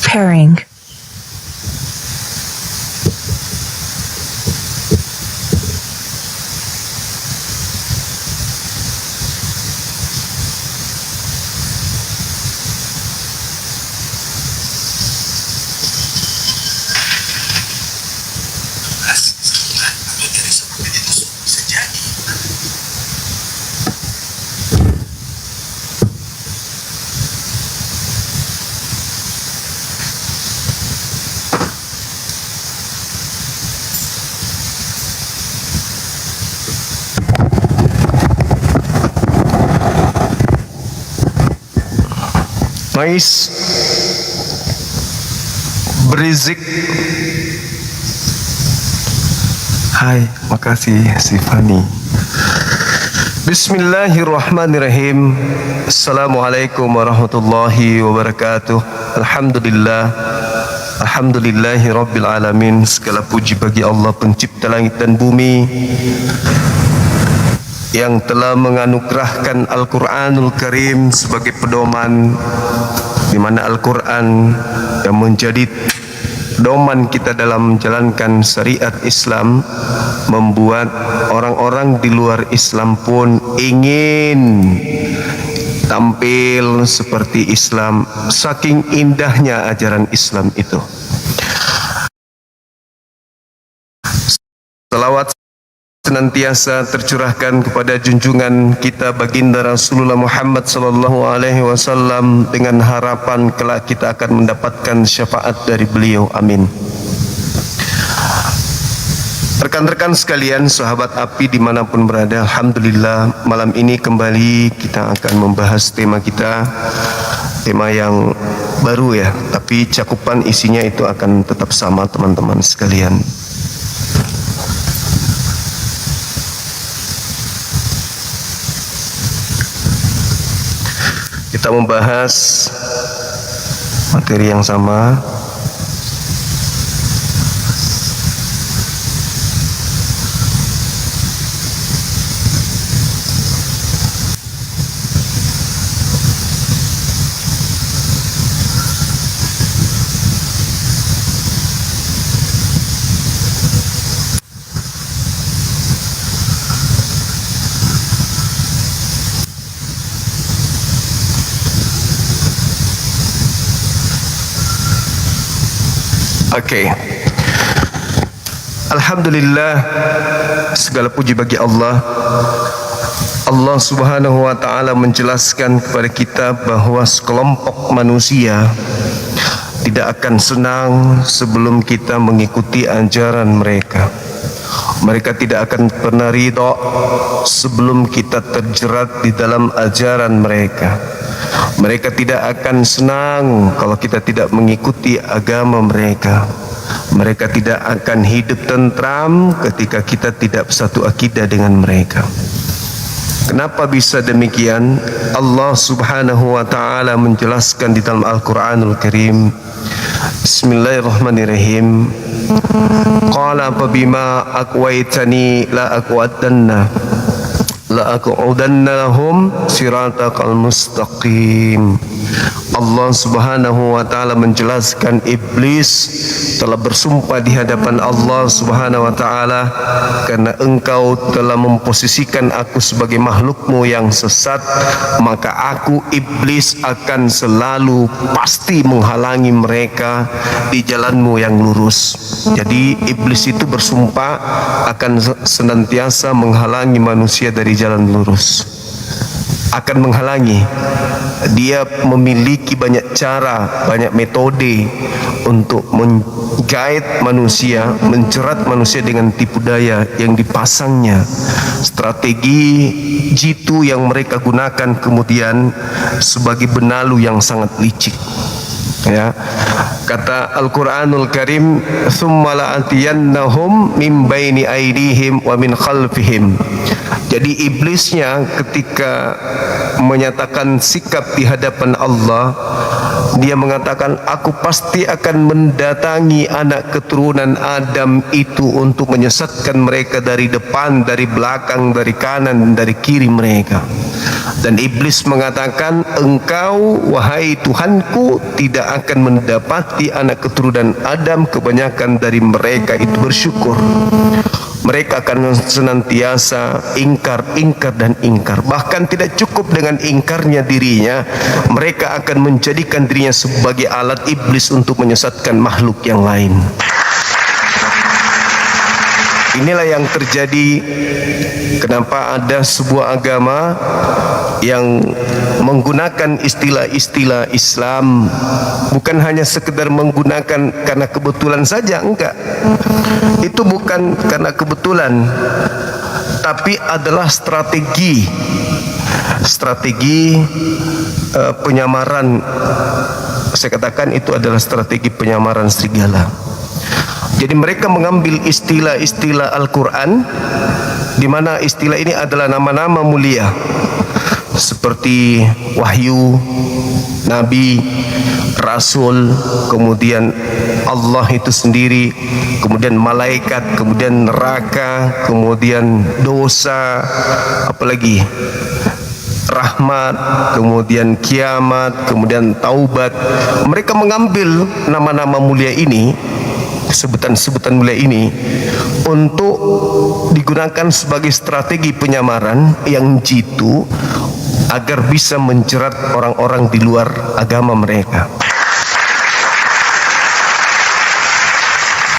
Pairing. Noise, berisik. Hai, makasih si Fani. Bismillahirrahmanirrahim. Assalamualaikum warahmatullahi wabarakatuh. Alhamdulillah. Alhamdulillahi rabbil alamin. Segala puji bagi Allah pencipta langit dan bumi yang telah menganugerahkan Al-Quranul Karim sebagai pedoman, di mana Al-Quran yang menjadi pedoman kita dalam menjalankan syariat Islam membuat orang-orang di luar Islam pun ingin tampil seperti Islam, saking indahnya ajaran Islam itu. Salawat senantiasa tercurahkan kepada junjungan kita baginda Rasulullah Muhammad sallallahu alaihi wasallam dengan harapan kelak kita akan mendapatkan syafaat dari beliau. Amin. Rekan-rekan sekalian, sahabat api dimanapun berada, alhamdulillah malam ini kembali kita akan membahas tema kita, tema yang baru ya, tapi cakupan isinya itu akan tetap sama teman-teman sekalian. Kita membahas materi yang sama. Oke. Alhamdulillah, segala puji bagi Allah. Allah Subhanahu wa taala menjelaskan kepada kita bahwa sekelompok manusia tidak akan senang sebelum kita mengikuti ajaran mereka. Mereka tidak akan pernah ridha sebelum kita terjerat di dalam ajaran mereka. Mereka tidak akan senang kalau kita tidak mengikuti agama mereka. Mereka tidak akan hidup tentram ketika kita tidak satu akidah dengan mereka. Kenapa bisa demikian? Allah Subhanahu wa taala menjelaskan di dalam Al-Qur'anul Karim. Bismillahirrahmanirrahim. Qala fabima aqwaitani la aqudanna lahum siratakal mustaqim. Allah Subhanahu wa taala menjelaskan iblis telah bersumpah di hadapan Allah Subhanahu wa taala, karena engkau telah memposisikan aku sebagai makhlukmu yang sesat, maka aku iblis akan selalu pasti menghalangi mereka di jalanmu yang lurus. Jadi iblis itu bersumpah akan senantiasa menghalangi manusia dari jalan lurus. akan menghalangi. Dia memiliki banyak cara, banyak metode untuk menggait manusia, menjerat manusia dengan tipu daya yang dipasangnya. Strategi jitu yang mereka gunakan kemudian sebagai benalu yang sangat licik. Ya, kata Al-Quranul Karim, "Tsumma la'atiyannahum min baini aydihim wa min khalfihim." Jadi iblisnya ketika menyatakan sikap di hadapan Allah, dia mengatakan, aku pasti akan mendatangi anak keturunan Adam itu untuk menyesatkan mereka dari depan, dari belakang, dari kanan, dari kiri mereka. Dan iblis mengatakan, engkau wahai Tuhanku tidak akan mendapati anak keturunan Adam, kebanyakan dari mereka itu bersyukur. Mereka akan senantiasa ingkar dan ingkar. Bahkan tidak cukup dengan ingkarnya dirinya, mereka akan menjadikan dirinya sebagai alat iblis untuk menyesatkan makhluk yang lain. Inilah yang terjadi. Kenapa ada sebuah agama yang menggunakan istilah-istilah Islam, bukan hanya sekedar menggunakan karena kebetulan saja, enggak. Itu bukan karena kebetulan, tapi adalah strategi penyamaran. Saya katakan itu adalah strategi penyamaran serigala. Jadi mereka mengambil istilah-istilah Al-Quran, di mana istilah ini adalah nama-nama mulia seperti wahyu, nabi, rasul, kemudian Allah itu sendiri, kemudian malaikat, kemudian neraka, kemudian dosa, apalagi rahmat, kemudian kiamat, kemudian taubat. Mereka mengambil nama-nama mulia ini, sebutan-sebutan mulia ini, untuk digunakan sebagai strategi penyamaran yang jitu agar bisa menjerat orang-orang di luar agama mereka.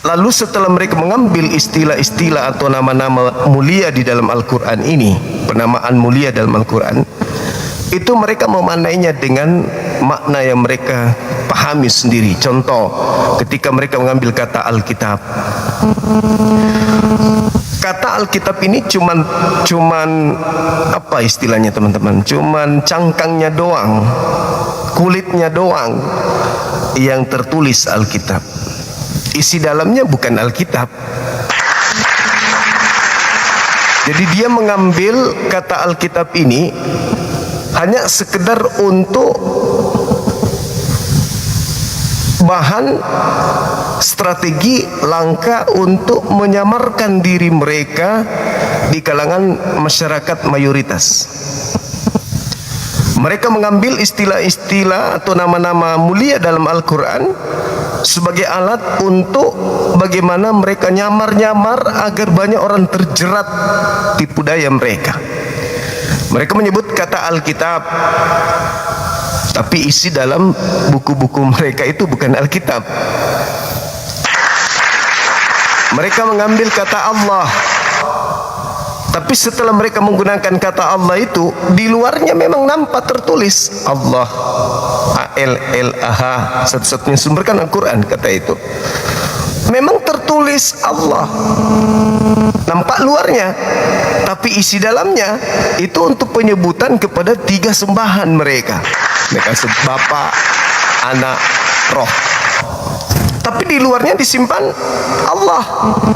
Lalu setelah mereka mengambil istilah-istilah atau nama-nama mulia di dalam Al-Quran ini, penamaan mulia dalam Al-Quran, itu mereka memaknainya dengan makna yang mereka pahami sendiri. Contoh, ketika mereka mengambil kata Alkitab. Kata Alkitab ini cuman apa istilahnya teman-teman? Cuman cangkangnya doang, kulitnya doang yang tertulis Alkitab. Isi dalamnya bukan Alkitab. Jadi dia mengambil kata Alkitab ini hanya sekedar untuk bahan strategi langkah untuk menyamarkan diri mereka di kalangan masyarakat mayoritas. Mereka mengambil istilah-istilah atau nama-nama mulia dalam Al-Quran sebagai alat untuk bagaimana mereka nyamar-nyamar agar banyak orang terjerat tipu daya mereka. Mereka menyebut kata Alkitab, tapi isi dalam buku-buku mereka itu bukan Alkitab. Mereka mengambil kata Allah, tapi setelah mereka menggunakan kata Allah itu, di luarnya memang nampak tertulis Allah, A-L-L-A-H, satu-satunya sumber kan Al-Quran kata itu. Memang tertulis Allah, nampak luarnya, tapi isi dalamnya itu untuk penyebutan kepada tiga sembahan mereka. Mereka sebut Bapa, Anak, Roh. Tapi di luarnya disimpan Allah,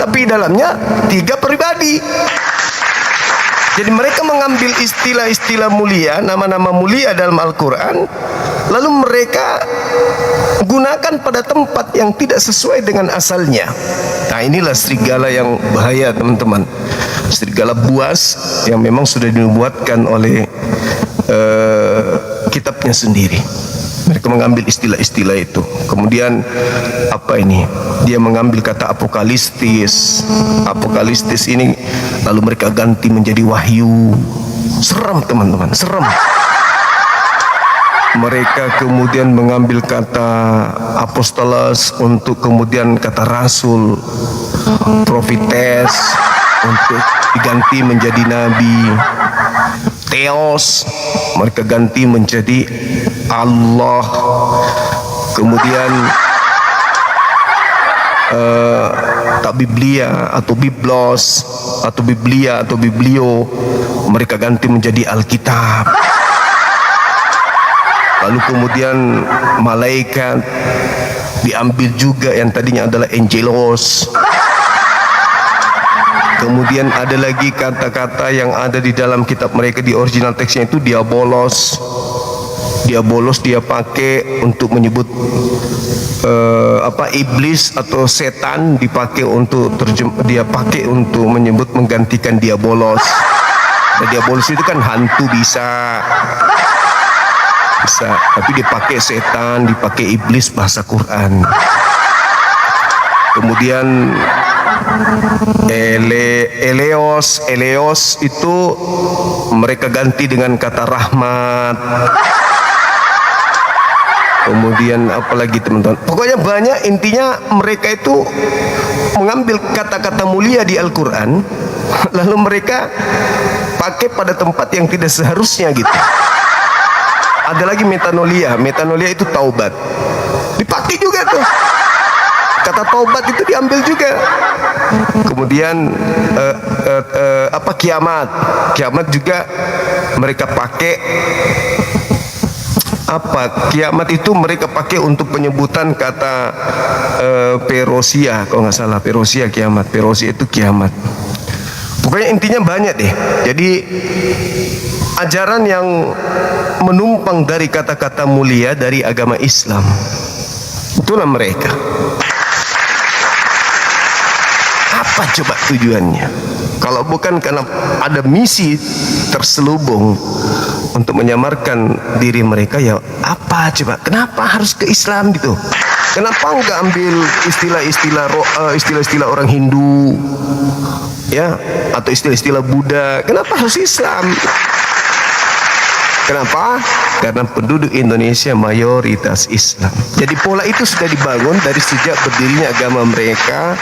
tapi di dalamnya tiga pribadi. Jadi mereka mengambil istilah-istilah mulia, nama-nama mulia dalam Al-Quran, lalu mereka gunakan pada tempat yang tidak sesuai dengan asalnya. Nah, inilah serigala yang bahaya teman-teman. Serigala buas yang memang sudah dinubuatkan oleh kitabnya sendiri. Mereka mengambil istilah-istilah itu. Kemudian apa ini? Dia mengambil kata apokalistis. Apokalistis ini lalu mereka ganti menjadi wahyu. Seram teman-teman, seram. Mereka kemudian mengambil kata apostolos untuk kemudian kata rasul, profites untuk diganti menjadi nabi. Theos mereka ganti menjadi Allah. Kemudian tak Biblia atau Biblos atau Biblia atau Biblio mereka ganti menjadi Alkitab. Lalu kemudian malaikat diambil juga, yang tadinya adalah Angelos. Kemudian ada lagi kata-kata yang ada di dalam kitab mereka di original teksnya itu diabolos. Diabolos dia pakai untuk menyebut iblis atau setan, dipakai untuk dia pakai untuk menyebut menggantikan diabolos. Dan diabolos itu kan hantu bisa, tapi dipakai setan, dipakai iblis bahasa Quran. Kemudian Eleos itu mereka ganti dengan kata rahmat. Kemudian apalagi teman-teman, pokoknya banyak. Intinya mereka itu mengambil kata-kata mulia di Al-Quran, lalu mereka pakai pada tempat yang tidak seharusnya gitu. Ada lagi metanolia. Metanolia itu taubat, dipakai juga tuh. Kata taubat itu diambil juga. Kemudian kiamat. Kiamat juga mereka pakai kiamat itu mereka pakai untuk penyebutan kata perosia, kalau nggak salah perosia kiamat. Perosia itu kiamat. Pokoknya intinya banyak deh. Jadi ajaran yang menumpang dari kata-kata mulia dari agama Islam, itulah mereka. Apa coba tujuannya? Kalau bukan karena ada misi terselubung untuk menyamarkan diri mereka, ya apa coba? Kenapa harus ke Islam gitu? Kenapa enggak ambil istilah-istilah orang Hindu, ya, atau istilah-istilah Buddha? Kenapa harus Islam? Kenapa? Karena penduduk Indonesia mayoritas Islam. Jadi pola itu sudah dibangun dari sejak berdirinya agama mereka,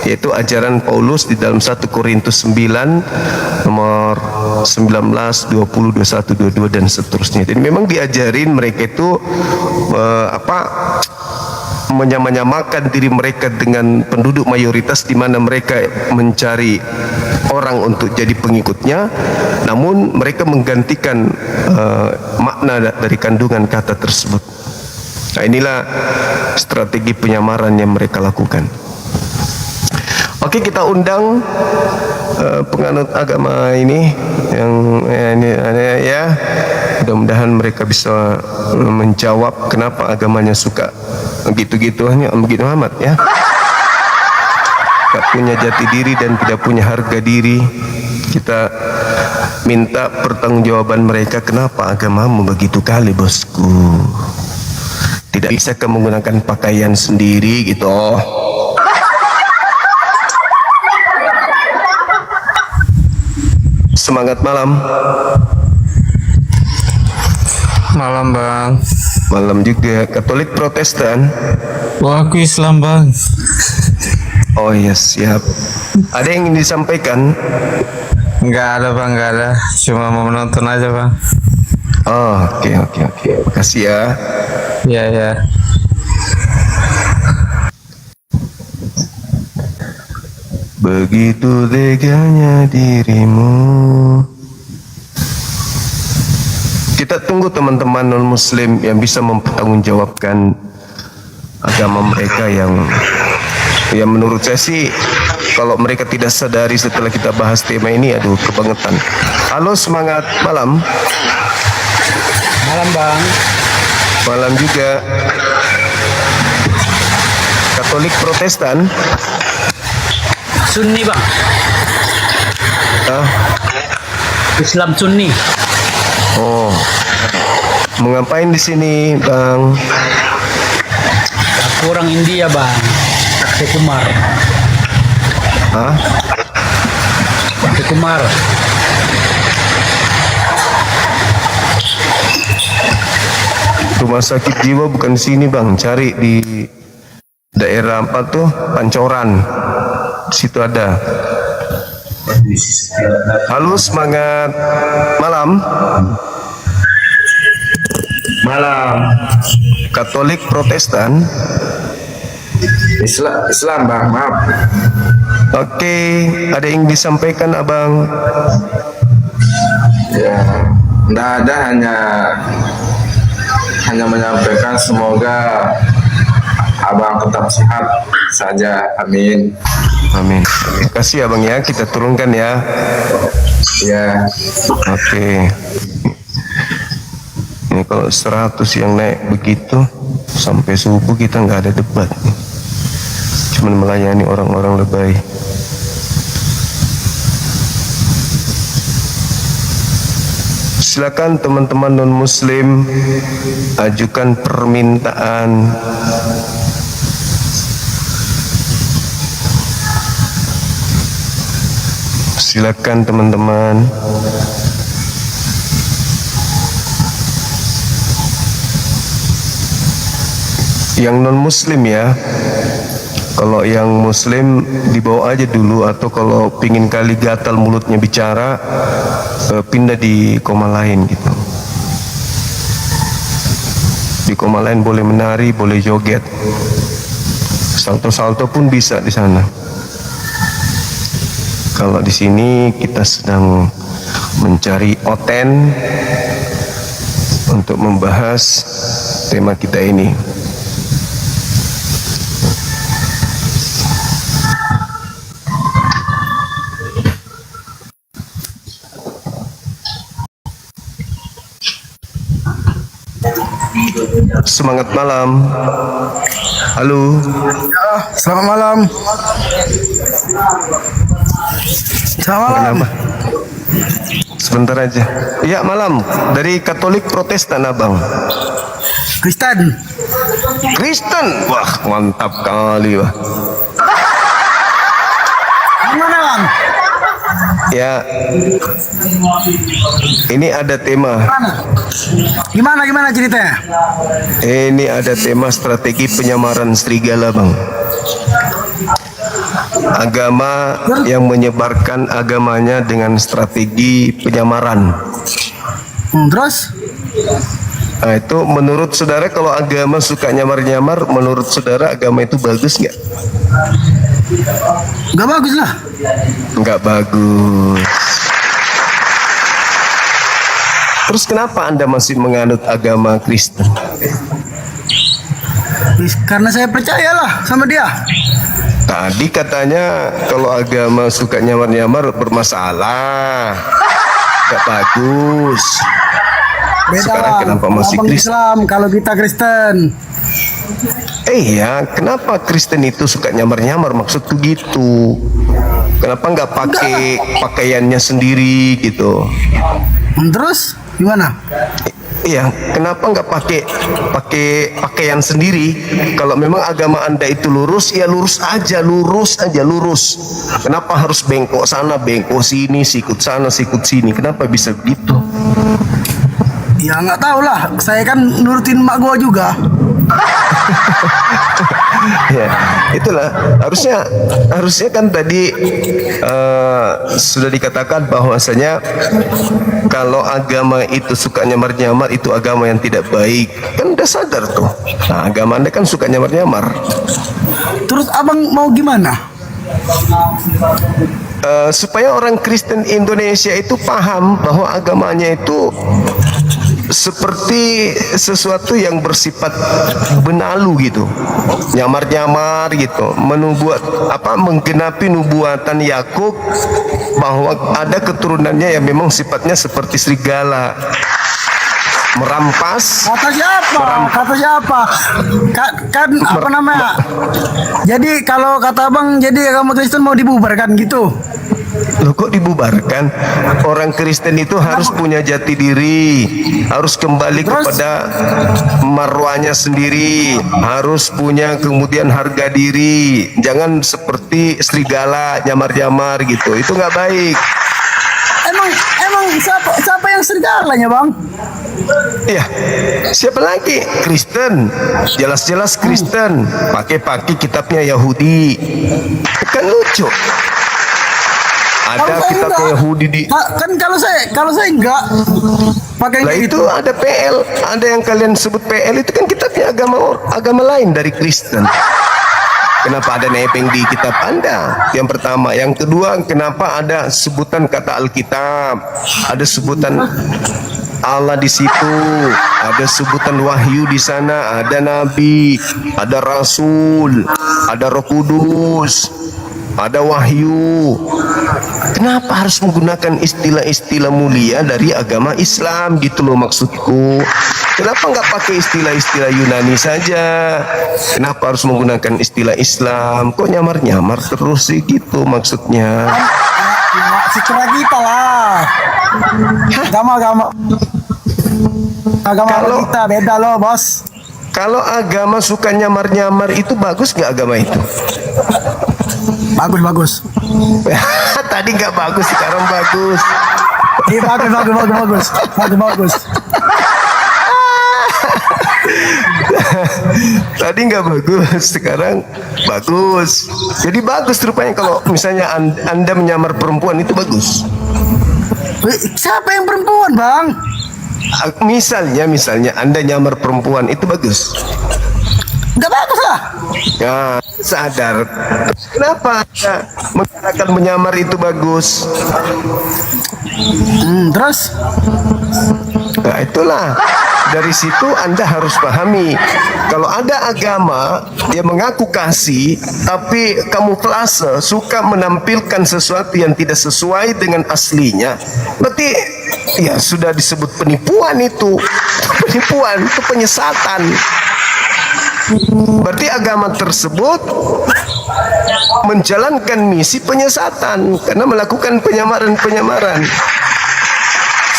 yaitu ajaran Paulus di dalam 1 Korintus 9 nomor 19, 20, 21, 22 dan seterusnya. Jadi memang diajarin mereka itu menyamakan diri mereka dengan penduduk mayoritas, di mana mereka mencari orang untuk jadi pengikutnya, namun mereka menggantikan makna dari kandungan kata tersebut. Nah, inilah strategi penyamaran yang mereka lakukan. Oke, kita undang penganut agama ini yang ya, mudah-mudahan mereka bisa menjawab kenapa agamanya suka gitu-gitu, hanya begitu amat ya. Tak punya jati diri dan tidak punya harga diri. Kita minta pertanggungjawaban mereka, kenapa agamamu begitu kali bosku? Tidak bisa kamu menggunakan pakaian sendiri gitu. Semangat malam. Malam bang. Malam juga. Katolik Protestan? Wah, aku Islam bang. Oh iya, siap. Ada yang ingin disampaikan? Nggak ada bang, nggak ada. Cuma mau menonton aja bang. Oh, oke. Makasih ya. Ya. Begitu teganya dirimu. Kita tunggu teman-teman non-muslim yang bisa mempertanggungjawabkan agama mereka yang menurut saya sih, kalau mereka tidak sadari setelah kita bahas tema ini, aduh kebangetan. Halo, semangat malam. Malam bang. Malam juga. Katolik Protestan? Sunni bang. Islam Sunni. Oh, mau ngapain di sini bang? Aku orang India bang. Akshay Kumar. Akshay Kumar. Rumah sakit jiwa bukan di sini bang, cari di daerah apa tuh, Pancoran. Di situ ada. Halo, semangat malam. Malam. Katolik Protestan. Islam bang, maaf. Oke, ada yang disampaikan abang? Ya, tidak ada, hanya menyampaikan semoga abang tetap sehat saja. Amin. Amin. Terima kasih abang ya, kita turunkan ya. Ya. Oke. Ini kalau 100 yang naik begitu sampai subuh kita nggak ada debat. Cuman melayani orang-orang lebay. Silakan teman-teman non-muslim ajukan permintaan. Silakan teman-teman. Yang non-muslim ya. Kalau yang muslim dibawa aja dulu, atau kalau pingin kali gatal mulutnya bicara, pindah di koma lain gitu. Di koma lain boleh menari, boleh joget, salto-salto pun bisa di sana. Kalau di sini kita sedang mencari oten untuk membahas tema kita ini. Semangat malam. Halo. Selamat malam. Selamat malam. Kenapa? Sebentar aja. Iya, malam. Dari Katolik Protestan abang. Kristen. Kristen. Wah, mantap kali wah. Gimana bang? Ya, ini ada tema. Gimana ceritanya? Ini ada tema strategi penyamaran serigala bang. Agama yang menyebarkan agamanya dengan strategi penyamaran. Terus? Nah, itu menurut saudara, kalau agama suka nyamar-nyamar, menurut saudara agama itu bagus nggak? Gak bagus lah. Nggak bagus. Terus kenapa Anda masih menganut agama Kristen? Karena saya percayalah sama dia. Tadi katanya kalau agama suka nyamar-nyamar bermasalah, nggak bagus. Beda Sekarang bang. kenapa masih Abang Kristen? Islam, kalau kita Kristen. Ya, kenapa Kristen itu suka nyamar-nyamar? Maksudku gitu. Kenapa nggak pakai pakaiannya sendiri gitu? Terus gimana? Iya, kenapa nggak pakai pakaian sendiri? Kalau memang agama Anda itu lurus, ya lurus aja, lurus. Kenapa harus bengkok sana, bengkok sini, sikut sana, sikut sini? Kenapa bisa begitu? Ya nggak tahu lah. Saya kan nurutin mak gua juga. Ya, itulah harusnya kan tadi sudah dikatakan bahwasanya kalau agama itu suka nyamar-nyamar, itu agama yang tidak baik. Kan udah sadar tuh. Nah, agama Anda kan suka nyamar-nyamar. Terus abang mau gimana? Supaya orang Kristen Indonesia itu paham bahwa agamanya itu seperti sesuatu yang bersifat benalu gitu, nyamar-nyamar gitu, menggenapi nubuatan Yakub bahwa ada keturunannya yang memang sifatnya seperti serigala, merampas. Kata siapa? Kan apa namanya? Jadi kalau kata abang, jadi agama Kristen mau dibubarkan gitu. Loh, kok dibubarkan? Orang Kristen itu harus punya jati diri, harus kembali kepada marwahnya sendiri, harus punya kemudian harga diri. Jangan seperti serigala nyamar-nyamar gitu, itu nggak baik. Emang siapa yang serigalanya bang? Iya, siapa lagi? Kristen, jelas-jelas Kristen, pakai kitabnya Yahudi, kan lucu. Ada kitab Yahudi di. Kan kalau saya enggak pakai Lah kayak itu gitu. ada PL, ada yang kalian sebut PL itu kan kitabnya agama lain dari Kristen. Kenapa ada nebeng di kitab Anda? Yang pertama, yang kedua, kenapa ada sebutan kata Alkitab? Ada sebutan Allah di situ, ada sebutan wahyu di sana, ada nabi, ada rasul, ada Roh Kudus, ada wahyu. Kenapa harus menggunakan istilah-istilah mulia dari agama Islam gitu loh maksudku? Kenapa nggak pakai istilah-istilah Yunani saja? Kenapa harus menggunakan istilah Islam? Kok nyamar-nyamar terus sih gitu maksudnya? Secara kita lah. Agama Kalau- kita beda loh, Bos. Kalau agama suka nyamar-nyamar itu bagus nggak agama itu? Bagus. Tadi nggak bagus, sekarang bagus. Iya, bagus. Tadi nggak bagus, sekarang bagus. Jadi bagus rupanya kalau misalnya anda menyamar perempuan itu bagus. Siapa yang perempuan, Bang? Misalnya Anda nyamar perempuan itu bagus. Enggak bagus lah. Ya, sadar. Kenapa Anda mengatakan menyamar itu bagus? Terus Nah, itulah. Dari situ Anda harus pahami, kalau ada agama yang mengaku kasih tapi kamuflase, suka menampilkan sesuatu yang tidak sesuai dengan aslinya, berarti ya sudah disebut penipuan itu. Penipuan itu penyesatan. Berarti agama tersebut menjalankan misi penyesatan karena melakukan penyamaran.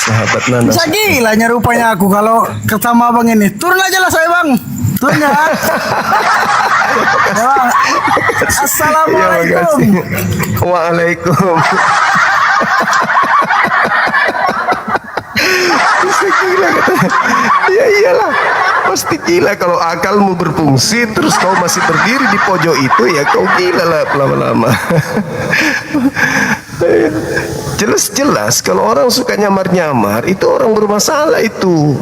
Sahabat Nana. bisa gilanya rupanya aku kalau ketemu abang ini. Turun aja lah saya, Bang. Turun ya. Ya, Bang. Assalamualaikum. Ya, waalaikum. Bisa gila katanya. Ya iyalah, pasti gila kalau akalmu berfungsi terus kau masih berdiri di pojok itu, ya kau gila lah lama-lama. Jelas-jelas kalau orang suka nyamar-nyamar itu orang bermasalah itu.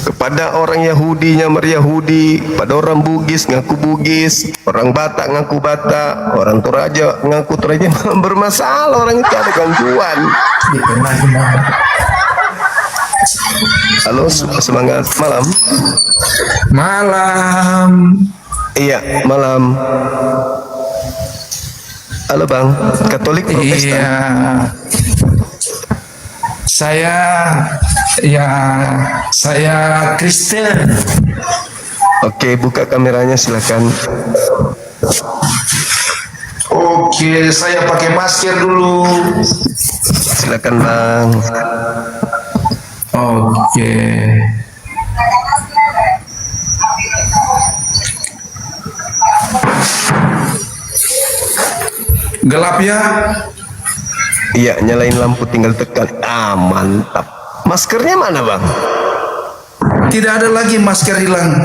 Kepada orang Yahudi nyamar Yahudi, pada orang Bugis ngaku Bugis, orang Batak ngaku Batak, orang Toraja ngaku Toraja, bermasalah, orang itu ada gangguan. Halo, semangat malam. Malam. Iya, malam. Halo Bang, Katolik Protestan. Iya. Saya Kristen. Oke, buka kameranya silakan. Oke, saya pakai masker dulu. Silakan Bang. Oke. Gelap ya? Iya, nyalain lampu tinggal tekan. Ah, mantap. Maskernya mana Bang? Tidak ada lagi masker hilang.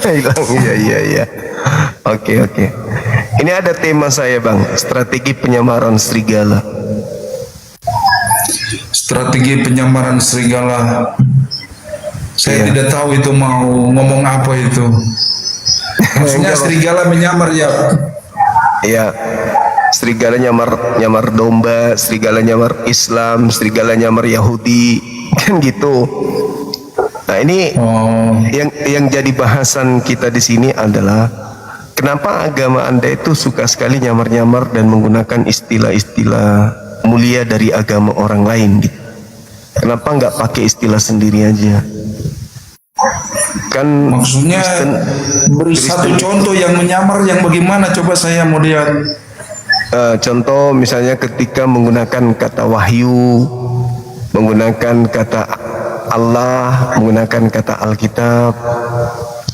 Hilang. Iya. Oke. Ini ada tema saya Bang, strategi penyamaran serigala. Strategi penyamaran serigala. Saya Iya. tidak tahu itu mau ngomong apa itu. Maksudnya serigala menyamar ya. Iya. Serigala nyamar domba, serigala nyamar Islam, serigala nyamar Yahudi, kan gitu. Nah, ini yang jadi bahasan kita di sini adalah kenapa agama Anda itu suka sekali nyamar-nyamar dan menggunakan istilah-istilah mulia dari agama orang lain gitu. Kenapa nggak pakai istilah sendiri aja? Kan Maksudnya beri satu contoh yang menyamar yang bagaimana, coba saya mau lihat. Contoh misalnya ketika menggunakan kata wahyu, menggunakan kata Allah, menggunakan kata Alkitab,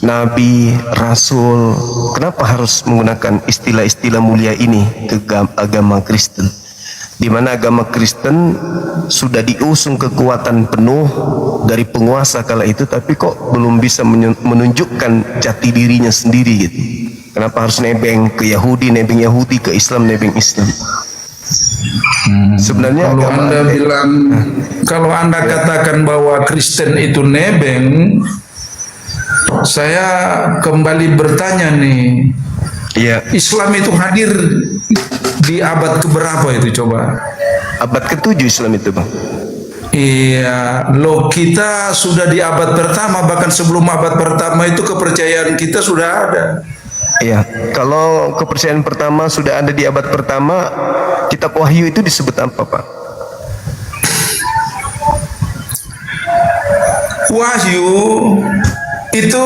Nabi, Rasul. Kenapa harus menggunakan istilah-istilah mulia ini ke agama Kristen? Di mana agama Kristen sudah diusung kekuatan penuh dari penguasa kala itu, tapi kok belum bisa menunjukkan jati dirinya sendiri gitu. Kenapa harus nebeng ke Yahudi, nebeng Yahudi, ke Islam, nebeng Islam? Sebenarnya Kalau agama Anda bilang, kalau Anda katakan bahwa Kristen itu nebeng, saya kembali bertanya nih, ya, Islam itu hadir di abad keberapa itu coba? abad ke-7 Islam itu, Bang. Iya, loh kita sudah di abad pertama, bahkan sebelum abad pertama itu kepercayaan kita sudah ada. Iya, kalau kepercayaan pertama sudah ada di abad pertama, kitab Wahyu itu disebut apa, Pak? Wahyu itu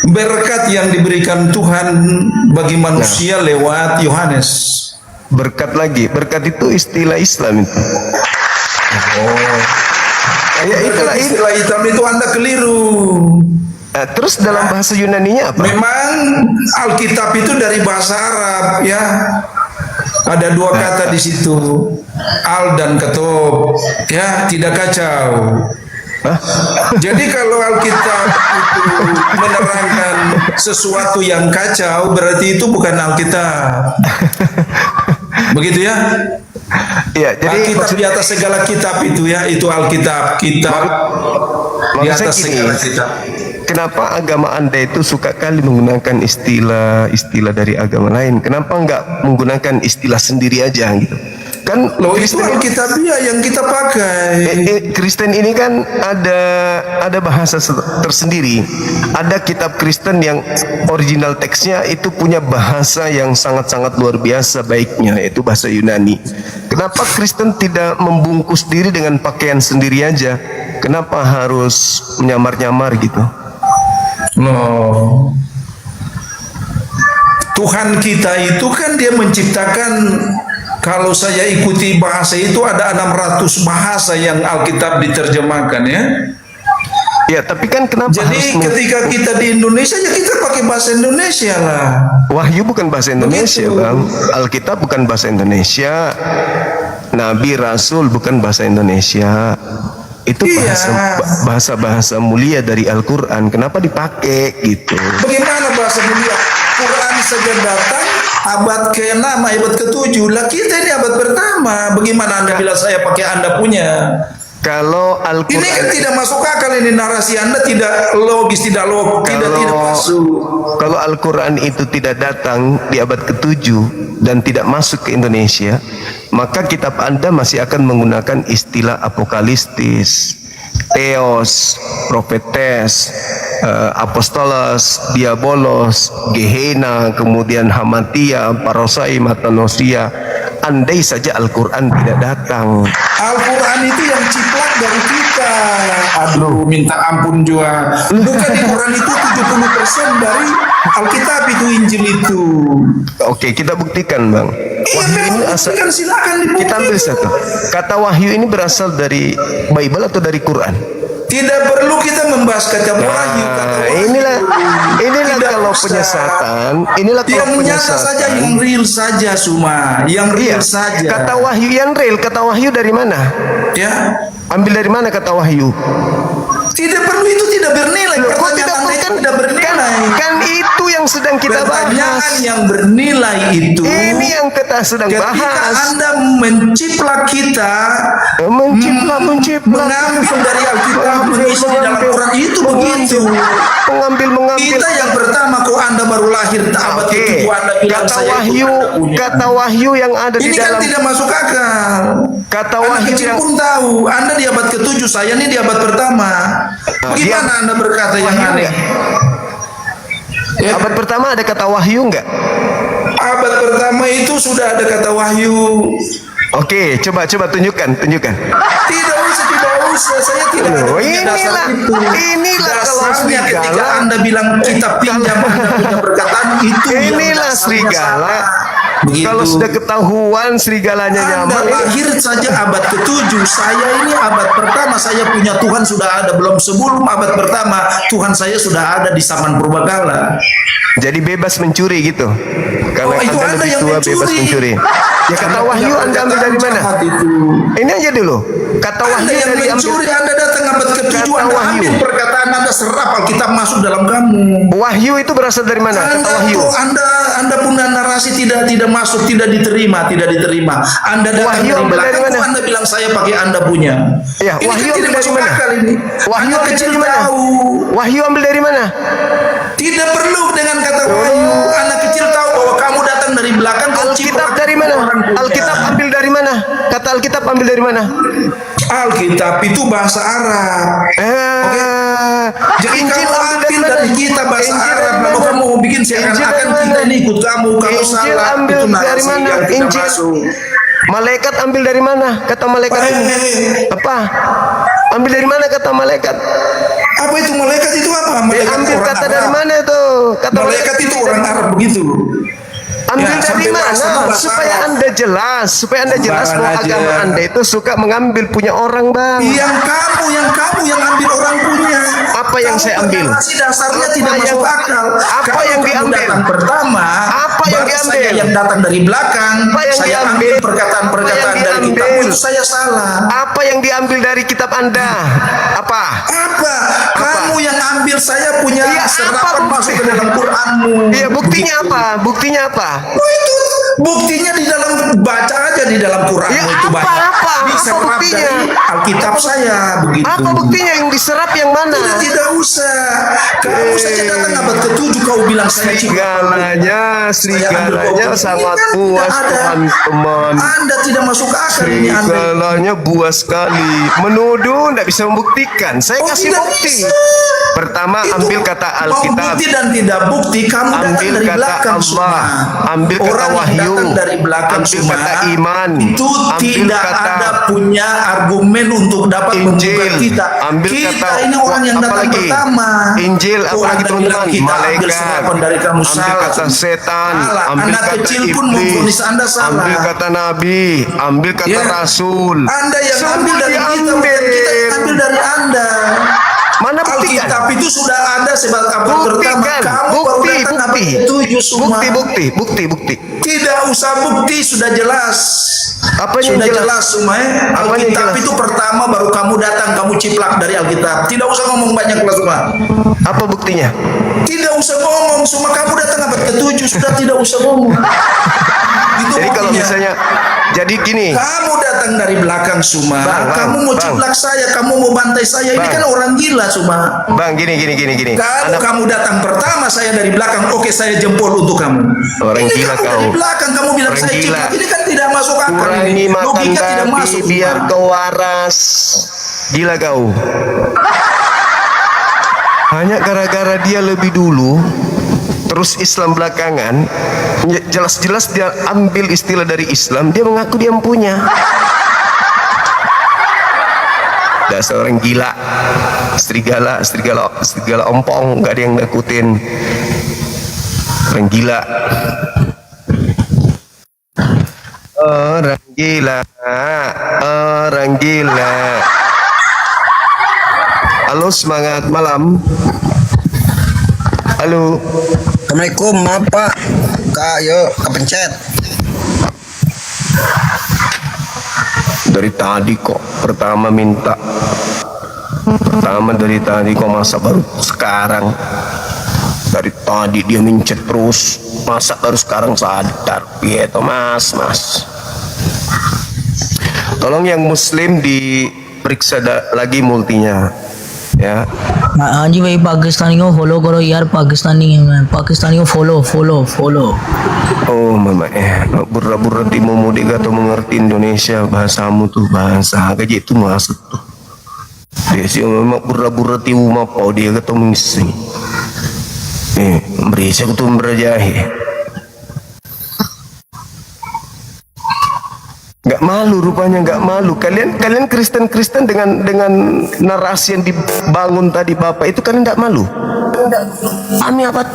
berkat yang diberikan Tuhan bagi manusia lewat Yohanes. Berkat lagi, berkat itu istilah Islam itu. Ya itulah itu. Istilah Islam itu Anda keliru. Nah, terus dalam bahasa Yunaninya apa? Memang Alkitab itu dari bahasa Arab ya. Ada dua kata di situ, al dan ketub, ya tidak kacau. Hah? Jadi kalau Alkitab itu menerangkan sesuatu yang kacau, berarti itu bukan Alkitab. Begitu ya? Ya, jadi Alkitab di atas segala kitab itu ya, itu Alkitab, kitab di maksud atas saya segala gini, kitab. kenapa agama Anda itu suka kali menggunakan istilah dari agama lain? Kenapa enggak menggunakan istilah sendiri aja gitu? Kan Loh itu Alkitabiah yang kita pakai. Kristen ini kan ada bahasa tersendiri. Ada kitab Kristen yang original teksnya itu punya bahasa yang sangat-sangat luar biasa baiknya, yaitu bahasa Yunani. Kenapa Kristen tidak membungkus diri dengan pakaian sendiri aja? Kenapa harus menyamar-nyamar gitu? Loh, Tuhan kita itu kan dia menciptakan, kalau saya ikuti bahasa itu ada 600 bahasa yang Alkitab diterjemahkan ya. Ya, tapi kan kenapa Jadi harus ketika kita di Indonesia ya kita pakai bahasa Indonesia lah. Wahyu bukan bahasa Indonesia, Begitu. Bang. Alkitab bukan bahasa Indonesia. Nabi Rasul bukan bahasa Indonesia. Itu Iya. bahasa mulia dari Al-Qur'an. Kenapa dipakai gitu? Bagaimana bahasa mulia? Quran saja datang abad ke-6, abad ke-7. Lah kita ini abad pertama. Bagaimana Anda bilang saya pakai Anda punya? Kalau Ini Al-Qur'an kan tidak masuk akal, ini narasi Anda tidak logis, tidak tidak masuk. Kalau Al-Quran itu tidak datang di abad ke-7 dan tidak masuk ke Indonesia, maka kitab Anda masih akan menggunakan istilah apokalistis, theos, prophetes, apostolos, diabolos, Gehenna, kemudian Hamatia, Parosai, Matanosia. Andai saja Al-Quran tidak datang. Al-Quran itu yang ciplak dari kita. Aduh, minta ampun juga. Bukan di Quran itu 70% dari Alkitab itu, Injil itu. Oke, kita buktikan, Bang. Iya, Wahyu ini asal, kan silakan kita ambil satu. Kata wahyu ini berasal dari Bible atau dari Quran? Tidak perlu kita membahas kata wahyu. Kata wahyu. Inilah Tidak kalau usah. penyesatan. Inilah Yang kalau nyata saja, penyesatan. yang real saja, Suma. Yang Iya, real saja. kata wahyu yang real. Kata wahyu dari mana? Ya, Ambil dari mana kata wahyu? tidak perlu, itu tidak bernilai. Loh, kok Pertanyaan Anda itu tidak bernilai. Kan itu yang sedang kita Pertanyaan bahas. yang bernilai itu. Ini yang kita sedang Ketika bahas. Anda menciplak kita, Menciplak. mengambil dari Alkitab, mengisi di dalam Quran itu begitu. Mengambil. Kita yang pertama, kok Anda baru lahir abad Oke. ke-7 Anda bilang Kata saya itu wahyu, Anda punya. kata wahyu yang ada di Ini kan dalam. tidak masuk akal. Kata Anak wahyu kecil yang pun tahu, Anda di abad ke-7, saya ini di abad pertama. Bagaimana dia- Anda berkata yang wahyu aneh? nggak? Ya, Abad pertama ada kata wahyu enggak? abad pertama itu sudah ada kata wahyu. Oke, coba tunjukkan. Tidak usah, saya tidak ada Loh, punya dasar itu. inilah kalau Dasarnya ketika serigala. Anda bilang kita pinjam Anda punya perkataan itu yang Inilah dasarnya serigala. salah. Begitu. Kalau sudah ketahuan serigalanya Anda nyamar, lahir saja abad ke-7, saya ini abad pertama, saya punya Tuhan sudah ada. Belum sebelum abad pertama, Tuhan saya sudah ada di zaman purbakala. jadi bebas mencuri gitu. Karena Oh, itu Anda Anda lebih yang tua mencuri. bebas mencuri. Ya kata wahyu Anda ambil dari mana? Jahat itu. Ini aja dulu. Kata Anda wahyu yang dari ambil. mencuri, Anda datang abad ke-7, Kata Anda wahyu. ambil perkataan Anda serap Alkitab masuk dalam kamu. Wahyu itu berasal dari mana? Kata wahyu. Anda punya narasi tidak masuk, tidak diterima. Anda datang Wahyu dari ambil dari belakang, mana? Anda bilang saya pakai Anda punya. Ya, Ini wahyu kan ambil tidak dari masuk mana? akal ini. Wahyu Anda ambil kecil dari mana? tahu. Wahyu ambil dari mana? Tidak perlu dengan kata wahyu. Anak kecil tahu bahwa kamu datang dari belakang. kau Alkitab ciplak dari mana? orang punya. Alkitab ambil dari mana? Kata Alkitab ambil dari mana? Alkitab itu bahasa Arab. Jadi Injil kamu ambil dari kita bahasa Injil Arab, dari lalu mana? kamu bikin seakan-akan Injil dari kita mana? ini ikut kamu Injil salah. ambil Itu dari narasi mana? yang tidak Injil. masuk. Malaikat ambil dari mana? Kata malaikat ini. Apa? Ambil dari mana kata malaikat? Apa itu malaikat itu apa? Malaikat Ambil orang kata Arab. dari mana itu? Kata Malaikat itu orang Arab begitu. Ambil Ya, dari sampai mana? bahasa Supaya Arab. Anda jelas, bahwa Sembarangan aja. agama Anda itu suka mengambil punya orang, Bang. Yang kamu yang ambil orang punya. Apa yang saya ambil? Narasi dasarnya Apa tidak yang- masuk akal. apa Kalau yang kamu diambil? datang pertama, Apa yang baru diambil? saya yang datang dari belakang. Apa yang Saya diambil? ambil perkataan-perkataan Apa yang dari diambil? kitabmu itu saya salah. Apa yang diambil dari kitab Anda? Apa? Apa? Kamu yang ambil saya punya Iya, apa serapan bukti? masuk ke dalam Quranmu. Iya, buktinya apa? Buktinya apa? Oh, itu buktinya di dalam baca aja di dalam Quran Ya, itu apa? banyak. Apa Diserap buktinya? dari Alkitab saya begitu. Apa buktinya yang diserap yang mana? Tidak usah. Kamu saja datang abad ke-7 kau bilang saya Serigalanya sangat Ini kan puas, tidak ada. teman-teman. Anda tidak masuk akal ini Anda. Serigalanya buas sekali. Menuduh tidak bisa membuktikan. Saya Oh, kasih tidak bukti. bisa. Pertama, Itu ambil kata mau Alkitab. bukti dan tidak bukti kamu datang Ambil dari kata belakang Allah, semua. ambil kata Orang yang wahyu, datang dari belakang ambil semua, kata iman, itu ambil tidak kata ada punya argumen untuk dapat Injil, membuktikan kita. ambil Kita kata ini orang yang apa datang lagi? pertama. Injil, Oh, apalagi Anda teman-teman? bilang kita ambil Malaikat, serapan dari kamu ambil salah. kata setan, Salah. ambil Anak kata kecil pun iblis, memvonis Anda salah. ambil kata nabi, ambil kata Ya. rasul. Anda yang Semua ambil dari kita, bukan kita yang ambil dari Anda. Mana buktikan? Alkitab itu sudah ada sebab abad pertama. Buktikan, Kamu baru bukti, datang abad bukti, ke-7 semua. bukti. Tidak usah bukti, sudah jelas. Apanya yang Sudah jelas? jelas semua. Apanya yang Alkitab jelas? itu pertama baru kamu datang, kamu ciplak dari Alkitab. Tidak usah ngomong banyak lah semua. Apa buktinya? Tidak usah ngomong, semua kamu datang abad ke-7 sudah tidak usah ngomong. Itu Jadi kalau buktinya. misalnya, jadi gini, Kamu datang dari belakang Suma. Bang, Kamu mau Bang. ciplak saya, kamu mau bantai saya. Ini Bang. kan orang gila Suma. Bang, gini. Kalau kamu datang pertama, saya dari belakang. Oke, saya jempol untuk kamu. Orang Ini gila kamu kau. dari belakang, kamu bilang Orang saya gila. ciplak. Ini kan tidak masuk akal. Kurangi Ini. makan Logika tidak babi masuk. biar Suma. kau waras. Gila kau. Hanya gara-gara dia lebih dulu, terus Islam belakangan, jelas-jelas dia ambil istilah dari Islam, dia mengaku dia punya. Dasar orang gila, serigala ompong, gak ada yang nakutin. Orang gila. Orang gila. Halo, semangat malam. Halo. Assalamualaikum, maaf Pak. Kak, yuk kepencet. Dari tadi kok pertama minta. Pertama dari tadi kok, masa baru sekarang? Dari tadi dia mencet terus, masa baru sekarang sadar? Gitu mas. Tolong yang muslim diperiksa lagi multinya, ya. हाँ जी भाई पाकिस्तानी को फॉलो करो यार पाकिस्तानी है मैं पाकिस्तानी को follow Oh mama burra-burra timu dia atau mengerti Indonesia, bahasamu tuh bahasa gaji itu masuk tuh. Dia sih mama burra-burra timu mapau dia atau mengisi. Berisa tuh berajahi. Nggak malu rupanya, nggak malu. Kalian Kristen dengan narasi yang dibangun tadi Bapak itu, kalian nggak malu? Kami abad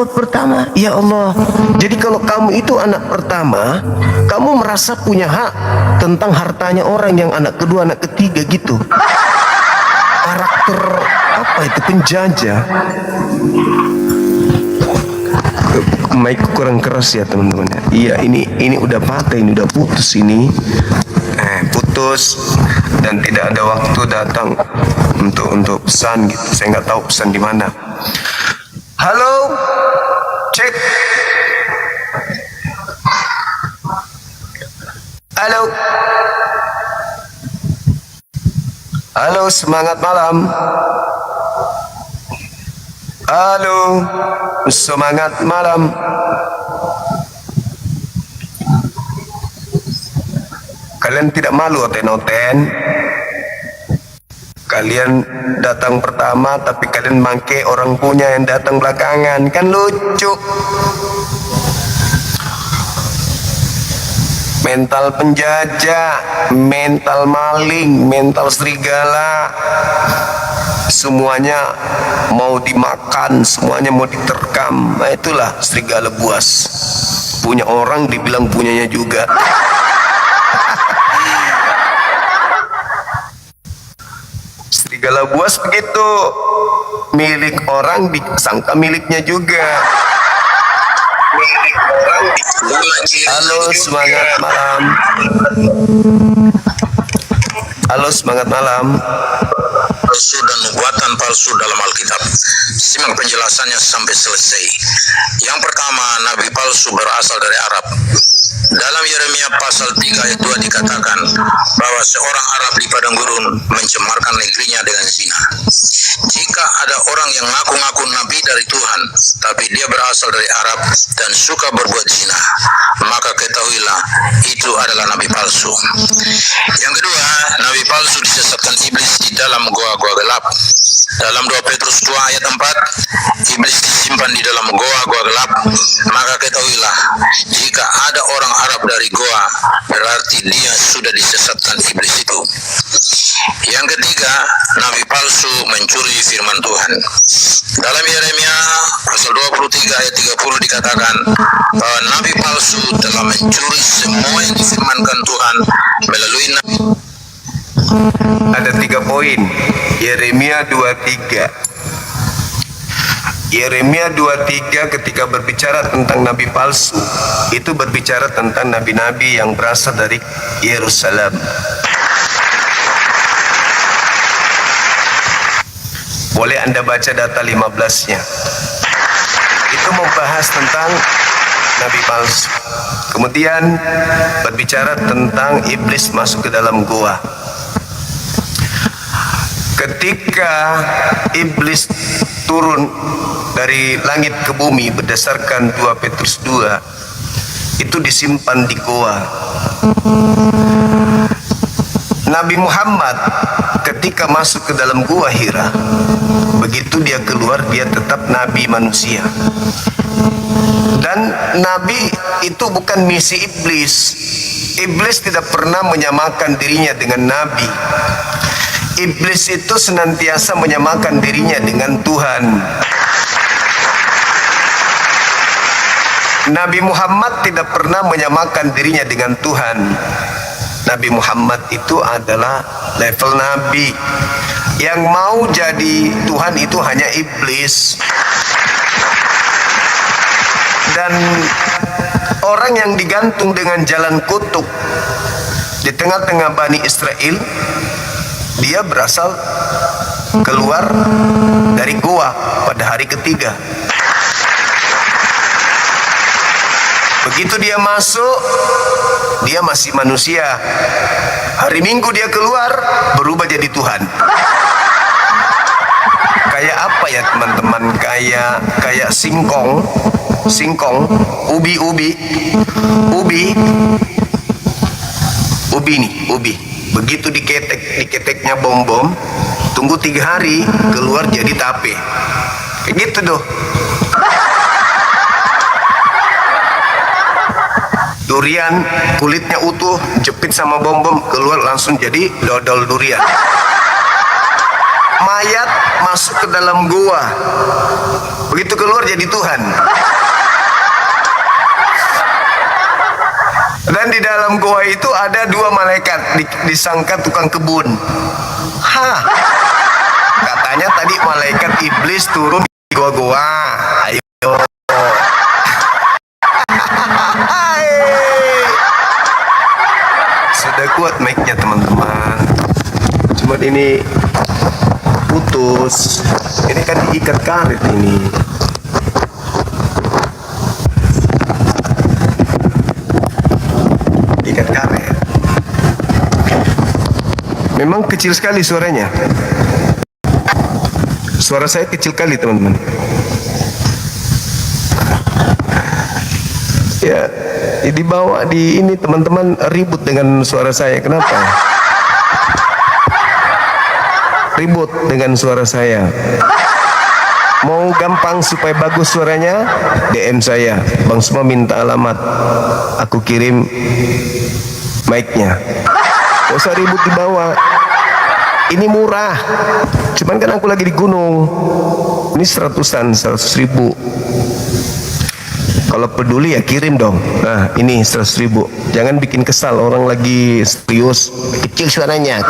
pertama. Ya Allah. Jadi kalau kamu itu anak pertama, kamu merasa punya hak tentang hartanya orang yang anak kedua, anak ketiga gitu. Karakter apa itu, penjajah. Mic kurang keras ya teman-teman. Iya, ini udah patah, ini udah putus ini. Putus. putus dan tidak ada waktu datang untuk pesan gitu. Saya nggak tahu pesan di mana. Halo, cek. Halo. Halo, semangat malam. Halo, semangat malam. Kalian tidak malu oten-oten? Kalian datang pertama tapi kalian mangke orang punya yang datang belakangan, kan lucu. Mental penjajah, mental maling, mental serigala, semuanya mau dimakan, semuanya mau diterkam. Nah, itulah serigala buas. Punya orang dibilang punyanya juga. Serigala buas begitu, milik orang disangka miliknya juga. Halo, semangat malam. Halo, semangat malam. Palsu dan nubuatan palsu dalam Alkitab. Simak penjelasannya sampai selesai. Yang pertama, nabi palsu berasal dari Arab. Dalam Yeremia pasal 3 ayat 2 dikatakan bahwa seorang Arab di padang gurun mencemarkan negerinya dengan zina. Jika ada orang yang ngaku-ngaku nabi dari Tuhan, tapi dia berasal dari Arab dan suka berbuat zina, maka ketahuilah itu adalah nabi palsu. Yang kedua, nabi palsu disesatkan iblis di dalam goa-goa gelap. Dalam 2 Petrus 2 ayat 4, iblis disimpan di dalam goa-goa gelap. Maka ketahuilah, jika ada orang Arab dari goa, berarti dia sudah disesatkan iblis itu. Yang ketiga, nabi palsu mencuri firman Tuhan. Dalam Yeremia pasal 23 ayat 30 dikatakan bahwa nabi palsu telah mencuri semua yang difirmankan Tuhan melalui nabi. Ada 3 poin. Yeremia 23. Yeremia 23 ketika berbicara tentang nabi palsu, itu berbicara tentang nabi-nabi yang berasal dari Yerusalem. Boleh Anda baca data 15-nya. Itu membahas tentang nabi palsu. Kemudian berbicara tentang iblis masuk ke dalam goa. Ketika iblis turun dari langit ke bumi berdasarkan 2 Petrus 2, itu disimpan di goa. Nabi Muhammad ketika masuk ke dalam gua Hira, begitu dia keluar dia tetap nabi manusia. Dan nabi itu bukan misi iblis. Iblis tidak pernah menyamakan dirinya dengan nabi. Iblis itu senantiasa menyamakan dirinya dengan Tuhan. Nabi Muhammad tidak pernah menyamakan dirinya dengan Tuhan. Nabi Muhammad itu adalah level nabi. Yang mau jadi Tuhan itu hanya iblis. Dan orang yang digantung dengan jalan kutuk di tengah-tengah Bani Israel, dia berasal keluar dari gua pada hari ketiga. Begitu dia masuk, dia masih manusia. Hari Minggu dia keluar, berubah jadi Tuhan. Kayak apa ya teman-teman? Kayak singkong, ubi nih. Begitu diketeknya bom, tunggu 3 hari, keluar jadi tape. Kayak gitu doh. Durian kulitnya utuh, jepit sama bom, keluar langsung jadi dodol durian. Mayat masuk ke dalam gua, begitu keluar jadi Tuhan. Dan di dalam goa itu ada 2 malaikat, disangka tukang kebun. Katanya tadi malaikat iblis turun di goa-goa. Ayo. Sudah kuat mic-nya teman-teman. Cuma ini putus. Ini kan diikat karet ini. Diikat karet. Memang kecil sekali suaranya. Suara saya kecil kali teman-teman. Ya, dibawa di ini teman-teman ribut dengan suara saya. Kenapa? Ribut dengan suara saya. Mau gampang supaya bagus suaranya, DM saya. Bang Suma minta alamat, aku kirim mic-nya. Gak usah ribut dibawa. Ini murah. Cuman kan aku lagi di gunung. Ini 100 ribu. Kalau peduli ya kirim dong. Nah ini 100 ribu. Jangan bikin kesal orang lagi serius. Kecil suaranya.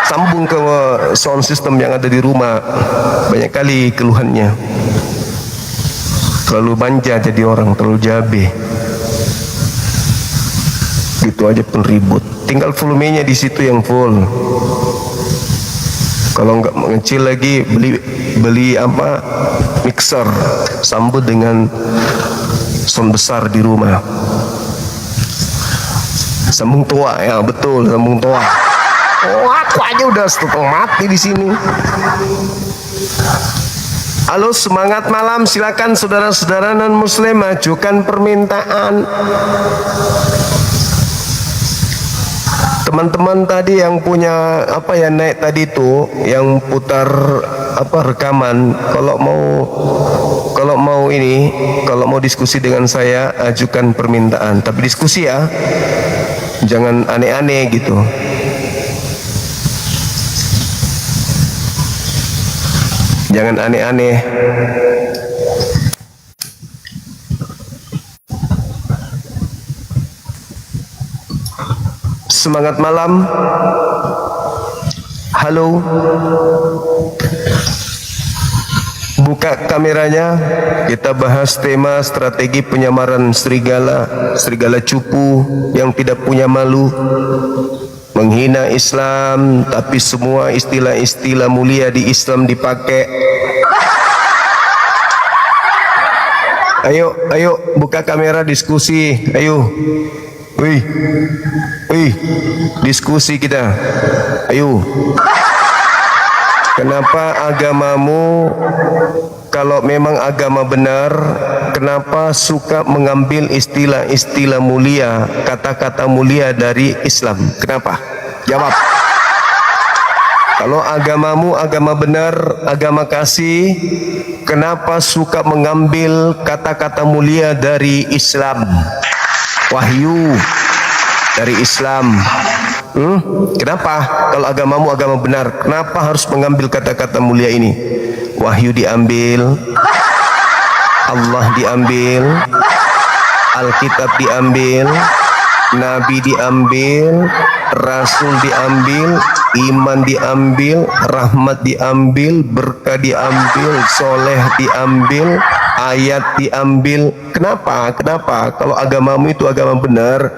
Sambung ke sound system yang ada di rumah. Banyak kali keluhannya. Terlalu manja jadi orang, terlalu jabe. Gitu aja pun ribut. Tinggal volumenya di situ yang full. Kalau nggak mengecil lagi beli apa mixer, sambut dengan sound besar di rumah. Sambung tua ya betul, sambung tua. Oh aku aja udah setengah mati di sini. Halo semangat malam, silakan saudara-saudara non muslim ajukan permintaan. Teman-teman tadi yang punya apa ya naik tadi itu yang putar apa rekaman, kalau mau diskusi dengan saya ajukan permintaan, tapi diskusi ya, jangan aneh-aneh gitu. Jangan aneh-aneh. Semangat malam. Halo. Buka kameranya. Kita bahas tema strategi penyamaran serigala. Serigala cupu yang tidak punya malu, menghina Islam, tapi semua istilah-istilah mulia di Islam dipakai. Ayo buka kamera diskusi. Ayo. Wih, diskusi kita. Ayo. Kenapa agamamu, kalau memang agama benar, kenapa suka mengambil istilah-istilah mulia, kata-kata mulia dari Islam? Kenapa? Jawab. Kalau agamamu agama benar, agama kasih, kenapa suka mengambil kata-kata mulia dari Islam? Wahyu dari Islam. Kenapa? Kalau agamamu agama benar, kenapa harus mengambil kata-kata mulia ini? Wahyu diambil, Allah diambil, Alkitab diambil, Nabi diambil, Rasul diambil, iman diambil, rahmat diambil, berkah diambil, soleh diambil, ayat diambil. Kenapa? Kalau agamamu itu agama benar,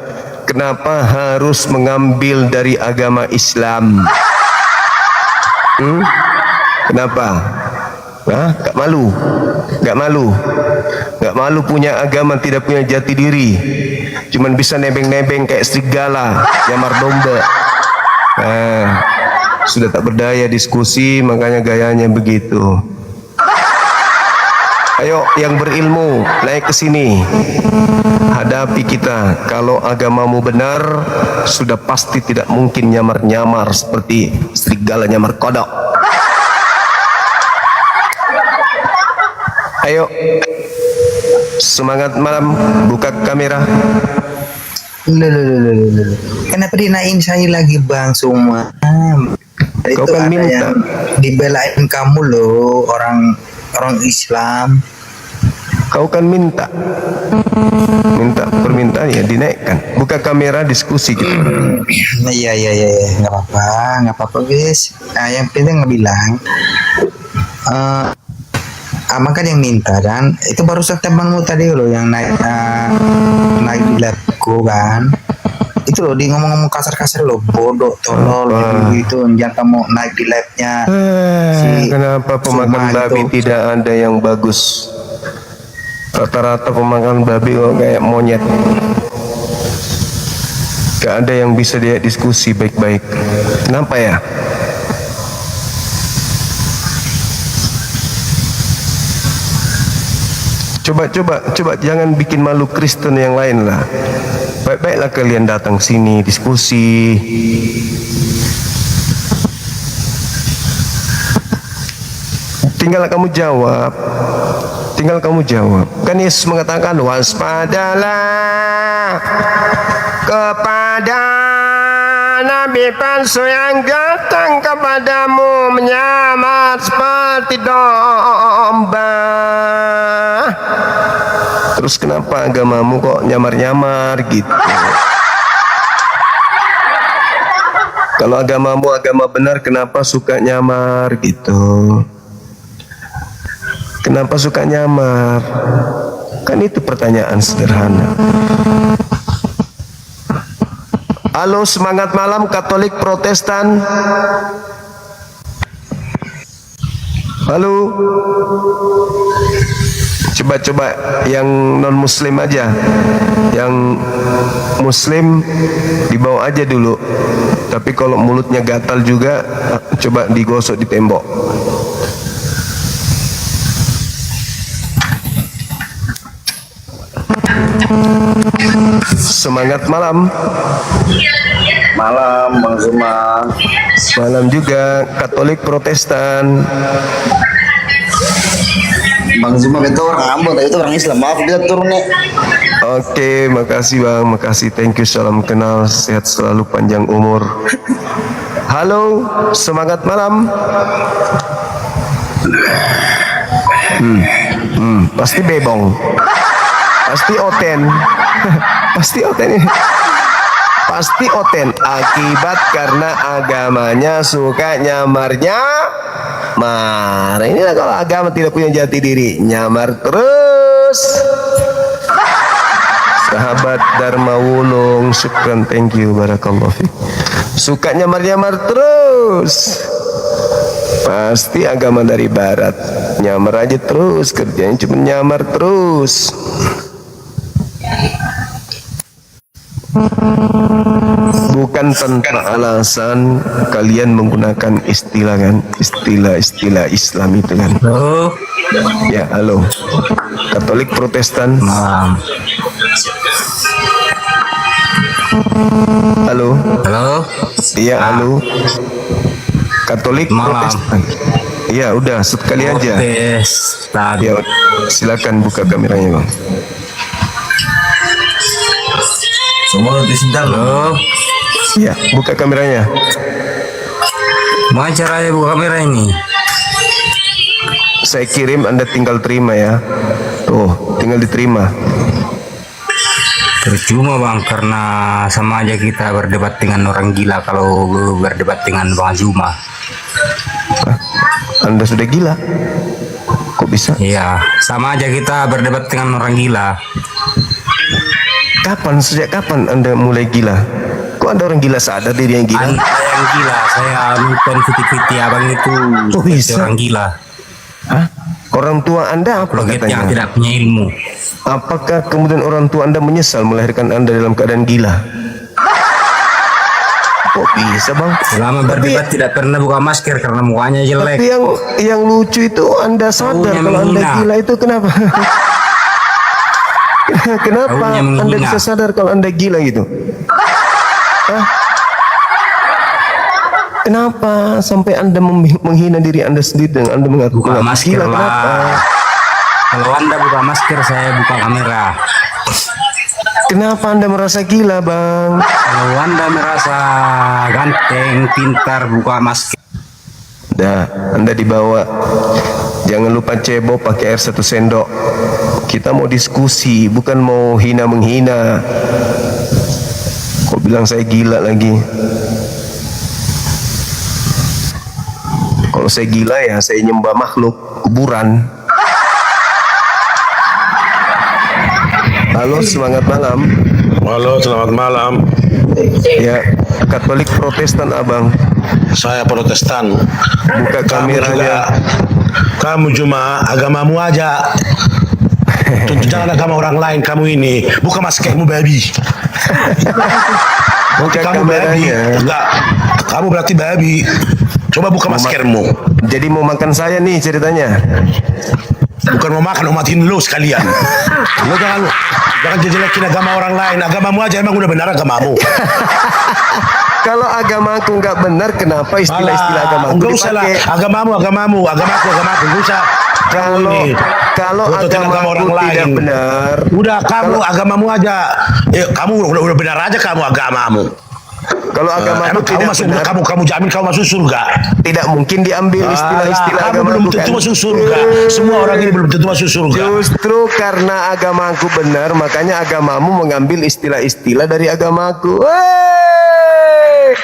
kenapa harus mengambil dari agama Islam? Kenapa? Gak malu? Gak malu punya agama, tidak punya jati diri, cuman bisa nebeng-nebeng kayak serigala, nyamar domba. Sudah tak berdaya diskusi, makanya gayanya begitu. Ayo yang berilmu naik ke sini, hadapi kita. Kalau agamamu benar, sudah pasti tidak mungkin nyamar-nyamar seperti serigala nyamar kodok. Ayo, semangat malam, buka kamera. Kenapa dinain saya lagi Bang Suma? Kau Itu kan ada minta. yang dibelain kamu loh, orang Islam. Kau kan minta permintaan ya dinaikkan. Buka kamera, diskusi gitu. Iya, nggak apa-apa guys. Yang penting ngebilang. Abang kan yang minta kan, itu baru temanmu tadi loh yang naik di labku kan. loh, di ngomong-ngomong kasar-kasar loh, bodoh, tolol, gitu. Jangan kamu naik di live-nya. Kenapa pemakan Suma babi itu. tidak ada yang bagus? Rata-rata pemakan babi kok kayak monyet. Gak ada yang bisa dia diskusi baik-baik. Kenapa ya? Coba jangan bikin malu Kristen yang lain lah. Baik-baiklah kalian datang sini diskusi. Tinggal kamu jawab. Kan Yesus mengatakan waspadalah kepada nabi palsu yang datang kepadamu menyamar seperti domba. Terus kenapa agamamu kok nyamar-nyamar gitu? Kalau agamamu agama benar, kenapa suka nyamar gitu? Kenapa suka nyamar? Kan itu pertanyaan sederhana. Halo, semangat malam Katolik Protestan. Halo. Coba yang non muslim aja. Yang muslim dibawa aja dulu. Tapi kalau mulutnya gatal juga, coba digosok di tembok. Semangat malam. Malam, Bang Zuma. Malam juga Katolik Protestan. Bang Zuma itu orang Ambon, itu orang Islam. Maaf dia turun nih. Oke, makasih Bang, makasih, thank you, salam kenal, sehat selalu, panjang umur. Halo, semangat malam. Pasti bebong, pasti oten, pasti oten. Akibat karena agamanya suka nyamarnya. Ini kalau agama tidak punya jati diri, nyamar terus. Sahabat Dharma Wulung, syukran, thank you, barakallahu fiik. Suka nyamar-nyamar terus. Pasti agama dari barat. Nyamar aja terus, kerjanya cuma nyamar terus. Bukan tanpa alasan kalian menggunakan istilah kan, istilah Islam itu kan. Halo. Ya, halo. Katolik Protestan. Malam. Halo. Halo. Iya, halo. Katolik Malam. Protestan. Iya, udah sekali aja. Protestan. Ya, silakan buka kameranya, Bang. Halo. Iya, buka kameranya. Mau caranya buka kamera ini? Saya kirim, Anda tinggal terima ya. Tuh, tinggal diterima. Percuma Bang, karena sama aja kita berdebat dengan orang gila kalau berdebat dengan Bang Zuma. Hah? Anda sudah gila? Kok bisa? Iya, sama aja kita berdebat dengan orang gila. Kapan? Sejak kapan Anda mulai gila? Kok ada orang gila sadar diri yang gila? Anda yang gila, saya nonton fiti-fiti abang itu Kok bisa? orang gila. Hah? Orang tua Anda apa Logat yang katanya? tidak punya ilmu. Apakah kemudian orang tua Anda menyesal melahirkan Anda dalam keadaan gila? Kok bisa, Bang? Selama berdebat tidak pernah buka masker karena mukanya jelek. Tapi yang lucu itu Anda sadar Taunya kalau Anda menghina. gila itu kenapa? Kenapa Taunya Anda menghina. bisa sadar kalau Anda gila gitu? Hah? Kenapa sampai Anda menghina diri Anda sendiri dan Anda mengaku Buka masker gila? Kenapa? lah. Kalau Anda buka masker, saya buka kamera. Kenapa Anda merasa gila, Bang? Kalau Anda merasa ganteng, pintar, buka masker. Dah, Anda dibawa. Jangan lupa cebok pakai air 1 sendok. Kita mau diskusi, bukan mau hina-menghina. Kok bilang saya gila lagi? Kalau saya gila ya saya nyembah makhluk kuburan. Halo, semangat malam. Halo, selamat malam. Ya, Katolik Protestan abang. Saya Protestan. Buka kameranya. Kamu cuma agamamu aja. Jangan agama orang lain. Kamu ini buka maskermu babi. Buka Kamu babi. kameranya. Enggak. Kamu berarti babi. Coba buka maskermu. Jadi mau makan saya nih ceritanya. Bukan mau makan, mau matiin lu sekalian. Lu jangan jelekin agama orang lain. Agamamu aja emang udah benar agamamu. Kalau agamaku nggak benar, kenapa istilah-istilah agamaku Enggak usah lah. dipakai? Agamamu. Enggak usah. Kalau Nututin agama agamaku tidak benar, Udah kamu agamamu aja. Kamu udah benar aja kamu agamamu. kalau agamaku Emang kamu tidak masuk benar, kamu jamin kamu masuk surga? tidak mungkin diambil istilah-istilah Kamu agamaku belum kan? tentu masuk surga. Semua orang ini belum tentu masuk surga. Justru karena agamaku benar, makanya agamamu mengambil istilah-istilah dari agamaku. Wey!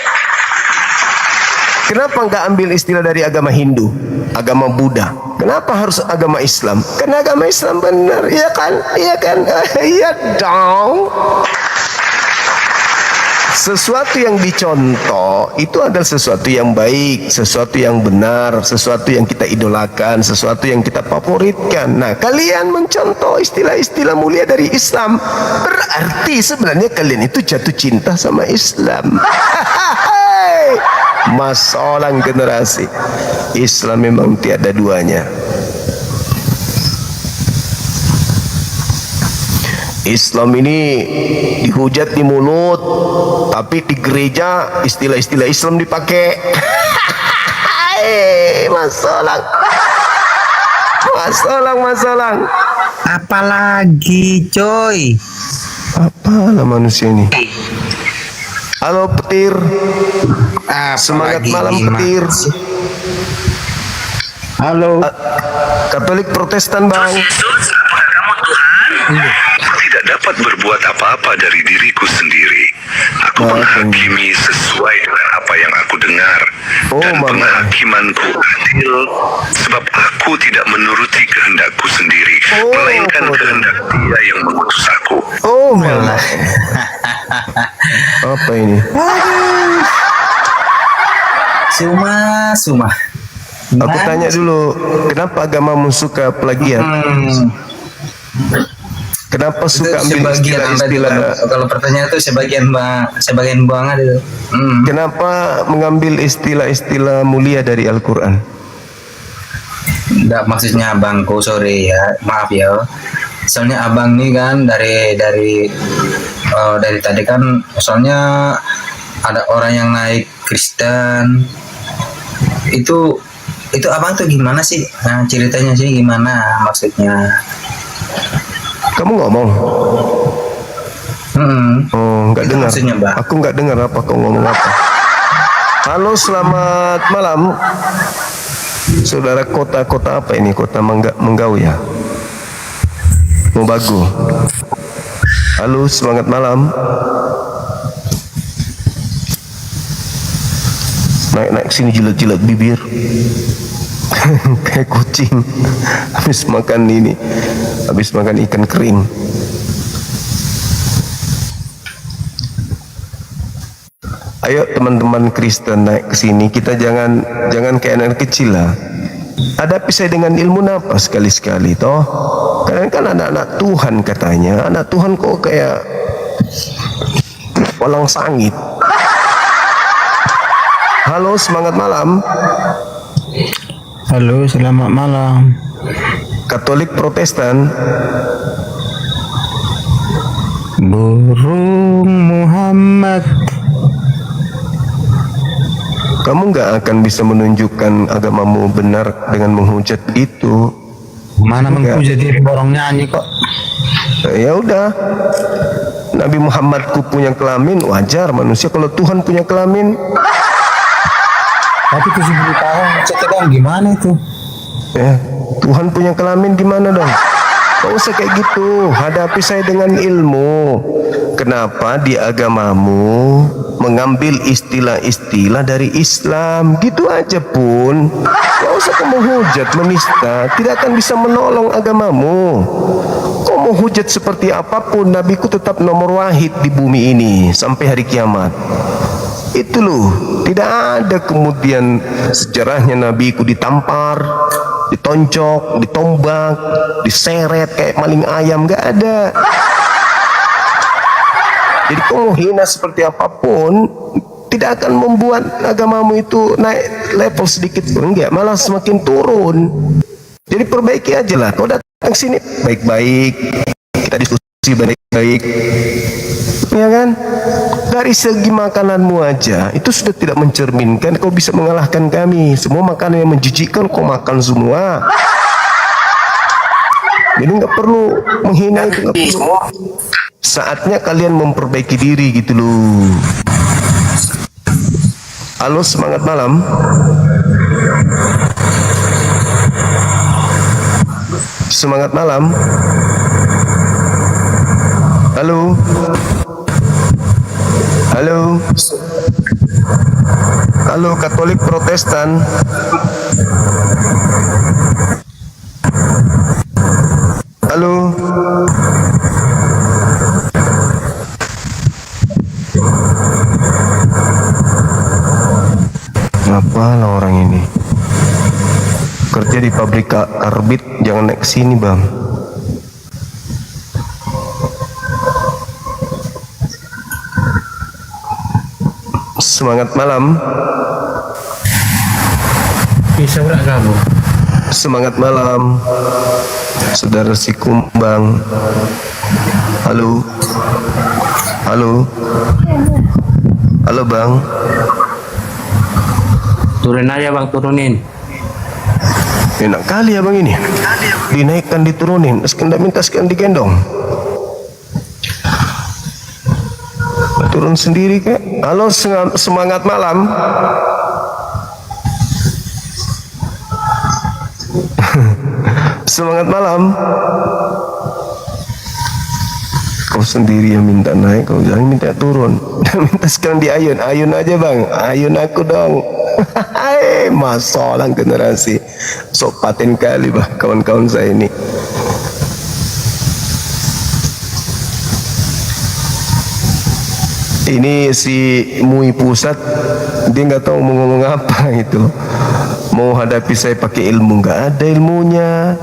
Kenapa nggak ambil istilah dari agama Hindu, agama Buddha? Kenapa harus agama Islam? Karena agama Islam benar, iya kan? Iya kan? Iya dong. Sesuatu yang dicontoh itu adalah sesuatu yang baik, sesuatu yang benar, sesuatu yang kita idolakan, sesuatu yang kita favoritkan. Nah, kalian mencontoh istilah-istilah mulia dari Islam, berarti sebenarnya kalian itu jatuh cinta sama Islam. Masalah generasi Islam memang tiada duanya. Islam ini dihujat di mulut, tapi di gereja istilah-istilah Islam dipakai. Masalah. Apalagi coy. Apalah manusia ini. Halo petir. Semangat malam petir. Halo. Katolik Protestan bang. Tidak dapat berbuat apa-apa dari diriku sendiri. Aku menghakimi sesuai dengan apa yang aku dengar. Dan penghakimanku adil, sebab aku tidak menuruti kehendakku sendiri, melainkan kehendak Dia yang mengutus aku. Oh malah. Apa ini? Suma. Aku tanya dulu, kenapa agamamu suka plagiat? Kenapa suka ambil istilah-istilah? Kalau pertanyaan itu sebagian banget itu. Kenapa mengambil istilah-istilah mulia dari Al-Quran? Enggak, maksudnya abangku, sorry ya, maaf ya. Soalnya abang nih kan dari tadi kan, soalnya ada orang yang naik Kristen. Itu abang tuh gimana sih? Nah, ceritanya sih gimana maksudnya? Kamu ngomong? Oh, nggak dengar. Aku nggak dengar apa kau ngomong apa. Halo, selamat malam. Saudara kota apa ini? Kota Menggau ya? Mobagu. Halo, semangat malam. Naik sini jilat-jilat bibir. Kayak kucing habis makan ikan kering. Ayo teman-teman Kristen naik ke sini, kita jangan kayak anak kecil lah. Hadapi saya dengan ilmu nafas sekali-sekali toh. Kalian kan anak-anak Tuhan katanya. Anak Tuhan kok kayak walang sangit. Halo, semangat malam. Halo, selamat malam. Katolik Protestan. Burung Muhammad. Kamu nggak akan bisa menunjukkan agamamu benar dengan menghujat itu. Mana menghujat diri orang nyanyi kok. Ya udah. Nabi Muhammad punya kelamin, wajar manusia kalau Tuhan punya kelamin. Tapi 70 tahun setelah gimana itu? Ya, Tuhan punya kelamin gimana dong? Gak usah kayak gitu. Hadapi saya dengan ilmu. Kenapa di agamamu mengambil istilah-istilah dari Islam? Gitu aja pun. Gak usah kamu hujat, menista. Tidak akan bisa menolong agamamu. Kamu mau hujat seperti apapun, nabiku tetap nomor wahid di bumi ini sampai hari kiamat. Itu loh, tidak ada kemudian sejarahnya nabiku ditampar, ditoncok, ditombak, diseret kayak maling ayam, gak ada. Jadi kau mau hina seperti apapun, tidak akan membuat agamamu itu naik level sedikit pun, enggak, malah semakin turun. Jadi perbaiki aja lah. Kau datang sini baik-baik, kita diskusi baik-baik, ya kan? Dari segi makananmu aja itu sudah tidak mencerminkan kau bisa mengalahkan kami. Semua makanan yang menjijikkan kau makan semua. Jadi nggak perlu menghina itu, nggak perlu. Saatnya kalian memperbaiki diri gitu loh. Halo, semangat malam. Semangat malam. Halo. Halo. Halo, Katolik Protestan. Halo. Apalah orang ini kerja di pabrik karbit, jangan naik ke sini bang. Semangat malam. Bisa bergabung. Semangat malam, saudara si kumbang. Halo. Halo. Halo bang. Turunin aja bang, turunin. Enak kali ya bang ini. Dinaikkan diturunin, sekedar minta sekian digendong. Turun sendiri kek. Halo, semangat malam. Semangat malam. Kau sendiri yang minta naik, kau jangan minta turun. Minta sekarang diayun, ayun aja bang, ayun aku dong. Masalah generasi sok paten kali bah kawan-kawan saya ini. Ini si MUI pusat, dia nggak tahu mau ngomong apa gitu. Mau hadapi saya pakai ilmu, nggak ada ilmunya.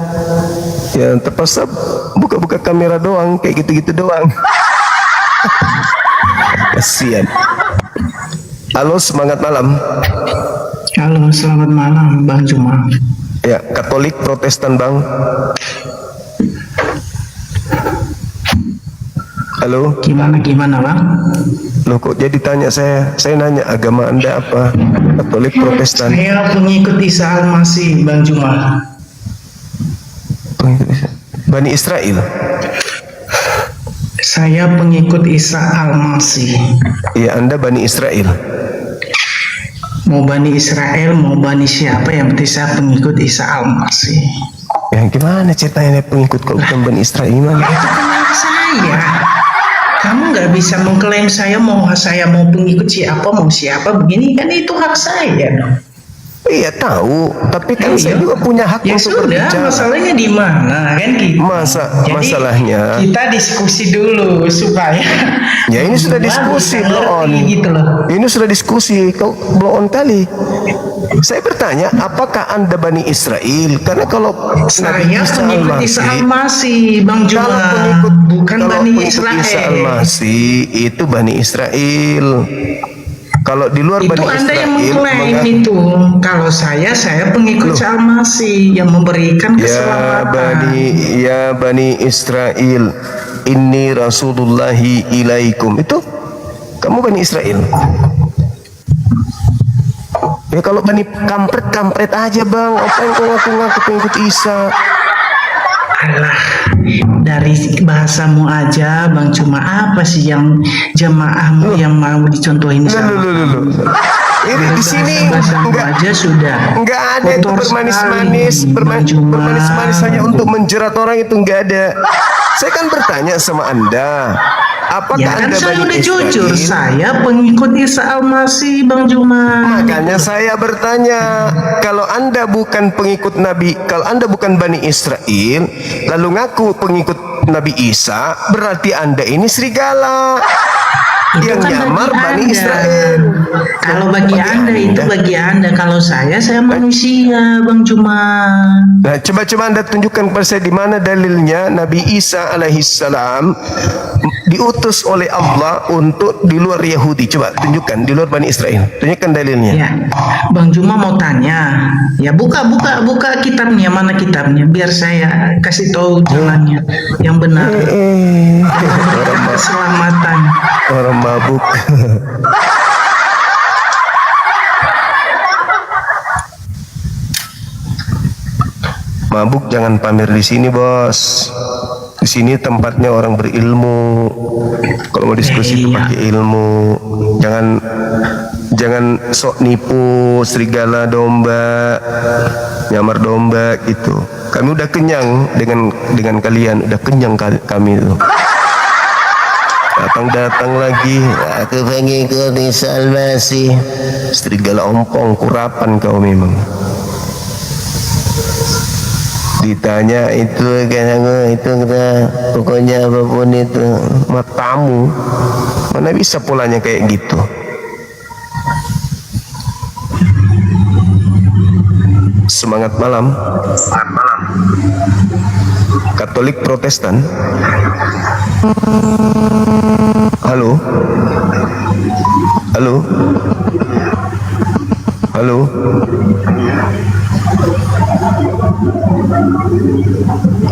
Ya terpaksa buka-buka kamera doang, kayak gitu-gitu doang. Kasian. Halo, semangat malam. Halo, selamat malam Bang Juma. Ya, Katolik Protestan bang. Halo. Gimana Bang? Loh kok jadi tanya saya nanya agama anda apa? Katolik Protestan. Saya pengikut Isa Al-Masih Bang Juma. Bani Israel. Saya pengikut Isa Al-Masih. Iya, anda Bani Israel. Mau Bani Israel, mau Bani siapa, yang penting saya pengikut Isa Al-Masih. Ya gimana ceritanya pengikut kalau bukan Bani Israel gimana? Itu kan hak saya. Kamu nggak bisa mengklaim saya mau pengikut siapa, mau siapa begini, kan itu hak saya dong. Iya tahu, tapi kan saya juga punya hak ya untuk sudah, berbicara. masalahnya di mana kan gitu. Jadi, masalahnya kita diskusi dulu supaya. Ya ini sudah diskusi blow on. Gitu loh. Ini sudah diskusi, kau blow on kali. Saya bertanya, apakah anda Bani Israel? Karena kalau saya pengikut Isa Al-Masih, Bang Juma, bukan Bani Israel. Isa Al-Masih itu Bani Israel. Kalau di luar itu Bani Anda Israel, yang mengklaim itu. Kalau saya pengikut Isa Al-Masih yang memberikan keselamatan. Ya Bani Israel, inni Rasulullahi ilaikum. Itu kamu Bani Israel. Ya kalau Bani kampret aja bang. Apa yang kau ngaku-ngaku pengikut Isa? Alah, dari bahasamu aja Bang, cuma apa sih yang jamaahmu yang mau dicontohin sama kamu? Ini di sini enggak aja sudah. Enggak ada itu bermanis-manis hanya untuk menjerat orang, itu enggak ada. Saya kan bertanya sama anda, Apakah Ya kan Anda saya Bani udah Israel? jujur, saya pengikut Isa Al-Masih, Bang Juma. Makanya saya bertanya, kalau Anda bukan pengikut Nabi, kalau Anda bukan Bani Israel, lalu ngaku pengikut Nabi Isa, berarti Anda ini serigala Itu yang kan nyamar bagi Bani Anda. Israel. Kalau bagi Anda itu bagi Anda, kalau saya manusia, Bang Juma. Nah, coba Anda tunjukkan kepada saya di mana dalilnya Nabi Isa alaihissalam diutus oleh Allah untuk di luar Yahudi. Coba tunjukkan di luar Bani Israel. Tunjukkan dalilnya. Ya, Bang Juma mau tanya. Ya buka kitabnya, mana kitabnya? Biar saya kasih tahu jalannya yang benar. Keselamatan. Orang mabuk. Mabuk jangan pamer di sini, Bos. Di sini tempatnya orang berilmu. Kalau mau diskusi itu pakai ilmu. Jangan sok nipu, serigala domba, nyamar domba gitu. Kami udah kenyang dengan kalian, udah kenyang kami itu. Datang lagi, aku pengikut Isa Al-Masih. Serigala ompong, kurapan kau memang. Ditanya itu pokoknya apapun itu matamu, mana bisa polanya kayak gitu. Semangat malam. Katolik Protestan. Halo.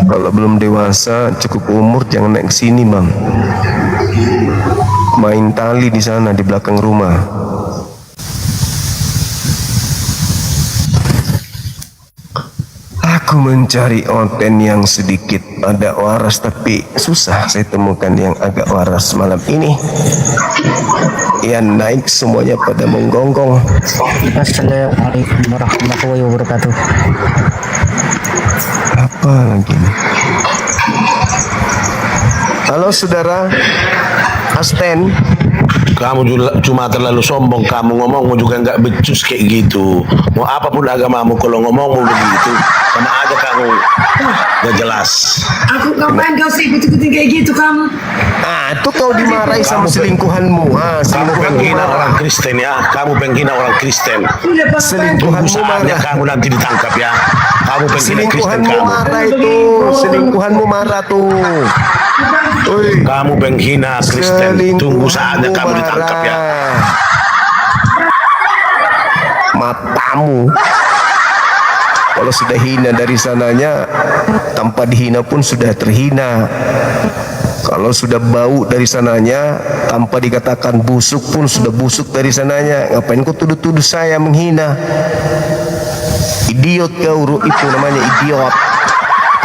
Kalau belum dewasa, cukup umur, jangan naik ke sini, Bang. Main tali di sana di belakang rumah. Aku mencari oten yang sedikit ada waras, tapi susah saya temukan yang agak waras malam ini. Yang naik semuanya pada menggonggong. Assalamualaikum warahmatullahi wabarakatuh. Apa lagi nih? Halo saudara Asten. Kamu cuma terlalu sombong, kamu ngomongmu juga nggak becus kayak gitu. Mau apapun agamamu, kalau ngomongmu begitu, sama aja kamu nggak jelas. Aku ngapain kau sih ikut-ikutin kayak gitu kamu? Itu kau dimarahi sama selingkuhanmu. Kamu penghina orang Kristen ya, kamu penghina orang Kristen. Selingkuhanmu Saatnya marah. kamu nanti ditangkap ya. Kamu penghina Kristen Selingkuhanmu kamu. marah itu. Selingkuhanmu marah tuh. Kamu penghina Kristen. Tunggu saatnya kamu ditangkap ya. Matamu. Kalau sudah hina dari sananya, tanpa dihina pun sudah terhina. Kalau sudah bau dari sananya, tanpa dikatakan busuk pun sudah busuk dari sananya. Ngapain kau tuduh-tuduh saya menghina? Idiot kau, itu namanya idiot.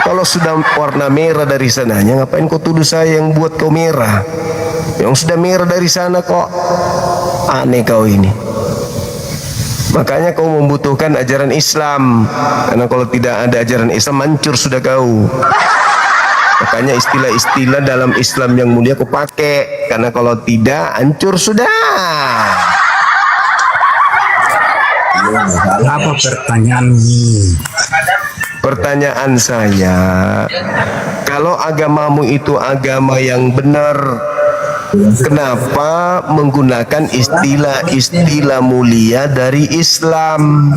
Kalau sudah warna merah dari sananya, ngapain kau tuduh saya yang buat kau merah? Yang sudah merah dari sana kok. Aneh kau ini. Makanya kau membutuhkan ajaran Islam. Karena kalau tidak ada ajaran Islam, hancur sudah kau. Makanya istilah-istilah dalam Islam yang mulia kau pakai. Karena kalau tidak, hancur sudah. Apa pertanyaanmu? Pertanyaan saya, kalau agamamu itu agama yang benar, kenapa menggunakan istilah-istilah mulia dari Islam?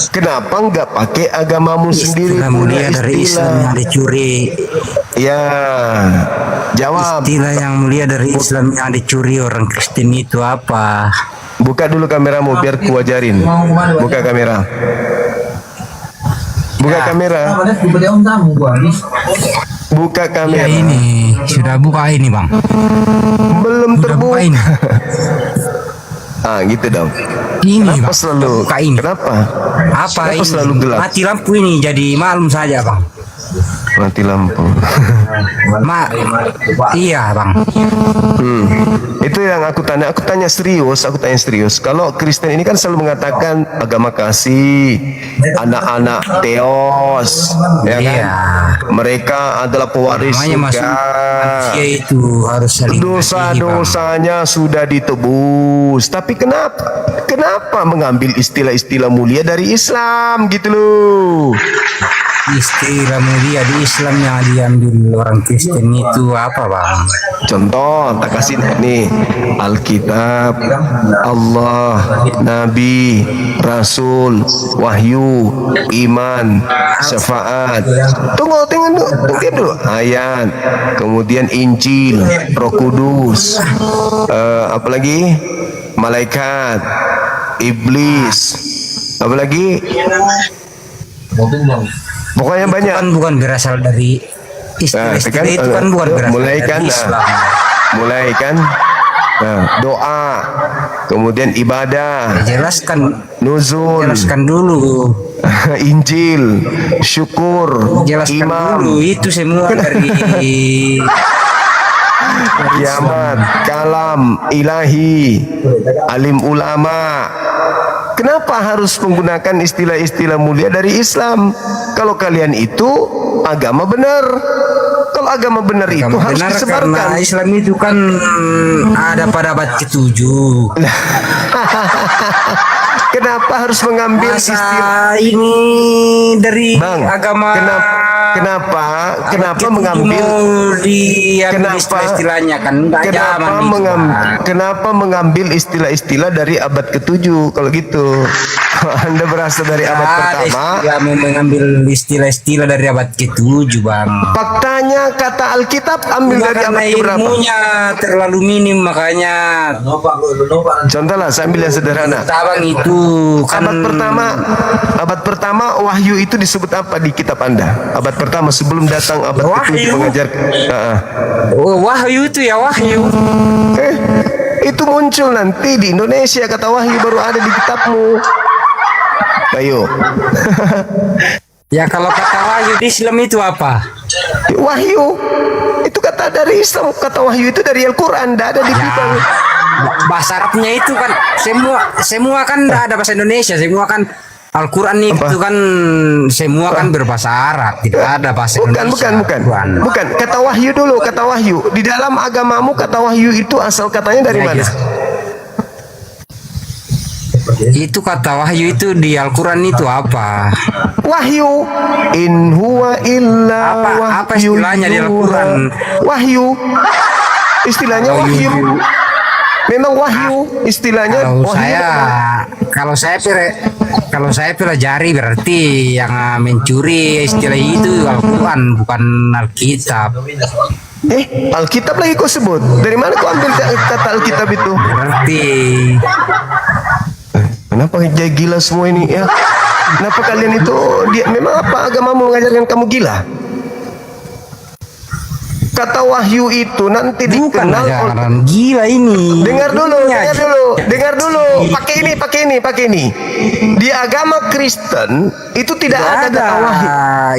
Kenapa enggak pakai agamamu sendiri? Istilah mulia dari Islam yang dicuri. Ya, jawab. Istilah yang mulia dari Islam yang dicuri orang Kristen itu apa? Buka dulu kameramu biar ku ajarin. Buka kamera. Buka kamera. Buka kamera. Ya ini sudah buka ini bang. Belum terbuka. Ini. Gitu dong. Ini Kenapa bang. selalu? Buka ini. Kenapa? Apa Kenapa ini? selalu gelap? Mati lampu ini jadi malam saja bang. Mati lampu. Iya bang. Itu yang aku tanya serius. Kalau Kristen ini kan selalu mengatakan agama kasih, anak-anak teos, ya kan? Mereka adalah pewaris surga. Manusia itu harus saling Dosa-dosanya sudah ditebus. Tapi kenapa mengambil istilah-istilah mulia dari Islam gitu loh? Istilah mulia di Islam yang diambil orang Kristen itu apa bang? Contoh, tak kasih nih Alkitab, Allah, Nabi, Rasul, Wahyu, Iman, Syafaat. Tunggu dulu. Ayat, kemudian Injil, Roh Kudus, apalagi malaikat, iblis, apalagi pokoknya banyak. Itu kan bukan berasal dari istilah itu kan bukan berasal dari Islam. Mulai kan doa, kemudian ibadah, Jelaskan dulu. Injil, syukur, Jelaskan imam, dulu itu semua dari kiamat, kalam, ilahi, alim ulama. Kenapa harus menggunakan istilah-istilah mulia dari Islam? Kalau kalian itu agama benar. Kalau agama benar itu harus disebarkan. Karena Islam itu kan ada pada abad ke-7. Kenapa harus mengambil istilah ini dari agama? Kenapa mengambil istilah-istilahnya kan? Kenapa mengambil istilah-istilah dari abad ke-7 kalau gitu? Anda berasal dari abad pertama. Kamu mengambil istilah-istilah dari abad ke-7 bang. Faktanya kata Alkitab ambil dari abad keberapa? Ilmunya terlalu minim makanya. Contohlah, saya ambil yang sederhana. Bang itu kan abad pertama wahyu itu disebut apa di kitab Anda? Abad pertama sebelum datang abad ke-7 mengajar. Wahyu itu ya wahyu. Itu muncul nanti di Indonesia, kata wahyu baru ada di kitabmu. Ayo. Ya kalau kata wahyu di Islam itu apa? Wahyu itu kata dari Islam, kata wahyu itu dari Al-Quran, tidak ada di bidang. Bahasa Arabnya itu kan semua kan tidak ada bahasa Indonesia, semua kan Al-Quran itu kan semua kan berbahasa Arab, tidak ada bahasa Indonesia. Bukan. Kata wahyu dulu, kata wahyu. Di dalam agamamu kata wahyu itu asal katanya dari mana? Itu kata wahyu itu di Al-Quran itu apa? Wahyu. In huwa illa apa istilahnya di Al-Quran? Wahyu. Istilahnya wahyu. Memang wahyu istilahnya. Kalau saya pelajari berarti yang mencuri istilah itu Al-Quran bukan Alkitab. Alkitab lagi kau sebut. Dari mana kau ambil kata Alkitab itu? Berarti kenapa jadi gila semua ini ya? Kenapa kalian itu memang apa agamamu mengajarkan kamu gila? Kata wahyu itu nanti dikenal gila ini. Dengar dulu. Pakai ini. Di agama Kristen itu tidak ada kata wahyu.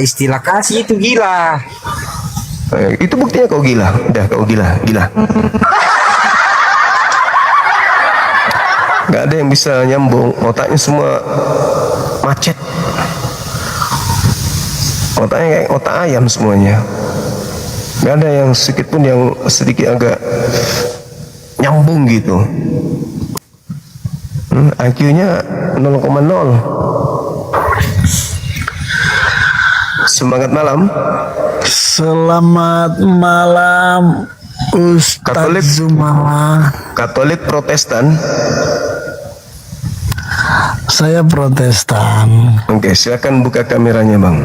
Istilah kasih itu gila. Itu buktinya kau gila. Udah kau gila. Gak ada yang bisa nyambung. Otaknya semua macet. Otaknya kayak otak ayam semuanya. Gak ada yang sedikit pun yang sedikit agak nyambung gitu. IQ-nya 0,0. Semangat malam. Selamat malam Ustaz Zumala. Katolik Protestan. Saya Protestan. Oke, silakan buka kameranya bang.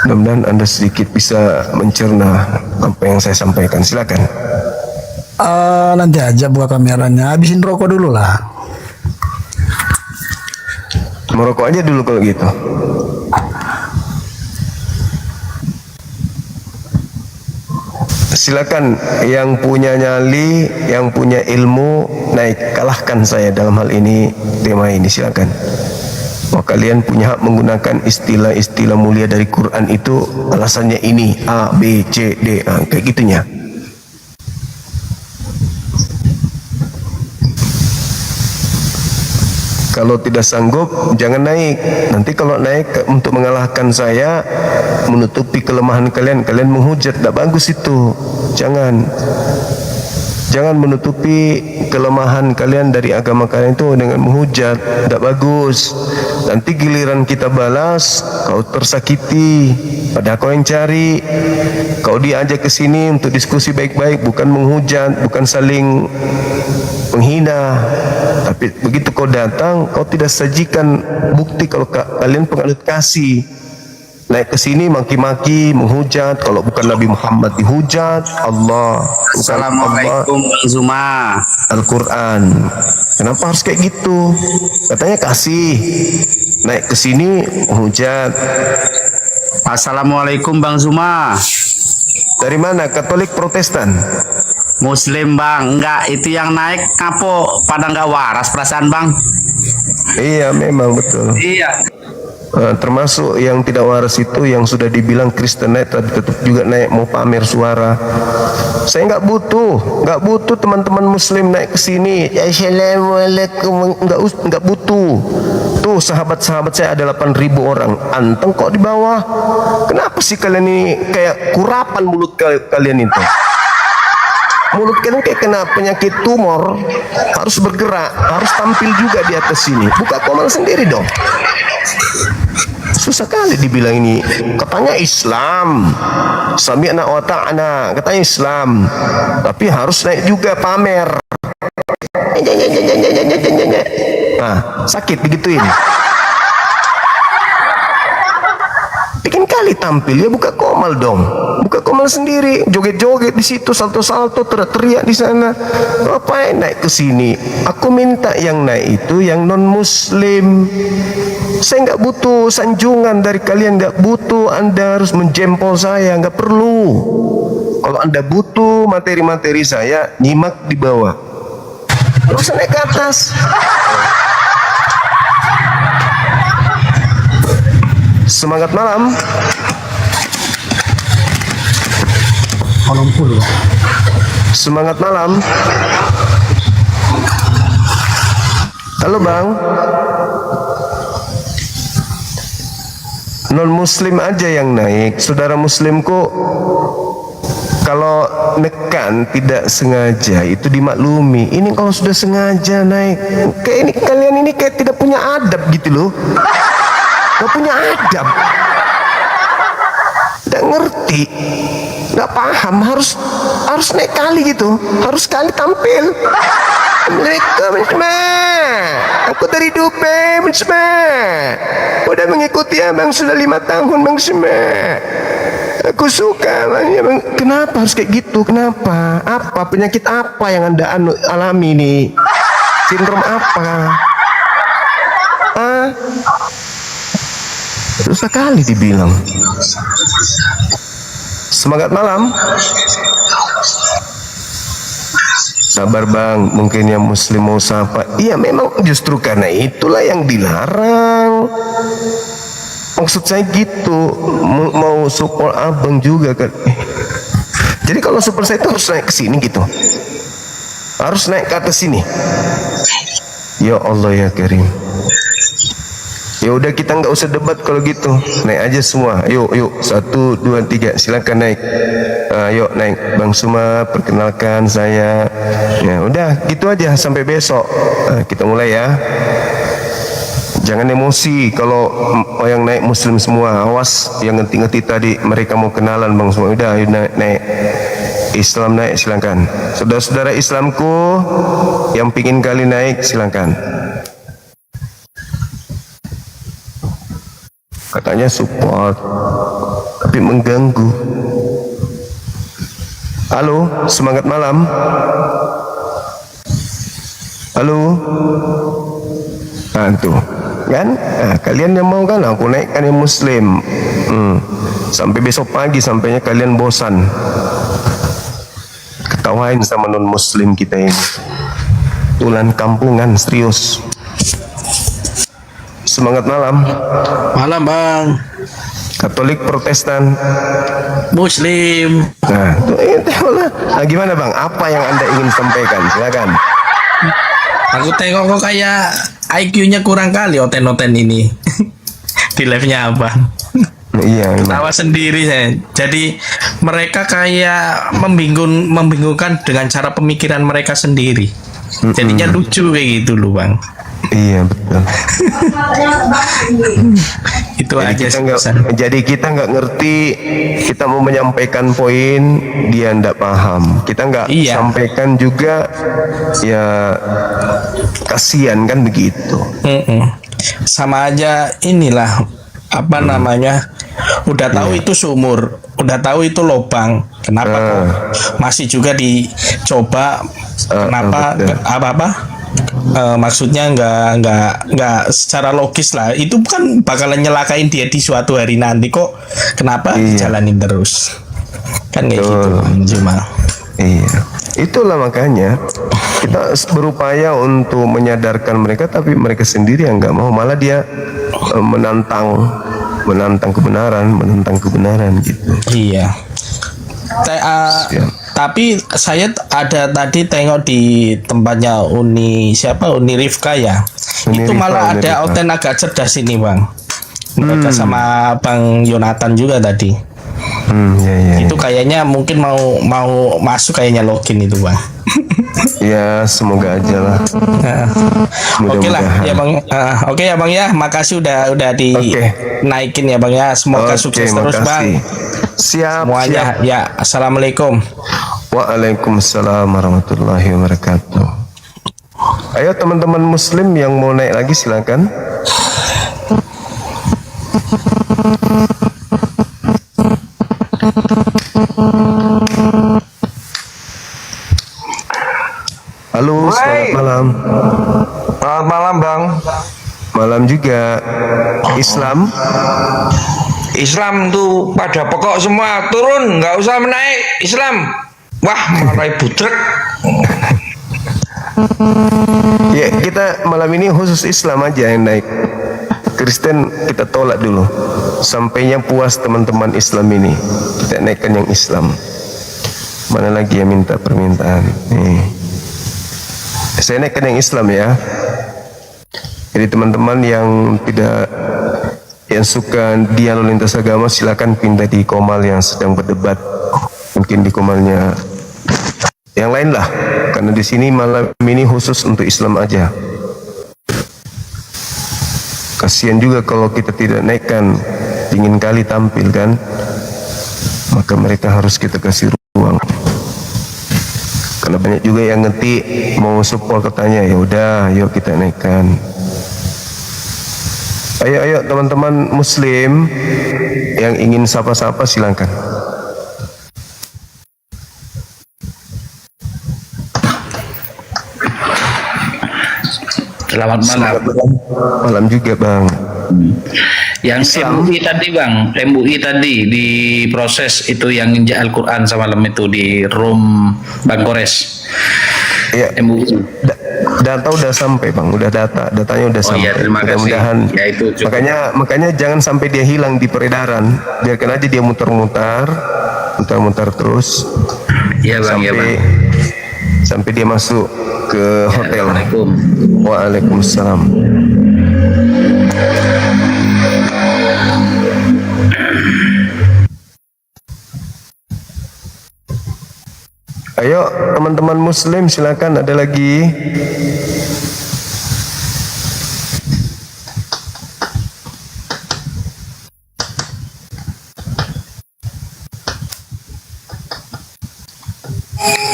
Mudah-mudahan Anda sedikit bisa mencerna apa yang saya sampaikan. Silakan. Nanti aja buka kameranya. Habisin rokok dulu lah. Merokok aja dulu kalau gitu. Silakan yang punya nyali, yang punya ilmu naik, kalahkan saya dalam hal ini, tema ini. Silakan. bahwa kalian punya hak menggunakan istilah-istilah mulia dari Quran itu alasannya ini A, B, C, D, kayak gitunya. Kalau tidak sanggup, jangan naik. Nanti kalau naik untuk mengalahkan saya, menutupi kelemahan kalian, kalian menghujat, tidak bagus itu. Jangan menutupi kelemahan kalian dari agama kalian itu dengan menghujat, tidak bagus. Nanti giliran kita balas, kau tersakiti. Padahal kau yang cari, kau diajak ke sini untuk diskusi baik-baik, bukan menghujat, bukan saling menghina. Tapi begitu kau datang, kau tidak sajikan bukti kalau kalian penganut kasih. Naik ke sini maki-maki, menghujat, kalau bukan Nabi Muhammad dihujat, Allah. Assalamualaikum Bang Zuma. Al-Quran. Kenapa harus kayak gitu? Katanya kasih. Naik ke sini menghujat. Assalamualaikum Bang Zuma. Dari mana? Katolik, Protestan? Muslim Bang. Enggak, itu yang naik ngapo pada enggak waras perasaan Bang. Iya, memang betul. Iya. Termasuk yang tidak waras itu yang sudah dibilang Kristen naik, tapi tetap juga naik mau pamer suara. Saya nggak butuh teman-teman Muslim naik ke sini. Assalamualaikum, nggak butuh. Tuh sahabat-sahabat saya ada 8.000 orang. Anteng kok di bawah. Kenapa sih kalian ini kayak kurapan mulut kalian itu? Mulut kalian kayak kena penyakit tumor, harus bergerak, harus tampil juga di atas sini. Buka komal sendiri dong. Susah kali dibilang ini. Katanya Islam, sami'na wa ta'na, katanya Islam, tapi harus naik juga pamer. Sakit digituin. Bikin kali tampil ya, buka komal dong. Buka komal sendiri, joget-joget di situ, salto-salto, teriak-teriak di sana. Ngapain naik ke sini? Aku minta yang naik itu yang non-Muslim. Saya nggak butuh sanjungan dari kalian, nggak butuh Anda harus menjempol saya, nggak perlu. Kalau Anda butuh materi-materi saya, nyimak di bawah. Nggak usah naik ke atas. Semangat malam. Semangat malam. Halo Bang. Non Muslim aja yang naik. Saudara Muslimku kalau nekan tidak sengaja itu dimaklumi. Ini kalau sudah sengaja naik, kayak ini kalian ini kayak tidak punya adab gitu loh. Gak punya adab, gak ngerti, gak paham, harus naik kali gitu, harus kali tampil. Assalamualaikum, aku dari Dubai, udah mengikuti abang sudah 5 tahun, Bang Sema. Aku suka, bang. Kenapa harus kayak gitu? Kenapa? Apa penyakit apa yang Anda alami nih? Sindrom apa? Susah kali dibilang. Semangat malam. Sabar Bang, mungkin yang Muslim mau sapa. Iya memang justru karena itulah yang dilarang. Maksud saya gitu, mau support abang juga kan. Jadi kalau support saya itu harus naik ke sini gitu. Harus naik ke atas sini. Ya Allah ya Karim. Ya udah kita nggak usah debat kalau gitu, naik aja semua. Yuk 1, 2, 3 silakan naik. Yuk naik Bang Suma, perkenalkan saya. Ya udah gitu aja sampai besok. Kita mulai ya. Jangan emosi kalau yang naik Muslim semua. Awas yang ngerti-ngerti tadi mereka mau kenalan Bang Suma. Udah naik. Islam naik silakan. Saudara-saudara Islamku yang pingin kali naik silakan. Katanya support, tapi mengganggu. Halo, semangat malam. Halo. Tuh, kan? Kalian yang mau kan, aku naikkan yang Muslim. Sampai besok pagi, sampainya kalian bosan. Ketawain sama non Muslim kita ini. Tulan kampungan serius. Semangat malam. Malam bang. Katolik, Protestan, Muslim. Nah, gimana bang? Apa yang anda ingin sampaikan? Silakan. Aku tengok kok kayak IQ-nya kurang kali oten-oten ini. Di live-nya apa? Iya. Tawa sendiri saya. Jadi mereka kayak membingungkan dengan cara pemikiran mereka sendiri. Jadinya lucu kayak gitu loh bang. Iya betul. Itu aja. Jadi kita nggak ngerti, kita mau menyampaikan poin, dia nggak paham. Kita nggak sampaikan juga, ya kasihan kan begitu. Sama aja inilah apa namanya. Udah tahu itu sumur, udah tahu itu lubang. Kenapa kok masih juga dicoba? Kenapa apa-apa? Maksudnya nggak secara logis lah, itu kan bakalan nyelakain dia di suatu hari nanti, kok kenapa dijalanin terus kan kayak gitu cuma. Iya, itulah makanya kita berupaya untuk menyadarkan mereka, tapi mereka sendiri yang nggak mau, malah dia menantang kebenaran gitu. Iya. Tapi saya ada tadi tengok di tempatnya Uni Rifka ya. Itu malah ada Oten agak cerdas ini bang. Mereka sama Bang Yonatan juga tadi. Itu kayaknya mungkin mau masuk kayaknya login itu bang. Ya semoga aja lah. Oke lah ya bang. Oke ya bang ya. Makasih udah dinaikin ya bang ya. Semoga sukses terus bang. Siap. Semuanya ya. Assalamualaikum. Waalaikumsalam warahmatullahi wabarakatuh. Ayo teman-teman muslim yang mau naik lagi silakan. Halo, selamat malam. Selamat malam bang. Malam juga. Islam tuh pada pokok semua turun, nggak usah menaik Islam. Wah, malah budrek. Ya, kita malam ini khusus Islam aja yang naik. Kristen kita tolak dulu. Sampainya puas teman-teman Islam ini, kita naikkan yang Islam. Mana lagi yang minta permintaan? Nih. Saya naikkan yang Islam ya. Jadi teman-teman yang suka dialog lintas agama silakan pindah di Komal yang sedang berdebat. Mungkin di Komalnya yang lain lah, karena di sini malam ini khusus untuk Islam aja. Kasihan juga kalau kita tidak naikkan, ingin kali tampil kan, maka mereka harus kita kasih ruang. Karena banyak juga yang ngetik mau support katanya, ya udah, yuk kita naikkan. Ayo teman-teman muslim yang ingin sapa-sapa silakan. Selamat malam. Malam juga bang. Yang MUI tadi bang, MUI tadi di proses itu yang injak Al-Quran semalam itu di room Bangkores. Ya, MUI. Data udah sampai bang, datanya udah sampai. Iya, terima kasih. Mudah-mudahan. Ya, itu makanya jangan sampai dia hilang di peredaran. Biarkan aja dia muter-muter terus. Iya bang, ya bang. Sampai dia masuk ke hotel. Waalaikumsalam. Ayo teman-teman muslim silakan, ada lagi.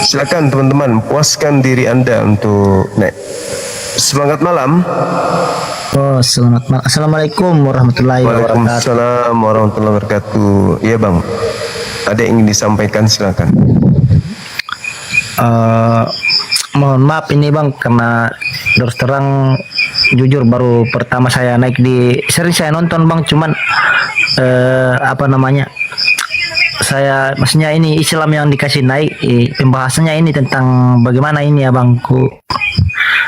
Silakan teman-teman, puaskan diri Anda untuk naik. Semangat malam. Oh, selamat malam. Assalamualaikum warahmatullahi wabarakatuh. Waalaikumsalam warahmatullahi wabarakatuh. Iya bang, ada yang ingin disampaikan silakan. Mohon maaf ini bang, karena terus terang jujur baru pertama saya naik sering saya nonton bang, cuman saya maksudnya ini Islam yang dikasih naik pembahasannya ini tentang bagaimana ini ya bang,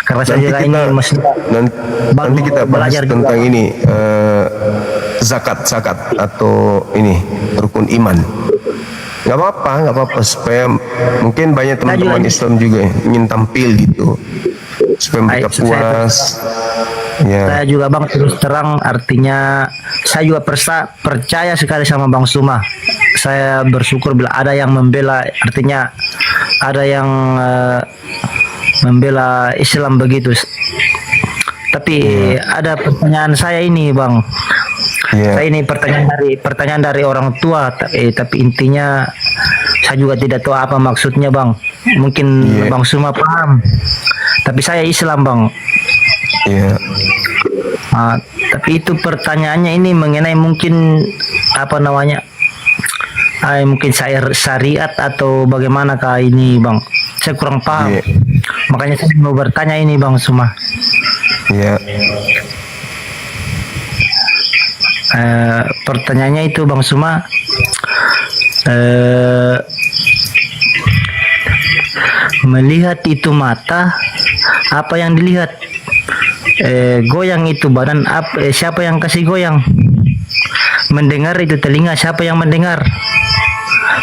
Karena saya juga ini masih nanti kita bahas tentang ini zakat atau ini rukun iman. Nggak apa-apa supaya mungkin banyak teman-teman Islam juga ingin tampil gitu supaya mereka puas. Saya juga Bang terus terang, artinya saya juga percaya sekali sama Bang Suma. Saya bersyukur bila ada yang membela, artinya ada yang membela Islam begitu. Tapi ada pertanyaan saya ini Bang. Saya ini pertanyaan dari orang tua, tapi intinya saya juga tidak tahu apa maksudnya Bang. Mungkin Bang Suma paham, tapi saya Islam Bang. Tapi itu pertanyaannya ini mengenai mungkin apa namanya, mungkin syariat atau bagaimanakah ini Bang? Saya kurang paham. Makanya saya mau bertanya ini Bang Suma. Pertanyaannya itu Bang Suma, melihat itu mata, apa yang dilihat? Goyang itu badan, siapa yang kasih goyang? Mendengar itu telinga, siapa yang mendengar?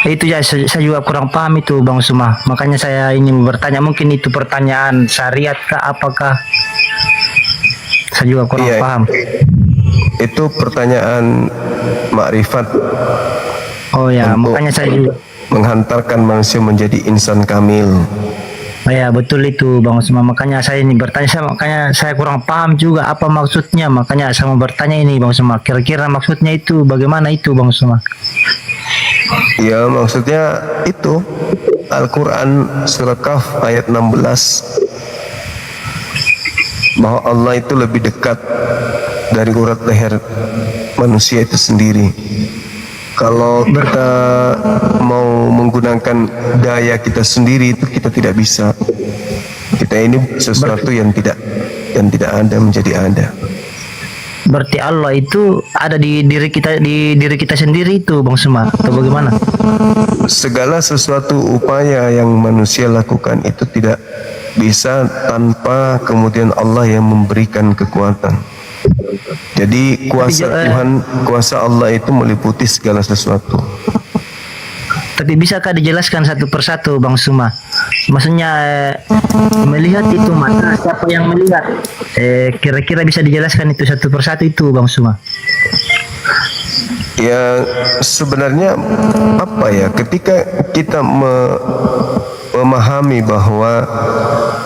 Itu ya, saya juga kurang paham itu Bang Suma. Makanya saya ini bertanya, mungkin itu pertanyaan syariat kah, apakah? Saya juga kurang paham. Itu pertanyaan makrifat. Makanya saya juga menghantarkan manusia menjadi insan kamil. Betul itu Bang Suma. Makanya saya ini bertanya, makanya saya kurang paham juga apa maksudnya. Makanya saya mau bertanya ini Bang Suma, kira-kira maksudnya itu bagaimana itu Bang Suma? Ya, maksudnya itu Al-Quran surah Kahf ayat 16, bahwa Allah itu lebih dekat dari urat leher manusia itu sendiri. Kalau kita mau menggunakan daya kita sendiri, itu kita tidak bisa. Kita ini sesuatu yang tidak ada menjadi ada. Berarti Allah itu ada di diri kita sendiri itu Bang Suma, atau bagaimana? Segala sesuatu upaya yang manusia lakukan itu tidak bisa tanpa kemudian Allah yang memberikan kekuatan. Jadi kuasa Allah itu meliputi segala sesuatu. Tapi bisakah dijelaskan satu persatu Bang Suma? Maksudnya melihat itu mata, siapa yang melihat? Kira-kira bisa dijelaskan itu satu persatu itu Bang Suma? Ya, sebenarnya apa ya, ketika kita memahami bahwa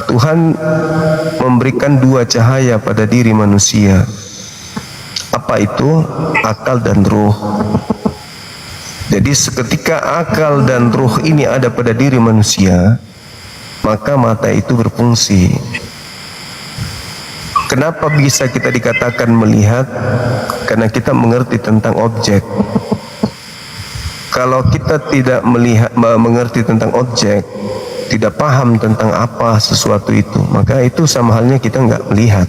Tuhan memberikan dua cahaya pada diri manusia. Apa itu? Akal dan ruh. Jadi seketika akal dan ruh ini ada pada diri manusia, maka mata itu berfungsi. Kenapa bisa kita dikatakan melihat? Karena kita mengerti tentang objek. Kalau kita tidak mengerti tentang objek, tidak paham tentang apa sesuatu itu, maka itu sama halnya kita nggak melihat.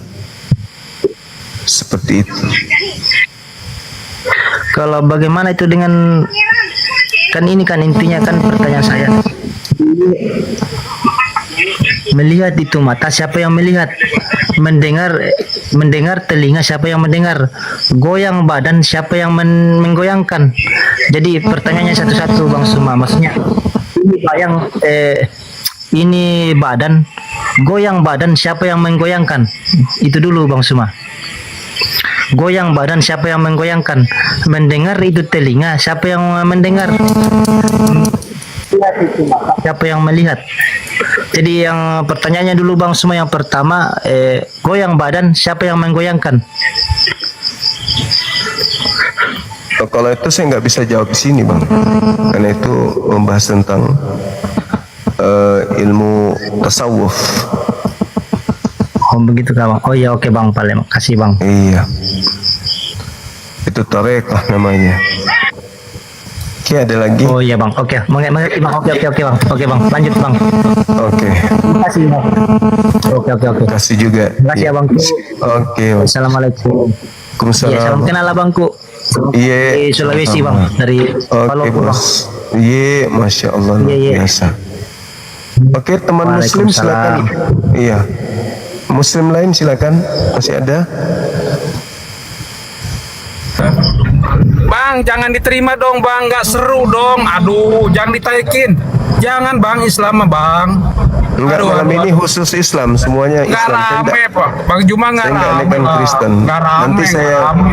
Seperti itu. Kalau bagaimana itu dengan, kan ini kan intinya kan pertanyaan saya, melihat itu mata, siapa yang melihat? Mendengar telinga, siapa yang mendengar? Goyang badan, siapa yang menggoyangkan? Jadi pertanyaannya satu-satu Bang Suma. Maksudnya ini badan, goyang badan, siapa yang menggoyangkan? Itu dulu Bang Suma. Goyang badan, siapa yang menggoyangkan? Mendengar itu telinga, siapa yang mendengar? Siapa yang melihat? Jadi yang pertanyaannya dulu Bang Suma, yang pertama, goyang badan, siapa yang menggoyangkan? Kalau itu saya nggak bisa jawab di sini Bang, karena itu membahas tentang ilmu tasawuf. Oh begitu Bang. Oh iya, oke Bang, paling makasih Bang. Iya, itu tarekah namanya. Oke, ada lagi? Oh iya Bang, oke. Mengerti Bang, oke Bang. Oke Bang, lanjut Bang. Oke. Terima kasih Bang. Oke. Terima kasih juga. Terima kasih ya Bangku. Oke. Assalamualaikum. Waalaikumsalam. Iya, salam kenal Bangku. Iya. Di Sulawesi Bang, dari Palopo Bang. Iya, masya Allah, luar biasa. Oke, teman Muslim silakan. Iya. Muslim lain silakan, masih ada. Bang, jangan diterima dong bang, nggak seru dong. Aduh, jangan ditaikin. Jangan bang, Islam mah bang. Enggak, malam ini khusus Islam, semuanya Nggak Islam. rame pak, Bang Juma nggak Saya nggak rame. nekan Bang. Kristen. Nggak rame, Nanti nggak rame.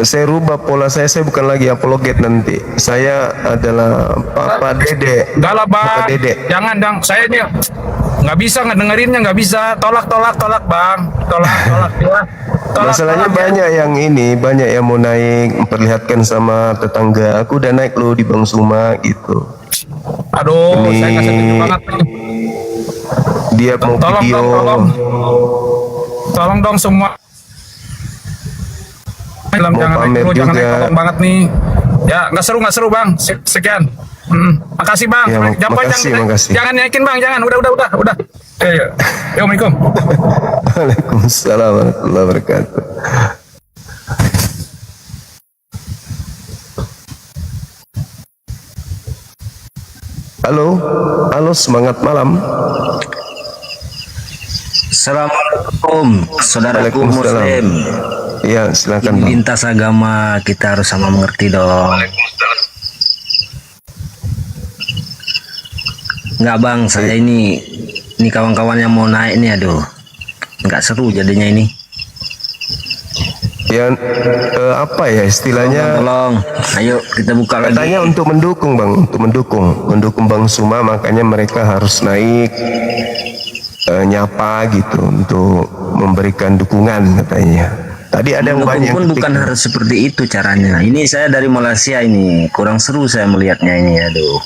saya rubah pola saya bukan lagi apologet nanti. Saya adalah Papa Dede. Enggak lah bang, Papa Dede. jangan dong. Saya ini nggak bisa ngedengerinnya, nggak bisa. Tolak bang, tolak ya. Masalahnya banyak yang ini, banyak yang mau naik, memperlihatkan sama tetangga. Aku udah naik loh di Bang Suma gitu. Aduh, Ini saya nggak setuju banget nih. dia mau Tolong video. dong, tolong dong semua. Film Mau jangan naik pamer dulu, jangan naik, juga. tolong banget nih. Ya nggak seru bang. Sekian. Makasih bang. Ya, makasih. Jangan naikin bang, jangan. Udah. Assalamualaikum. Waalaikumsalam warahmatullahi wabarakatuh. Halo, semangat malam. Assalamualaikum, saudaraku Muslim. Ya, silakan. Di lintas agama kita harus sama mengerti dong. Enggak bang, saya ini kawan-kawan yang mau naik nih, aduh, nggak seru jadinya ini. Ya, apa ya istilahnya? Tolong, ayo kita buka lagi. Katanya untuk mendukung bang, mendukung Bang Suma, makanya mereka harus naik nyapa gitu untuk memberikan dukungan katanya. Tadi ada yang Mendukung banyak pun bukan harus seperti itu caranya. Ini saya dari Malaysia ini, kurang seru saya melihatnya ini, aduh.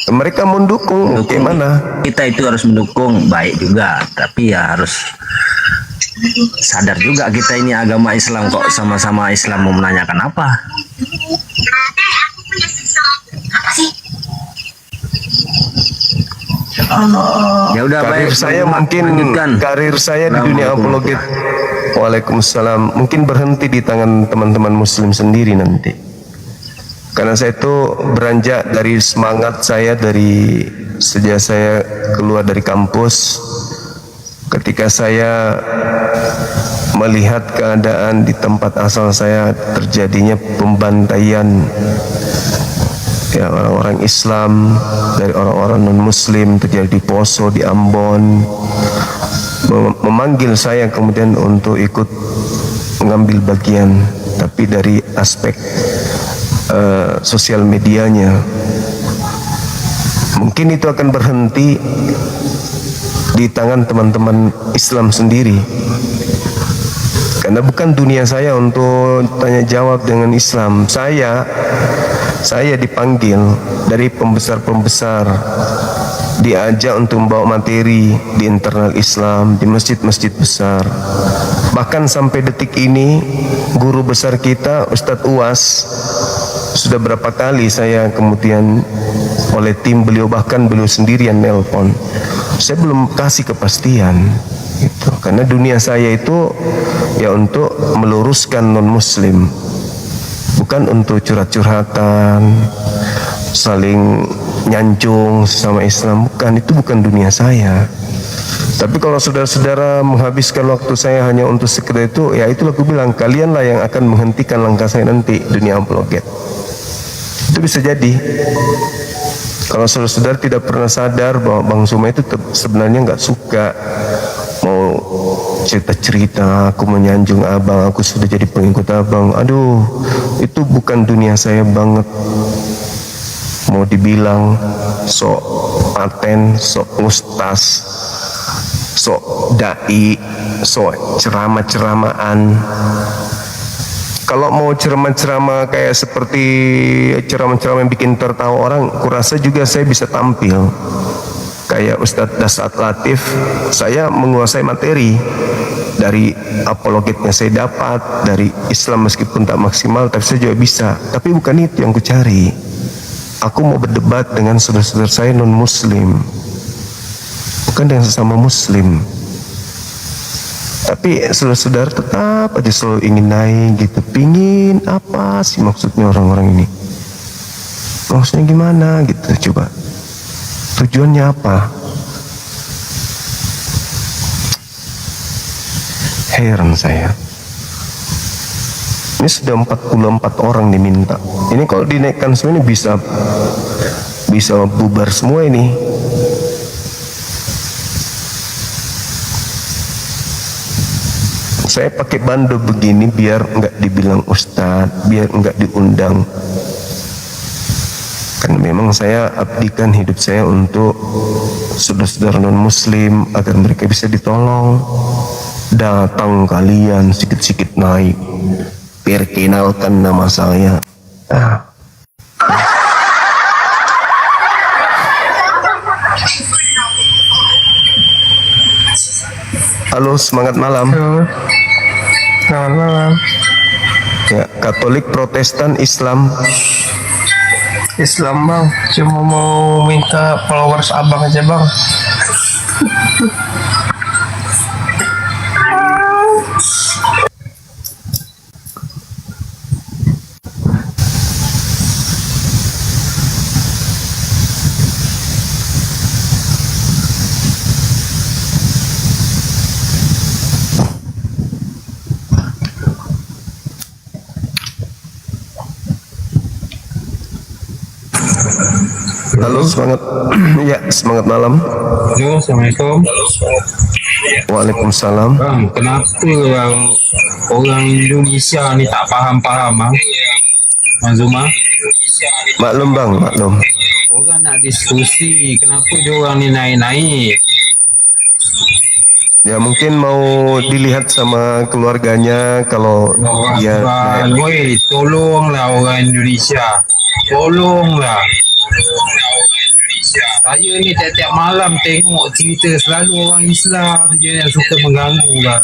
Mereka mendukung, gimana? Kita itu harus mendukung, baik juga, tapi ya harus sadar juga kita ini agama Islam kok, sama-sama Islam mau menanyakan apa. Ya udah, karir baik, saya Bang, mungkin lanjutkan. karir saya di dunia apologet. Waalaikumsalam. Mungkin berhenti di tangan teman-teman Muslim sendiri nanti. Karena saya itu beranjak dari semangat saya dari sejak saya keluar dari kampus. Ketika saya melihat keadaan di tempat asal saya terjadinya pembantaian ya orang-orang Islam dari orang-orang non-Muslim, terjadi di Poso, di Ambon, memanggil saya kemudian untuk ikut mengambil bagian, tapi dari aspek sosial medianya. Mungkin itu akan berhenti di tangan teman-teman Islam sendiri, karena bukan dunia saya untuk tanya jawab dengan Islam. Saya dipanggil dari pembesar-pembesar, diajak untuk membawa materi di internal Islam, di masjid-masjid besar. Bahkan sampai detik ini guru besar kita Ustadz Uwas sudah berapa kali saya kemudian oleh tim beliau, bahkan beliau sendirian nelpon. Saya belum kasih kepastian gitu, karena dunia saya itu ya untuk meluruskan non-Muslim, bukan untuk curhat-curhatan, saling nyancung sama Islam, bukan, itu bukan dunia saya. Tapi kalau saudara-saudara menghabiskan waktu saya hanya untuk sekedar itu, ya itulah aku bilang, kalianlah yang akan menghentikan langkah saya nanti dunia apologet. Itu bisa jadi. Kalau saudara-saudara tidak pernah sadar bahwa Bang Suma itu sebenarnya nggak suka mau cerita-cerita, aku menyanjung abang, aku sudah jadi pengikut abang. Aduh, itu bukan dunia saya banget. Mau dibilang sok paten, sok ustaz, sok dai, sok ceramah-ceramahan. Kalau mau ceramah-ceramah kayak seperti ceramah-ceramah yang bikin tertawa orang, kurasa juga saya bisa tampil. Kayak Ustadz Dasat Latif, saya menguasai materi dari apologetnya saya dapat, dari Islam meskipun tak maksimal, tapi saya juga bisa. Tapi bukan itu yang ku cari. Aku mau berdebat dengan saudara-saudara saya non-Muslim, bukan dengan sesama Muslim. Tapi saudara-saudara tetap aja selalu ingin naik gitu. Pingin apa sih maksudnya orang-orang ini? Maksudnya gimana gitu, coba. Tujuannya apa? Heran saya. Ini sudah 44 orang diminta. Ini kalau dinaikkan semua ini bisa bubar semua ini. Saya pakai bando begini biar nggak dibilang ustadz, biar nggak diundang. Karena memang saya abdikan hidup saya untuk saudara-saudara non-muslim agar mereka bisa ditolong. Datang kalian sedikit-sedikit naik, perkenalkan nama saya. Halo, semangat malam. Selamat malam. Ya, Katolik, Protestan, Islam. Islam bang, cuma mau minta followers abang aja bang. Halo, semangat. Ya, semangat malam. Halo, assalamualaikum. Waalaikumsalam. Bang, kenapa orang Indonesia ni tak faham-faham, bang? Mazuma? Maklum bang, maklum. Orang nak diskusi, kenapa dia orang ni naik-naik? Ya mungkin mau dilihat sama keluarganya kalau dia naik. Woi, tolonglah orang Indonesia. Tolonglah. Saya ni tiap-tiap malam tengok cerita selalu orang Islam je yang suka mengganggu lah.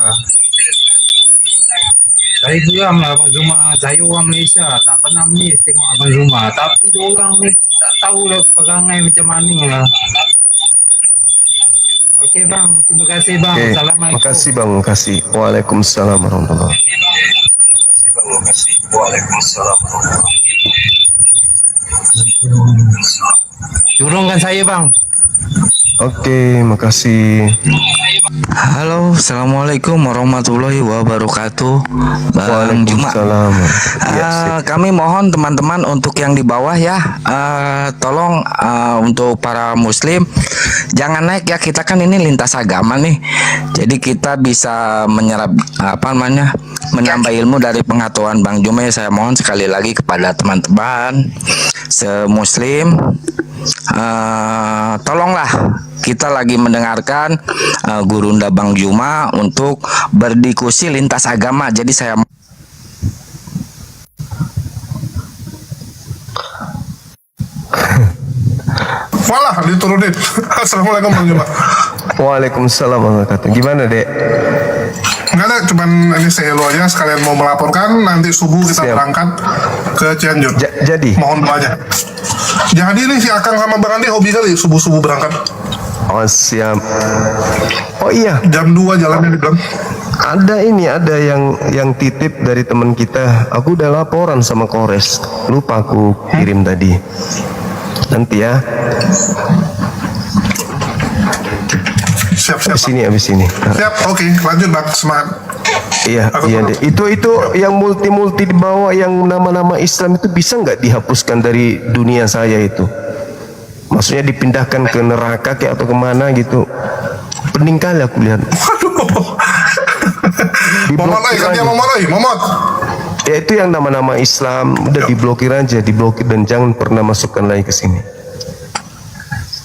Saya geram lah Abang Zuma. Saya orang Malaysia, tak pernah miss tengok Abang Zuma. Tapi diorang ni tak tahulah perangai macam mana lah. Okey bang, terima kasih bang. Okay. Assalamualaikum. Makasih bang, makasih. Waalaikumsalam warahmatullahi wabarakatuh. Turunkan saya bang. Oke, makasih. Halo, assalamualaikum warahmatullahi wabarakatuh. Bang Juma. Kami mohon teman-teman untuk yang di bawah ya, tolong untuk para muslim jangan naik ya, kita kan ini lintas agama nih. Jadi kita bisa menyerap menambah ilmu dari pengetahuan Bang Juma ya. Saya mohon sekali lagi kepada teman-teman semuslim, tolonglah, kita lagi mendengarkan Gurunda Bang Juma untuk berdiskusi lintas agama. Jadi saya malah diturunin. Assalamualaikum Bang Juma. Waalaikumsalam warahmatullahi wabarakatuh. Gimana dek? Enggak ada, cuman ini saya lo aja sekalian mau melaporkan nanti subuh kita berangkat ke Cianjur. Jadi? Mohon doanya. Jadi nih si Akang sama Bang Andi hobi kali subuh-subuh berangkat. Oh siap. Oh iya. Jam 2 jalannya dibilang. Ada yang titip dari teman kita. Aku udah laporan sama Kores. Lupa aku kirim tadi. Nanti ya. Siap. Abis ini. Siap, oke, lanjut Bang, semangat. Iya deh. Itu yang multi di bawah yang nama-nama Islam itu bisa nggak dihapuskan dari dunia saya itu? Maksudnya dipindahkan ke neraka kayak atau kemana gitu? Pening kali aku lihat. Momot. Ya itu yang nama-nama Islam udah diblokir aja, diblokir dan jangan pernah masukkan lagi ke sini.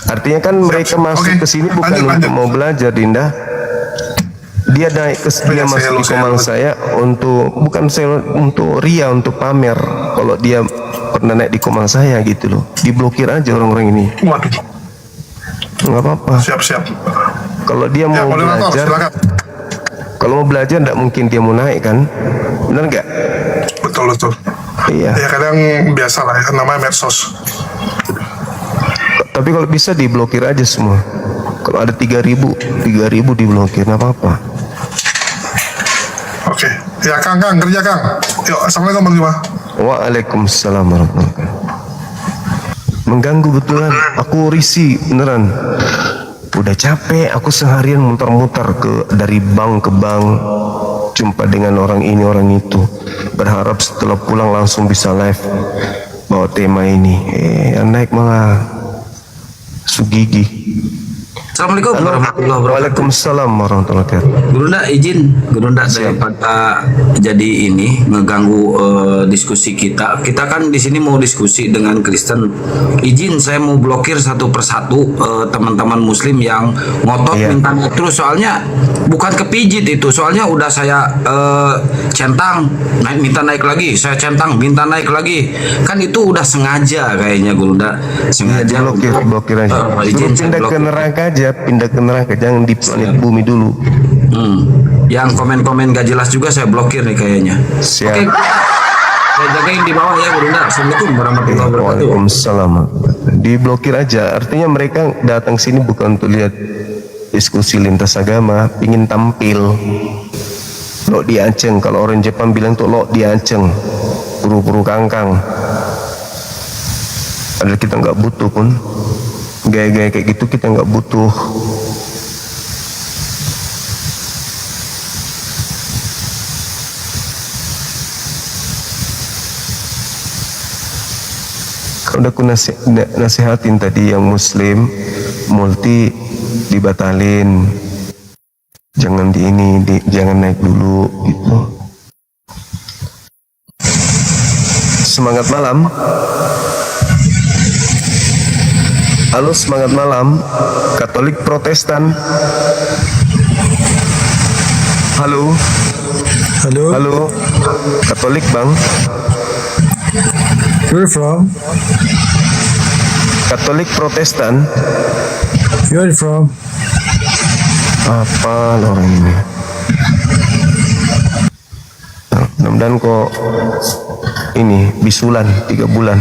Artinya kan mereka masuk ke sini bukan untuk mau belajar, Dinda. Dia naik ke dia masuk di komang saya untuk ria, untuk pamer. Kalau dia pernah naik di komang saya gitu loh, diblokir aja orang-orang ini. Waduh. Nggak apa-apa. Siap. Kalau dia mau belajar, kalau mau belajar nggak mungkin dia mau naik kan, benar nggak? Betul. Iya. Ya kadang biasa lah ya, namanya medsos. Tapi kalau bisa diblokir aja semua. Kalau ada 3.000 diblokir, nggak apa-apa. Oke, ya Kang, kerja Kang. Yuk, assalamualaikum Bang Juma. Waalaikumsalam warahmatullahi wabarakatuh. Mengganggu betulan, aku risih beneran. Udah capek, aku seharian muter-muter dari bank ke bank. jumpa dengan orang ini orang itu, berharap setelah pulang langsung bisa live bawa tema ini. Yang naik malah Sugigi. Assalamualaikum warahmatullahi wabarakatuh. Waalaikumsalam warahmatullahi wabarakatuh. Gurunda izin, Gurunda daripada jadi ini ngeganggu diskusi kita. Kita kan di sini mau diskusi dengan Kristen. Izin saya mau blokir satu persatu teman-teman Muslim yang ngotot minta naik terus. Soalnya bukan kepijit itu. Soalnya udah saya centang, minta naik lagi. Saya centang, minta naik lagi. Kan itu udah sengaja kayaknya Gurunda. Sengaja blokir aja. Izin saya pindah ke blokir. neraka aja. Pindah ke neraka, jangan di planet bumi dulu. Yang komen-komen gak jelas juga saya blokir nih kayaknya. Siap. Oke, saya jagain di bawah ya Bunda. Assalamualaikum warahmatullahi wabarakatuh. Waalaikumsalam. Diblokir aja. Artinya mereka datang sini bukan untuk lihat diskusi lintas agama, pingin tampil. Lo dianceng. Kalau orang Jepang bilang tuh lo dianceng, puru-puru kangkang. Padahal kita nggak butuh pun. Gaya-gaya kayak gitu kita nggak butuh. Udah aku nasihatin tadi yang Muslim multi dibatalin, jangan jangan naik dulu gitu. Semangat malam. Halo, semangat malam. Katolik Protestan. Halo. Halo. Katolik Bang. Where from? Katolik Protestan. Where from? Apa lo orang ini? Nah, mudah-mudahan kok ini bisulan 3 bulan.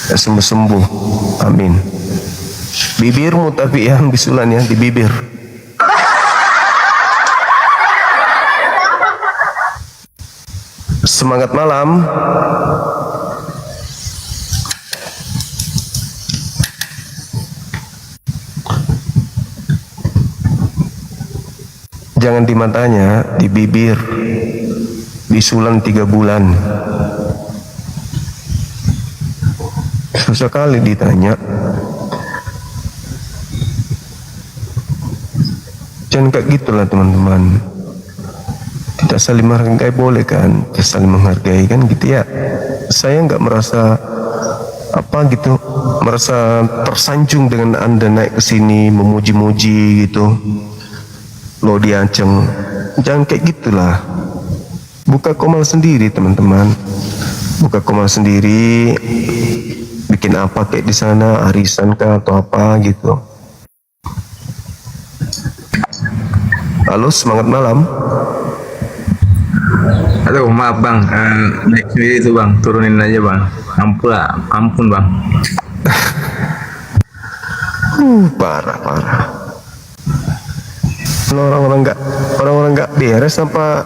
Ya, sembuh-sembuh. Amin. Bibirmu tapi yang bisulan ya, di bibir. Semangat malam. Jangan di matanya, di bibir. Bisulan 3 bulan. Susah kali ditanya. Jangan kayak gitulah teman-teman. Kita saling menghargai boleh kan? Kita saling menghargai kan gitu ya. Saya nggak merasa apa gitu, merasa tersanjung dengan Anda naik ke sini memuji-muji gitu. Lo dianceng. Jangan kayak gitulah. Buka komal sendiri teman-teman. Buka komal sendiri. Bikin apa kayak di sana, arisan kah atau apa gitu. Halo, semangat malam. Halo, maaf bang, naik sendiri itu bang, turunin aja bang. Ampun bang. Parah. Orang-orang nggak beres apa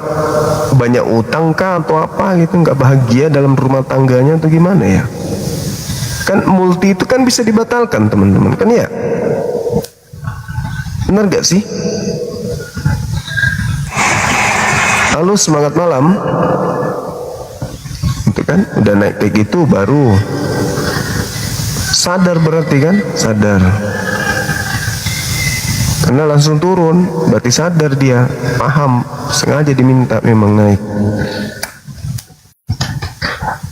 banyak utang kah atau apa gitu, nggak bahagia dalam rumah tangganya atau gimana ya? Kan multi itu kan bisa dibatalkan teman-teman kan ya? Benar gak sih? Halo, semangat malam. Itu kan udah naik kayak gitu baru sadar, berarti kan sadar. Karena langsung turun berarti sadar, dia paham, sengaja diminta memang naik.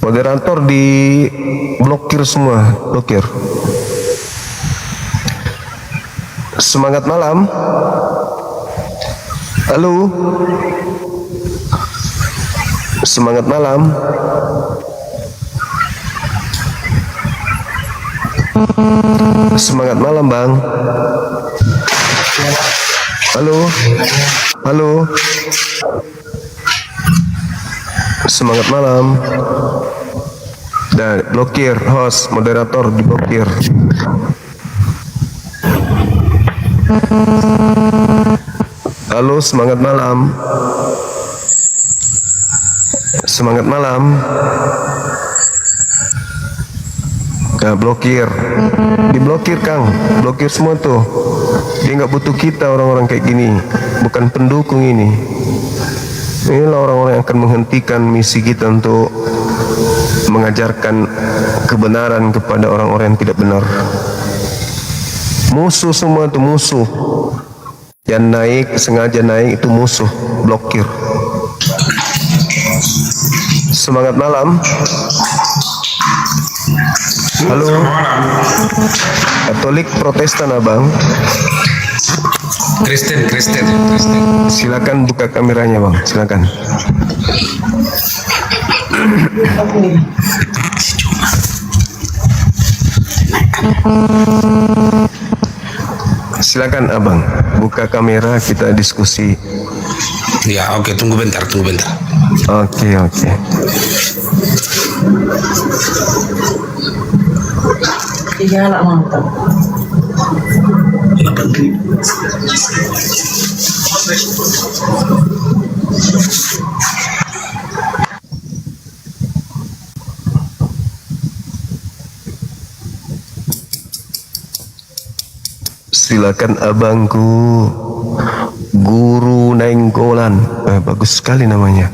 Moderator di blokir semua, blokir. Semangat malam. Halo. Semangat malam. Semangat malam bang. Halo. Semangat malam. Dan blokir, host, moderator diblokir. Halo, semangat malam. Semangat malam. Nah, blokir. Diblokir Kang. Blokir semua tuh. Dia nggak butuh kita orang-orang kayak gini, bukan pendukung ini. Inilah orang-orang yang akan menghentikan misi kita untuk mengajarkan kebenaran kepada orang-orang yang tidak benar. Musuh semua itu musuh. Yang naik, sengaja naik itu musuh, blokir. Semangat malam. Halo. Katolik Protestan abang. Kristen. Silakan buka kameranya bang, silakan. Silakan abang, buka kamera, kita diskusi. Ya, oke, tunggu bentar. Oke. Tiga anak mantap. Silakan abangku, Guru Nainggolan. Bagus sekali namanya.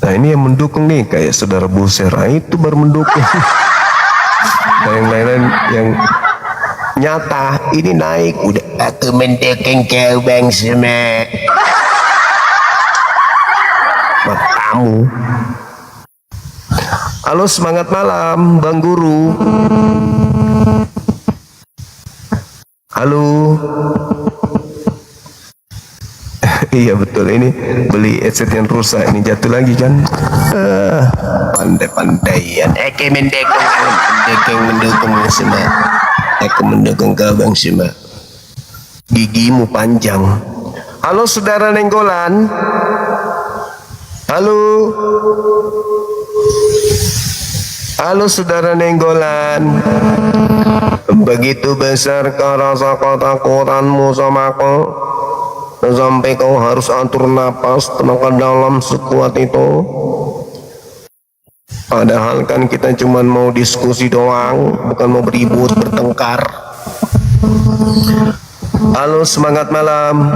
Nah ini yang mendukung nih, kayak saudara Buser, itu baru mendukung. Nah, yang lain-lain yang nyata ini naik, udah aku mendukung kau bang semua. Matamu. Halo, semangat malam Bang Guru. Halo. Iya betul, ini beli headset yang rusak, ini jatuh lagi kan. Pandai-pandaian. Aku mendukung semua. Aku mendukung kau bang semua. Gigimu panjang. Halo saudara Nenggolan. Halo saudara Nenggolan. Begitu besar rasa ketakutanmu sama aku, sampai kau harus atur napas tenaga dalam sekuat itu. Padahal kan kita cuma mau diskusi doang, bukan mau beribut, bertengkar. Halo, semangat malam.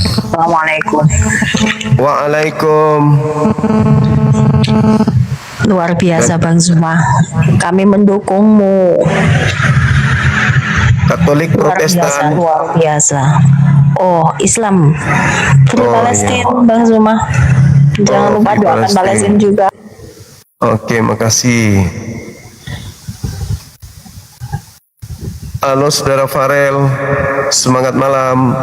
Assalamualaikum. Waalaikum. Luar biasa Bang Zuma, kami mendukungmu. Katolik Protestan. Luar biasa. Oh, Islam. Palestina iya. Bang Zuma. Jangan lupa doakan Palestina juga. Oke, makasih. Halo saudara Farel, semangat malam.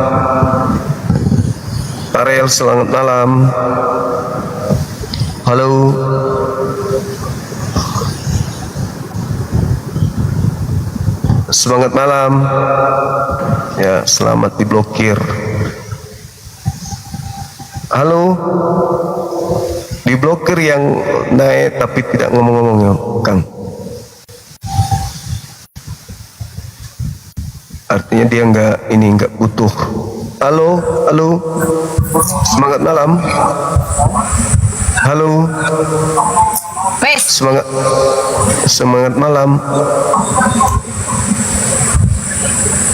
Farel, semangat malam. Halo. Semangat malam. Ya, selamat diblokir. Halo. Diblokir yang naik tapi tidak ngomong-ngomong ya, Kang. Artinya dia nggak butuh. Halo. Semangat malam. Halo. Semangat malam.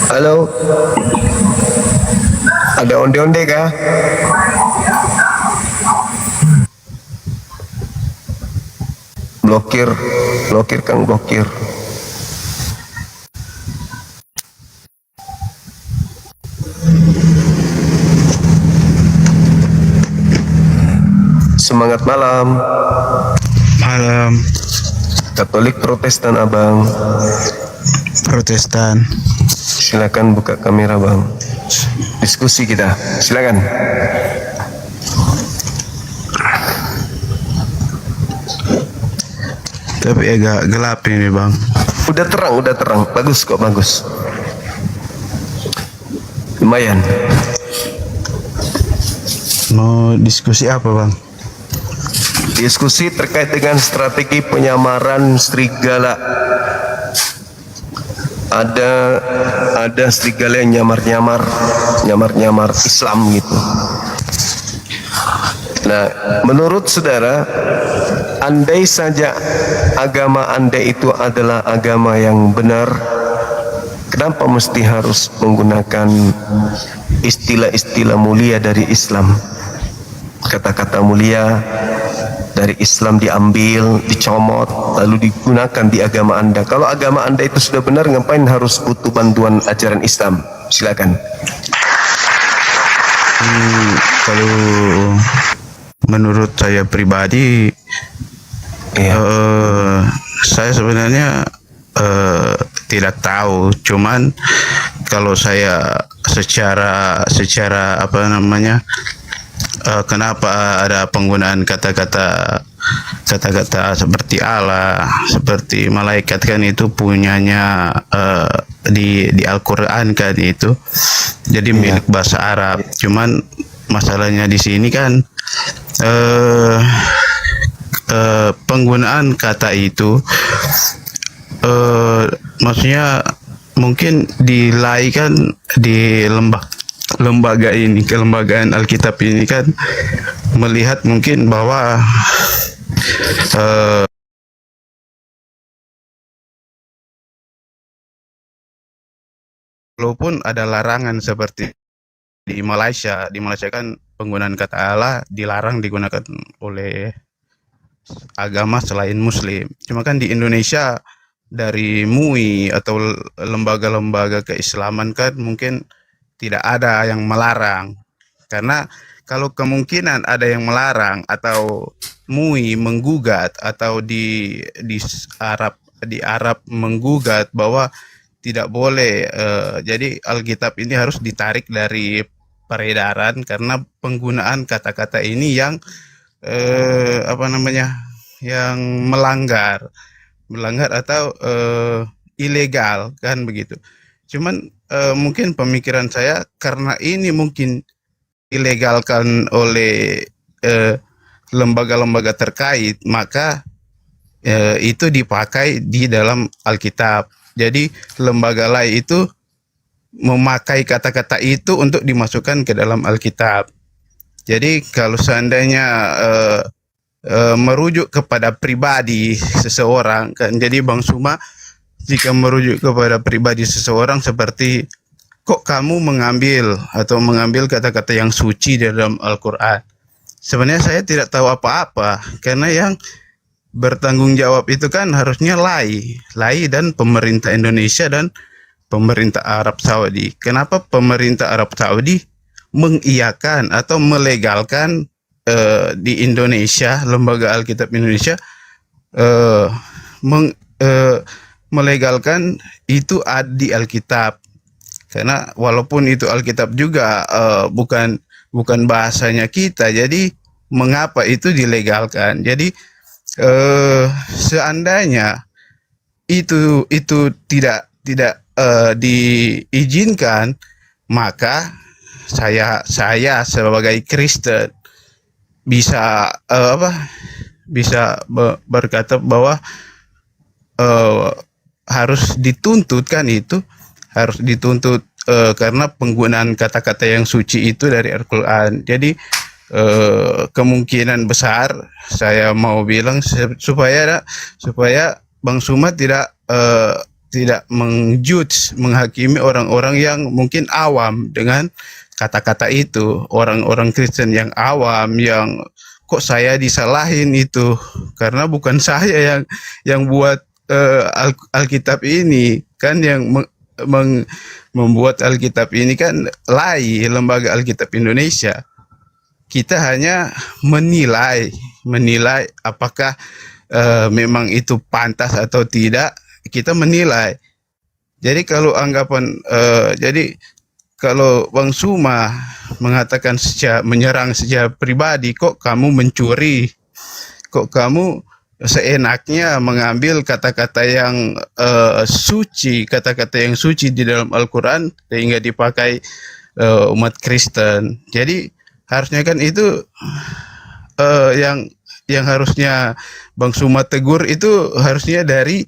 Halo. Ada onde-onde kah? Blokir Kang, blokir. Semangat malam. Katolik Protestan abang. Protestan. Silakan buka kamera bang. Diskusi kita, silakan. Tapi agak gelap ini bang. Udah terang. Bagus kok, bagus. Lumayan. Mau diskusi apa bang? Diskusi terkait dengan strategi penyamaran serigala. ada serigala yang nyamar Islam gitu. Nah, menurut saudara, andai saja agama Anda itu adalah agama yang benar, kenapa mesti harus menggunakan istilah-istilah mulia dari Islam? Kata-kata mulia dari Islam diambil, dicomot, lalu digunakan di agama Anda. Kalau agama Anda itu sudah benar, ngapain harus butuh bantuan ajaran Islam? Silakan. Kalau menurut saya pribadi, saya sebenarnya tidak tahu. Cuman kalau saya secara apa namanya, kenapa ada penggunaan kata-kata seperti Allah, seperti malaikat, kan itu punyanya di Al-Quran kan itu. Jadi milik bahasa Arab. Cuman masalahnya di sini kan penggunaan kata itu maksudnya mungkin dilaikan di lembaga ini, kelembagaan Alkitab ini kan melihat mungkin bahwa walaupun ada larangan seperti di Malaysia kan penggunaan kata Allah dilarang digunakan oleh agama selain Muslim. Cuma kan di Indonesia dari MUI atau lembaga-lembaga keislaman kan mungkin tidak ada yang melarang. Karena kalau kemungkinan ada yang melarang atau MUI menggugat atau di Arab menggugat bahwa tidak boleh, jadi Alkitab ini harus ditarik dari peredaran karena penggunaan kata-kata ini yang yang melanggar atau ilegal kan begitu. Cuman mungkin pemikiran saya karena ini mungkin ilegalkan oleh lembaga-lembaga terkait, maka itu dipakai di dalam Alkitab. Jadi lembaga lain itu memakai kata-kata itu untuk dimasukkan ke dalam Alkitab. Jadi kalau seandainya merujuk kepada pribadi seseorang kan, jadi Bang Suma jika merujuk kepada pribadi seseorang seperti kok kamu mengambil kata-kata yang suci di dalam Al-Quran. Sebenarnya saya tidak tahu apa-apa karena yang bertanggung jawab itu kan harusnya LAI dan pemerintah Indonesia dan pemerintah Arab Saudi. Kenapa pemerintah Arab Saudi mengiyakan atau melegalkan di Indonesia, lembaga Alkitab Indonesia melegalkan itu di Alkitab? Karena walaupun itu Alkitab juga bukan bahasanya kita, jadi mengapa itu dilegalkan? Jadi seandainya itu tidak diizinkan, maka saya sebagai Kristen bisa berkata bahwa harus dituntut karena penggunaan kata-kata yang suci itu dari Al-Quran. Jadi kemungkinan besar saya mau bilang supaya Bang Suma tidak menghakimi orang-orang yang mungkin awam dengan kata-kata itu, orang-orang Kristen yang awam yang kok saya disalahin itu karena bukan saya yang buat Alkitab ini kan, yang membuat Alkitab ini kan LAI, Lembaga Alkitab Indonesia. Kita hanya menilai apakah memang itu pantas atau tidak, kita menilai. Jadi kalau anggapan kalau Bang Suma mengatakan menyerang secara pribadi, kok kamu mencuri, kok kamu seenaknya mengambil kata-kata yang suci, kata-kata yang suci di dalam Al-Quran sehingga dipakai umat Kristen. Jadi harusnya kan itu yang harusnya Bang Suma tegur itu harusnya dari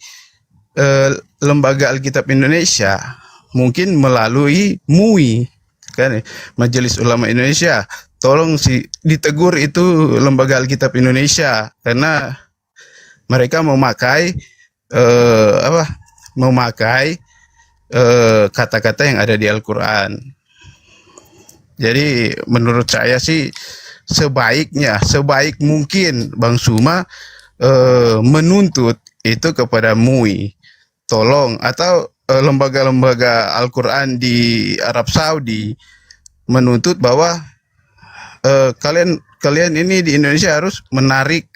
lembaga Alkitab Indonesia mungkin melalui MUI kan, Majelis Ulama Indonesia. Tolong ditegur itu lembaga Alkitab Indonesia karena mereka memakai kata-kata yang ada di Al-Quran. Jadi menurut saya sih sebaik mungkin Bang Suma menuntut itu kepada MUI, tolong, atau lembaga-lembaga Al-Quran di Arab Saudi menuntut bahwa kalian ini di Indonesia harus menarik,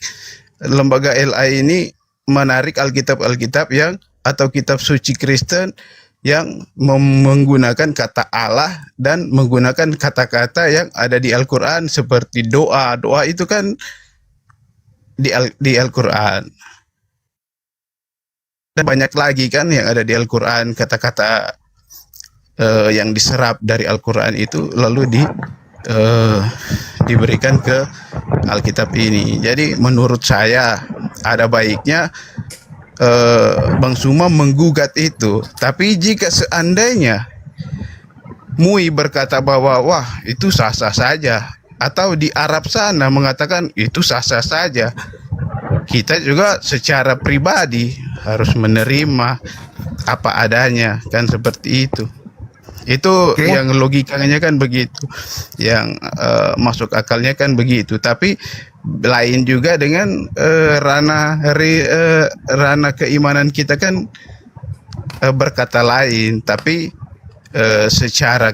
lembaga LAI ini menarik Alkitab yang atau kitab suci Kristen yang menggunakan kata Allah dan menggunakan kata-kata yang ada di Al-Quran seperti doa. Doa itu kan di Al-Quran. Dan banyak lagi kan yang ada di Al-Quran, kata-kata yang diserap dari Al-Quran itu lalu diberikan ke Alkitab ini. Jadi menurut saya ada baiknya Bang Suma menggugat itu. Tapi jika seandainya MUI berkata bahwa wah itu sah-sah saja, atau di Arab sana mengatakan itu sah-sah saja, kita juga secara pribadi harus menerima apa adanya, kan seperti itu. Itu yang logikanya kan begitu, yang masuk akalnya kan begitu. Tapi lain juga dengan ranah keimanan kita kan berkata lain. Tapi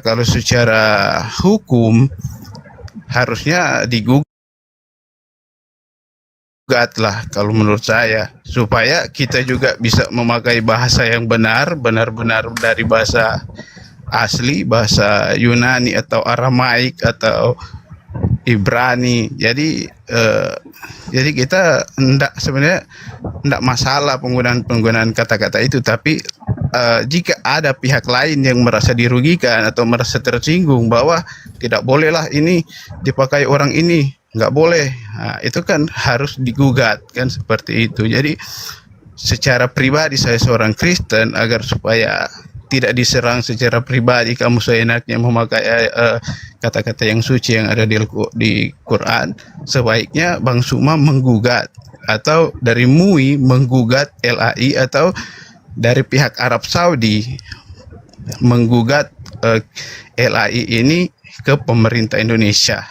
kalau secara hukum harusnya digugat lah kalau menurut saya, supaya kita juga bisa memakai bahasa yang benar-benar dari bahasa asli, bahasa Yunani atau Aramaik atau Ibrani. Jadi kita sebenarnya enggak masalah penggunaan kata-kata itu, tapi jika ada pihak lain yang merasa dirugikan atau merasa tersinggung bahwa tidak bolehlah ini dipakai orang ini, nggak boleh, nah, itu kan harus digugat kan seperti itu. Jadi secara pribadi saya seorang Kristen, agar supaya tidak diserang secara pribadi kamu seenaknya memakai kata-kata yang suci yang ada di Quran, sebaiknya Bang Suma menggugat, atau dari MUI menggugat LAI, atau dari pihak Arab Saudi menggugat LAI ini ke pemerintah Indonesia.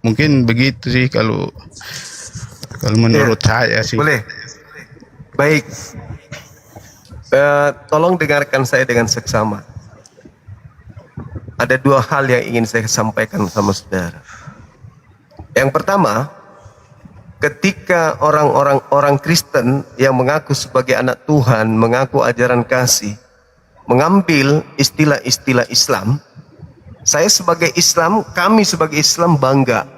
Mungkin begitu sih kalau menurut saya sih. Boleh. Baik. Tolong dengarkan saya dengan seksama. Ada dua hal yang ingin saya sampaikan sama saudara. Yang pertama, ketika orang Kristen yang mengaku sebagai anak Tuhan, mengaku ajaran kasih, mengambil istilah-istilah Islam, saya sebagai Islam, kami sebagai Islam bangga.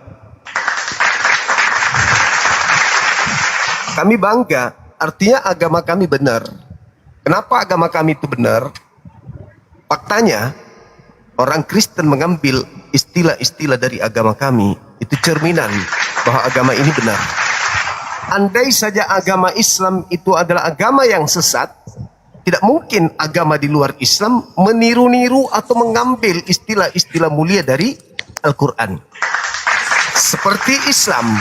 Kami bangga, artinya agama kami benar. Kenapa agama kami itu benar? Faktanya, orang Kristen mengambil istilah-istilah dari agama kami, itu cerminan bahwa agama ini benar. Andai saja agama Islam itu adalah agama yang sesat, tidak mungkin agama di luar Islam meniru-niru atau mengambil istilah-istilah mulia dari Al-Quran. Seperti Islam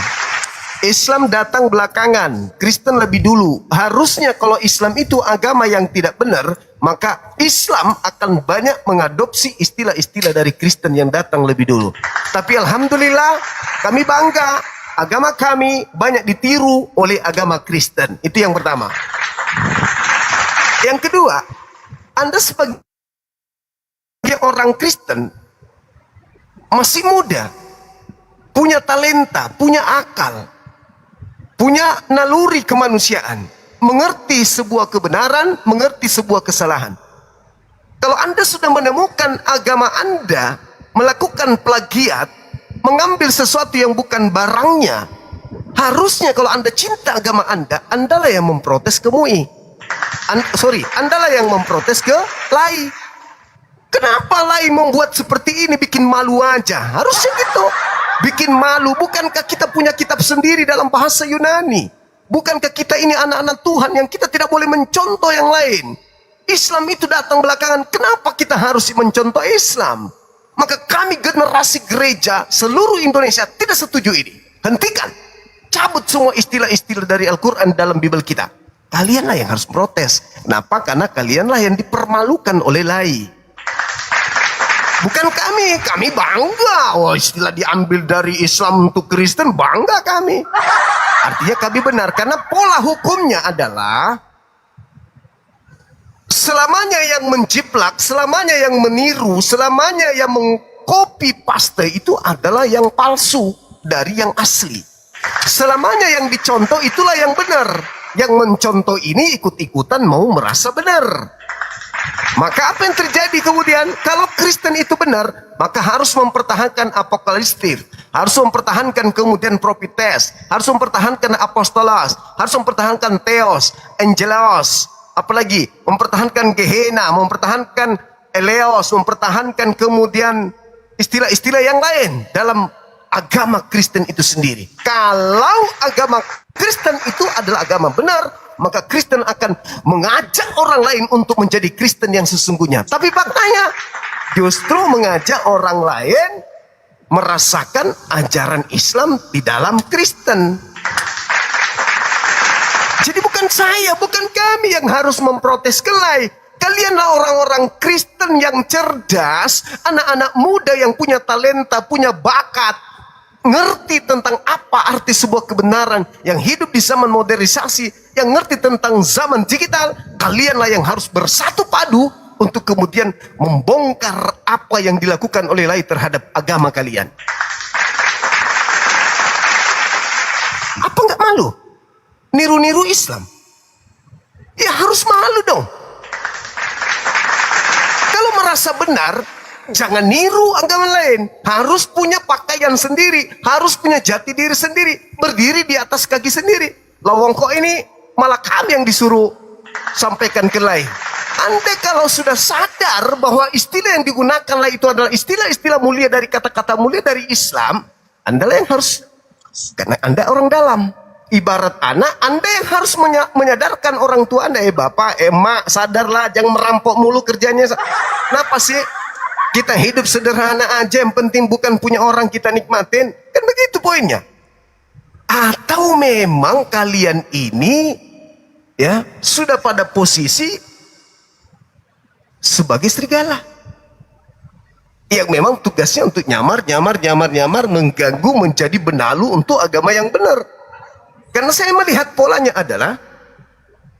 datang belakangan, Kristen lebih dulu. Harusnya kalau Islam itu agama yang tidak benar, maka Islam akan banyak mengadopsi istilah-istilah dari Kristen yang datang lebih dulu. Tapi alhamdulillah, kami bangga, agama kami banyak ditiru oleh agama Kristen. Itu yang pertama. Yang kedua, Anda sebagai orang Kristen masih muda, punya talenta, punya akal, punya naluri kemanusiaan, mengerti sebuah kebenaran, mengerti sebuah kesalahan. Kalau Anda sudah menemukan agama Anda melakukan plagiat, mengambil sesuatu yang bukan barangnya, harusnya kalau Anda cinta agama Anda, Andalah yang memprotes ke MUI. Andalah yang memprotes ke LAI. Kenapa LAI membuat seperti ini? Bikin malu aja. Harusnya gitu. Bikin malu. Bukankah kita punya kitab sendiri dalam bahasa Yunani? Bukankah kita ini anak-anak Tuhan yang kita tidak boleh mencontoh yang lain? Islam itu datang belakangan. Kenapa kita harus mencontoh Islam? Maka kami generasi gereja seluruh Indonesia tidak setuju ini. Hentikan. Cabut semua istilah-istilah dari Al-Quran dalam Bible kita. Kalianlah yang harus protes. Kenapa? Karena kalianlah yang dipermalukan oleh lai. Bukan kami. Kami bangga. Wah, istilah diambil dari Islam untuk Kristen, bangga kami. Artinya kami benar. Karena pola hukumnya adalah selamanya yang menjiplak, selamanya yang meniru, selamanya yang mengcopy paste itu adalah yang palsu dari yang asli. Selamanya yang dicontoh itulah yang benar. Yang mencontoh ini ikut-ikutan mau merasa benar. Maka apa yang terjadi kemudian? Kalau Kristen itu benar, maka harus mempertahankan apokalipsis, harus mempertahankan kemudian profites, harus mempertahankan apostolos, harus mempertahankan theos, angelos, apalagi mempertahankan Gehenna, mempertahankan eleos, mempertahankan kemudian istilah-istilah yang lain dalam agama Kristen itu sendiri. Kalau agama Kristen itu adalah agama benar, maka Kristen akan mengajak orang lain untuk menjadi Kristen yang sesungguhnya. Tapi faktanya justru mengajak orang lain merasakan ajaran Islam di dalam Kristen. Jadi bukan saya, bukan kami yang harus memprotes kelai. Kalianlah orang-orang Kristen yang cerdas, anak-anak muda yang punya talenta, punya bakat, ngerti tentang apa arti sebuah kebenaran, yang hidup di zaman modernisasi, yang ngerti tentang zaman digital. Kalianlah yang harus bersatu padu untuk kemudian membongkar apa yang dilakukan oleh lai terhadap agama kalian. Apa nggak malu? Niru-niru Islam. Ya harus malu dong. Kalau merasa benar, jangan niru agama lain. Harus punya pakaian sendiri, harus punya jati diri sendiri, berdiri di atas kaki sendiri. Lawang kok ini malah kami yang disuruh sampaikan ke lain. Anda kalau sudah sadar bahwa istilah yang digunakan lah itu adalah istilah-istilah mulia dari kata-kata mulia dari Islam, Anda lah yang harus, karena Anda orang dalam. Ibarat anak, Anda yang harus menyadarkan orang tua Anda, bapak, emak, sadarlah, jangan merampok mulu kerjanya. Kenapa sih? Kita hidup sederhana aja, yang penting bukan punya orang kita nikmatin. Kan begitu poinnya. Atau memang kalian ini ya sudah pada posisi sebagai serigala yang memang tugasnya untuk nyamar, mengganggu, menjadi benalu untuk agama yang benar. Karena saya melihat polanya adalah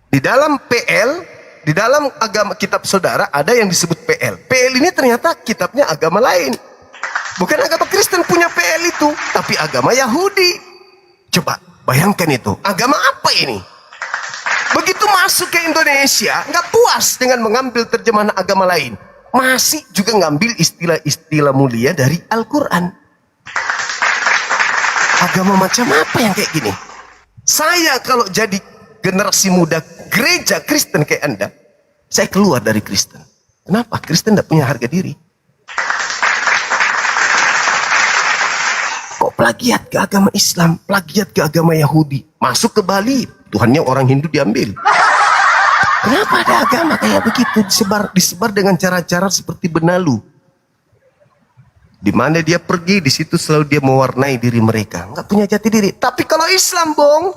di dalam PL, di dalam agama kitab saudara ada yang disebut PL. PL ini ternyata kitabnya agama lain. Bukan agama Kristen punya PL itu, tapi agama Yahudi. Coba bayangkan itu, agama apa ini? Begitu masuk ke Indonesia, nggak puas dengan mengambil terjemahan agama lain, masih juga ngambil istilah-istilah mulia dari Al-Quran. Agama macam apa yang kayak gini? Saya kalau jadi generasi muda gereja Kristen kayak Anda, saya keluar dari Kristen. Kenapa? Kristen tidak punya harga diri. Kok plagiat ke agama Islam, plagiat ke agama Yahudi, masuk ke Bali, Tuhannya orang Hindu diambil. Kenapa ada agama kayak begitu disebar dengan cara-cara seperti benalu? Di mana dia pergi, di situ selalu dia mewarnai diri mereka. Nggak punya jati diri. Tapi kalau Islam, bong,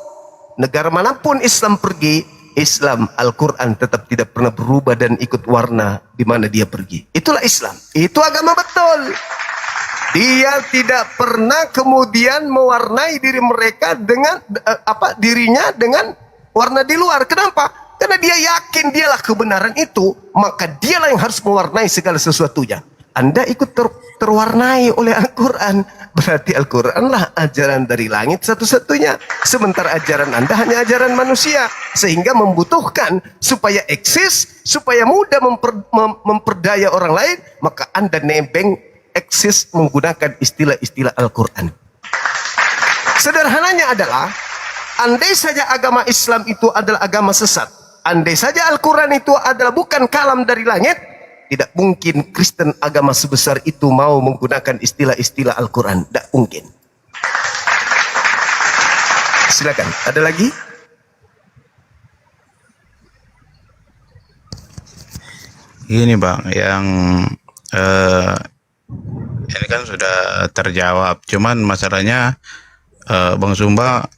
negara manapun Islam pergi, Islam, Al-Quran tetap tidak pernah berubah dan ikut warna di mana dia pergi. Itulah Islam. Itu agama betul. Dia tidak pernah kemudian mewarnai diri mereka dengan dirinya dengan warna di luar. Kenapa? Karena dia yakin dialah kebenaran itu, maka dialah yang harus mewarnai segala sesuatunya. Anda ikut terwarnai oleh Al-Quran, berarti Al-Quranlah ajaran dari langit satu-satunya. Sementara ajaran Anda hanya ajaran manusia, sehingga membutuhkan supaya eksis, supaya mudah memperdaya orang lain, maka Anda nebeng eksis menggunakan istilah-istilah Al-Quran. Sederhananya adalah, andai saja agama Islam itu adalah agama sesat, andai saja Al-Quran itu adalah bukan kalam dari langit, tidak mungkin Kristen agama sebesar itu mau menggunakan istilah-istilah Al-Quran. Tidak mungkin. Silakan. Ada lagi? Gini Bang, yang ini kan sudah terjawab. Cuman masalahnya Bang Sumba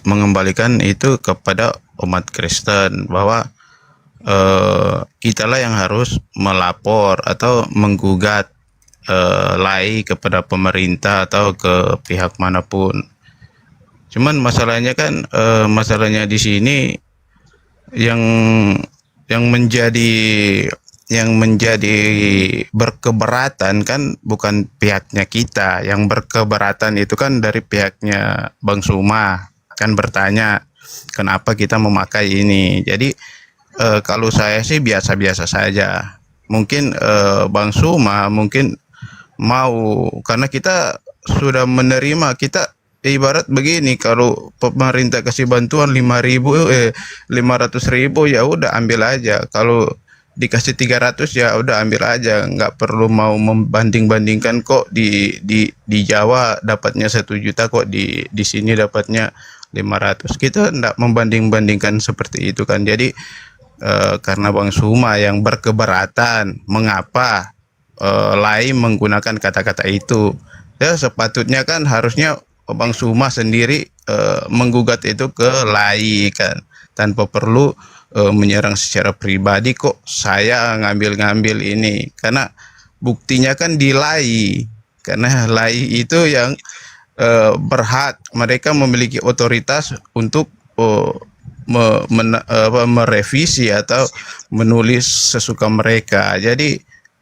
mengembalikan itu kepada umat Kristen bahwa kitalah yang harus melapor atau menggugat lai kepada pemerintah atau ke pihak manapun. Cuman masalahnya kan masalahnya di sini yang menjadi berkeberatan kan bukan pihaknya kita, yang berkeberatan itu kan dari pihaknya Bang Suma, kan bertanya kenapa kita memakai ini. Jadi kalau saya sih biasa-biasa saja. Mungkin Bang Suma mungkin mau, karena kita sudah menerima, kita ibarat begini, kalau pemerintah kasih bantuan 500.000 ya udah ambil aja, kalau dikasih 300 ya udah ambil aja, nggak perlu mau membanding-bandingkan kok di Jawa dapatnya 1 juta, kok di sini dapatnya 500. Kita nggak membanding-bandingkan seperti itu kan. Jadi karena Bang Suma yang berkeberatan mengapa lai menggunakan kata-kata itu, ya sepatutnya kan harusnya Bang Suma sendiri menggugat itu ke lai kan, tanpa perlu menyerang secara pribadi kok saya ngambil ini, karena buktinya kan di lai, karena lai itu yang berhak, mereka memiliki otoritas untuk merevisi atau menulis sesuka mereka. Jadi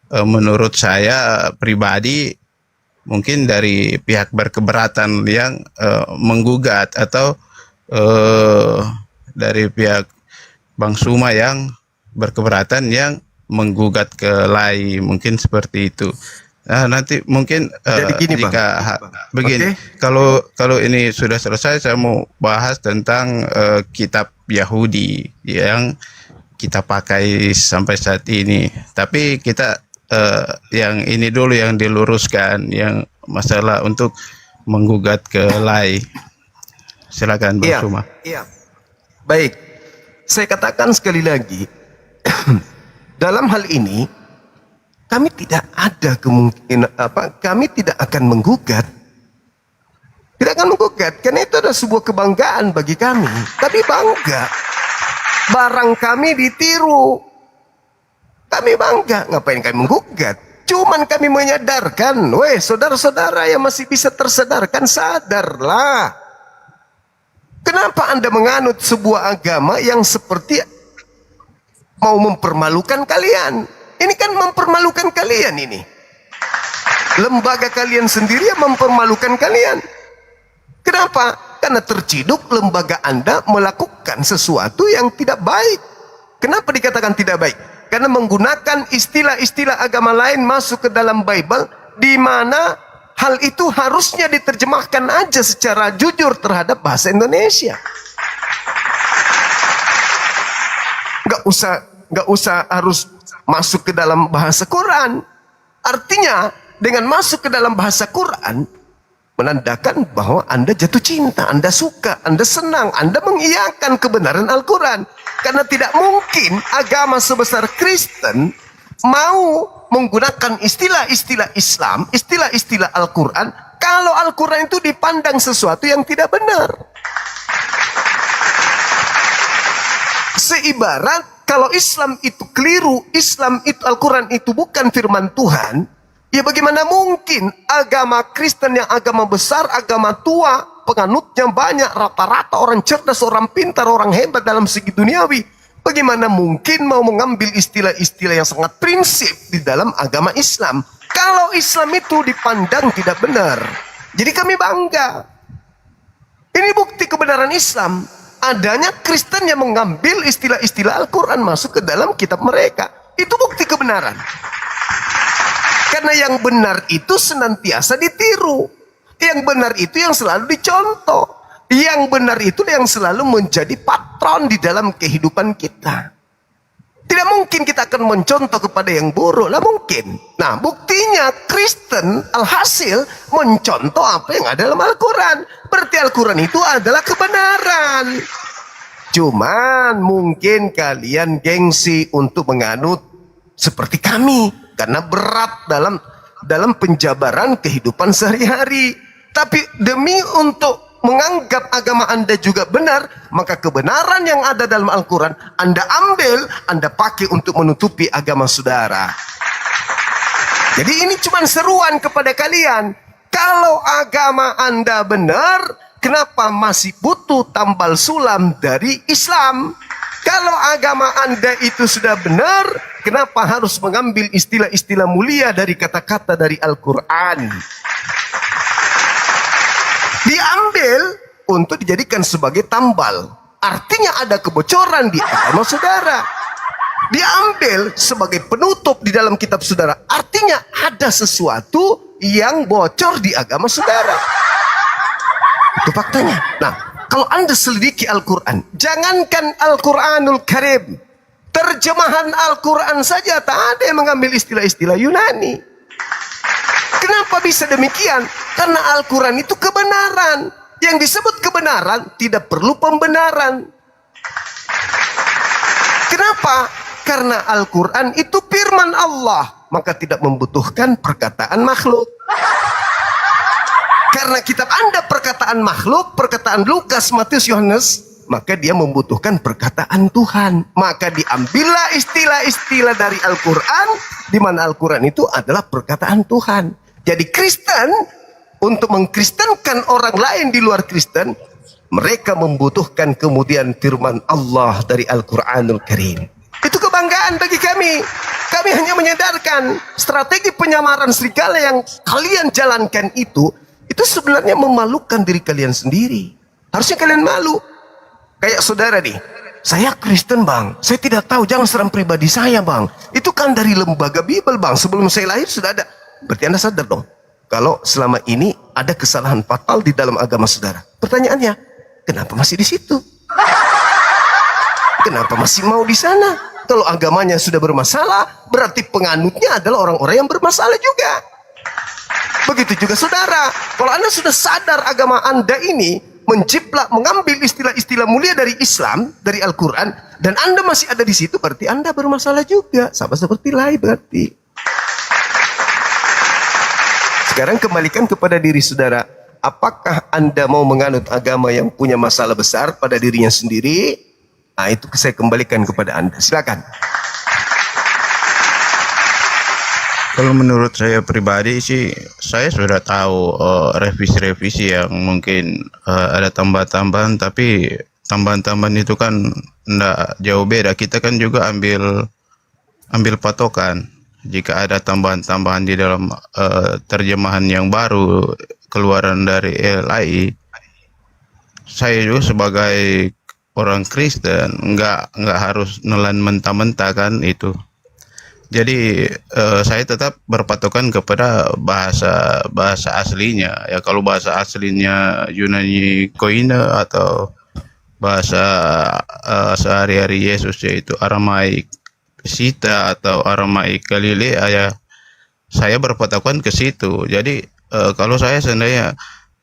menurut saya pribadi, mungkin dari pihak berkeberatan yang menggugat atau dari pihak Bang Suma yang berkeberatan yang menggugat ke lai, mungkin seperti itu. Nah, nanti mungkin Jadi gini, jika Bang. begini, kalau ini sudah selesai, saya mau bahas tentang kitab Yahudi yang kita pakai sampai saat ini. Tapi kita yang ini dulu yang diluruskan, yang masalah untuk menggugat ke lai. Silakan Bang Suma. Iya. Baik. Saya katakan sekali lagi, dalam hal ini kami tidak ada kemungkinan kami tidak akan menggugat. Tidak akan menggugat, karena itu adalah sebuah kebanggaan bagi kami. Kami bangga barang kami ditiru. Kami bangga, ngapain kami menggugat? Cuman kami menyadarkan, weh saudara-saudara yang masih bisa tersadarkan, sadarlah. Kenapa Anda menganut sebuah agama yang seperti mau mempermalukan kalian? Ini kan mempermalukan kalian ini. Lembaga kalian sendiri yang mempermalukan kalian. Kenapa? Karena terciduk lembaga Anda melakukan sesuatu yang tidak baik. Kenapa dikatakan tidak baik? Karena menggunakan istilah-istilah agama lain masuk ke dalam Bible, di mana hal itu harusnya diterjemahkan aja secara jujur terhadap bahasa Indonesia. Nggak usah harus masuk ke dalam bahasa Quran. Artinya dengan masuk ke dalam bahasa Quran menandakan bahwa Anda jatuh cinta, Anda suka, Anda senang, Anda mengiyakan kebenaran Al-Quran. Karena tidak mungkin agama sebesar Kristen mau menggunakan istilah-istilah Islam, istilah-istilah Al-Quran, kalau Al-Quran itu dipandang sesuatu yang tidak benar. Seibarat kalau Islam itu keliru, Islam itu, Al-Quran itu bukan firman Tuhan, ya bagaimana mungkin agama Kristen yang agama besar, agama tua, penganutnya banyak, rata-rata orang cerdas, orang pintar, orang hebat dalam segi duniawi, bagaimana mungkin mau mengambil istilah-istilah yang sangat prinsip di dalam agama Islam kalau Islam itu dipandang tidak benar? Jadi kami bangga. Ini bukti kebenaran Islam. Adanya Kristen yang mengambil istilah-istilah Al-Quran masuk ke dalam kitab mereka. Itu bukti kebenaran. Karena yang benar itu senantiasa ditiru. Yang benar itu yang selalu dicontoh. Yang benar itu yang selalu menjadi patron di dalam kehidupan kita. Tidak mungkin kita akan mencontoh kepada yang buruk, lah mungkin. Nah, buktinya Kristen alhasil mencontoh apa yang ada dalam Al-Quran. Berarti Al-Quran itu adalah kebenaran. Cuman mungkin kalian gengsi untuk menganut seperti kami karena berat dalam penjabaran kehidupan sehari-hari. Tapi demi untuk menganggap agama Anda juga benar, maka kebenaran yang ada dalam Al-Quran Anda ambil, Anda pakai untuk menutupi agama saudara. Jadi ini cuma seruan kepada kalian. Kalau agama Anda benar, kenapa masih butuh tambal sulam dari Islam? Kalau agama Anda itu sudah benar, kenapa harus mengambil istilah-istilah mulia dari kata-kata dari Al-Quran? Diambil untuk dijadikan sebagai tambal. Artinya ada kebocoran di agama saudara. Diambil sebagai penutup di dalam kitab saudara. Artinya ada sesuatu yang bocor di agama saudara. Itu faktanya. Nah, kalau Anda selidiki Al-Quran, jangankan Al-Quranul Karim, terjemahan Al-Quran saja tak ada yang mengambil istilah-istilah Yunani. Kenapa bisa demikian? Karena Al-Quran itu kebenaran. Yang disebut kebenaran tidak perlu pembenaran. Kenapa? Karena Al-Quran itu firman Allah, maka tidak membutuhkan perkataan makhluk. Karena kitab Anda perkataan makhluk, perkataan Lukas, Matius, Yohanes, maka dia membutuhkan perkataan Tuhan. Maka diambillah istilah-istilah dari Al-Quran, di mana Al-Quran itu adalah perkataan Tuhan. Jadi Kristen, untuk mengkristenkan orang lain di luar Kristen, mereka membutuhkan kemudian firman Allah dari Al-Quranul Karim. Itu kebanggaan bagi kami. Kami hanya menyadarkan strategi penyamaran serigala yang kalian jalankan itu sebenarnya memalukan diri kalian sendiri. Harusnya kalian malu. Kayak saudara nih, saya Kristen bang, saya tidak tahu, jangan serang pribadi saya bang. Itu kan dari lembaga Bible bang, sebelum saya lahir sudah ada. Berarti Anda sadar dong, kalau selama ini ada kesalahan fatal di dalam agama saudara. Pertanyaannya, kenapa masih di situ? Kenapa masih mau di sana? Kalau agamanya sudah bermasalah, berarti penganutnya adalah orang-orang yang bermasalah juga. Begitu juga saudara, kalau Anda sudah sadar agama Anda ini menjiplak, mengambil istilah-istilah mulia dari Islam, dari Al-Quran, dan Anda masih ada di situ, berarti Anda bermasalah juga, sama seperti lain berarti. Sekarang kembalikan kepada diri saudara, apakah Anda mau menganut agama yang punya masalah besar pada dirinya sendiri? Nah, itu saya kembalikan kepada Anda. Silakan. Kalau menurut saya pribadi sih, saya sudah tahu revisi-revisi yang mungkin ada tambahan-tambahan, tapi tambahan-tambahan itu kan enggak jauh beda. Kita kan juga ambil patokan. Jika ada tambahan-tambahan di dalam terjemahan yang baru keluaran dari LAI, saya juga sebagai orang Kristen nggak harus nelan mentah-mentah kan itu. Jadi saya tetap berpatokan kepada bahasa aslinya. Ya kalau bahasa aslinya Yunani Koine atau bahasa sehari-hari Yesus, yaitu Aramaik Sita atau Aramaik Galilea, ya saya berpatokan ke situ. Jadi kalau saya seandainya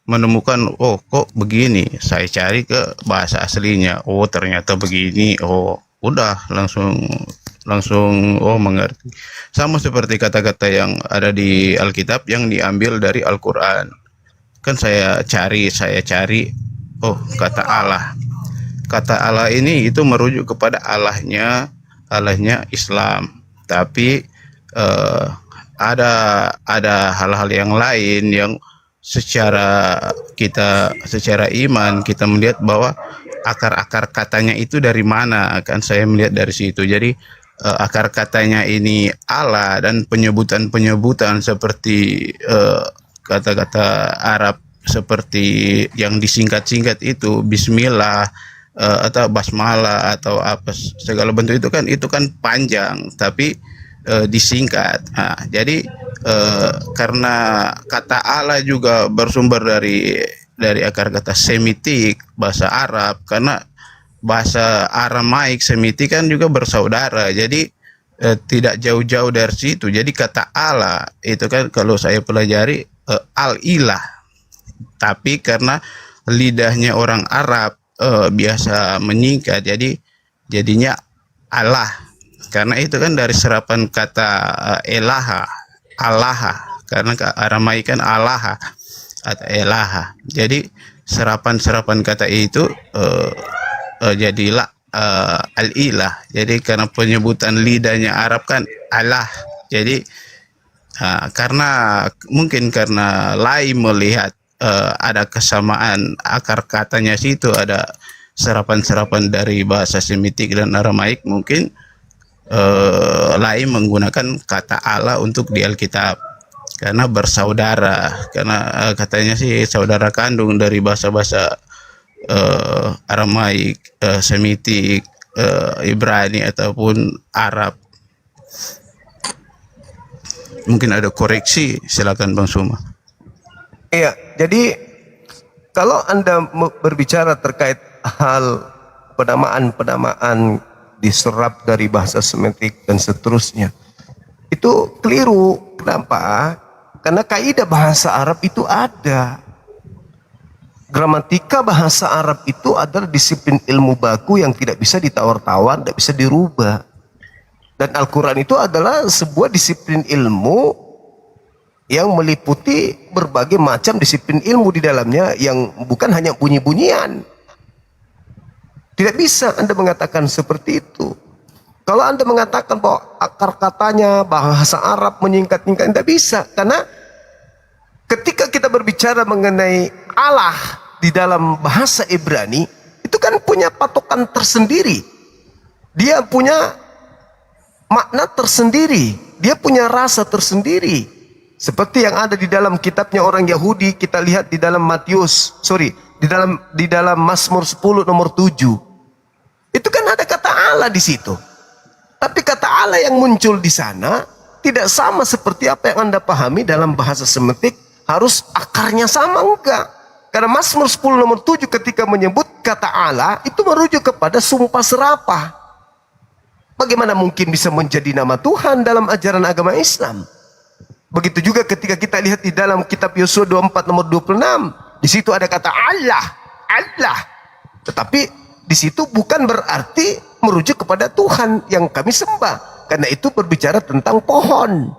menemukan, oh kok begini, saya cari ke bahasa aslinya. Oh ternyata begini. Oh udah langsung oh mengerti. Sama seperti kata-kata yang ada di Alkitab yang diambil dari Al-Quran. Kan saya cari, oh kata Allah. Kata Allah ini itu merujuk kepada Allahnya Islam. Tapi ada hal-hal yang lain yang secara iman kita melihat bahwa akar-akar katanya itu dari mana, kan saya melihat dari situ. Jadi akar katanya ini Allah, dan penyebutan-penyebutan seperti kata-kata Arab seperti yang disingkat-singkat itu Bismillah atau Basmalah atau apa segala bentuk itu kan panjang tapi disingkat. Nah, jadi karena kata Allah juga bersumber dari akar kata Semitik, bahasa Arab, karena bahasa Aramaik Semitik kan juga bersaudara, jadi tidak jauh-jauh dari situ. Jadi kata Allah itu kan kalau saya pelajari al-ilah, tapi karena lidahnya orang Arab biasa menyingkat, jadinya Allah. karena itu kan dari serapan kata elaha, alaha, karena Aramaik kan alaha atau elaha. Jadi serapan kata itu jadilah al-ilah. Jadi karena penyebutan lidahnya Arab kan Allah. Jadi karena mungkin karena lain melihat ada kesamaan akar katanya situ, ada serapan dari bahasa Semitik dan Aramaik, mungkin lain menggunakan kata Allah untuk di Alkitab karena bersaudara, karena katanya sih saudara kandung dari bahasa-bahasa Aramaik, Semitik, Ibrani ataupun Arab. Mungkin ada koreksi, silakan Bang Suma. Iya, jadi kalau Anda berbicara terkait hal penamaan diserap dari bahasa Semitik dan seterusnya, itu keliru. Kenapa? Karena kaidah bahasa Arab itu ada. Gramatika bahasa Arab itu adalah disiplin ilmu baku yang tidak bisa ditawar-tawar, tidak bisa dirubah. Dan Al-Quran itu adalah sebuah disiplin ilmu yang meliputi berbagai macam disiplin ilmu di dalamnya, yang bukan hanya bunyi-bunyian. Tidak bisa Anda mengatakan seperti itu. Kalau Anda mengatakan bahwa akar katanya bahasa Arab menyingkat-nyingkat, tidak bisa. Karena ketika kita berbicara mengenai Allah di dalam bahasa Ibrani, itu kan punya patokan tersendiri. Dia punya makna tersendiri. Dia punya rasa tersendiri. Seperti yang ada di dalam kitabnya orang Yahudi, kita lihat di dalam di dalam Mazmur 10 nomor 7. Itu kan ada kata Allah di situ. Tapi kata Allah yang muncul di sana tidak sama seperti apa yang Anda pahami dalam bahasa Semitik, harus akarnya sama, enggak. Karena Mazmur 10 nomor 7 ketika menyebut kata Allah itu merujuk kepada sumpah serapah. Bagaimana mungkin bisa menjadi nama Tuhan dalam ajaran agama Islam? Begitu juga ketika kita lihat di dalam kitab Yosua 24 nomor 26, di situ ada kata Allah, Allah. Tetapi di situ bukan berarti merujuk kepada Tuhan yang kami sembah, karena itu berbicara tentang pohon.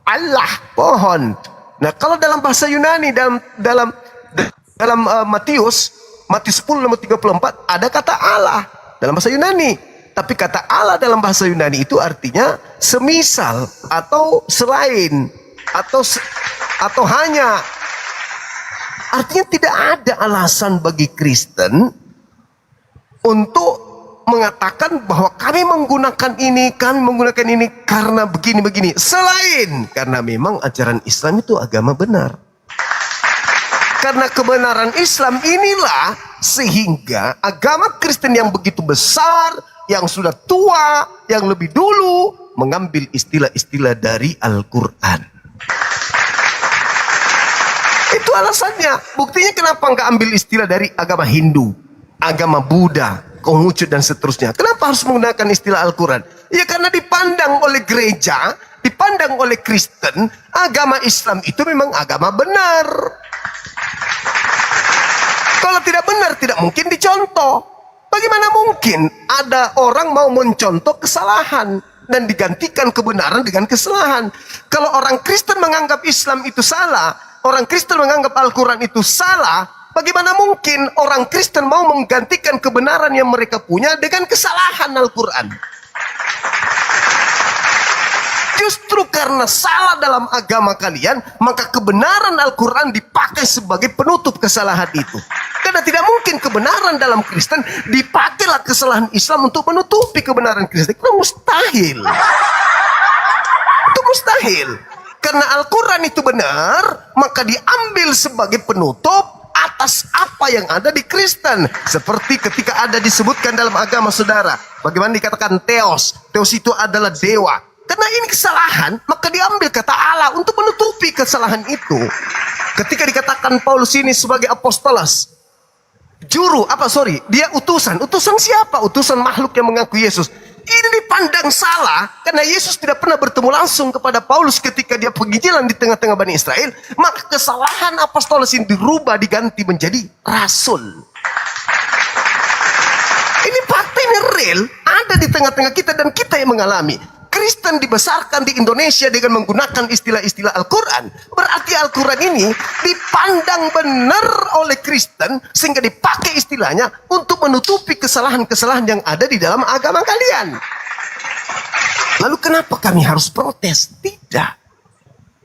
Allah, pohon. Nah, kalau dalam bahasa Yunani dalam Matius 10 nomor 34 ada kata Allah dalam bahasa Yunani. Tapi kata Allah dalam bahasa Yunani itu artinya semisal atau selain atau hanya. Artinya tidak ada alasan bagi Kristen untuk mengatakan bahwa kami menggunakan ini karena begini-begini. Selain karena memang ajaran Islam itu agama benar. Karena kebenaran Islam inilah sehingga agama Kristen yang begitu besar, yang sudah tua, yang lebih dulu mengambil istilah-istilah dari Al-Quran. Itu alasannya. Buktinya kenapa nggak ambil istilah dari agama Hindu, agama Buddha, Konghucu dan seterusnya. Kenapa harus menggunakan istilah Al-Quran? Ya karena dipandang oleh gereja, dipandang oleh Kristen, agama Islam itu memang agama benar. Kalau tidak benar, tidak mungkin dicontoh. Bagaimana mungkin ada orang mau mencontoh kesalahan dan digantikan kebenaran dengan kesalahan? Kalau orang Kristen menganggap Islam itu salah, orang Kristen menganggap Al-Quran itu salah, bagaimana mungkin orang Kristen mau menggantikan kebenaran yang mereka punya dengan kesalahan Al-Quran? Justru karena salah dalam agama kalian, maka kebenaran Al-Quran dipakai sebagai penutup kesalahan itu. Karena tidak mungkin kebenaran dalam Kristen dipakailah kesalahan Islam untuk menutupi kebenaran Kristen. Itu mustahil. Itu mustahil. Karena Al-Quran itu benar, maka diambil sebagai penutup atas apa yang ada di Kristen. Seperti ketika ada disebutkan dalam agama saudara, bagaimana dikatakan Theos. Theos itu adalah dewa. Karena ini kesalahan, maka diambil kata Allah untuk menutupi kesalahan itu. Ketika dikatakan Paulus ini sebagai apostolos, dia utusan. Utusan siapa? Utusan makhluk yang mengaku Yesus. Ini dipandang salah karena Yesus tidak pernah bertemu langsung kepada Paulus ketika dia pergi jalan di tengah-tengah Bani Israel. Maka kesalahan apostolos ini dirubah, diganti menjadi rasul. Ini fakta, ini real. ada di tengah-tengah kita dan kita yang mengalami. Kristen dibesarkan di Indonesia dengan menggunakan istilah-istilah Al-Quran. Berarti Al-Quran ini dipandang benar oleh Kristen sehingga dipakai istilahnya untuk menutupi kesalahan-kesalahan yang ada di dalam agama kalian. Lalu kenapa kami harus protes? Tidak.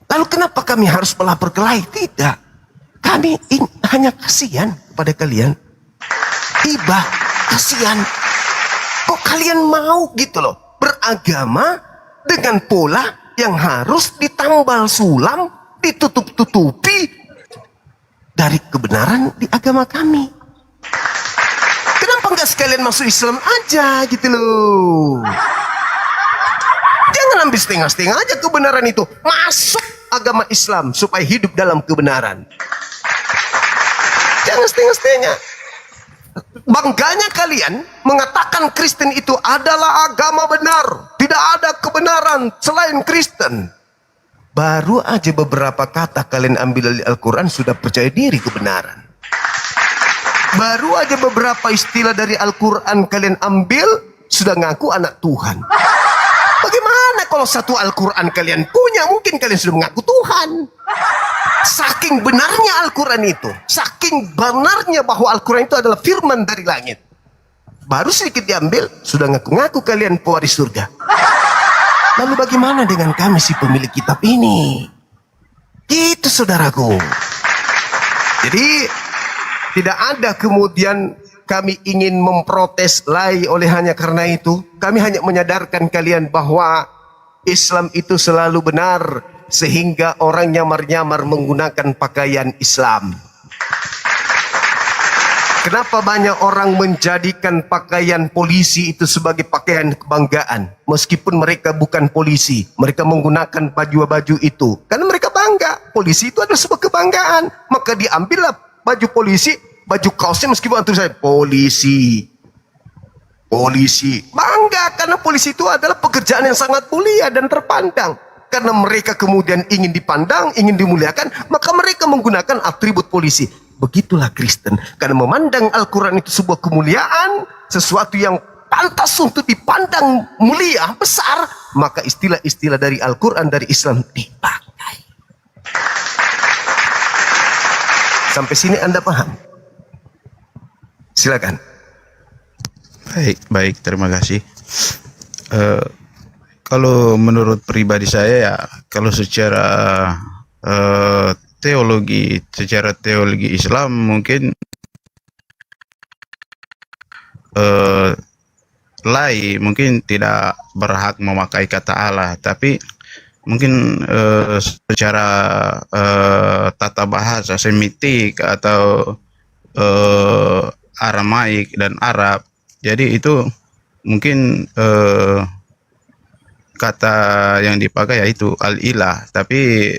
Lalu kenapa kami harus melapor kelahi? Tidak. Kami hanya kasihan kepada kalian. Ibah, kasihan. Kok kalian mau gitu loh beragama dengan pola yang harus ditambal sulam, ditutup-tutupi dari kebenaran di agama kami. Kenapa nggak sekalian masuk Islam aja gitu loh? Jangan ambil setengah-setengah aja kebenaran itu. Masuk agama Islam supaya hidup dalam kebenaran. Jangan setengah-setengah. Bangganya kalian mengatakan Kristen itu adalah agama benar. Tidak ada kebenaran selain Kristen. Baru aja beberapa kata kalian ambil dari Al-Quran sudah percaya diri kebenaran. Baru aja beberapa istilah dari Al-Quran kalian ambil sudah ngaku anak Tuhan. Bagaimana kalau satu Al-Quran kalian punya, mungkin kalian sudah mengaku Tuhan. Saking benarnya Al-Quran itu, saking benarnya bahwa Al-Quran itu adalah firman dari langit. Baru sedikit diambil, sudah ngaku-ngaku kalian pewaris surga. Lalu bagaimana dengan kami si pemilik kitab ini? Itu saudaraku. Jadi tidak ada kemudian kami ingin memprotes lagi oleh hanya karena itu. Kami hanya menyadarkan kalian bahwa Islam itu selalu benar, sehingga orang nyamar-nyamar menggunakan pakaian Islam. Kenapa banyak orang menjadikan pakaian polisi itu sebagai pakaian kebanggaan? Meskipun mereka bukan polisi, mereka menggunakan baju-baju itu karena mereka bangga. Polisi itu adalah sebuah kebanggaan. Maka diambillah baju polisi, baju kaosnya meskipun tulisannya polisi. Polisi bangga karena polisi itu adalah pekerjaan yang sangat mulia dan terpandang. Karena mereka kemudian ingin dipandang, ingin dimuliakan, maka mereka menggunakan atribut polisi. Begitulah Kristen. Karena memandang Al-Quran itu sebuah kemuliaan, sesuatu yang pantas untuk dipandang mulia, besar, maka istilah-istilah dari Al-Quran, dari Islam dipakai. Sampai sini Anda paham? Silakan. Baik, terima kasih. Kalau menurut pribadi saya ya, kalau secara teologi Islam mungkin lai mungkin tidak berhak memakai kata Allah, tapi mungkin secara tata bahasa Semitik atau Aramaik dan Arab, jadi itu mungkin kata yang dipakai yaitu al-ilah, tapi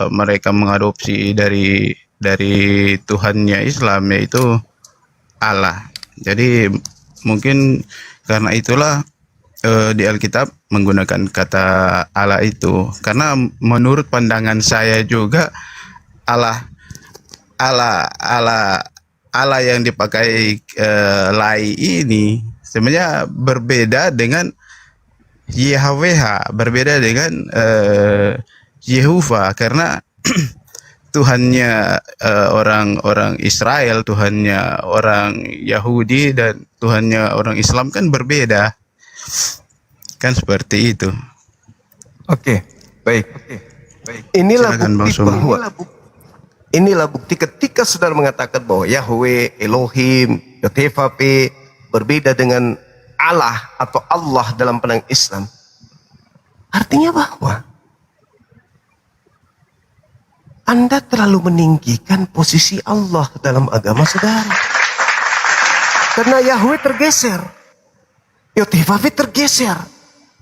mereka mengadopsi dari Tuhannya Islam yaitu Allah. Jadi mungkin karena itulah di Alkitab menggunakan kata Allah itu, karena menurut pandangan saya juga Allah yang dipakai lai ini sebenarnya berbeda dengan YHWH, berbeda dengan Yehova, karena Tuhannya orang Israel, Tuhannya orang Yahudi, dan Tuhannya orang Islam kan berbeda, kan seperti itu. Oke, baik. Inilah bukti ketika saudara mengatakan bahwa Yahweh, Elohim, Yotevapeh berbeda dengan Allah atau Allah dalam pandangan Islam, artinya bahwa Anda terlalu meninggikan posisi Allah dalam agama saudara. Karena Yahweh tergeser, Yotevapeh tergeser,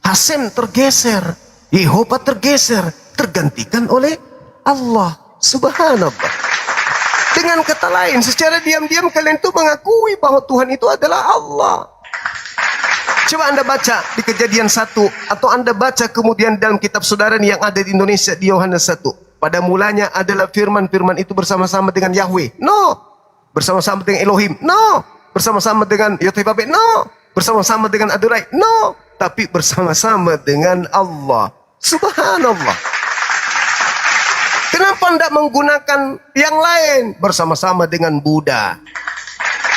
Hasem tergeser, Yehova tergeser, tergantikan oleh Allah Subhanallah. Dengan kata lain, secara diam-diam kalian itu mengakui bahwa Tuhan itu adalah Allah. Coba Anda baca di Kejadian 1, atau Anda baca kemudian dalam kitab saudara yang ada di Indonesia di Yohanes 1. Pada mulanya adalah firman itu bersama-sama dengan Yahweh. No. Bersama-sama dengan Elohim. No. Bersama-sama dengan Yotevapeh. No. bersama-sama dengan adurai. No, tapi bersama-sama dengan Allah. Subhanallah. Kenapa tidak menggunakan yang lain bersama-sama dengan Buddha?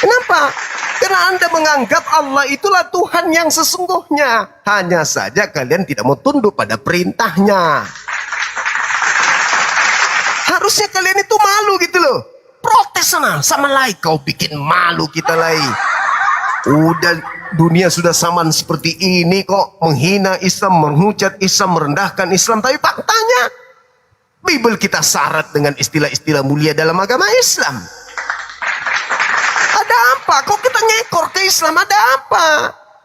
Kenapa? Karena Anda menganggap Allah itulah Tuhan yang sesungguhnya. Hanya saja kalian tidak mau tunduk pada perintahnya. Harusnya kalian itu malu gitu loh. Protes sama lai. Kau bikin malu kita lai. Udah dunia sudah saman seperti ini kok. Menghina Islam, menghujat Islam, merendahkan Islam. Tapi faktanya Bible kita syarat dengan istilah-istilah mulia dalam agama Islam. Ada apa? Kok kita ngekor ke Islam? Ada apa?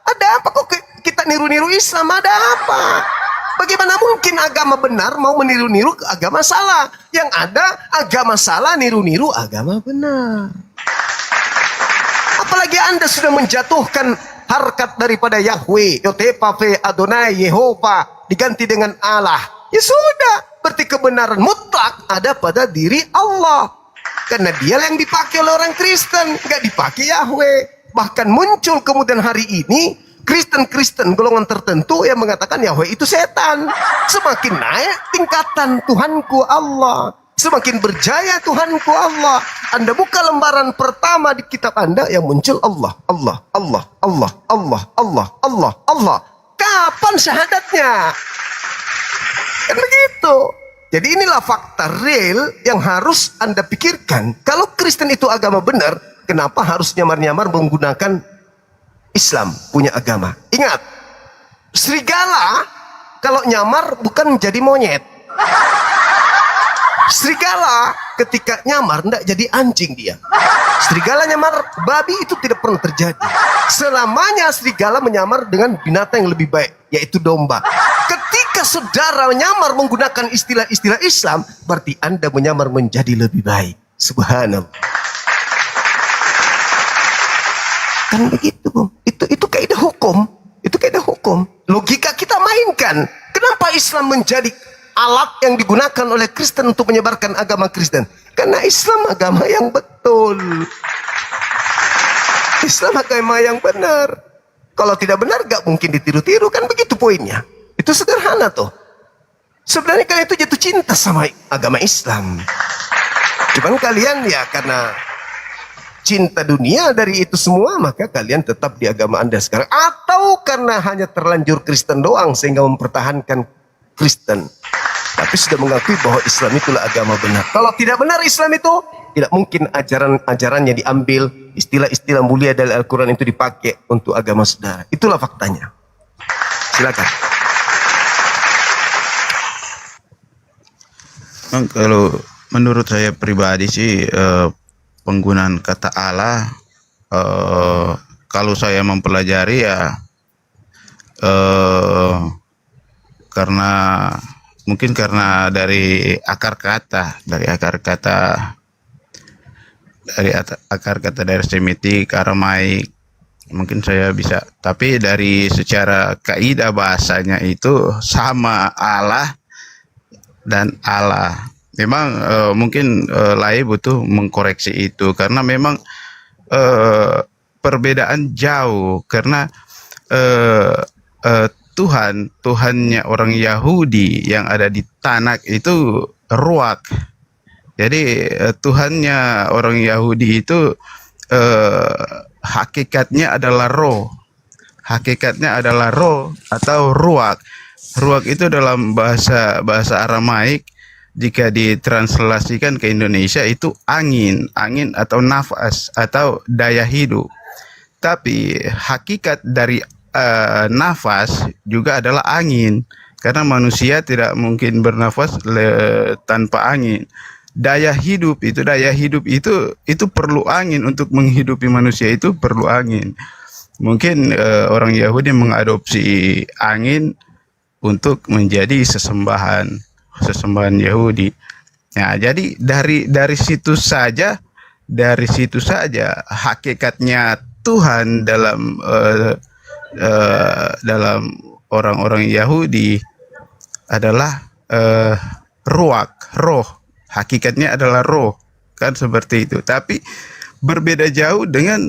Ada apa? Kok kita niru-niru Islam? Ada apa? Bagaimana mungkin agama benar mau meniru-niru agama salah? Yang ada agama salah niru-niru agama benar. Apalagi Anda sudah menjatuhkan harkat daripada Yahweh, Yotepafe, Adonai, Yehova diganti dengan Allah. Ya sudah, berarti kebenaran mutlak ada pada diri Allah. Karena dia yang dipakai oleh orang Kristen, nggak dipakai Yahweh. Bahkan muncul kemudian hari ini Kristen golongan tertentu yang mengatakan Yahweh itu setan. Semakin naik tingkatan Tuhanku Allah, semakin berjaya Tuhanku Allah. Anda buka lembaran pertama di kitab Anda yang muncul Allah, Allah, Allah, Allah, Allah, Allah, Allah, Allah. Kapan syahadatnya? Kan begitu. Jadi inilah fakta real yang harus Anda pikirkan. Kalau Kristen itu agama benar, kenapa harus nyamar-nyamar menggunakan Islam punya agama? Ingat, serigala kalau nyamar bukan jadi monyet. Serigala ketika nyamar tidak jadi anjing dia. Serigala nyamar babi itu tidak pernah terjadi. Selamanya serigala menyamar dengan binatang yang lebih baik, yaitu domba. Ketika saudara menyamar menggunakan istilah-istilah Islam, berarti Anda menyamar menjadi lebih baik. Subhanallah. Kan begitu, Bung. Itu kaidah hukum. Itu kaidah hukum. Logika kita mainkan. Kenapa Islam menjadi alat yang digunakan oleh Kristen untuk menyebarkan agama Kristen? Karena Islam agama yang betul. Islam agama yang benar. Kalau tidak benar gak mungkin ditiru-tiru, kan begitu poinnya. Itu sederhana tuh. Sebenarnya kalian itu jatuh cinta sama agama Islam. Cuman kalian ya karena cinta dunia dari itu semua, maka kalian tetap di agama Anda sekarang. Atau karena hanya terlanjur Kristen doang sehingga mempertahankan Kristen, tapi sudah mengakui bahwa Islam itulah agama benar. Kalau tidak benar Islam itu, tidak mungkin ajaran-ajarannya diambil, istilah-istilah mulia dari Al-Quran itu dipakai untuk agama saudara. Itulah faktanya. Silakan. Kalau menurut saya pribadi sih penggunaan kata Allah, kalau saya mempelajari ya karena mungkin karena dari akar kata dari Semitik, Aramaik, mungkin saya bisa. Tapi dari secara kaidah bahasanya itu sama Allah dan Allah. Memang mungkin Lai butuh mengkoreksi itu karena memang perbedaan jauh. Karena Tuhannya orang Yahudi yang ada di Tanakh itu Ruach. Jadi Tuhannya orang Yahudi itu hakikatnya adalah roh. Hakikatnya adalah roh atau Ruach. Ruach itu dalam bahasa Aramaik, jika ditranslasikan ke Indonesia itu angin atau nafas atau daya hidup. Tapi hakikat dari nafas juga adalah angin, karena manusia tidak mungkin bernafas tanpa angin. Daya hidup itu perlu angin untuk menghidupi manusia, itu perlu angin. Mungkin orang Yahudi mengadopsi angin untuk menjadi sesembahan Yahudi. Nah, jadi dari situ saja hakikatnya Tuhan dalam orang-orang Yahudi adalah Ruach, roh. Hakikatnya adalah roh, kan seperti itu. Tapi berbeda jauh dengan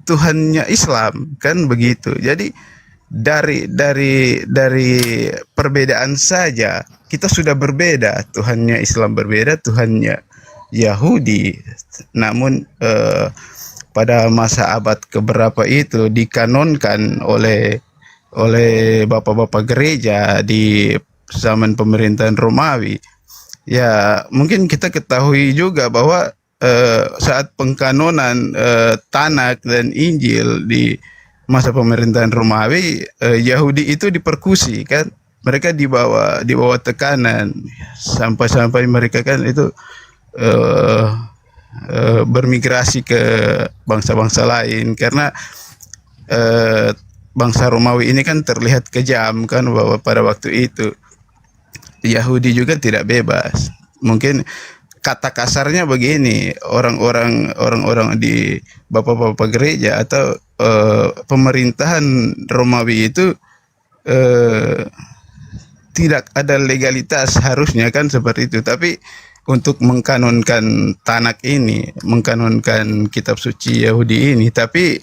Tuhannya Islam, kan begitu. Jadi dari perbedaan saja kita sudah berbeda. Tuhannya Islam berbeda, Tuhannya Yahudi. Namun pada masa abad keberapa itu dikanonkan oleh bapak-bapak gereja di zaman pemerintahan Romawi. Ya, mungkin kita ketahui juga bahwa saat pengkanonan Tanak dan Injil di masa pemerintahan Romawi, Yahudi itu dipersekusi, kan? Mereka di bawah tekanan sampai mereka kan itu bermigrasi ke bangsa-bangsa lain karena bangsa Romawi ini kan terlihat kejam, kan, bahwa pada waktu itu Yahudi juga tidak bebas. Mungkin kata kasarnya begini, orang-orang di bapak-bapak gereja atau pemerintahan Romawi itu tidak ada legalitas harusnya, kan, seperti itu. Tapi untuk mengkanonkan Tanak ini, mengkanonkan kitab suci Yahudi ini, tapi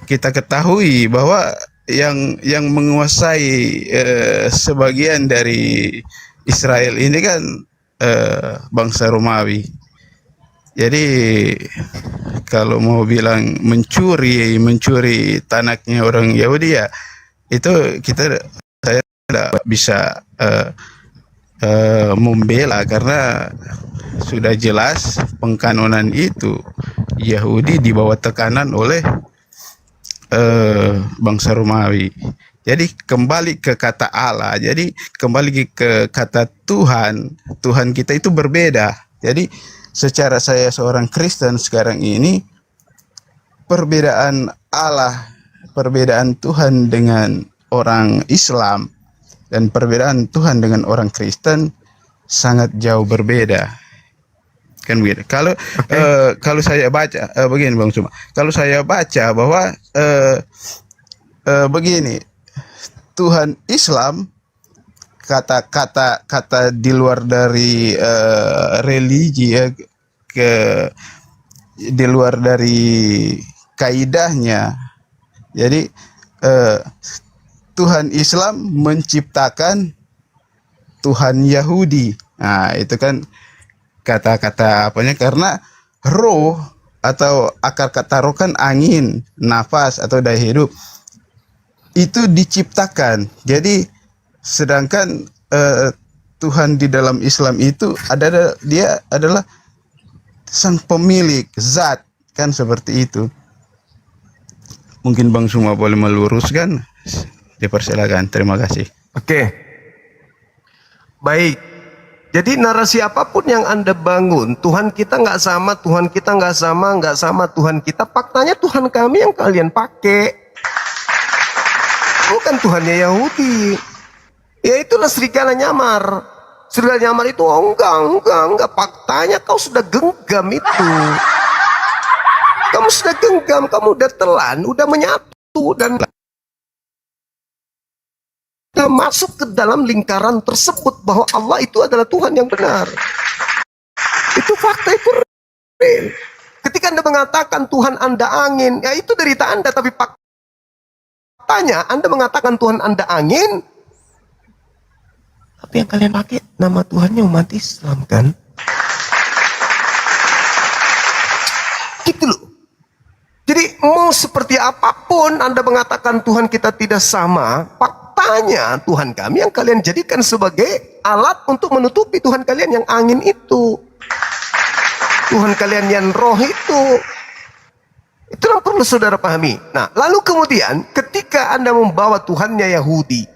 kita ketahui bahwa yang menguasai sebagian dari Israel ini kan bangsa Romawi. Jadi kalau mau bilang mencuri tanaknya orang Yahudi, ya itu saya tidak bisa membela karena sudah jelas pengkanonan itu Yahudi di bawah tekanan oleh bangsa Romawi. Jadi kembali ke kata Allah, jadi kembali ke kata Tuhan. Tuhan kita itu berbeda. Jadi secara saya seorang Kristen sekarang ini, perbedaan Allah, perbedaan Tuhan dengan orang Islam dan perbedaan Tuhan dengan orang Kristen sangat jauh berbeda. Kan begitu. Kalau saya baca begini Bang Suma. Kalau saya baca bahwa begini, Tuhan Islam kata di luar dari religi, ya, di luar dari kaidahnya. Jadi Tuhan Islam menciptakan Tuhan Yahudi. Nah, itu kan kata-kata apanya, karena roh atau akar kata roh kan angin, nafas atau daya hidup. Itu diciptakan. Jadi sedangkan Tuhan di dalam Islam itu dia adalah sang pemilik, zat, kan, seperti itu. Mungkin Bang Suma boleh meluruskan? Dipersilakan. Terima kasih. Oke. Baik. Jadi narasi apapun yang Anda bangun, Tuhan kita nggak sama, Tuhan kita nggak sama Tuhan kita. Faktanya Tuhan kami yang kalian pakai. Bukan Tuhannya Yahudi. Ya itulah serigala nyamar. Serigala nyamar itu enggak. Faktanya kau sudah genggam itu. Kamu sudah genggam, kamu udah telan, udah menyatu dan masuk ke dalam lingkaran tersebut bahwa Allah itu adalah Tuhan yang benar. Itu fakta, itu real. Ketika Anda mengatakan Tuhan Anda angin, ya itu derita Anda, tapi faktanya Anda mengatakan Tuhan Anda angin, tapi yang kalian pakai nama Tuhannya umat Islam, kan? Gitu loh. Jadi mau seperti apapun Anda mengatakan Tuhan kita tidak sama, faktanya Tuhan kami yang kalian jadikan sebagai alat untuk menutupi Tuhan kalian yang angin itu, Tuhan kalian yang roh itu. Itulah perlu saudara pahami. Nah, lalu kemudian ketika Anda membawa Tuhannya Yahudi,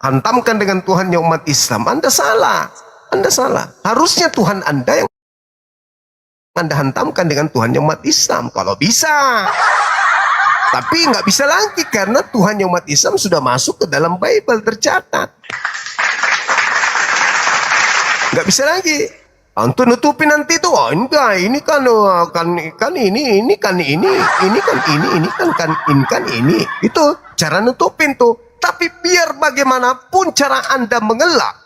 hantamkan dengan Tuhannya umat Islam, Anda salah. Anda salah. Harusnya Tuhan Anda yang Anda hantamkan dengan Tuhannya umat Islam kalau bisa. Tapi nggak bisa lagi karena Tuhannya umat Islam sudah masuk ke dalam Bible, tercatat. Nggak bisa lagi. Untuk nutupin nanti tuh, oh enggak, ini kan ini itu cara nutupin tuh. Tapi biar bagaimanapun cara Anda mengelak,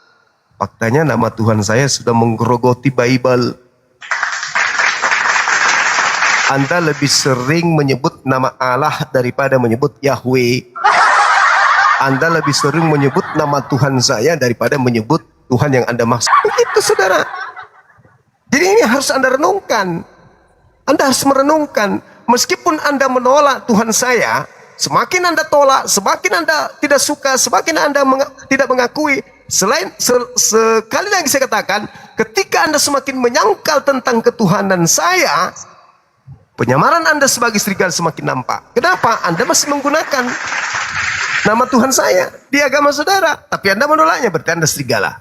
faktanya nama Tuhan saya sudah menggerogoti Bible. Anda lebih sering menyebut nama Allah daripada menyebut Yahweh. Anda lebih sering menyebut nama Tuhan saya daripada menyebut Tuhan yang Anda maksud. Begitu saudara. Jadi ini harus Anda renungkan. Anda harus merenungkan. Meskipun Anda menolak Tuhan saya, semakin Anda tolak, semakin Anda tidak suka, semakin Anda tidak mengakui. Sekali lagi saya katakan, ketika Anda semakin menyangkal tentang ketuhanan saya, penyamaran Anda sebagai serigala semakin nampak. Kenapa? Anda masih menggunakan nama Tuhan saya di agama saudara, tapi Anda menolaknya, berarti Anda serigala.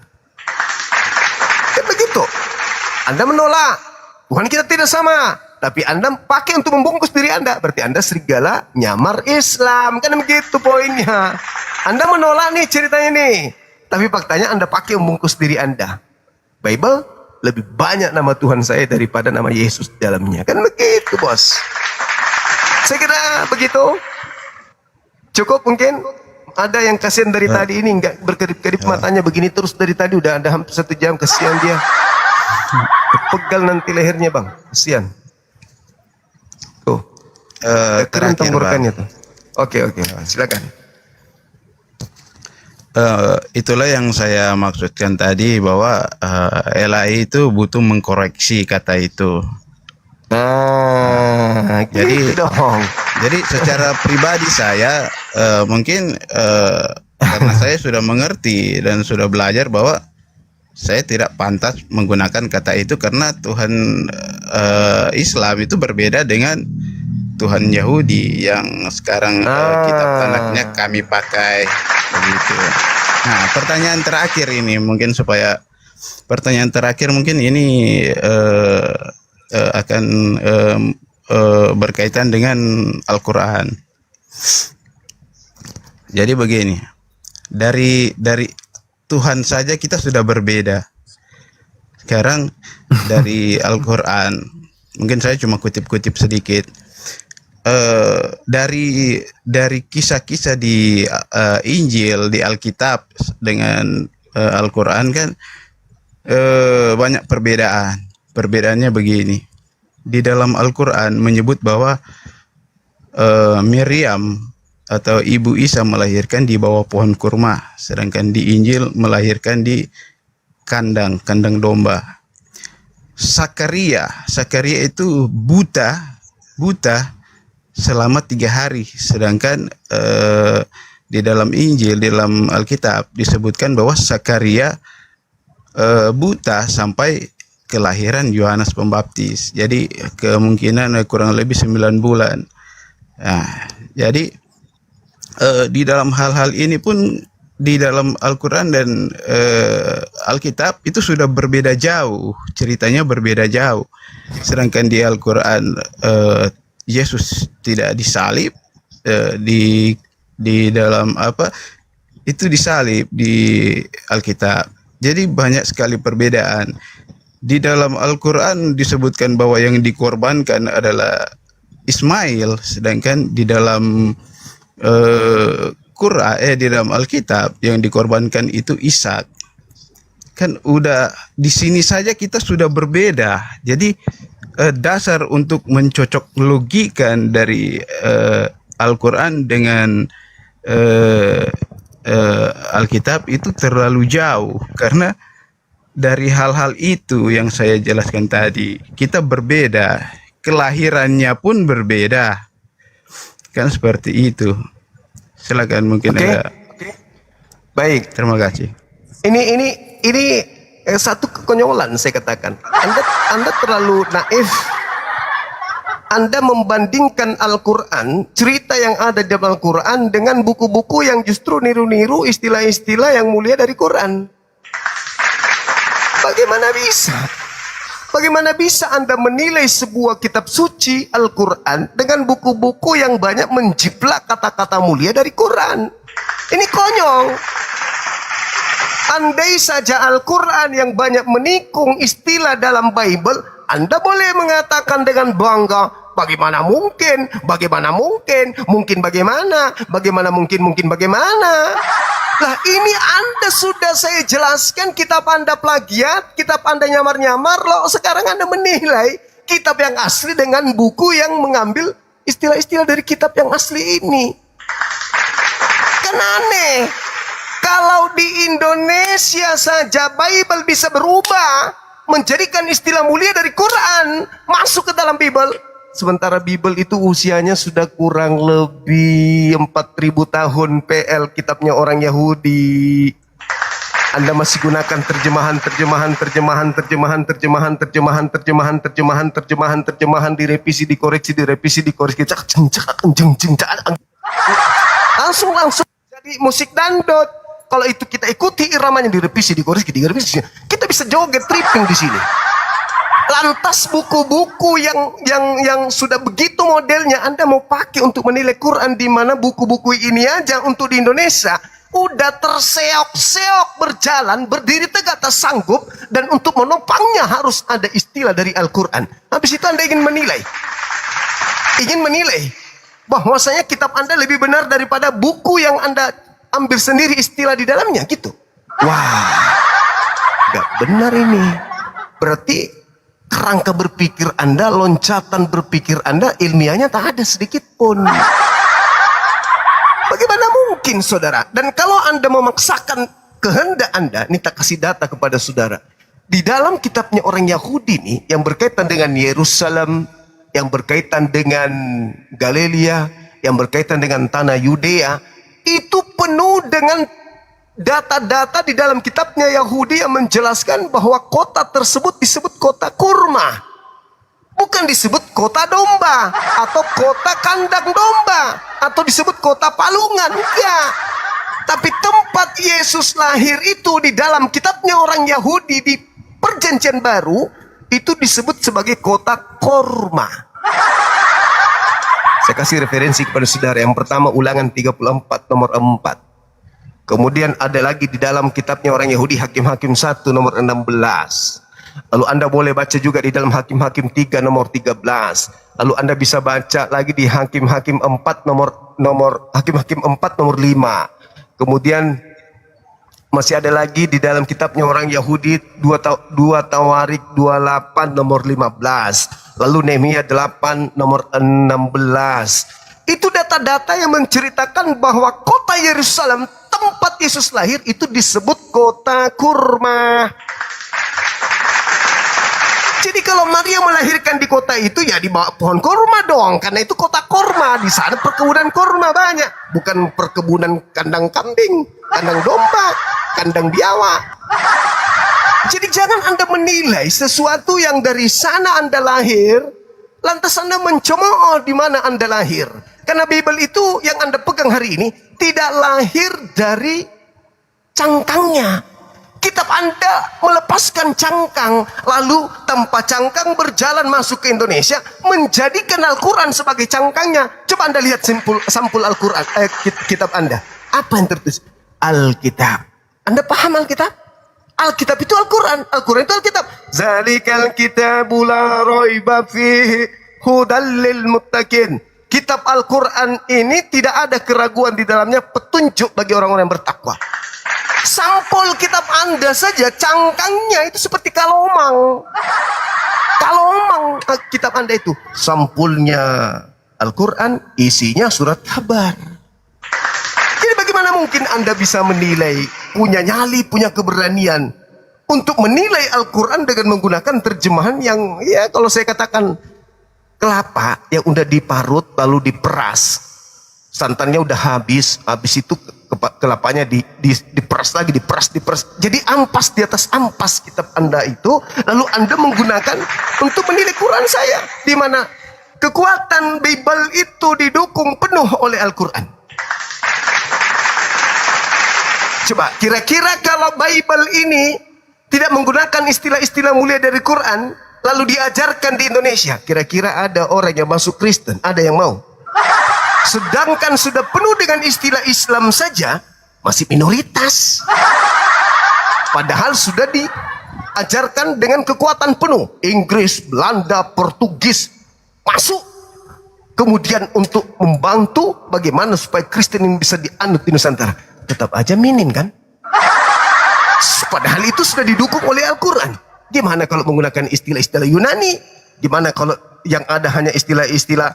Kan begitu. Anda menolak, Tuhan kita tidak sama, tapi Anda pakai untuk membungkus diri Anda, berarti Anda serigala nyamar Islam. Kan begitu poinnya. Anda menolak nih ceritanya nih, tapi faktanya Anda pakai membungkus diri Anda. Bible lebih banyak nama Tuhan saya daripada nama Yesus di dalamnya. Kan begitu, bos. Saya kira begitu. Cukup mungkin. Ada yang kasihan dari tadi ini nggak berkedip-kedip matanya begini terus dari tadi, udah ada hampir 1 jam, kasihan dia. Pegal nanti lehernya, Bang. Kasihan. Tuh. Keren tenggorokannya tuh. Oke, silakan. Itulah yang saya maksudkan tadi, bahwa LAI itu butuh mengkoreksi kata itu. Jadi dong. Jadi secara pribadi saya mungkin karena saya sudah mengerti dan sudah belajar bahwa saya tidak pantas menggunakan kata itu, karena Tuhan Islam itu berbeda dengan Tuhan Yahudi yang sekarang kitab anaknya kami pakai begitu. Nah, pertanyaan terakhir ini mungkin ini akan berkaitan dengan Al-Quran. Jadi begini, dari Tuhan saja kita sudah berbeda. Sekarang dari Al-Quran, mungkin saya cuma kutip-kutip sedikit. Dari kisah-kisah di Injil, di Alkitab dengan Al-Quran kan banyak perbedaan. Perbedaannya begini. Di dalam Al-Quran menyebut bahwa Miriam atau Ibu Isa melahirkan di bawah pohon kurma, sedangkan di Injil melahirkan di kandang domba. Sakaria itu buta selama 3 hari, sedangkan di dalam Injil, di dalam Alkitab disebutkan bahwa Sakaria buta sampai kelahiran Yohanes Pembaptis. Jadi kemungkinan kurang lebih 9 bulan. Nah, jadi di dalam hal-hal ini pun di dalam Al-Quran dan Alkitab itu sudah berbeda jauh, ceritanya berbeda jauh. Sedangkan di Al-Quran Yesus tidak disalib, di dalam itu disalib di Alkitab. Jadi banyak sekali perbedaan. Di dalam Al-Quran disebutkan bahwa yang dikorbankan adalah Ismail, sedangkan di dalam di dalam Alkitab yang dikorbankan itu Ishak. Kan udah di sini saja kita sudah berbeda. Jadi dasar untuk mencocok logikan dari Al-Quran dengan Alkitab itu terlalu jauh, karena dari hal-hal itu yang saya jelaskan tadi, kita berbeda, kelahirannya pun berbeda, kan seperti itu. Silakan mungkin ada. Baik, terima kasih. Ini satu kekonyolan saya katakan. Anda terlalu naif. Anda membandingkan Al-Quran, cerita yang ada di dalam Al-Quran dengan buku-buku yang justru niru-niru istilah-istilah yang mulia dari Quran. Bagaimana bisa? Bagaimana bisa Anda menilai sebuah kitab suci Al-Quran dengan buku-buku yang banyak menjiplak kata-kata mulia dari Quran? Ini konyol. Andai saja Al-Quran yang banyak menikung istilah dalam Bible, Anda boleh mengatakan dengan bangga, bagaimana mungkin, mungkin bagaimana. Lah ini Anda sudah saya jelaskan, kitab Anda plagiat, kitab Anda nyamar-nyamar, loh sekarang Anda menilai kitab yang asli dengan buku yang mengambil istilah-istilah dari kitab yang asli ini. Kan aneh. Kalau di Indonesia saja Bible bisa berubah menjadikan istilah mulia dari Quran masuk ke dalam Bible. Sementara Bible itu usianya sudah kurang lebih 4.000 tahun PL, kitabnya orang Yahudi. Anda masih gunakan terjemahan, direvisi, dikoreksi, langsung jadi musik dangdut. Kalau itu kita ikuti iramanya, direvisi, dikoreksi, kita bisa joget tripping di sini. Lantas buku-buku yang sudah begitu modelnya Anda mau pakai untuk menilai Quran, di mana buku-buku ini aja untuk di Indonesia udah terseok-seok berjalan, berdiri tegak tak sanggup, dan untuk menopangnya harus ada istilah dari Al-Quran. Habis itu Anda ingin menilai bahwasanya kitab Anda lebih benar daripada buku yang Anda ambil sendiri istilah di dalamnya gitu. Wah, gak benar ini. Berarti kerangka berpikir Anda, loncatan berpikir Anda, ilmiahnya tak ada sedikit pun. Bagaimana mungkin, saudara? Dan kalau Anda memaksakan kehendak Anda, ini tak kasih data kepada saudara. Di dalam kitabnya orang Yahudi nih, yang berkaitan dengan Yerusalem, yang berkaitan dengan Galilea, yang berkaitan dengan tanah Yudea, itu penuh dengan data-data di dalam kitabnya Yahudi yang menjelaskan bahwa kota tersebut disebut kota kurma. Bukan disebut kota domba, atau kota kandang domba, atau disebut kota palungan. Enggak. Tapi tempat Yesus lahir itu di dalam kitabnya orang Yahudi di Perjanjian Baru, itu disebut sebagai kota kurma. Saya kasih referensi kepada saudara. Yang pertama Ulangan 34 nomor 4. Kemudian ada lagi di dalam kitabnya orang Yahudi Hakim-Hakim 1 nomor 16. Lalu Anda boleh baca juga di dalam Hakim-Hakim 3 nomor 13. Lalu Anda bisa baca lagi di Hakim-Hakim 4 Hakim-Hakim 4 nomor 5. Kemudian masih ada lagi di dalam kitabnya orang Yahudi 2 Tawarik 28 nomor 15. Lalu Nehemia 8 nomor 16. Itu data-data yang menceritakan bahwa kota Yerusalem, tempat Yesus lahir, itu disebut kota kurma. Jadi kalau Maria melahirkan di kota itu, ya di bawah pohon kurma dong, karena itu kota kurma. Di sana perkebunan kurma banyak, bukan perkebunan kandang kambing, kandang domba, kandang biawak. Jadi jangan Anda menilai sesuatu yang dari sana Anda lahir, lantas Anda mencemooh di mana Anda lahir. Karena Bible itu yang Anda pegang hari ini tidak lahir dari cangkangnya. Kitab Anda melepaskan cangkang, lalu tanpa cangkang berjalan masuk ke Indonesia, menjadikan Al-Quran sebagai cangkangnya. Coba Anda lihat sampul Al-Quran, kitab Anda. Apa yang tertulis? Alkitab. Anda paham Alkitab? Alkitab itu Al-Quran. Al-Quran itu Alkitab. Zalikal kitabu la raiba fihi hudal lil muttaqin. Kitab Al-Quran ini tidak ada keraguan di dalamnya, petunjuk bagi orang-orang yang bertakwa. Sampul kitab Anda saja, cangkangnya itu seperti kalomang. Kalomang kitab Anda itu. Sampulnya Al-Quran, isinya surat kabar. Jadi bagaimana mungkin Anda bisa menilai, punya nyali, punya keberanian untuk menilai Al-Quran dengan menggunakan terjemahan yang, ya kalau saya katakan, kelapa yang udah diparut lalu diperas, santannya udah habis itu kelapanya diperas lagi, diperas, jadi ampas di atas ampas kitab Anda itu, lalu Anda menggunakan untuk menilai Quran saya, di mana kekuatan Bible itu didukung penuh oleh Al-Quran. Coba kira-kira kalau Bible ini tidak menggunakan istilah-istilah mulia dari Quran, lalu diajarkan di Indonesia, kira-kira ada orang yang masuk Kristen? Ada yang mau? Sedangkan sudah penuh dengan istilah Islam saja, masih minoritas. Padahal sudah diajarkan dengan kekuatan penuh. Inggris, Belanda, Portugis masuk. Kemudian untuk membantu bagaimana supaya Kristen ini bisa dianut di Nusantara. Tetap aja minim kan? Padahal itu sudah didukung oleh Al-Quran. Gimana kalau menggunakan istilah-istilah Yunani? Gimana kalau yang ada hanya istilah-istilah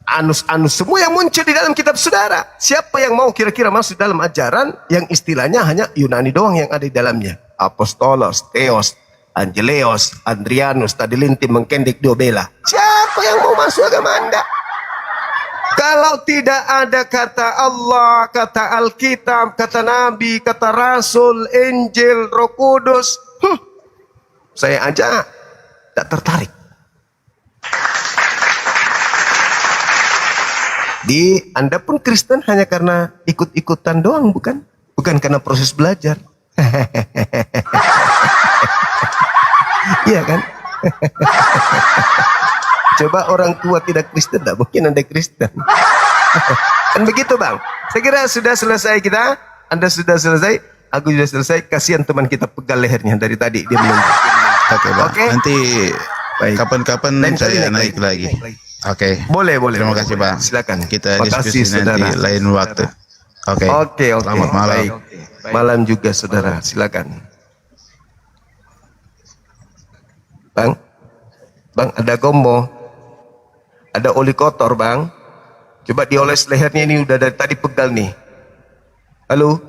anus-anus semua yang muncul di dalam kitab saudara? Siapa yang mau kira-kira masuk dalam ajaran yang istilahnya hanya Yunani doang yang ada di dalamnya? Apostolos, Theos, Angeleos, Andrianus, Tadilinti, Mengkendik, Dobela. Siapa yang mau masuk agama Anda? Kalau tidak ada kata Allah, kata Alkitab, kata Nabi, kata Rasul, Injil, Roh Kudus, saya aja tidak tertarik. Anda pun Kristen hanya karena ikut-ikutan doang, bukan? Bukan karena proses belajar. Iya kan? Coba orang tua tidak Kristen, tidak mungkin Anda Kristen. Kan begitu Bang. Saya kira sudah selesai kita. Anda sudah selesai, aku sudah selesai. Kasihan teman kita pegal lehernya dari tadi dia menunggu. Oke Bang. Oke? Nanti Baik. kapan-kapan Lain kali saya naik naik lagi. Oke. Boleh. Terima kasih Bang. Silakan. Kita Makasih, diskusi nanti saudara. lain waktu. Oke. Oke. Selamat malam. Baik. Malam juga saudara. Silakan. Bang, ada gombo. Ada oli kotor Bang. Coba dioles lehernya, ini udah dari tadi pegal nih. Halo?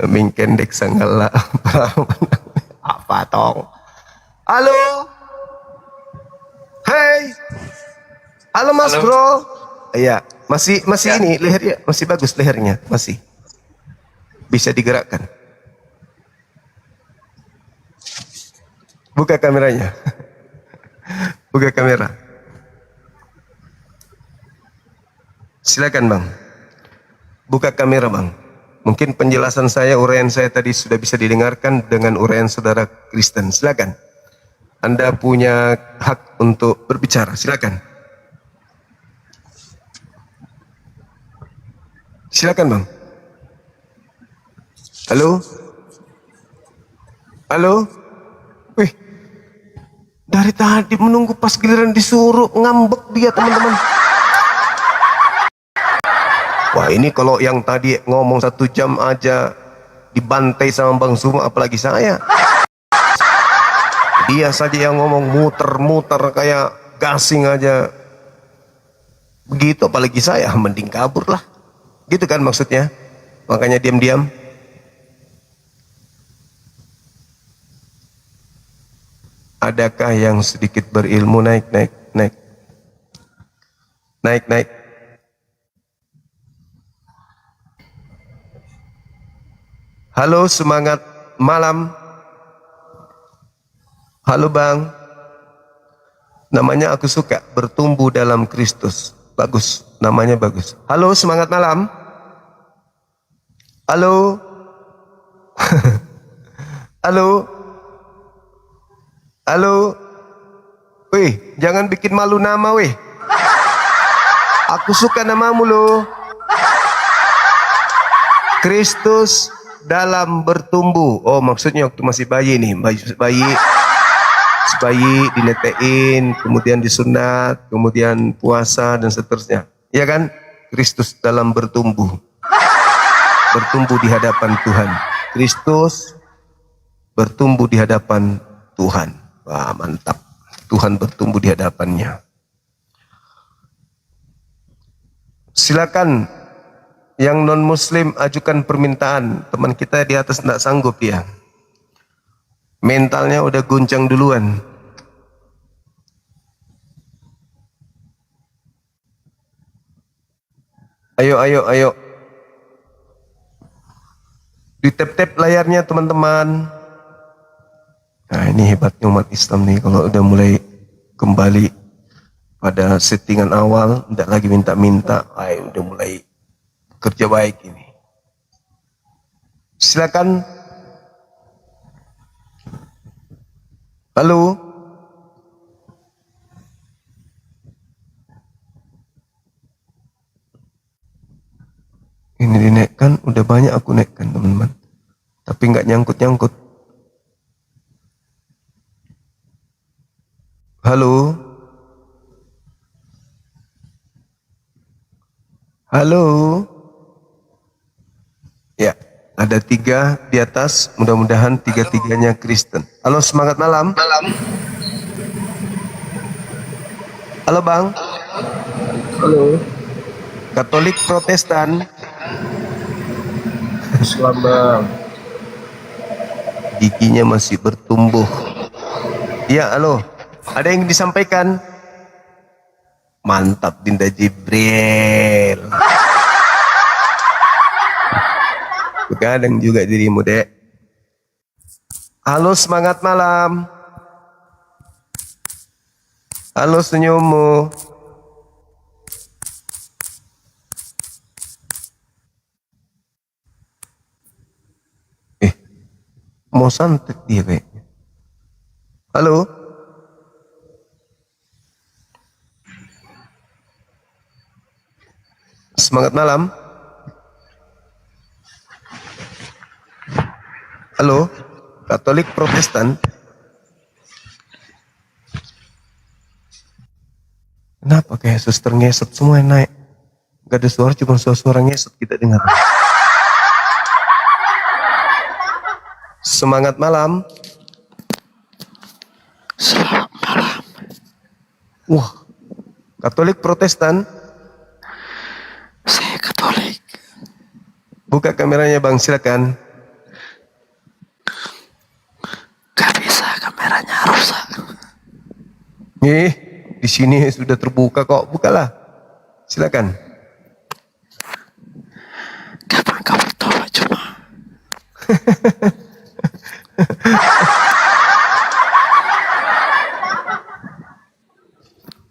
Mingkendek sanggala. Apa tong? Halo? Hey? Halo Mas Bro? Iya, masih ini lehernya masih bagus, lehernya masih bisa digerakkan. Buka kameranya. Buka kamera. Silakan Bang. Buka kamera Bang. Mungkin penjelasan saya, uraian saya tadi sudah bisa didengarkan dengan uraian saudara Kristen. Silakan. Anda punya hak untuk berbicara. Silakan. Silakan Bang. Halo? Wih. Dari tadi menunggu, pas giliran disuruh ngambek dia teman-teman. Wah, ini kalau yang tadi ngomong 1 jam aja dibantai sama Bang Zuma, apalagi saya. Dia saja yang ngomong muter-muter kayak gasing aja. Begitu, apalagi saya, mending kabur lah. Gitu kan maksudnya? Makanya diam-diam. Adakah yang sedikit berilmu? Naik. Halo, semangat malam. Halo Bang. Namanya aku suka, bertumbuh dalam Kristus. Bagus, namanya bagus. Halo, semangat malam. Halo. Halo. Wih, jangan bikin malu nama weh. Aku suka namamu loh. Kristus dalam bertumbuh. Oh, maksudnya waktu masih bayi nih, bayi dinetein, kemudian disunat, kemudian puasa dan seterusnya. Iya kan? Kristus dalam bertumbuh. Bertumbuh di hadapan Tuhan. Kristus bertumbuh di hadapan Tuhan. Wah, mantap. Tuhan bertumbuh di hadapannya. Silakan yang non muslim ajukan permintaan. Teman kita di atas tidak sanggup dia. Mentalnya udah guncang duluan. Ayo. Ditep-tep layarnya teman-teman. Nah, ini hebatnya umat Islam nih, kalau udah mulai kembali pada settingan awal, tidak lagi minta-minta, udah mulai kerja baik ini. Silakan. Halo. Ini dinaikkan, udah banyak aku naikkan teman-teman, tapi nggak nyangkut-nyangkut. Halo. Ya, Ada 3 di atas, mudah-mudahan 3-tiganya Kristen. Halo, semangat malam. Halo Bang. Halo. Katolik Protestan. Islam Bang. Giginya masih bertumbuh. Ya, halo. Ada yang disampaikan? Mantap Dinda Jibril. Begadang juga dirimu, Dek. Halo, semangat malam. Halo, senyummu. Mau santet dia kayaknya. Halo. Semangat malam. Halo, Katolik Protestan. Kenapa kayak suster ngesot semua yang naik? Gak ada suara, cuma suara ngesot kita dengar. Semangat malam. Selamat malam. Wah, Katolik Protestan. Saya Katolik. Buka kameranya Bang, silakan. Gak bisa, kameranya rusak. Di sini sudah terbuka kok. Bukalah. Silakan. Kapan kau bertobat cuma?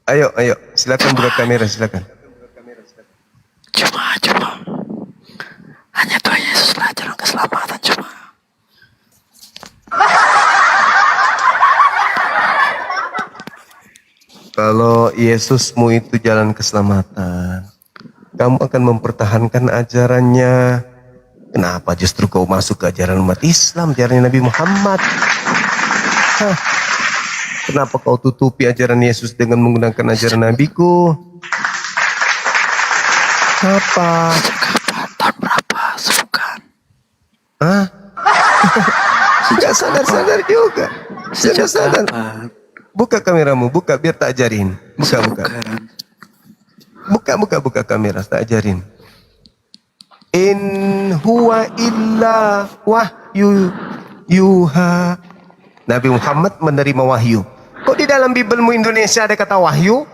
Ayo, silakan buka kamera, silakan. Cuma. Hanya Tuhan Yesus lah jalan keselamatan cuma. Kalau Yesusmu itu jalan keselamatan, kamu akan mempertahankan ajarannya. Kenapa justru kau masuk ke ajaran umat Islam, ajaran Nabi Muhammad? Kenapa kau tutupi ajaran Yesus dengan menggunakan ajaran Nabiku? Apa? Tahun berapa? Sebukan. Gak sadar-sadar juga. Sadar. Buka kameramu, buka biar tak ajarin. Buka kamera, tak ajarin. In huwa illa wahyu yuha. Nabi Muhammad menerima wahyu. Kok di dalam Bibelmu Indonesia ada kata wahyu?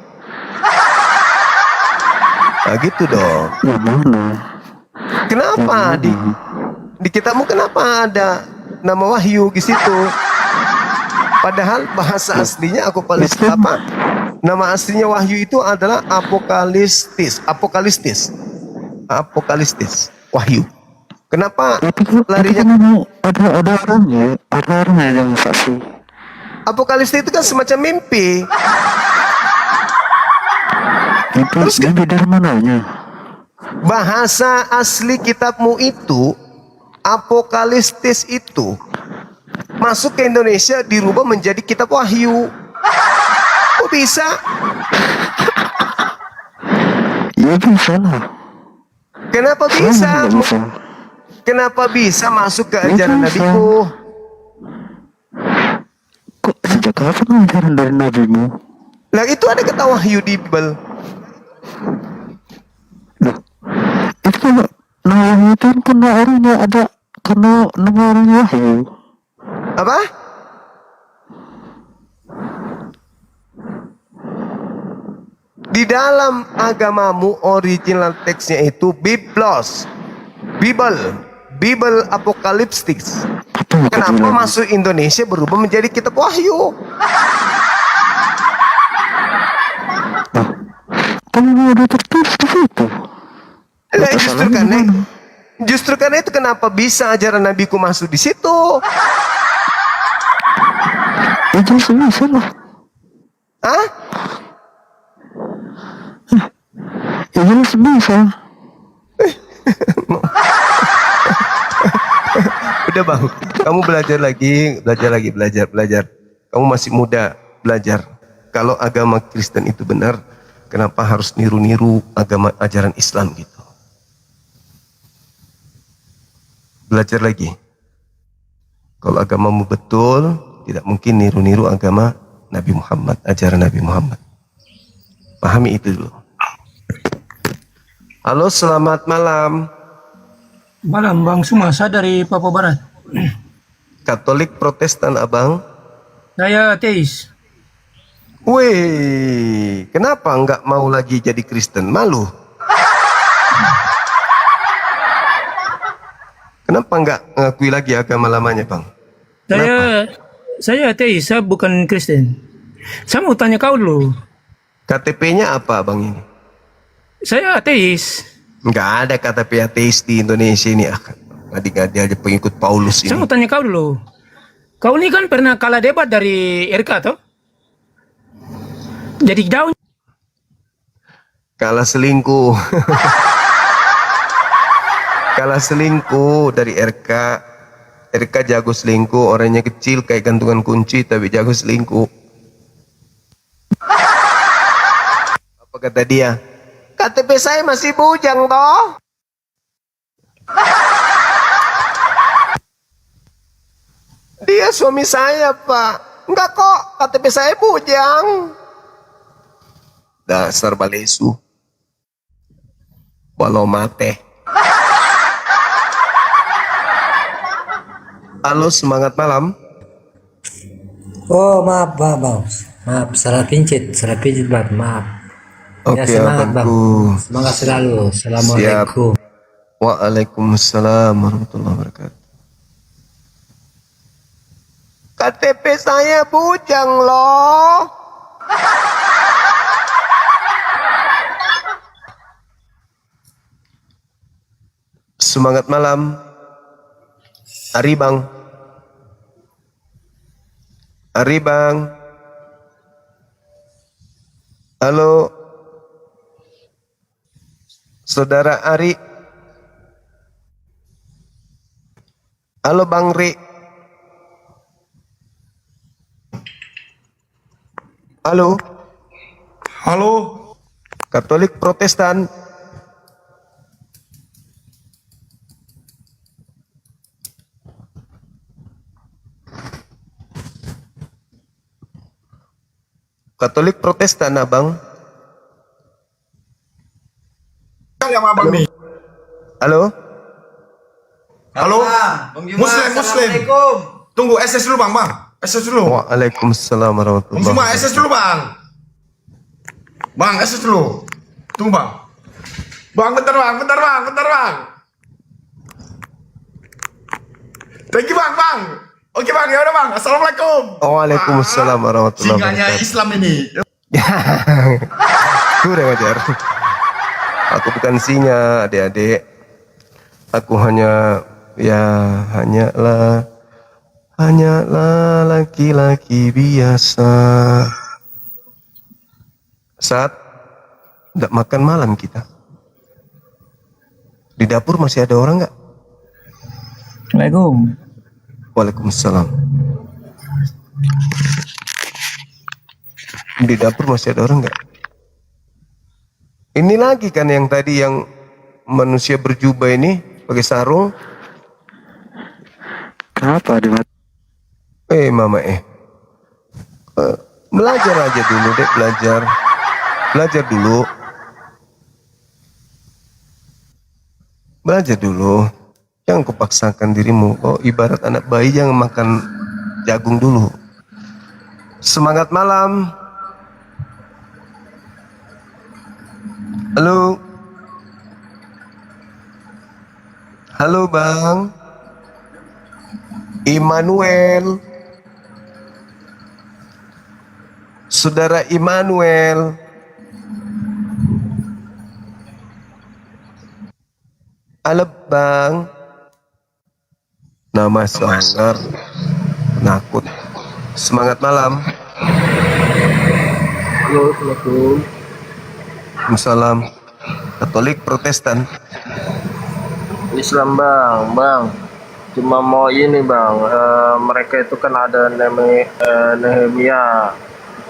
Nah gitu dong. Kenapa di kitabmu kenapa ada nama wahyu di situ? Padahal bahasa aslinya nama aslinya wahyu itu adalah apokalistis, wahyu. Kenapa larinya? Ada orangnya yang saksi. Apokalistis itu kan semacam mimpi. Terus mimpi dari mananya? Bahasa asli kitabmu itu, apokalistis itu masuk ke Indonesia dirubah menjadi kitab wahyu. Kok bisa? Ya bisa lah. Kenapa bisa? Kenapa bisa masuk ke ajaran Nabiku? Kok sejak kapan ajaran dari Nabimu? Lah itu ada kata wahyu di Bible. Itu kalau nama itu karena orangnya ada, karena nama orangnya wahyu. Apa? Di dalam agamamu original teksnya itu Biblos, Bible apokaliptis. Kenapa masuk Indonesia berubah menjadi kitab wahyu? Kamu udah tertulis di situ. Nah, justru karena itu kenapa bisa ajaran Nabiku masuk di situ? Itu bisa lah. Hah? Ya jelas bisa. Udah Bang, kamu belajar. Kamu masih muda, belajar. Kalau agama Kristen itu benar, kenapa harus niru-niru ajaran Islam gitu? belajar lagi. Kalau agamamu betul, tidak mungkin niru-niru agama Nabi Muhammad, ajaran Nabi Muhammad. Pahami itu dulu. Halo, selamat malam. Malam Bang Suma, saya dari Papua Barat. Katolik Protestan abang? Saya ateis. Wih, kenapa nggak mau lagi jadi Kristen? Malu? Kenapa nggak ngakui lagi agama lamanya, Bang? Saya ateis, saya bukan Kristen. Saya mau tanya kau dulu. KTP-nya apa, Bang ini? Saya ateis. Nggak ada KTP ateis di Indonesia ini. Ngadi-ngadi aja pengikut Paulus ini. Saya mau tanya kau dulu. Kau ini kan pernah kalah debat dari RK, toh? Jadi jauh. Kalah selingkuh. Kalah selingkuh dari RK. RK jago selingkuh, orangnya kecil kayak gantungan kunci tapi jago selingkuh. Apa kata dia? KTP saya masih bujang toh. Dia suami saya, Pak. Enggak kok, KTP saya bujang. Dasar balesu. Walau mate. Halo, semangat malam. Oh, maaf, Bang. Maaf, salah pincit, Bang. Maaf. Oke, ya, semangat, Bang. abangku. Semangat selalu. Assalamualaikum. Waalaikumsalam warahmatullahi wabarakatuh. KTP saya bujang loh. Semangat malam. Ari Bang. Ari Bang. Halo. Saudara Ari. Halo Bang Ri. Halo. Halo. Katolik Protestan. Katolik Protestan, abang. Yang abang nih. Halo. Halo. Muslim. Tunggu SS dulu bang. SS dulu. Waalaikumsalam warahmatullahi Cuma wabarakatuh. SS dulu bang. Bang SS dulu. Tunggu bang. Bang bentar bang. Thank you bang. Oke bang, ya udah bang. Assalamualaikum. Waalaikumsalam warahmatullahi Singanya wabarakatuh. Islam ini. Kurang ajar. Aku bukan singa, adik-adik. Aku hanyalah laki-laki biasa. Saat tidak makan malam kita. Di dapur masih ada orang nggak? Assalamualaikum. Waalaikumsalam. Di dapur masih ada orang nggak? Ini lagi kan yang tadi yang manusia berjubah ini pakai sarung. Kenapa di mata? Mama belajar aja dulu deh, belajar dulu. Jangan kupaksakan dirimu. Oh, ibarat anak bayi jangan makan jagung dulu. Semangat malam. Halo. Halo Bang. Immanuel. Saudara Immanuel. Halo Bang. Nama sangar. Nakut. Semangat malam. Halo, Assalamualaikum. Waalaikumsalam. Katolik Protestan. Islam bang. Cuma mau ini bang, mereka itu kan ada Nehemia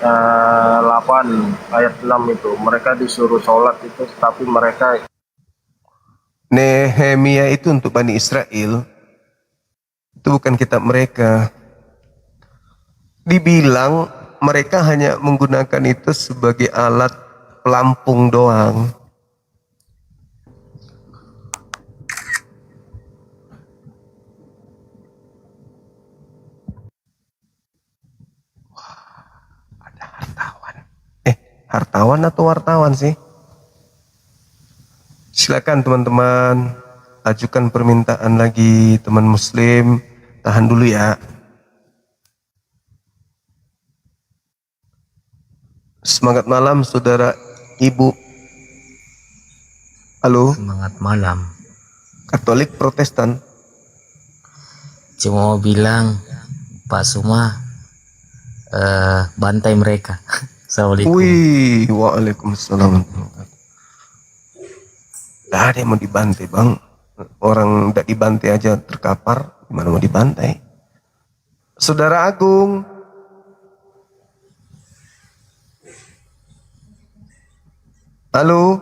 8 ayat 6 itu. Mereka disuruh sholat itu, tapi mereka Nehemia itu untuk Bani Israel. Itu bukan kitab mereka. Dibilang mereka hanya menggunakan itu sebagai alat pelampung doang. Ada hartawan. Hartawan atau wartawan sih? Silakan teman-teman, ajukan permintaan lagi teman muslim. Tahan dulu ya. Semangat malam saudara ibu. Halo. Semangat malam. Katolik Protestan. Cuma mau bilang Pak Suma bantai mereka. Assalamualaikum. Wih, waalaikumsalam. Gak ada yang mau dibantai bang. Orang tidak dibantai aja terkapar, gimana mau dibantai? Saudara Agung. Halo.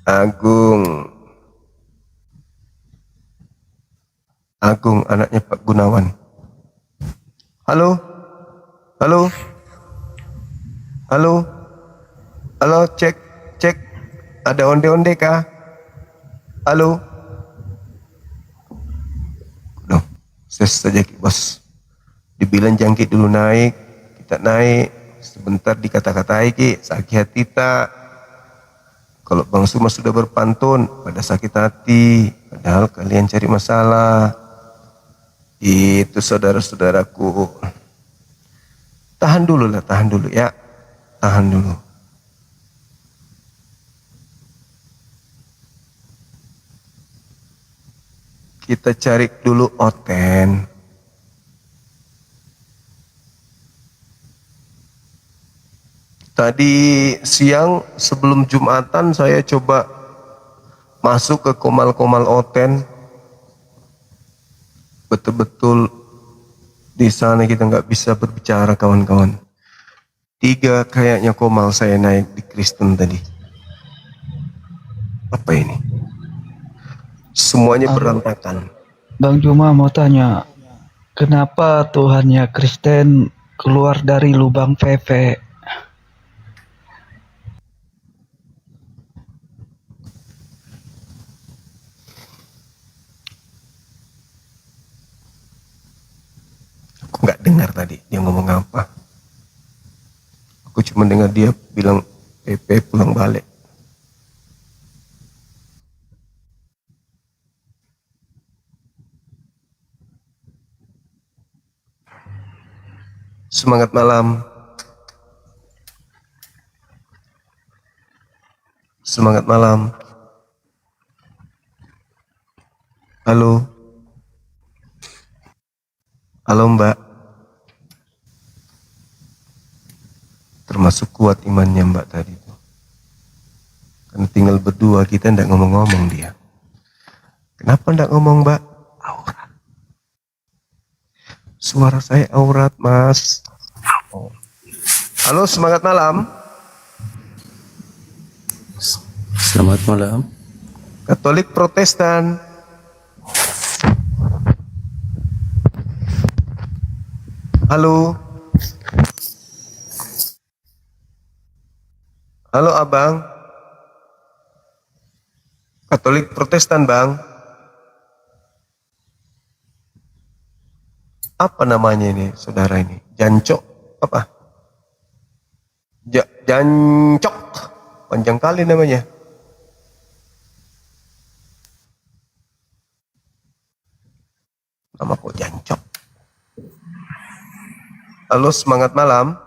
Agung. Agung anaknya Pak Gunawan. Halo. Halo. Halo. Halo, cek. Ada onde-onde kah? Halo. Duh, ses saja bos. Dibilang jangkit dulu naik, kita naik. Sebentar dikata-katai ki, sakit hati tak. Kalau Bang Suma sudah berpantun, pada sakit hati. Padahal kalian cari masalah. Itu saudara-saudaraku. Tahan dulu ya. Tahan dulu. Kita cari dulu Oten. Tadi siang sebelum Jumatan saya coba masuk ke komal-komal Oten. Betul-betul di sana kita nggak bisa berbicara kawan-kawan. 3 kayaknya komal saya naik di Kristen tadi. Apa ini? Semuanya berantakan. Bang Juma mau tanya, kenapa Tuhannya Kristen keluar dari lubang VV? Aku nggak dengar tadi dia ngomong apa. Aku cuma dengar dia bilang PP pulang balik. Semangat malam. Semangat malam. Halo. Halo Mbak. Termasuk kuat imannya Mbak tadi tuh. Karena tinggal berdua kita ndak ngomong-ngomong dia. Kenapa ndak ngomong Mbak? Aurat. Suara saya aurat Mas. Halo, semangat malam. Selamat malam. Katolik Protestan. Halo. Halo abang. Katolik Protestan bang. Apa namanya ini saudara ini? Jancok apa? Jancok. Panjang kali namanya. Nama kok Jancok. Halo, semangat malam.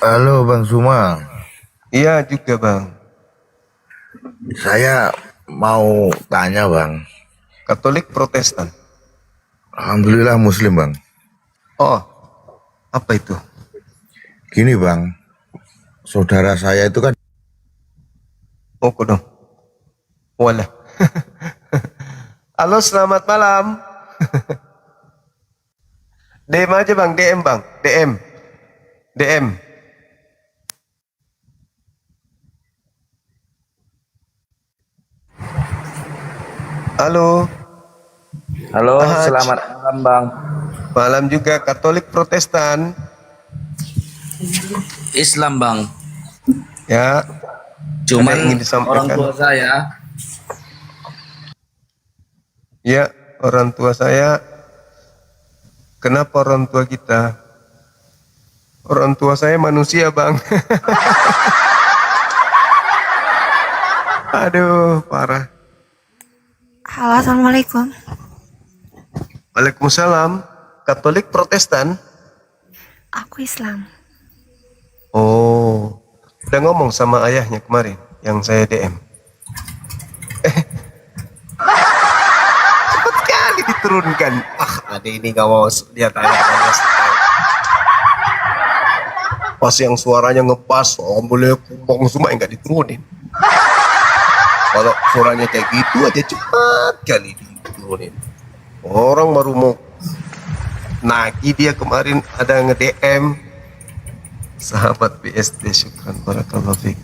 Halo Bang Suma. Iya juga Bang. Saya mau tanya Bang. Katolik Protestan. Alhamdulillah Muslim Bang. Oh, apa itu? Gini Bang, saudara saya itu kan. Oh dong. Walah. Halo, selamat malam. DM aja Bang, DM Bang, DM. Halo. Halo, selamat malam Bang. Malam juga. Katolik Protestan. Islam Bang. Ya. Cuman ada yang ingin disampaikan? orang tua saya. Ya, orang tua saya. Kenapa orang tua kita? Orang tua saya manusia Bang. Aduh, parah. Halo, assalamualaikum. Waalaikumsalam. Katolik Protestan? Aku Islam. Oh, udah ngomong sama ayahnya kemarin yang saya DM. Cepat sekali diturunkan. Ada ini gak mau lihat ayahnya. Pas yang suaranya ngepas, boleh kumpong semua nggak diturunin. Kalau suaranya kayak gitu aja cepat kali diturunin. Orang baru mau nagih dia kemarin ada nge-DM sahabat BSD, syukran barakallahu fiik.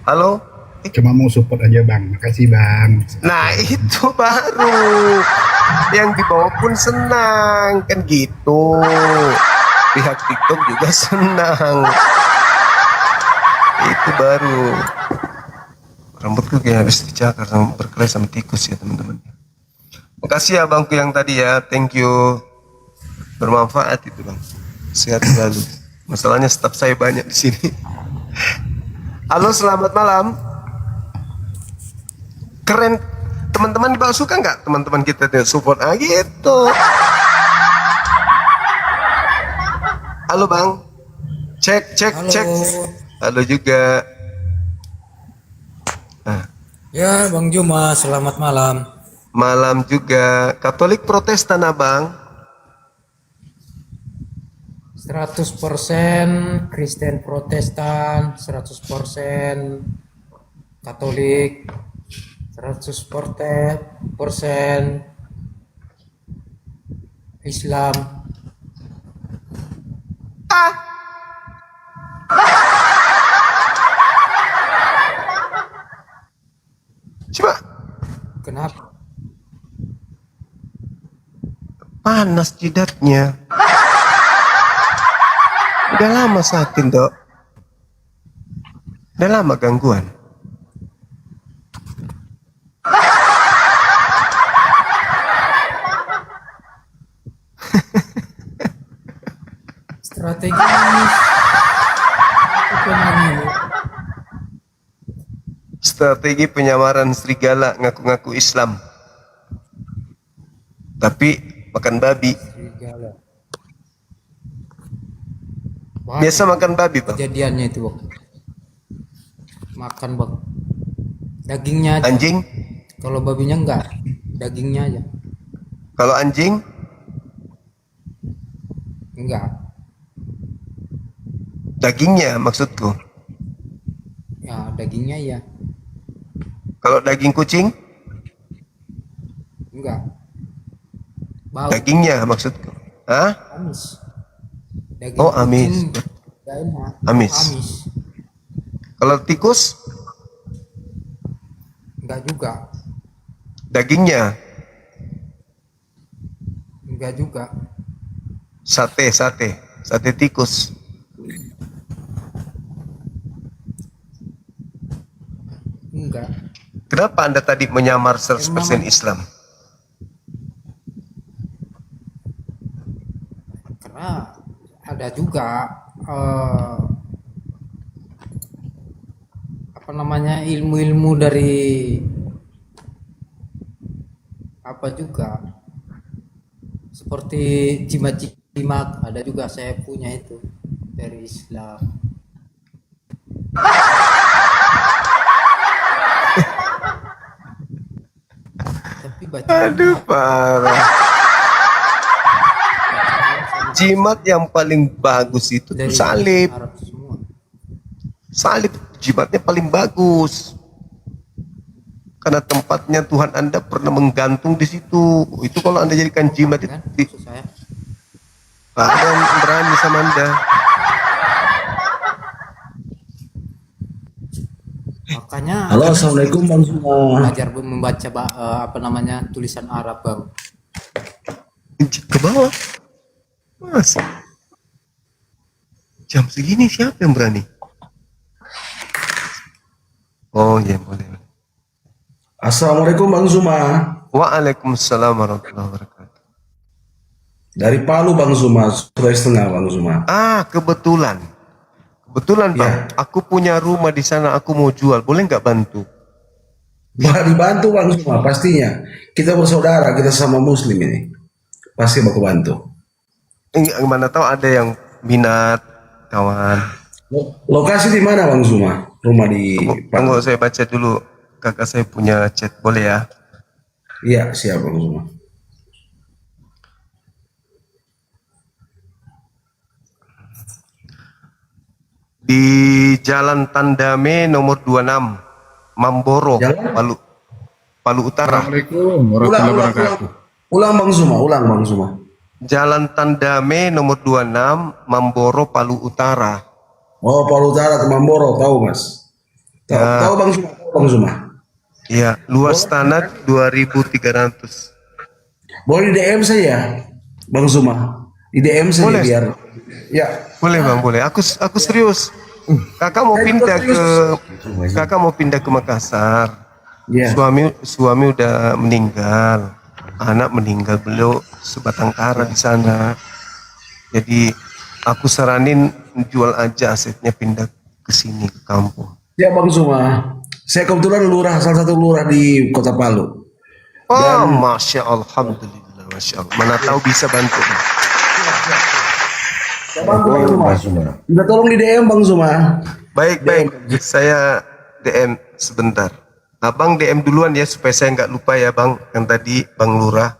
Halo? Cuma mau support aja Bang, makasih Bang. Nah itu baru yang dibawa pun senang kan gitu. Pihak TikTok juga senang. Itu baru. Rambutku kayak habis dicakar sama berkelahi sama tikus ya teman-teman. Makasih ya Bangku yang tadi ya, thank you. Bermanfaat itu Bang. Sehat selalu. Masalahnya staf saya banyak di sini. Halo, selamat malam. Keren. Teman-teman di bawah suka nggak? Teman-teman kita support gitu. Halo Bang. Cek. Halo juga. Ya Bang Juma, selamat malam. Malam juga. Katolik Protestan Abang? 100% Kristen Protestan, 100% Katolik, 100% Islam. Coba. Kenapa? Panas jidatnya. Udah lama sakin dok. Udah lama gangguan. Strategi Strategi penyamaran serigala ngaku-ngaku Islam. Tapi makan babi. Biasa makan babi Bang. Kejadiannya itu Bang. Makan Bang. Dagingnya aja. Anjing? Kalau babinya enggak, dagingnya aja. Kalau anjing? Enggak. Dagingnya maksudku. Ya, dagingnya ya. Kalau daging kucing? Enggak. Bau. Dagingnya maksudku. Hah? Amis. Daging Oh, amis. enggak enak. Amis. Amis. Kalau tikus? Enggak juga. Dagingnya? Enggak juga. Sate tikus. Enggak. Kenapa Anda tadi menyamar 100% Islam? Karena ada juga apa namanya ilmu-ilmu dari apa juga seperti jimat-jimat ada juga saya punya itu dari Islam. Tapi Aduh parah. Jimat yang paling bagus itu tuh salib. Salib jimatnya paling bagus. Karena tempatnya Tuhan Anda pernah menggantung di situ. Itu kalau Anda jadikan jimat itu ada yang berani sama Anda. Makanya makanya Halo, assalamualaikum Bang Zuma. belajar membaca tulisan Arab Bang. Ke bawah. Mas. Jam segini siapa yang berani? Oh iya boleh. Assalamualaikum Bang Zuma. Waalaikumsalam warahmatullahi wabarakatuh. Dari Palu Bang Zuma, Sulawesi Tengah Bang Zuma. Kebetulan Bang, aku punya rumah di sana, aku mau jual, boleh nggak bantu? Boleh dibantu Bang Zuma, pastinya. Kita bersaudara, kita sama Muslim ini. Pasti aku bantu. Gimana tahu ada yang minat, kawan. Lokasi di mana Bang Zuma? Rumah di Tunggu saya baca dulu. Kakak saya punya chat, boleh ya? Iya, siap Bang Zuma. Di Jalan Tandame nomor 26, Mamboro, Palu Utara. Assalamualaikum warahmatullahi wabarakatuh. Ulang Bang Zuma. Jalan Tandame nomor 26, Mamboro, Palu Utara. Oh, Palu Utara ke Mamboro, tahu Mas? Tahu Bang Zuma? Iya, luas tanah 2.300. Boleh di DM saya, Bang Zuma. Di DM saya Boleh. biar. Ya. Boleh Bang, boleh. Aku serius. Kakak mau pindah ke Makassar. Yeah. Suami udah meninggal, anak meninggal, beliau sebatang kara di sana. Jadi aku saranin jual aja asetnya, pindah ke sini ke kampung. Ya Bang Zuma, saya kebetulan salah satu lurah di Kota Palu. Oh, masya Allah, alhamdulillah, masya Allah. Mana tahu bisa bantu. Bang Zuma. Minta tolong di DM Bang Zuma. Baik, saya DM sebentar. Abang DM duluan ya supaya saya nggak lupa ya Bang, yang tadi Bang Lurah.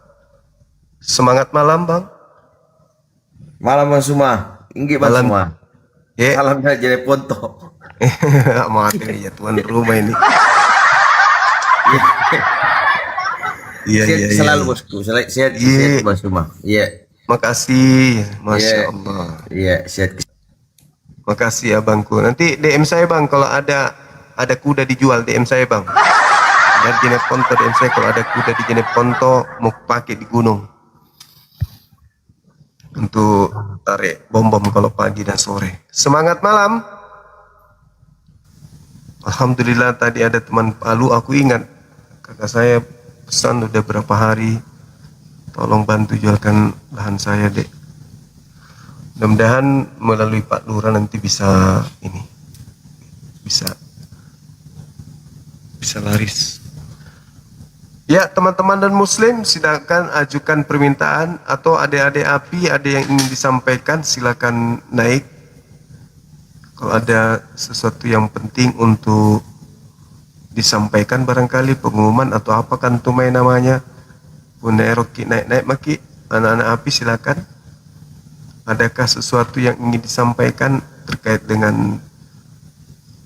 Semangat malam Bang. Malam Bang Zuma. Inggih Bang Zuma. Ya. Salam dari Jere Ponto. Mati ya tuan rumah ini. Iya. Selalu bosku. Sehat Bang Zuma. Iya. Makasih, masya Allah. Iya, sehat. Makasih abangku. Nanti DM saya Bang kalau ada kuda dijual, DM saya Bang. Dan Jenet Ponto DM saya kalau ada kuda di Jenet Ponto mau pakai di gunung untuk tarik bom-bom kalau pagi dan sore. Semangat malam. Alhamdulillah tadi ada teman Palu, aku ingat kakak saya pesan udah berapa hari, tolong bantu jualkan lahan saya dek. Mudah-mudahan melalui Pak Lurah nanti bisa laris. Ya teman-teman dan muslim, silakan ajukan permintaan atau adik-adik api ada yang ingin disampaikan, silakan naik. Kalau ada sesuatu yang penting untuk disampaikan, barangkali pengumuman atau apa kan tumai namanya, puneroki naik maki, anak-anak api silakan. Adakah sesuatu yang ingin disampaikan terkait dengan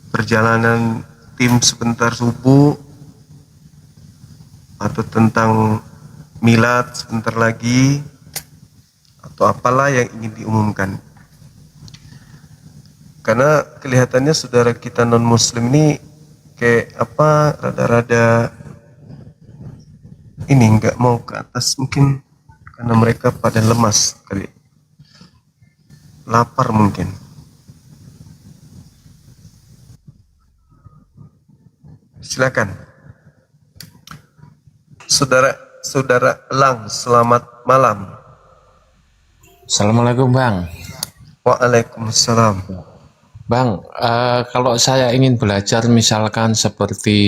perjalanan tim sebentar subuh, atau tentang milad sebentar lagi, atau apalah yang ingin diumumkan? Karena kelihatannya saudara kita non muslim ini kayak apa, rada-rada ini nggak mau ke atas, mungkin karena mereka pada lemas kali, lapar mungkin. Silakan. Saudara Elang, selamat malam. Assalamualaikum Bang. Waalaikumsalam. Bang, kalau saya ingin belajar misalkan seperti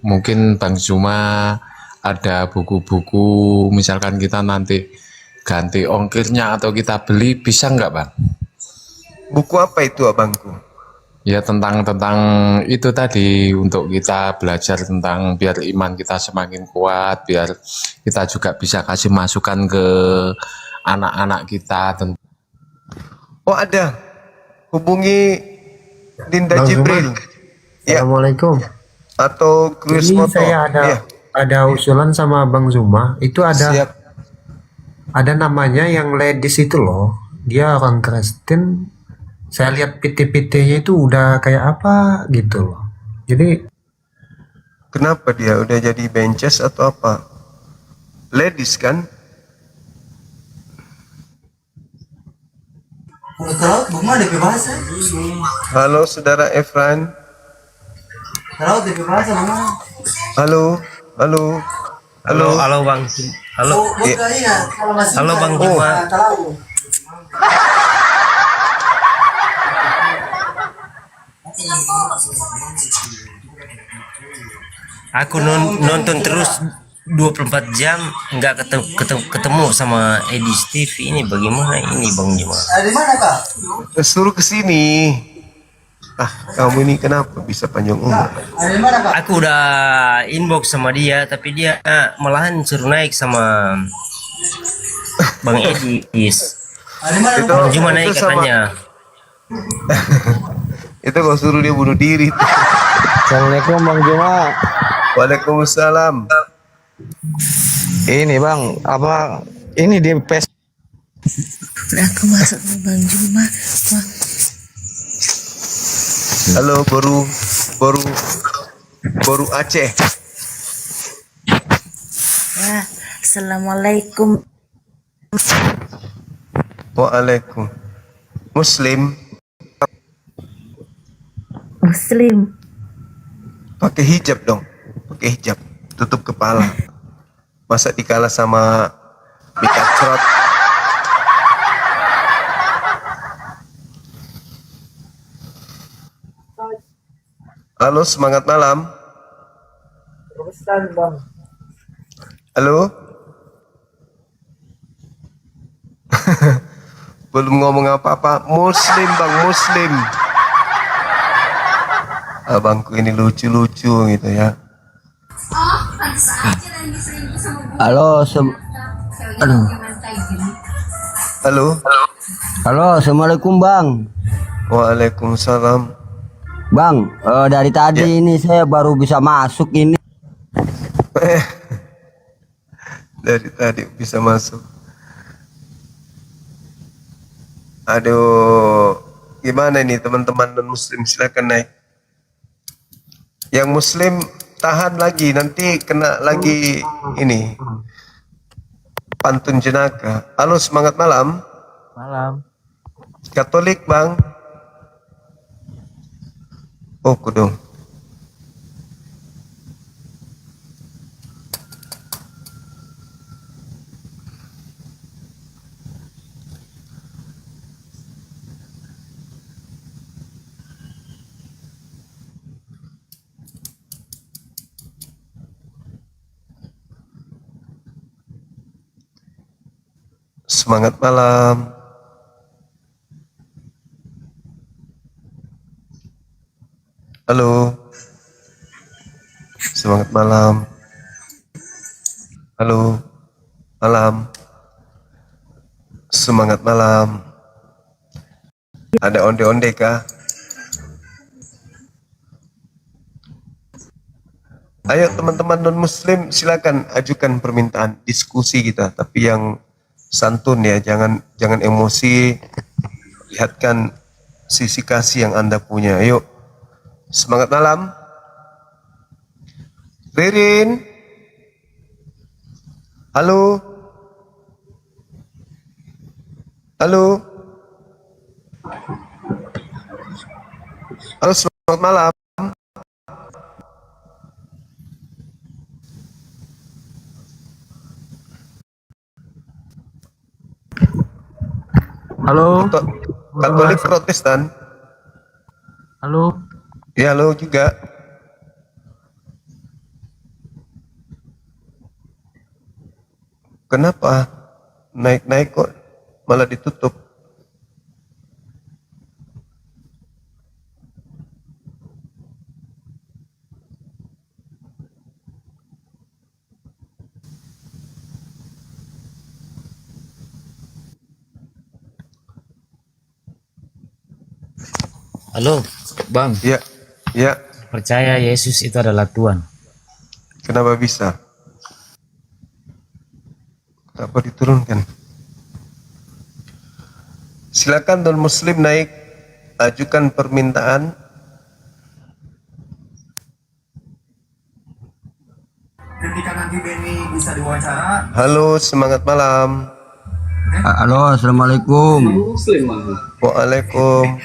mungkin Bang Zuma ada buku-buku, misalkan kita nanti ganti ongkirnya atau kita beli, bisa nggak Bang? Buku apa itu abangku? Ya tentang itu tadi, untuk kita belajar tentang biar iman kita semakin kuat, biar kita juga bisa kasih masukan ke anak-anak kita. Oh ada, hubungi Dinda Jibril. Ya. Assalamualaikum. Atau Chris Ini Moto. saya ada usulan sama Bang Zuma. Itu ada namanya yang ladies itu loh. Dia orang Kristen. Saya lihat PT-PT-nya itu udah kayak apa gitu loh. Jadi Kenapa dia udah jadi benches atau apa? Ladies kan? Kalau bunga DP bahasa. Halo saudara Efran. Kalau DP bahasa bunga. Halo, halo, halo, Halo Bang. Halo. Halo Bang Juma. Aku nonton terus 24 jam nggak ketemu sama Edi Steve, ini bagaimana ini Bang Juma? Di mana Kak? Suruh kesini. Kamu ini kenapa bisa panjang umur? Aku udah inbox sama dia, tapi dia malahan suruh naik sama Bang Edi. Bang Juma naik katanya. Itu kau suruh dia bunuh diri. Assalamualaikum Bang Juma. Waalaikumsalam. Ini Bang, apa ini di pes? Aku masuk ke Bang Juma. Bang. Halo, baru Aceh. Wah, assalamualaikum. Waalaikum. Muslim. Pakai hijab dong. Pakai hijab, tutup kepala. Masa dikalah sama Mika Crot. Halo, semangat malam. Halo. Belum ngomong apa-apa. Muslim Bang, Muslim. Abangku ini lucu-lucu gitu ya. Halo, Halo. Halo, assalamualaikum Bang. Waalaikumsalam. Bang, dari tadi ini saya baru bisa masuk ini. Dari tadi bisa masuk. Aduh, gimana nih teman-teman non Muslim, silakan naik. Yang Muslim tahan lagi, nanti kena lagi ini pantun jenaka. Halo, semangat malam. Malam. Katolik Bang. Oh kudung. Semangat malam. Halo. Semangat malam. Halo. Malam. Semangat malam. Ada onde-onde kah? Ayo teman-teman non muslim, silakan ajukan permintaan diskusi kita, tapi yang santun ya, jangan emosi, lihatkan sisi kasih yang Anda punya. Ayo. Semangat malam. Ririn. Halo. Halo. Halo, selamat malam. Halo. Katolik Protestan. Halo. Ya, halo juga. Kenapa naik-naik kok malah ditutup? Halo, Bang. Ya, ya. Percaya Yesus itu adalah Tuhan. Kenapa bisa? Kenapa diturunkan? Silakan non muslim naik, ajukan permintaan. Halo, semangat malam. Halo, assalamualaikum. Waalaikum.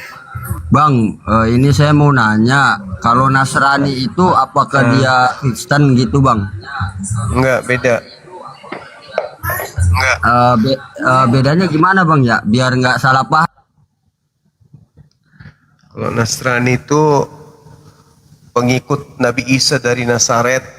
Bang, ini saya mau nanya, kalau Nasrani itu apakah dia Kristen gitu, Bang? Enggak, beda. Bedanya gimana, Bang ya? Biar nggak salah paham. Kalau Nasrani itu pengikut Nabi Isa dari Nazaret.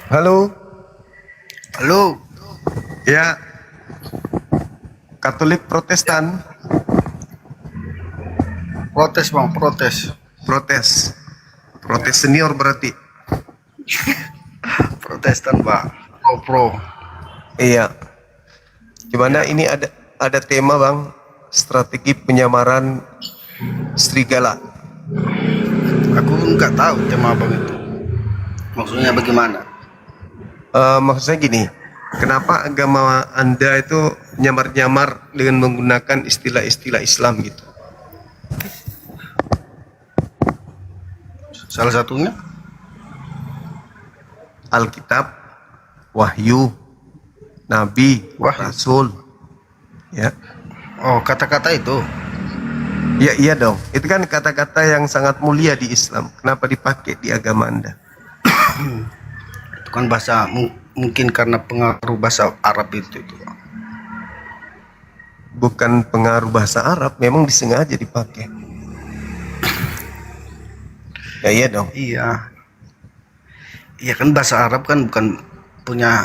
Halo. Halo. Ya. Katolik Protestan. Protes bang, protes. Protes. Protes senior berarti. Protestan bang. Pro. Iya. Gimana ini ada tema bang, strategi penyamaran serigala. Aku nggak tahu tema bang itu. Maksudnya bagaimana? Maksudnya gini, kenapa agama Anda itu nyamar-nyamar dengan menggunakan istilah-istilah Islam gitu? Salah satunya Alkitab, Wahyu, Nabi, Rasul, ya. Oh, kata-kata itu. Ya iya dong, itu kan kata-kata yang sangat mulia di Islam. Kenapa dipakai di agama Anda? Itu kan bahasa, mungkin karena pengaruh bahasa Arab itu. Bukan pengaruh bahasa Arab, memang disengaja dipakai. Ya iya dong. Iya. Iya kan bahasa Arab kan bukan punya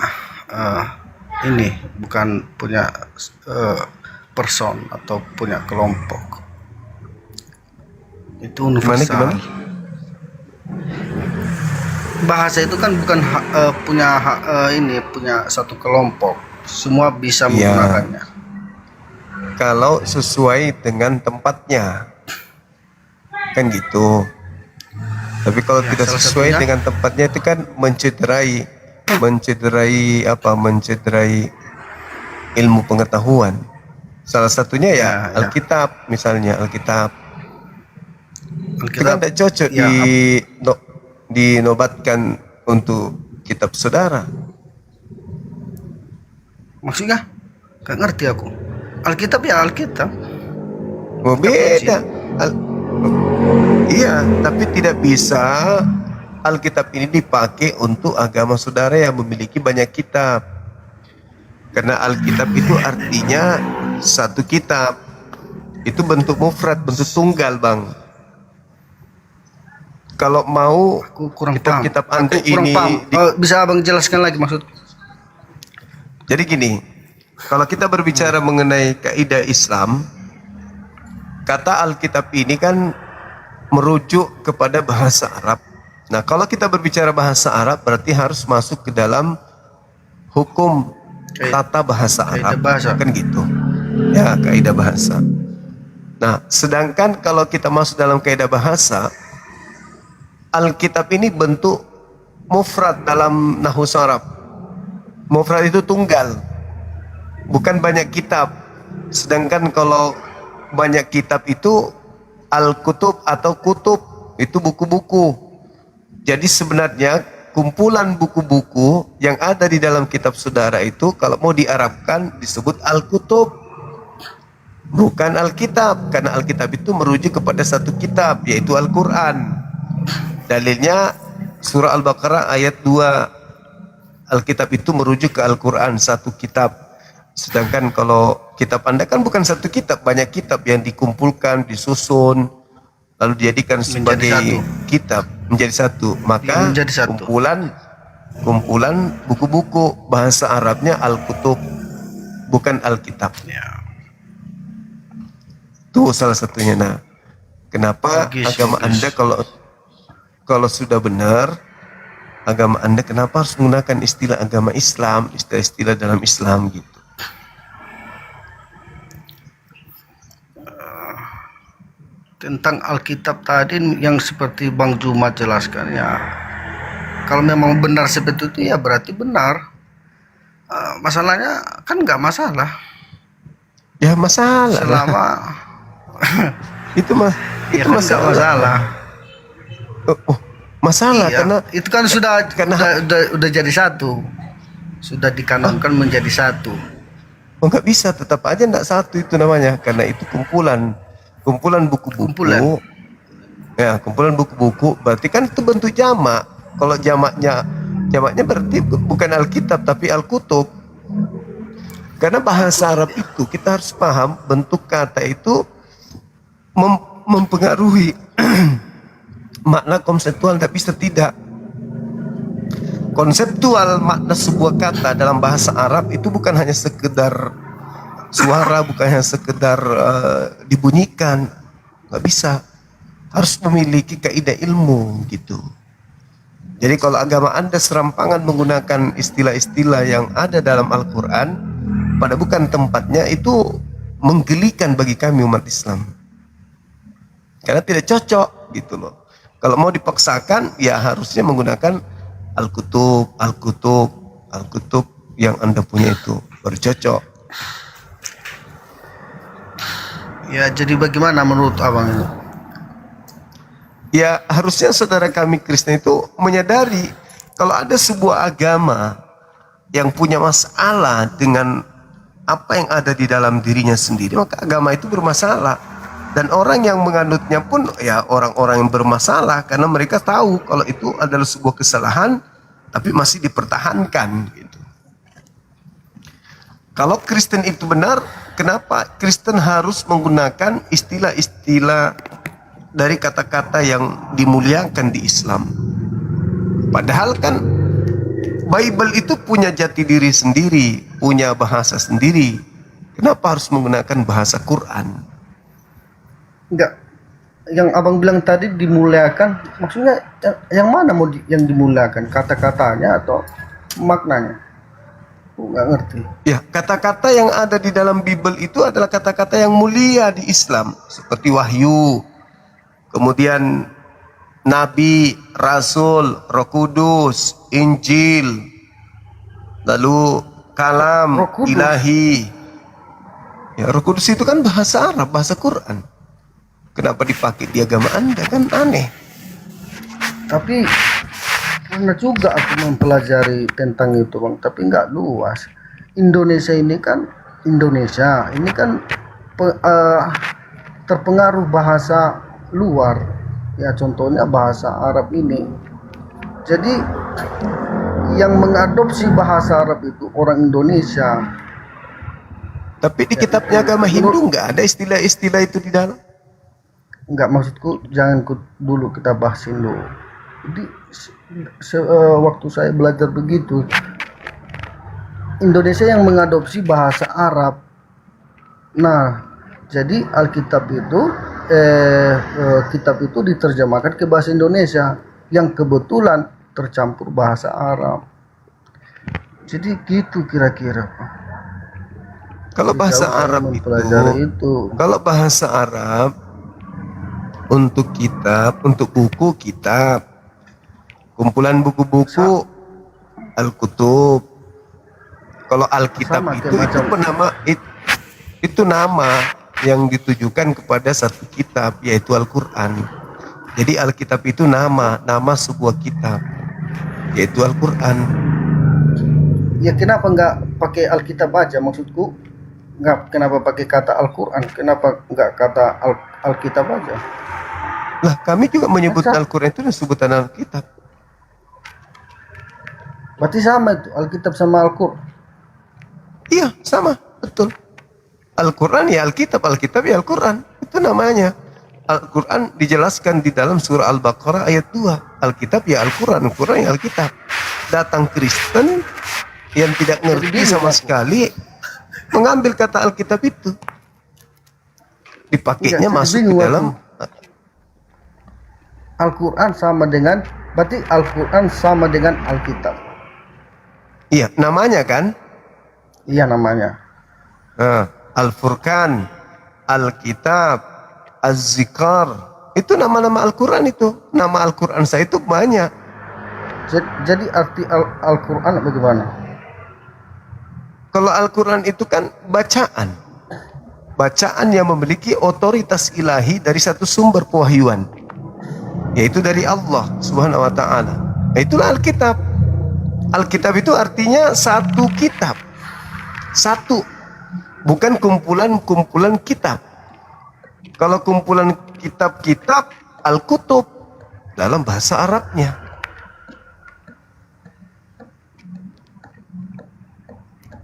bukan punya person atau punya kelompok. Itu universal. Bahasa itu kan bukan punya satu kelompok. Semua bisa menggunakannya. Kalau sesuai dengan tempatnya, kan gitu. Tapi kalau tidak sesuai dengan tempatnya itu kan mencederai ilmu pengetahuan. Salah satunya ya Alkitab, misalnya Alkitab. Itu kan tidak cocok dinobatkan untuk kitab saudara. Maksudnya? Gak ngerti aku. Alkitab ya Alkitab. Oh, beda. Iya, tapi tidak bisa Alkitab ini dipakai untuk agama saudara yang memiliki banyak kitab. Karena Alkitab itu artinya satu kitab. Itu bentuk mufrad, bentuk tunggal, Bang. Kalau mau kitab-kitab Anda ini bisa Abang jelaskan lagi maksud? Jadi gini, kalau kita berbicara mengenai kaidah Islam, kata Alkitab ini kan merujuk kepada bahasa Arab. Nah, kalau kita berbicara bahasa Arab berarti harus masuk ke dalam hukum tata bahasa Arab, kan gitu. Ya, kaidah bahasa. Nah, sedangkan kalau kita masuk dalam kaidah bahasa, Alkitab ini bentuk mufrad dalam nahwu Arab. Mufrad itu tunggal, bukan banyak kitab. Sedangkan kalau banyak kitab itu al-kutub atau kutub, itu buku-buku. Jadi sebenarnya kumpulan buku-buku yang ada di dalam kitab saudara itu kalau mau diarabkan disebut al-kutub, bukan Alkitab. Karena Alkitab itu merujuk kepada satu kitab, yaitu Al-Quran. Dalilnya surah Al-Baqarah ayat 2. Alkitab itu merujuk ke Al-Quran, satu kitab. Sedangkan kalau kitab Anda kan bukan satu kitab, banyak kitab yang dikumpulkan, disusun, lalu dijadikan sebagai kitab, menjadi satu. Maka kumpulan buku-buku bahasa Arabnya Al-Kutub, bukan Alkitab. Itu salah satunya. Nah, kenapa agama Anda kalau sudah benar agama Anda, kenapa harus menggunakan istilah agama Islam, istilah-istilah dalam Islam gitu? Tentang Alkitab tadi yang seperti Bang Juma jelaskan ya, kalau memang benar seperti itu ya berarti benar. Masalahnya kan nggak masalah. Ya masalah. Selama Itu mah Ya itu kan nggak masalah. Masalah Iya, karena itu kan udah jadi satu, sudah dikanonkan menjadi satu. oh nggak bisa, tetap aja nggak satu itu namanya, karena itu kumpulan buku-buku. Ya, kumpulan buku-buku berarti kan itu bentuk jamak. Kalau jamaknya berarti bukan Alkitab tapi Al-Kutub. Karena bahasa Arab itu kita harus paham bentuk kata itu mempengaruhi makna konseptual, tak bisa tidak. Konseptual makna sebuah kata dalam bahasa Arab itu bukan hanya sekedar suara, bukan hanya sekedar dibunyikan, nggak bisa, harus memiliki kaidah ilmu gitu. Jadi kalau agama Anda serampangan menggunakan istilah-istilah yang ada dalam Al-Quran pada bukan tempatnya, itu menggelikan bagi kami umat Islam, karena tidak cocok gitu loh. Kalau mau dipaksakan, ya harusnya menggunakan Al-Kutub yang Anda punya itu baru cocok. Ya, jadi bagaimana menurut abang itu? Ya harusnya saudara kami Kristen itu menyadari kalau ada sebuah agama yang punya masalah dengan apa yang ada di dalam dirinya sendiri, maka agama itu bermasalah. Dan orang yang menganutnya pun ya orang-orang yang bermasalah, karena mereka tahu kalau itu adalah sebuah kesalahan tapi masih dipertahankan gitu. Kalau Kristen itu benar, kenapa Kristen harus menggunakan istilah-istilah dari kata-kata yang dimuliakan di Islam? Padahal kan Bible itu punya jati diri sendiri, punya bahasa sendiri. Kenapa harus menggunakan bahasa Quran? Enggak, yang abang bilang tadi dimuliakan, maksudnya yang mana yang dimuliakan, kata-katanya atau maknanya? Nggak ngerti. Ya, kata-kata yang ada di dalam Bible itu adalah kata-kata yang mulia di Islam, seperti wahyu, kemudian Nabi, Rasul, Roh Kudus, Injil, lalu kalam ilahi. Ya, Roh Kudus itu kan bahasa Arab, bahasa Quran. Kenapa dipakai di agama Anda, kan aneh. Tapi pernah juga aku mempelajari tentang itu bang, tapi nggak luas. Indonesia ini kan terpengaruh bahasa luar, ya contohnya bahasa Arab ini. Jadi yang mengadopsi bahasa Arab itu orang Indonesia. Tapi di kitabnya agama Hindu nggak ada istilah-istilah itu di dalam. Enggak, maksudku jangan dulu kita bahasin dulu. Jadi waktu saya belajar begitu, Indonesia yang mengadopsi bahasa Arab. Nah, jadi Alkitab itu kitab itu diterjemahkan ke bahasa Indonesia yang kebetulan tercampur bahasa Arab. Jadi gitu kira-kira. Kalau bahasa Arab itu, kalau bahasa Arab untuk kitab, untuk buku kitab, kumpulan buku-buku Al-Kutub. Kalau Alkitab itu nama yang ditujukan kepada satu kitab, yaitu Al-Quran. Jadi Alkitab itu nama sebuah kitab, yaitu Al-Quran. Ya kenapa nggak pakai Alkitab aja, maksudku? Nggak, kenapa pakai kata Al-Quran? Kenapa nggak kata Alkitab aja? Lah kami juga menyebut Al-Quran itu sebutan Alkitab. Berarti sama itu, Alkitab sama Al-Quran? Iya, sama, betul. Al-Quran ya Alkitab, Alkitab ya Al-Quran. Itu namanya. Al-Quran dijelaskan di dalam surah Al-Baqarah ayat 2. Alkitab ya Al-Quran, Al-Quran ya Alkitab. Datang Kristen yang tidak ngerti sama sekali, mengambil kata Alkitab itu. Dipakainya masuk ke dalam Al-Quran sama dengan, berarti Al-Quran sama dengan Alkitab. Iya, namanya kan? Iya, namanya. Al-Furqan, Alkitab, Az-Zikar, itu nama-nama Al-Quran itu. Nama Al-Quran saya itu banyak. Jadi arti Al-Quran bagaimana? Kalau Al-Quran itu kan bacaan. bacaan yang memiliki otoritas ilahi dari satu sumber pewahyuan, yaitu dari Allah Subhanahu wa taala. Itulah Alkitab. Alkitab itu artinya satu kitab. Satu, bukan kumpulan-kumpulan kitab. Kalau kumpulan kitab-kitab, Al-Kutub dalam bahasa Arabnya.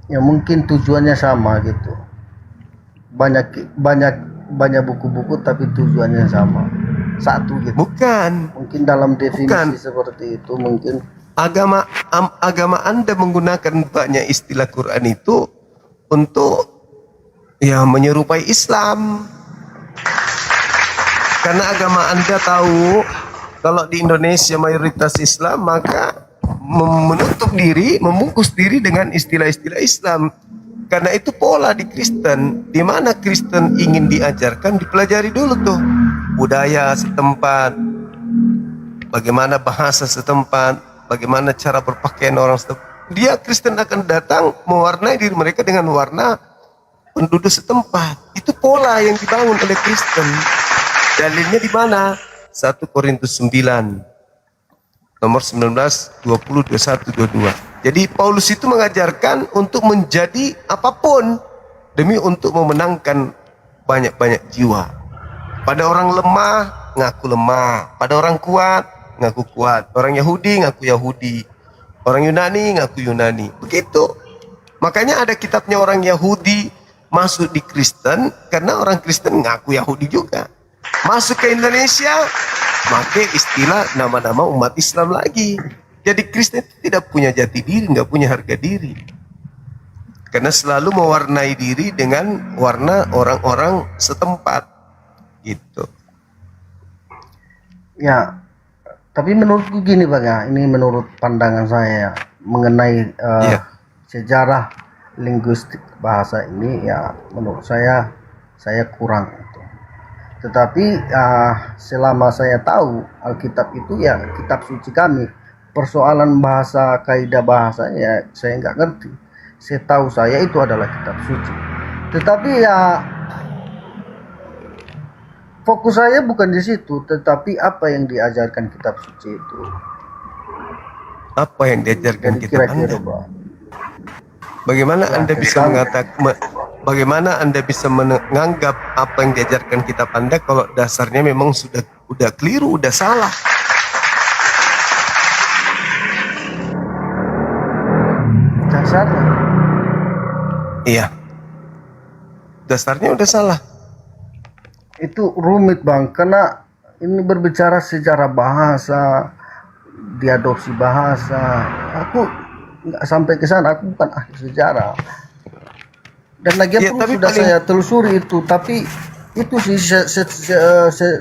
Ya mungkin tujuannya sama gitu. Banyak buku-buku tapi tujuannya sama. Satu gitu. Bukan. Mungkin dalam definisi Bukan. seperti itu mungkin. Agama Anda menggunakan banyak istilah Quran itu untuk ya menyerupai Islam. Karena agama Anda tahu kalau di Indonesia mayoritas Islam, maka menutup diri, membungkus diri dengan istilah-istilah Islam. Karena itu pola di Kristen, di mana Kristen ingin diajarkan, dipelajari dulu tuh budaya setempat, bagaimana bahasa setempat, bagaimana cara berpakaian orang setempat. Dia Kristen akan datang mewarnai diri mereka dengan warna penduduk setempat. Itu pola yang dibangun oleh Kristen. Dalilnya di mana? 1 Korintus 9 nomor 19, 20, 21, 22. Jadi Paulus itu mengajarkan untuk menjadi apapun demi untuk memenangkan banyak-banyak jiwa. Pada orang lemah, ngaku lemah. Pada orang kuat, ngaku kuat. Orang Yahudi, ngaku Yahudi. Orang Yunani, ngaku Yunani. Begitu. Makanya ada kitabnya orang Yahudi masuk di Kristen, karena orang Kristen ngaku Yahudi juga. Masuk ke Indonesia, pakai istilah nama-nama umat Islam lagi. Jadi Kristen tidak punya jati diri, nggak punya harga diri. Karena selalu mewarnai diri dengan warna orang-orang setempat. Gitu. Ya, tapi menurutku gini Bang ya, ini menurut pandangan saya mengenai sejarah linguistik bahasa ini, ya menurut saya kurang. Tetapi selama saya tahu Alkitab itu ya kitab suci kami. Persoalan bahasa, kaidah bahasa ya saya nggak ngerti. Saya tahu saya itu adalah kitab suci. Tetapi ya fokus saya bukan di situ, tetapi apa yang diajarkan kitab suci itu. Apa yang diajarkan kitab Anda? Bagaimana Anda bisa mengatakan, bagaimana Anda bisa menganggap apa yang diajarkan kitab Anda kalau dasarnya memang udah keliru, udah salah? Dasarnya? Iya. Dasarnya udah salah. Itu rumit Bang, karena ini berbicara sejarah bahasa, diadopsi bahasa. Aku nggak sampai ke sana, aku bukan ahli sejarah. Dan lagi Ya, pun sudah saya telusuri itu, tapi itu sih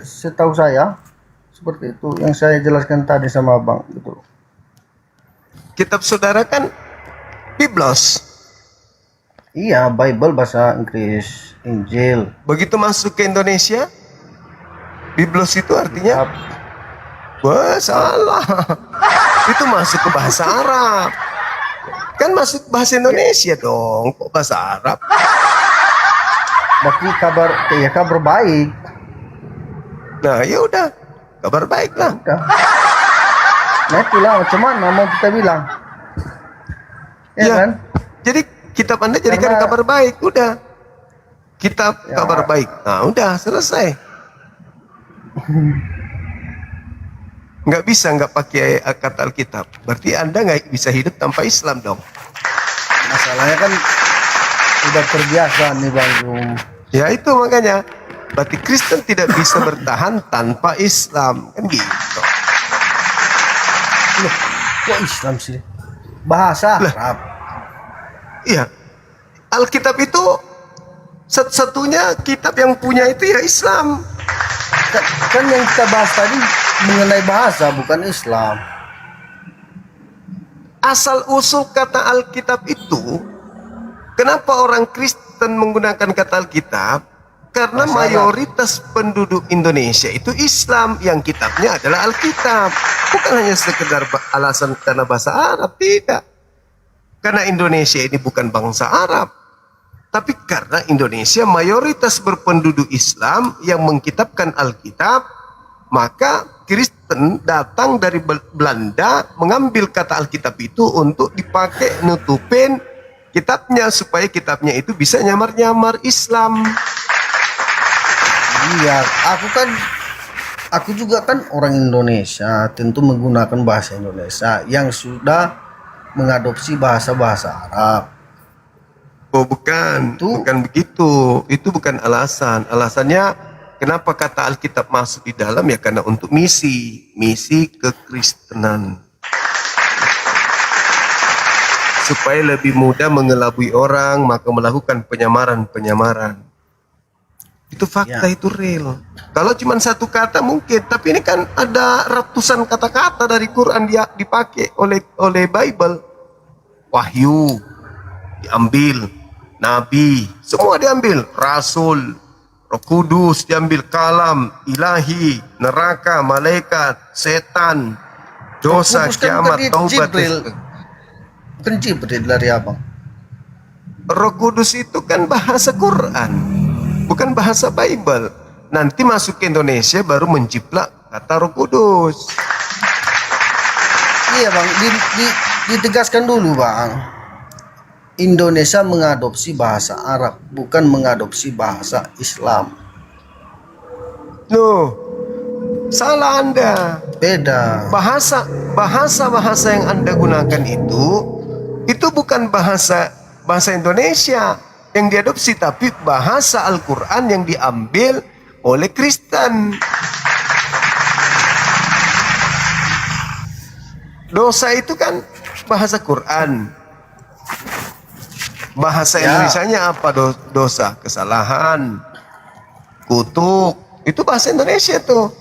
setahu saya seperti itu yang saya jelaskan tadi sama Abang gitu. Kitab saudara kan Biblos. Iya, Bible bahasa Inggris, Injil. Begitu masuk ke Indonesia, Biblos itu artinya wah salah. Itu masuk ke bahasa Arab. Kan masuk bahasa Indonesia dong, kok bahasa Arab? Berarti kabar baik. Nah, ya udah, kabar baik lah. Nah itulah macam mana mau kita bilang. Ya kan? Jadi kitab Anda jadikan kabar baik, udah. Kitab kabar baik. Nah, udah selesai. Nggak bisa nggak pakai kata Alkitab. Berarti Anda nggak bisa hidup tanpa Islam dong. Masalahnya kan udah terbiasa nih Bang Jum. Ya itu makanya. Berarti Kristen tidak bisa bertahan tanpa Islam. Kan gitu. Loh, kok Islam sih? Bahasa Arab. Iya. Alkitab itu satu-satunya kitab yang punya itu ya Islam. Kan yang kita bahas tadi mengenai bahasa, bukan Islam. Asal usul kata Alkitab itu, kenapa orang Kristen menggunakan kata Alkitab? Karena mayoritas penduduk Indonesia itu Islam, yang kitabnya adalah Alkitab. Bukan hanya sekedar alasan karena bahasa Arab, tidak. Karena Indonesia ini bukan bangsa Arab. Tapi karena Indonesia mayoritas berpenduduk Islam yang mengkitabkan Alkitab, maka Kristen datang dari Belanda mengambil kata Alkitab itu untuk dipakai nutupin kitabnya supaya kitabnya itu bisa nyamar-nyamar Islam. Iya, aku juga kan orang Indonesia, tentu menggunakan bahasa Indonesia yang sudah mengadopsi bahasa-bahasa Arab. Oh bukan, bukan begitu. Itu bukan alasan. Alasannya kenapa kata Alkitab masuk di dalam ya karena untuk misi kekristenan. Supaya lebih mudah mengelabui orang, maka melakukan penyamaran. Itu fakta, itu real. Kalau cuma satu kata mungkin, tapi ini kan ada ratusan kata-kata dari Quran dia dipakai oleh Bible. Wahyu diambil, Nabi semua diambil, Rasul, Roh Kudus diambil, kalam, ilahi, neraka, malaikat, setan, dosa, kiamat, taubat. Bukan Jibril dari abang. Roh Kudus itu kan bahasa Quran, bukan bahasa Bible. Nanti masuk ke Indonesia baru menjiplak kata Roh Kudus. Iya bang, ditegaskan dulu bang. Indonesia mengadopsi bahasa Arab, bukan mengadopsi bahasa Islam. Loh, salah Anda. Beda. Bahasa yang Anda gunakan itu bukan bahasa Indonesia yang diadopsi, tapi bahasa Al-Quran yang diambil oleh Kristen. Dosa itu kan bahasa Quran. Bahasa Indonesianya apa dosa? Kesalahan, kutuk. Itu bahasa Indonesia tuh.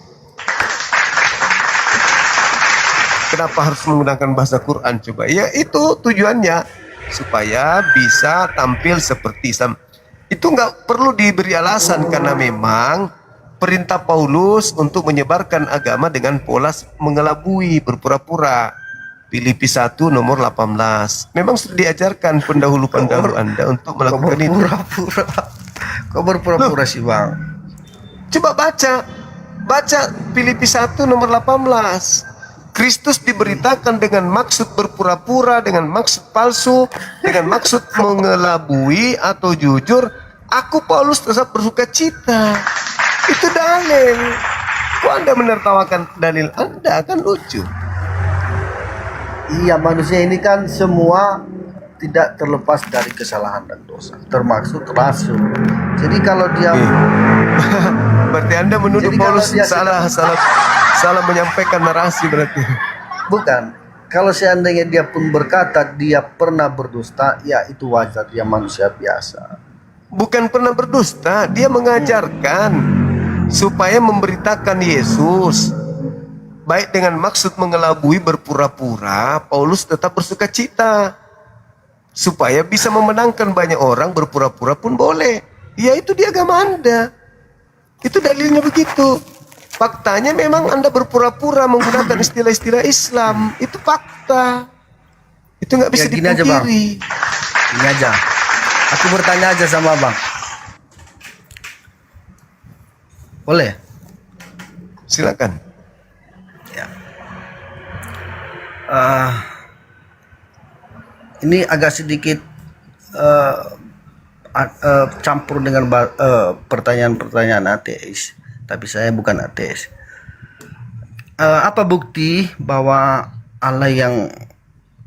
Kenapa harus menggunakan bahasa Quran coba? Ya itu tujuannya supaya bisa tampil seperti Islam. Itu nggak perlu diberi alasan karena memang perintah Paulus untuk menyebarkan agama dengan pola mengelabui, berpura-pura. Filipi 1 nomor 18. Memang sudah diajarkan pendahulu-pendahulu Anda untuk melakukan itu. Kok berpura-pura sih bang? Coba baca Filipi 1 nomor 18. Kristus diberitakan dengan maksud berpura-pura, dengan maksud palsu, dengan maksud mengelabui atau jujur. Aku Paulus tetap bersuka cita. Itu dalil. Kok Anda menertawakan dalil Anda? Kan lucu. Iya, manusia ini kan semua tidak terlepas dari kesalahan dan dosa, termasuk rasul. Jadi kalau dia berarti Anda menuduh Paulus salah menyampaikan narasi berarti. Bukan. Kalau seandainya dia pun berkata dia pernah berdusta, ya itu wajar, dia manusia biasa. Bukan pernah berdusta, dia mengajarkan supaya memberitakan Yesus. Baik dengan maksud mengelabui, berpura-pura, Paulus tetap bersuka cita. Supaya bisa memenangkan banyak orang, berpura-pura pun boleh. Ya itu di agama Anda. Itu dalilnya begitu. Faktanya memang Anda berpura-pura menggunakan istilah-istilah Islam. Itu fakta. Itu nggak bisa gini aja bang. Gini aja. Aku bertanya aja sama bang. Boleh? Silakan. Ini agak sedikit campur dengan pertanyaan-pertanyaan ateis, tapi saya bukan ateis. Apa bukti bahwa Allah yang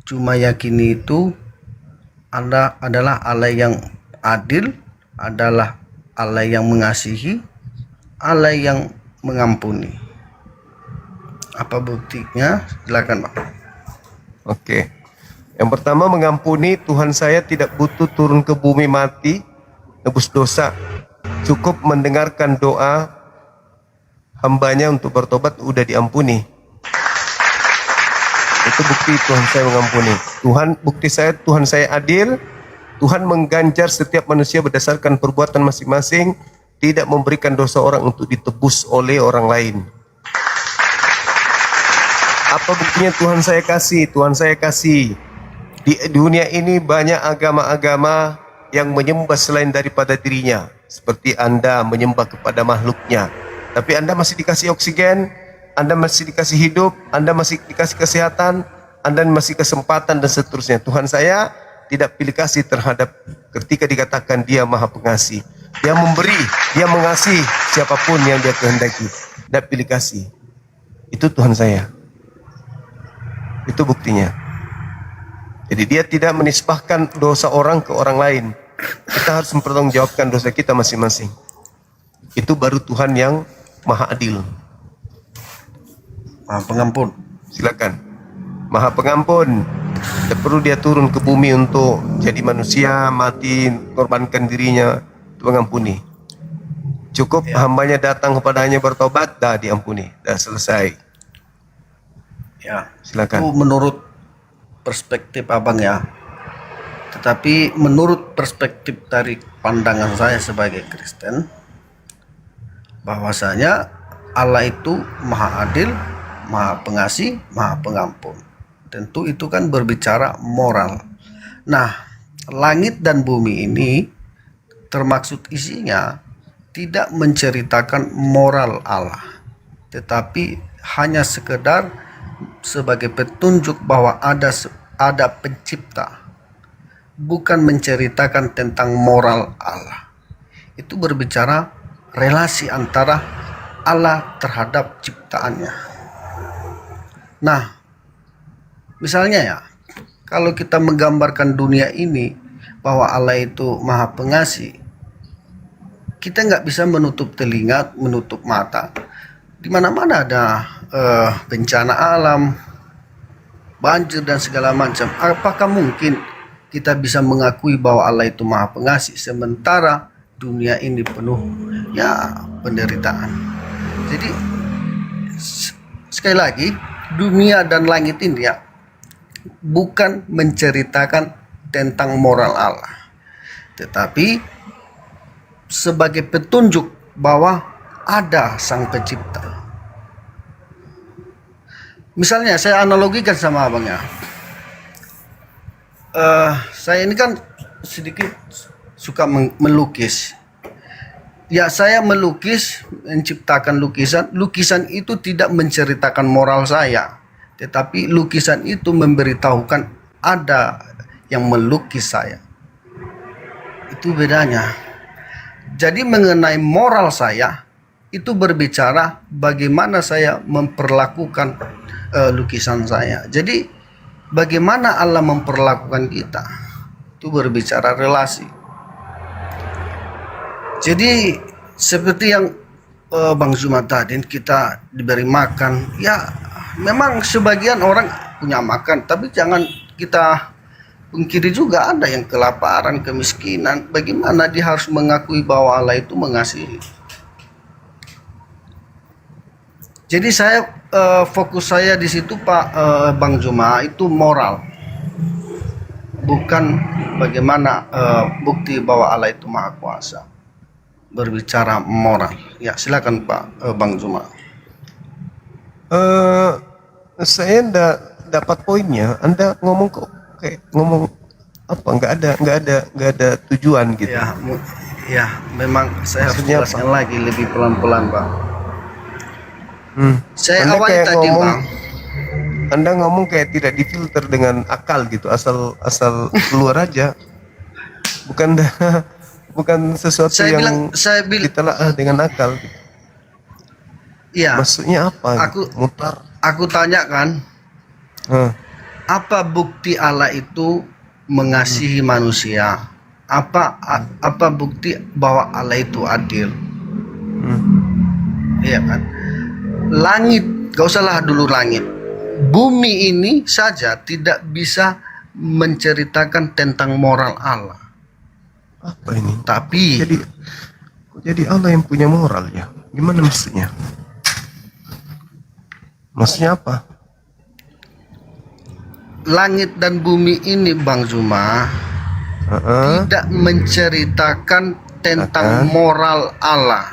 cuma yakini itu adalah Allah yang adil, adalah Allah yang mengasihi, Allah yang mengampuni? Apa buktinya? Silakan Pak. Oke. Yang pertama, mengampuni. Tuhan saya tidak butuh turun ke bumi mati nebus dosa, cukup mendengarkan doa hambanya untuk bertobat, udah diampuni. Itu bukti Tuhan saya mengampuni. Tuhan saya adil. Tuhan mengganjar setiap manusia berdasarkan perbuatan masing-masing, tidak memberikan dosa orang untuk ditebus oleh orang lain. Apa buktinya? Tuhan saya kasih. Di dunia ini banyak agama-agama yang menyembah selain daripada dirinya, seperti Anda menyembah kepada makhluknya. Tapi Anda masih dikasih oksigen, Anda masih dikasih hidup, Anda masih dikasih kesehatan, Anda masih kesempatan dan seterusnya. Tuhan saya tidak pilih kasih terhadap ketika dikatakan Dia Maha Pengasih. Dia memberi, Dia mengasihi siapapun yang Dia kehendaki. Tidak pilih kasih. Itu Tuhan saya. Itu buktinya. Jadi Dia tidak menisbahkan dosa orang ke orang lain. Kita harus mempertanggungjawabkan dosa kita masing-masing. Itu baru Tuhan yang Maha Adil. Maha Pengampun. Silakan. Maha Pengampun. Tidak perlu Dia turun ke bumi untuk jadi manusia, mati, korbankan dirinya, mengampuni. Cukup hambanya datang kepadanya bertobat, dah diampuni, dah selesai. Ya, silakan. Itu menurut perspektif abang ya. Tetapi menurut perspektif dari pandangan saya sebagai Kristen, bahwasanya Allah itu Maha Adil, Maha Pengasih, Maha Pengampun. Tentu itu kan berbicara moral. Nah, langit dan bumi ini termaksud isinya tidak menceritakan moral Allah, tetapi hanya sekedar sebagai petunjuk bahwa ada pencipta, bukan menceritakan tentang moral Allah. Itu berbicara relasi antara Allah terhadap ciptaannya. Nah, misalnya ya, kalau kita menggambarkan dunia ini bahwa Allah itu Maha Pengasih, kita nggak bisa menutup telinga, menutup mata. Di mana-mana ada bencana alam, banjir dan segala macam. Apakah mungkin kita bisa mengakui bahwa Allah itu Maha Pengasih sementara dunia ini penuh ya penderitaan? Jadi sekali lagi, dunia dan langit ini ya bukan menceritakan tentang moral Allah, tetapi sebagai petunjuk bahwa ada Sang Pencipta. Misalnya saya analogikan sama abang ya. Saya ini kan sedikit suka melukis. Ya, saya melukis, menciptakan lukisan. Lukisan itu tidak menceritakan moral saya, tetapi lukisan itu memberitahukan ada yang melukis saya. Itu bedanya. Jadi mengenai moral saya, itu berbicara bagaimana saya memperlakukan lukisan saya. Jadi bagaimana Allah memperlakukan kita, itu berbicara relasi. Jadi seperti yang Bang Zuma tadi, kita diberi makan. Ya memang sebagian orang punya makan, tapi jangan kita pungkiri juga ada yang kelaparan, kemiskinan. Bagaimana dia harus mengakui bahwa Allah itu mengasihi. Jadi saya fokus saya di situ Pak Bang Zuma itu moral, bukan bagaimana bukti bahwa Allah itu Maha Kuasa. Berbicara moral. Ya silakan Pak Bang Zuma. Saya ndak dapat poinnya. Anda ngomong kok kayak ngomong apa? Nggak ada tujuan gitu. Ya memang saya harus jelaskan lagi lebih pelan-pelan Pak. Saya Anda awali tadi Bang. Anda ngomong kayak tidak difilter dengan akal gitu, asal keluar aja. Bukan sesuatu yang ditelaah dengan akal. Iya. Maksudnya apa? Mutar. Aku tanya kan, apa bukti Allah itu mengasihi manusia? Apa bukti bahwa Allah itu adil? Iya kan? Langit, gak usahlah dulu langit. Bumi ini saja tidak bisa menceritakan tentang moral Allah. Apa ini? Tapi jadi Allah yang punya moral ya? Gimana maksudnya? Maksudnya apa? Langit dan bumi ini Bang Zuma tidak menceritakan tentang moral Allah.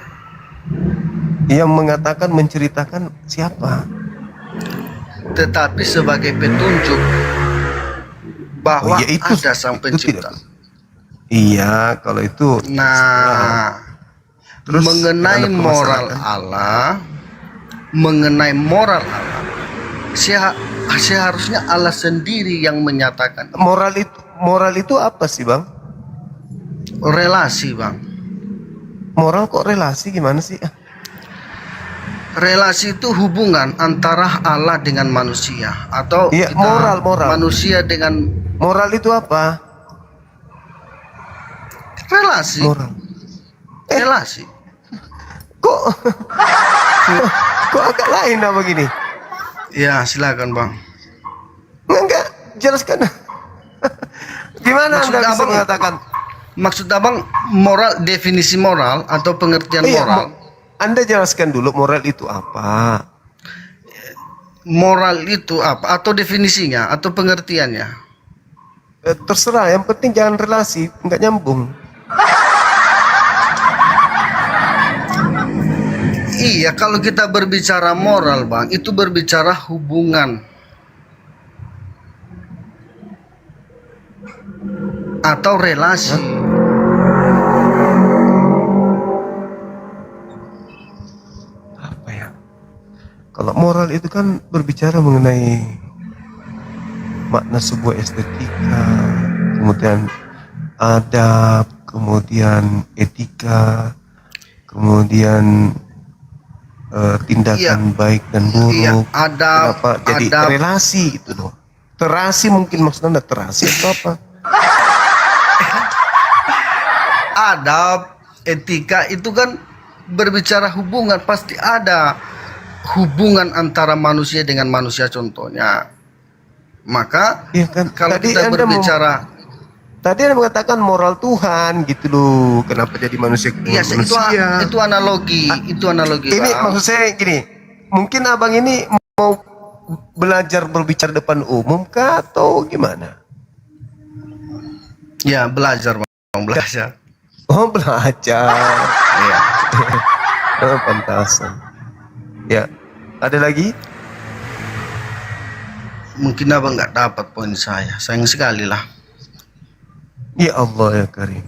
Yang mengatakan menceritakan siapa? Tetapi sebagai petunjuk bahwa ada Sang Pencipta. Iya, kalau itu. Nah, Terus mengenai ada moral permasalahan. Allah, seharusnya Allah sendiri yang menyatakan. Moral itu apa sih, Bang? Relasi, Bang. Moral kok relasi gimana sih? Relasi itu hubungan antara Allah dengan manusia atau Iya, kita moral. manusia dengan Moral itu apa? relasi. Moral. Relasi. Kok agak lain apa gini? Ya, silakan, Bang. Enggak, jelaskan. Gimana Maksud Anda bisa Abang- mengatakan? Maksud Abang moral, definisi moral atau pengertian Iya, moral? Anda jelaskan dulu moral itu apa? Moral itu apa? Atau definisinya atau pengertiannya? Terserah, yang penting jangan relasi, nggak nyambung. Iya, kalau kita berbicara moral, Bang, itu berbicara hubungan atau relasi. Apa ya? Kalau moral itu kan berbicara mengenai makna sebuah estetika, kemudian adab, kemudian etika, kemudian tindakan baik dan buruk. Iya, adab, Kenapa jadi relasi itu loh? Terasi mungkin maksudnya terasi atau apa? Adab, etika itu kan berbicara hubungan, pasti ada hubungan antara manusia dengan manusia contohnya. Maka Iya kan? kalau Tadi kita Anda berbicara Tadi Anda mengatakan moral Tuhan gitu loh. Kenapa jadi manusia iya, manusia? itu analogi, itu analogi. Ini Bang. maksud saya gini, mungkin abang ini mau belajar berbicara depan umum kah atau gimana? Ya, belajar, Bang, belajar. Oh, belajar. Iya. Oh, pantasan. Ya, ada lagi? Mungkin Abang nggak dapat poin saya. Sayang sekali lah. Ya Allah ya Karim.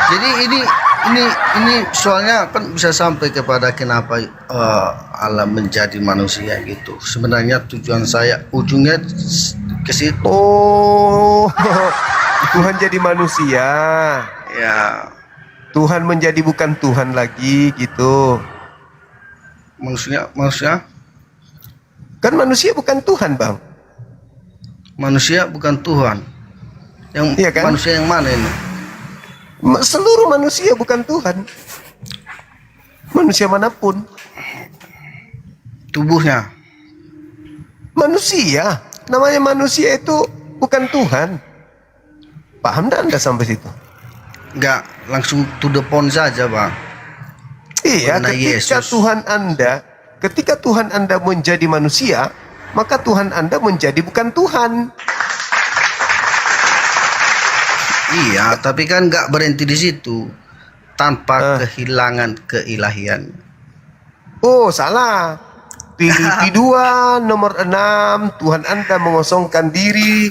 Jadi ini soalnya kan bisa sampai kepada kenapa Allah menjadi manusia gitu. Sebenarnya tujuan saya ujungnya ke situ. Oh, Tuhan jadi manusia. Ya. Tuhan menjadi bukan Tuhan lagi gitu. Manusia? Kan manusia bukan Tuhan, Bang. Manusia bukan Tuhan. Yang iya kan? Manusia yang mana ini? Seluruh manusia bukan Tuhan. Manusia manapun. Tubuhnya. Manusia. Namanya manusia itu bukan Tuhan. Paham dah Anda sampai situ? Enggak, langsung to the point saja, Bang. Iya, Mengenai ketika Yesus. ketika Tuhan Anda menjadi manusia, maka Tuhan Anda menjadi bukan Tuhan. Iya, tapi kan nggak berhenti di situ tanpa kehilangan keilahian. Oh, salah. Filipi 2 nomor 6, Tuhan Anda mengosongkan diri,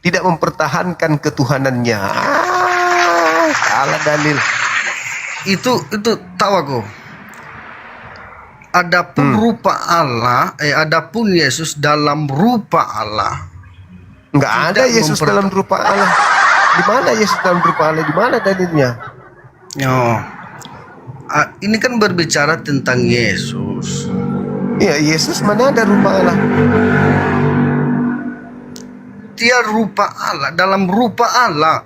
tidak mempertahankan ketuhanannya. Salah dalil. Itu tahu aku. Adapun rupa Allah, adapun Yesus dalam rupa Allah. Nggak ada Yesus dalam rupa Allah. Di mana Yesus dalam rupa Allah? Di mana dalilnya? Oh, ini kan berbicara tentang Yesus. Iya, Yesus mana ada rupa Allah? Dia rupa Allah, dalam rupa Allah.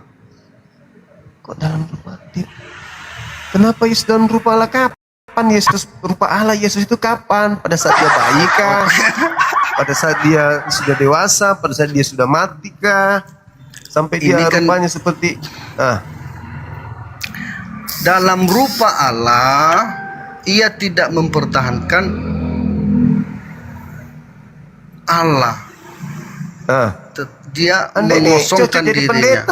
Kok dalam rupa dia? Kenapa Yesus dalam rupa Allah? Kapan Yesus rupa Allah? Yesus itu kapan? Pada saat dia bayi kah? Pada saat dia sudah dewasa? Pada saat dia sudah mati kah? Sampai dia Ini kan rupanya seperti dalam rupa Allah, ia tidak mempertahankan Allah. Dia mengosongkan dirinya.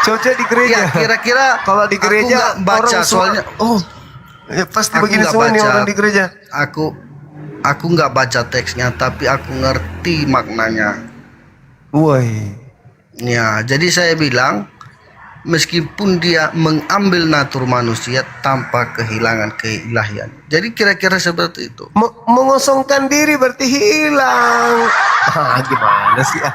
Cocok di gereja. Ya, kira-kira kalau di gereja aku nggak baca orang soalnya. Ya pasti Aku begini nggak semua nih baca. orang di gereja. Aku nggak baca teksnya, tapi aku ngerti maknanya. Woi. Ya, jadi saya bilang meskipun dia mengambil natur manusia tanpa kehilangan keilahian. Jadi kira-kira seperti itu. Mengosongkan diri berarti hilang. Gimana sih ah?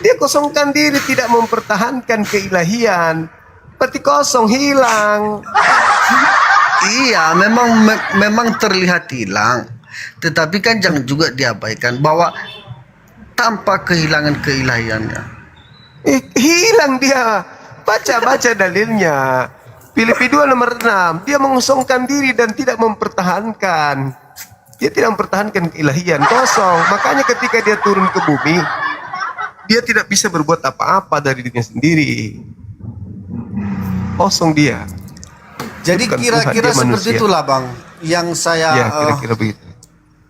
Dia kosongkan diri, tidak mempertahankan keilahian. Berarti kosong, hilang. Iya, memang terlihat hilang. Tetapi kan jangan juga diabaikan bahwa tanpa kehilangan keilahiannya. Hilang dia. Baca dalilnya. Filipi 2 nomor 6. Dia mengosongkan diri dan tidak mempertahankan. Dia tidak mempertahankan keilahian, kosong. Makanya ketika dia turun ke bumi, dia tidak bisa berbuat apa-apa dari dirinya sendiri. Kosong dia. Jadi kira-kira seperti itulah Bang yang saya kira-kira begitu.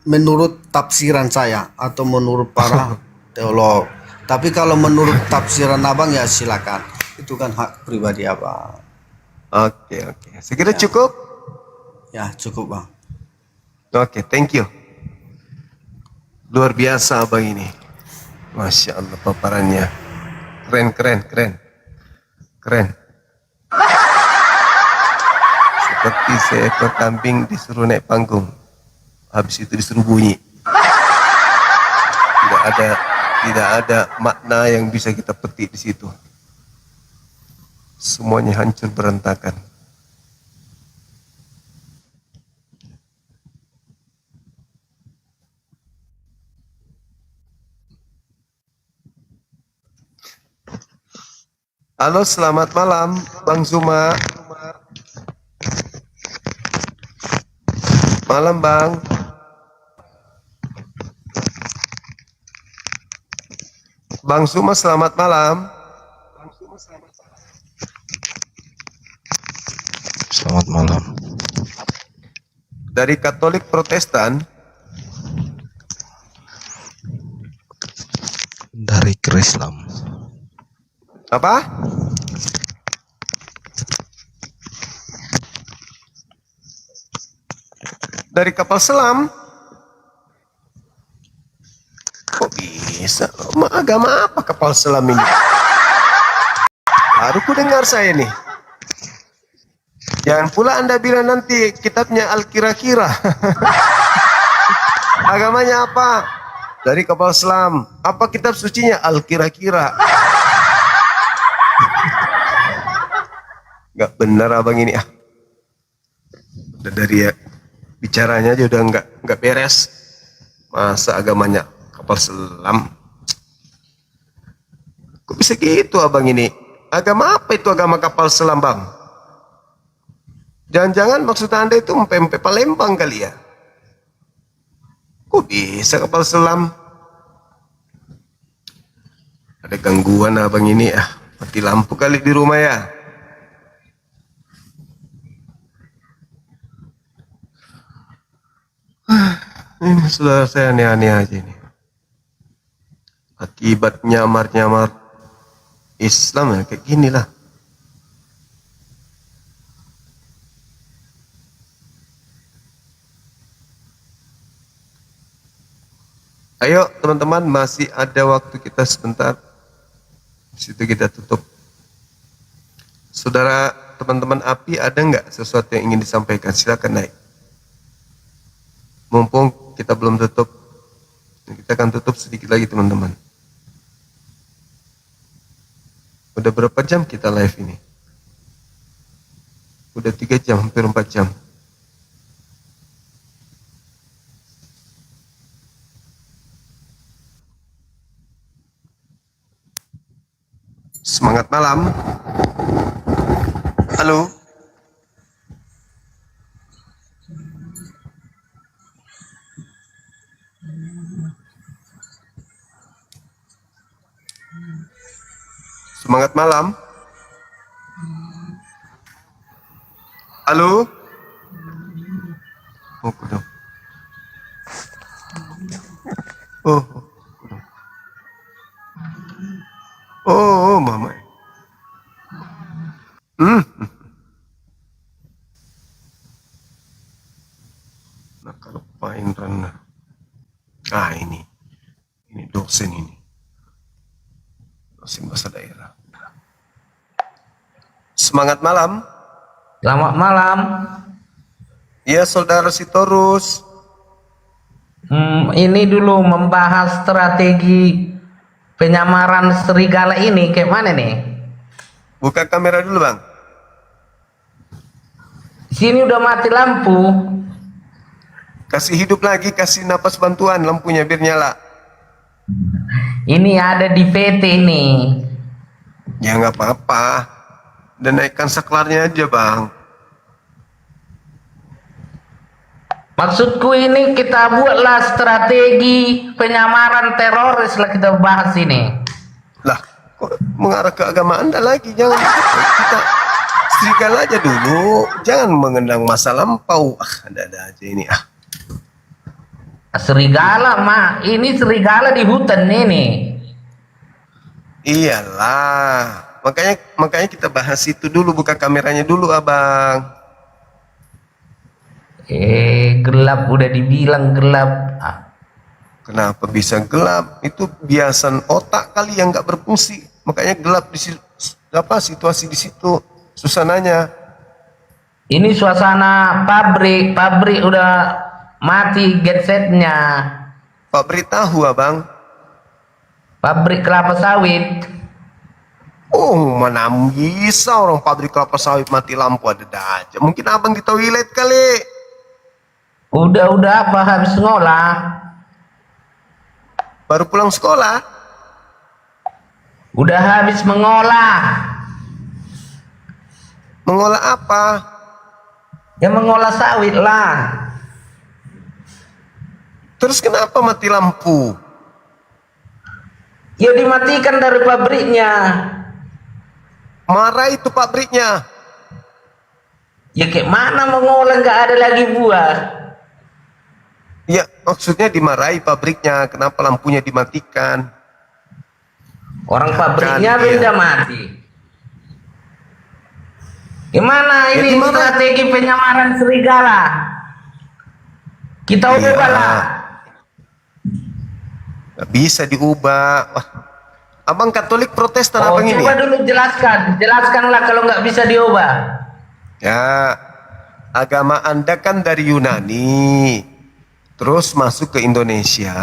Menurut tafsiran saya atau menurut para teolog. Tapi kalau menurut tafsiran Abang ya silakan. Itu kan hak pribadi Abang. Oke. Sekira cukup? Ya, cukup Bang. Oke, thank you. Luar biasa Abang ini. Masya Allah paparannya. Keren. Seperti seekor kambing disuruh naik panggung. Habis itu disuruh bunyi. Tidak ada makna yang bisa kita petik di situ. Semuanya hancur berantakan. Halo, selamat malam, Bang Zuma. Malam, Bang. Bang Zuma, selamat malam. Selamat malam. Dari Katolik Protestan. Dari Krislam. Apa? Dari kapal selam? Kok bisa? Agama apa kapal selam ini? Baru ku dengar saya nih. Jangan pula Anda bilang nanti kitabnya Al-Kira-Kira. Agamanya apa? Dari kapal selam. Apa kitab sucinya? Al-Kira-Kira. Gak benar abang ini ah. Udah dari bicaranya aja udah nggak beres. Masa agamanya kapal selam? Kok bisa gitu abang ini? Agama apa itu agama kapal selam bang? Jangan-jangan maksud Anda itu mempempe Palembang kali ya? Kok bisa kapal selam? Ada gangguan abang ini ah. Mati lampu kali di rumah ya. Ini saudara saya aneh-aneh aja ini. Akibat nyamar-nyamar Islam ya kayak gini lah. Ayo teman-teman, masih ada waktu kita sebentar. Di situ kita tutup. Saudara teman-teman API, ada nggak sesuatu yang ingin disampaikan? Silakan naik. Mumpung kita belum tutup, kita akan tutup sedikit lagi teman-teman. Udah berapa jam kita live ini? Udah 3 jam, hampir 4 jam. Semangat malam. Halo. Semangat malam. Halo. Oh, kudung. Oh. Oh, mama. Nah, kalau Pak Indran, ini dosen ini. Dosen Semangat malam. Selamat malam. Iya, Saudara Sitorus. Ini dulu membahas strategi penyamaran serigala ini kayak mana nih? Buka kamera dulu, Bang. Sini udah mati lampu. Kasih hidup lagi, kasih napas bantuan lampunya biar nyala. Ini ada di PT ini. Ya nggak apa-apa. Dan naikkan saklarnya aja, Bang. Maksudku ini kita buatlah strategi penyamaran teroris lah kita bahas ini. Lah, kok mengarah ke agama Anda lagi? Jangan kita serigala aja dulu. Jangan mengenang masa lampau. Ada-ada aja ini. Serigala mah, ini serigala di hutan ini. Iyalah. Makanya kita bahas itu dulu, buka kameranya dulu, Abang. Gelap, udah dibilang gelap. Kenapa bisa gelap? Itu biasan otak kali yang nggak berfungsi. Makanya gelap di situasi di situ, suasananya. Ini suasana pabrik udah mati gensetnya. Pabrik tahu, Abang. Pabrik kelapa sawit. Oh, mana bisa orang pabrik kelapa sawit mati lampu, ada aja. Mungkin Abang di toilet kali. Udah apa habis sekolah? Baru pulang sekolah? Udah habis mengolah. Mengolah apa? Ya mengolah sawit lah. Terus kenapa mati lampu? Ya dimatikan dari pabriknya. Marah itu pabriknya. Ya kayak mana mengolah nggak ada lagi buah. Ya maksudnya dimarahi pabriknya. Kenapa lampunya dimatikan? Orang pabriknya beda mati. Gimana ini strategi penyamaran serigala? Kita ubah lah. Gak bisa diubah. Wah. Abang Katolik Protestan abang ini. Coba dulu jelaskanlah kalau nggak bisa diubah. Ya, agama Anda kan dari Yunani, terus masuk ke Indonesia.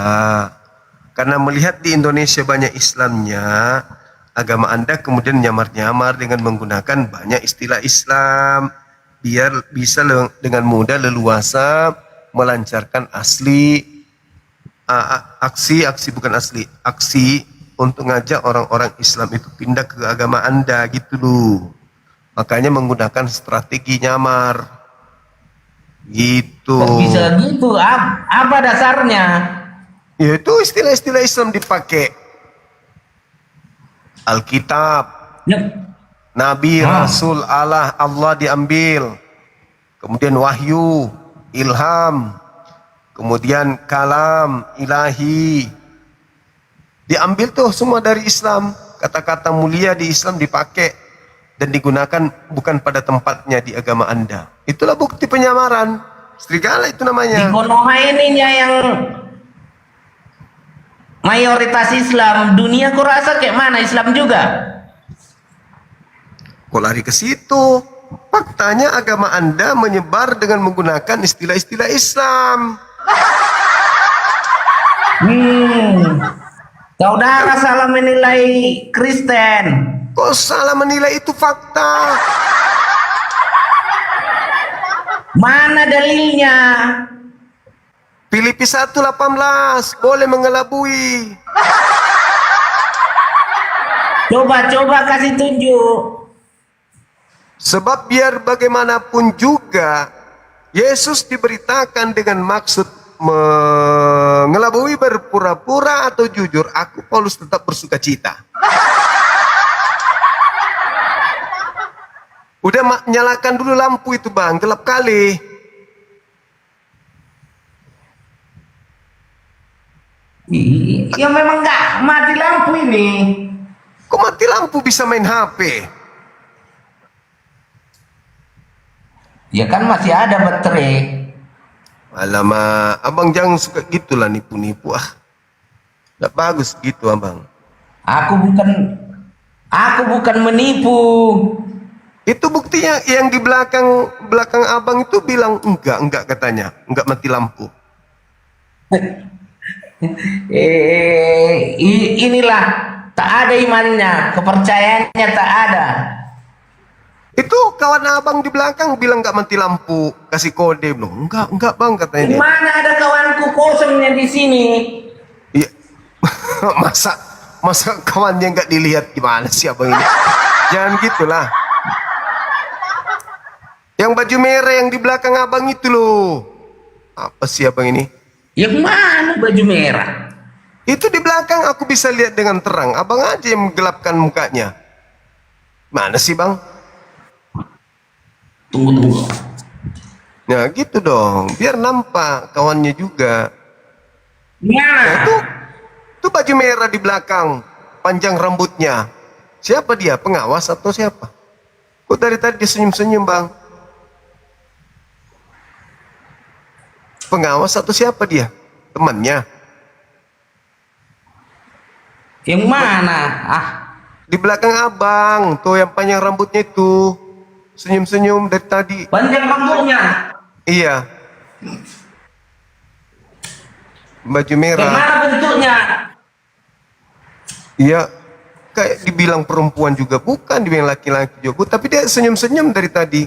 Karena melihat di Indonesia banyak Islamnya, agama Anda kemudian nyamar-nyamar dengan menggunakan banyak istilah Islam, biar bisa dengan mudah leluasa melancarkan aksi untuk ngajak orang-orang Islam itu pindah ke agama Anda gitu loh. Makanya menggunakan strategi nyamar. Gitu. Kok bisa gitu? Apa dasarnya? Ya itu istilah-istilah Islam dipakai. Alkitab, Nabi, Rasul, Allah diambil. Kemudian wahyu, ilham, kemudian kalam, ilahi. Diambil tuh semua dari Islam. Kata-kata mulia di Islam dipakai dan digunakan bukan pada tempatnya di agama Anda. Itulah bukti penyamaran. Serigala itu namanya. Di Konoha ininya yang mayoritas Islam, dunia kok rasa kayak mana Islam juga? Kok lari ke situ? Faktanya agama Anda menyebar dengan menggunakan istilah-istilah Islam. Saudara salah menilai Kristen. Kok salah menilai, itu fakta. Mana dalilnya? Filipi 1:18 boleh mengelabui. Coba kasih tunjuk. Sebab biar bagaimanapun juga Yesus diberitakan dengan maksud mengelabui, berpura-pura atau jujur, aku Paulus tetap bersuka cita. Udah nyalakan dulu lampu itu bang, gelap kali. Ya memang nggak mati lampu ini. Kok mati lampu bisa main HP? Ya kan masih ada baterai. Alamak, abang jangan suka gitulah nipu-nipu Gak bagus gitu abang. Aku bukan menipu. Itu buktinya yang di belakang abang itu bilang enggak katanya, enggak mati lampu. Inilah tak ada imannya, kepercayaannya tak ada. Itu kawan abang di belakang bilang enggak mati lampu, kasih kode belum? Enggak bang katanya dia. Mana ada kawanku kosongnya di sini? Iya. masa kawannya enggak dilihat, gimana sih abang ini? Jangan gitulah. Yang baju merah yang di belakang abang itu loh. Apa sih abang ini? Yang mana baju merah? Itu di belakang aku bisa lihat dengan terang. Abang aja yang menggelapkan mukanya. Mana sih bang? Tunggu. Nah gitu dong, biar nampak kawannya juga. Nah, itu baju merah di belakang, panjang rambutnya. Siapa dia? Pengawas atau siapa? Kok dari tadi dia senyum-senyum bang? Pengawas atau siapa dia? Temannya? Yang mana? Di belakang abang, tuh yang panjang rambutnya itu. Senyum-senyum dari tadi. Panjang rambutnya? Iya. Baju merah. Gimana bentuknya? Iya. Kayak dibilang perempuan juga bukan, dibilang laki-laki juga. Tapi dia senyum-senyum dari tadi.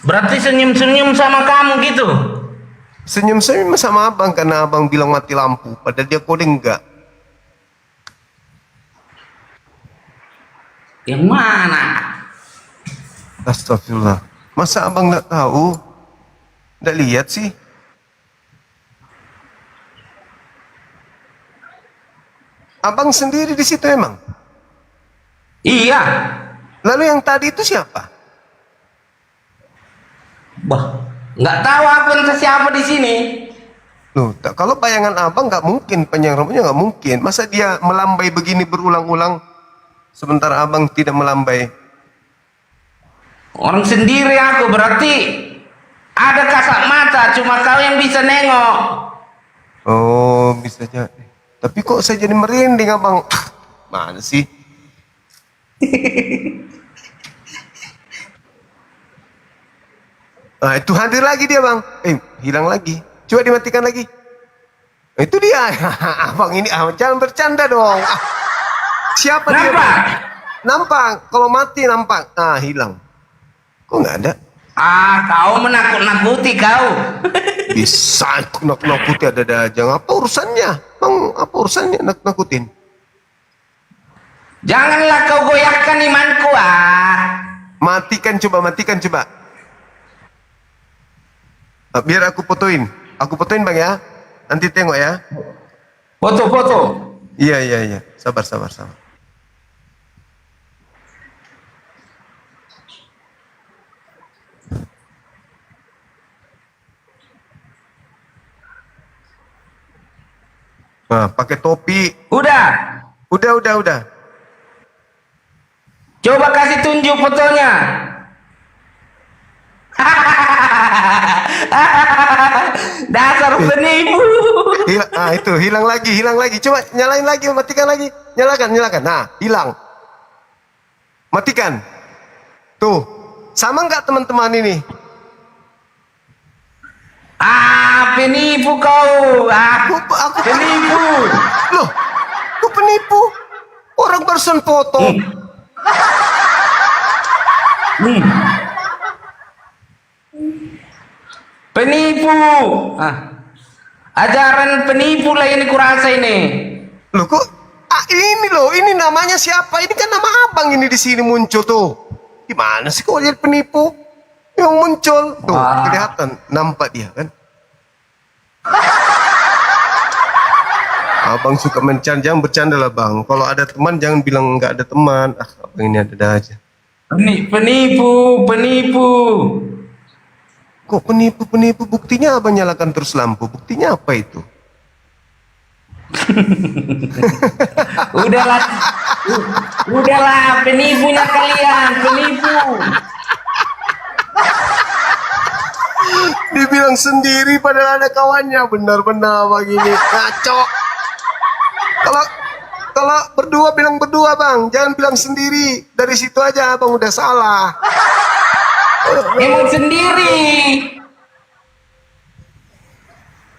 Berarti senyum-senyum sama kamu gitu? Senyum-senyum sama abang karena abang bilang mati lampu. Padahal dia kode enggak. Yang mana? Astagfirullah. Masa abang nggak tahu? Nggak lihat sih? Abang sendiri di situ emang? Iya. Lalu yang tadi itu siapa? Nggak tahu aku entah siapa di sini. Loh, kalau bayangan abang nggak mungkin, panjang rambutnya nggak mungkin. Masa dia melambai begini berulang-ulang, sementara abang tidak melambai? Orang sendiri aku, berarti ada kasat mata, cuma kau yang bisa nengok. Oh, bisa jadi. Tapi kok saya jadi merinding abang? Mana sih? Nah, itu hadir lagi dia bang. Hilang lagi. Coba dimatikan lagi. Itu dia. Abang ini, jangan bercanda dong. Siapa dia? Nampak. Kalau mati nampak. Hilang. Kok nggak ada? Kau menakut-nakuti kau. Bisa nakut-nakuti ada aja. Apa urusannya? Bang, apa urusannya nakut-nakutin? Janganlah kau goyahkan imanku. Matikan coba. Biar aku fotoin. Aku fotoin bang ya. Nanti tengok ya. Foto. Iya. Sabar. Nah, pakai topi. Udah. Coba kasih tunjuk fotonya. Dasar penipu. Itu hilang lagi. Coba nyalain lagi, matikan lagi. Nyalakan. Nah, hilang. Matikan. Tuh, sama nggak teman-teman ini? Penipu kau. Aku penipu. Loh, kok penipu? Orang barusan foto. Penipu. Ajaran penipu lah ini kurasa ini. Loh kok ini namanya siapa? Ini kan nama abang ini di sini muncul tuh. Gimana sih kok lihat penipu? Yang muncul tuh kelihatan, nampak dia kan? Abang suka jangan bercanda lah bang. Kalau ada teman jangan bilang nggak ada teman. Abang ini ada aja. Penipu. Kok penipu? Buktinya abang nyalakan terus lampu. Buktinya apa itu? Udahlah, penipunya kalian, penipu. Dibilang sendiri padahal ada kawannya. Benar-benar begini ngaco. Kalau Kalau berdua bilang berdua bang, jangan bilang sendiri. Dari situ aja abang udah salah. Emang sendiri.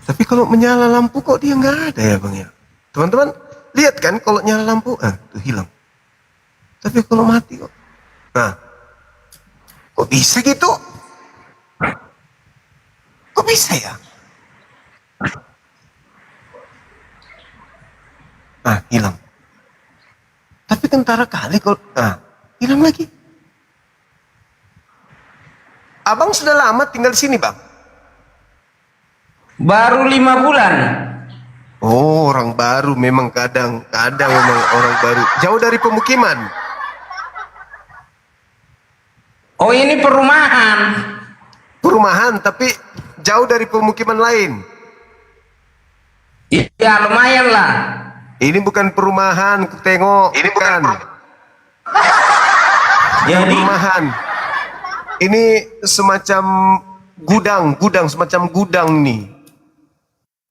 Tapi kalau menyala lampu kok dia nggak ada ya bang ya? Teman-teman lihat kan kalau nyala lampu, tuh hilang. Tapi kalau mati kok, nah, kok bisa gitu? Kok bisa ya? Hilang. Tapi tentara kali kalau, hilang lagi. Abang sudah lama tinggal di sini bang? Baru 5 bulan. Oh, orang baru memang kadang memang orang baru. Jauh dari pemukiman. Oh, ini perumahan. Perumahan, tapi jauh dari pemukiman lain. Iya, lumayan lah. Ini bukan perumahan, ku tengok. Ini bukan. Jadi perumahan. Ini semacam gudang, semacam gudang nih.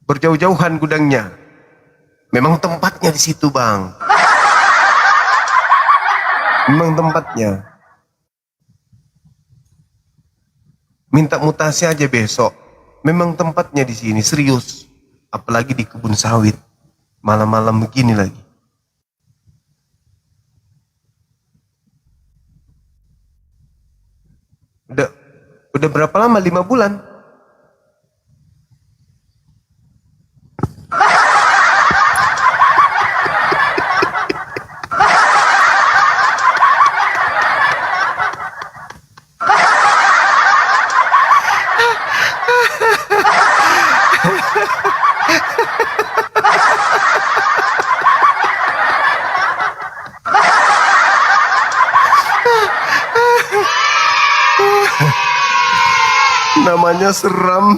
Berjauh-jauhan gudangnya. Memang tempatnya di situ, bang. Memang tempatnya. Minta mutasi aja besok. Memang tempatnya di sini, serius. Apalagi di kebun sawit. Malam-malam begini lagi. Udah berapa lama? 5 bulan? Namanya seram.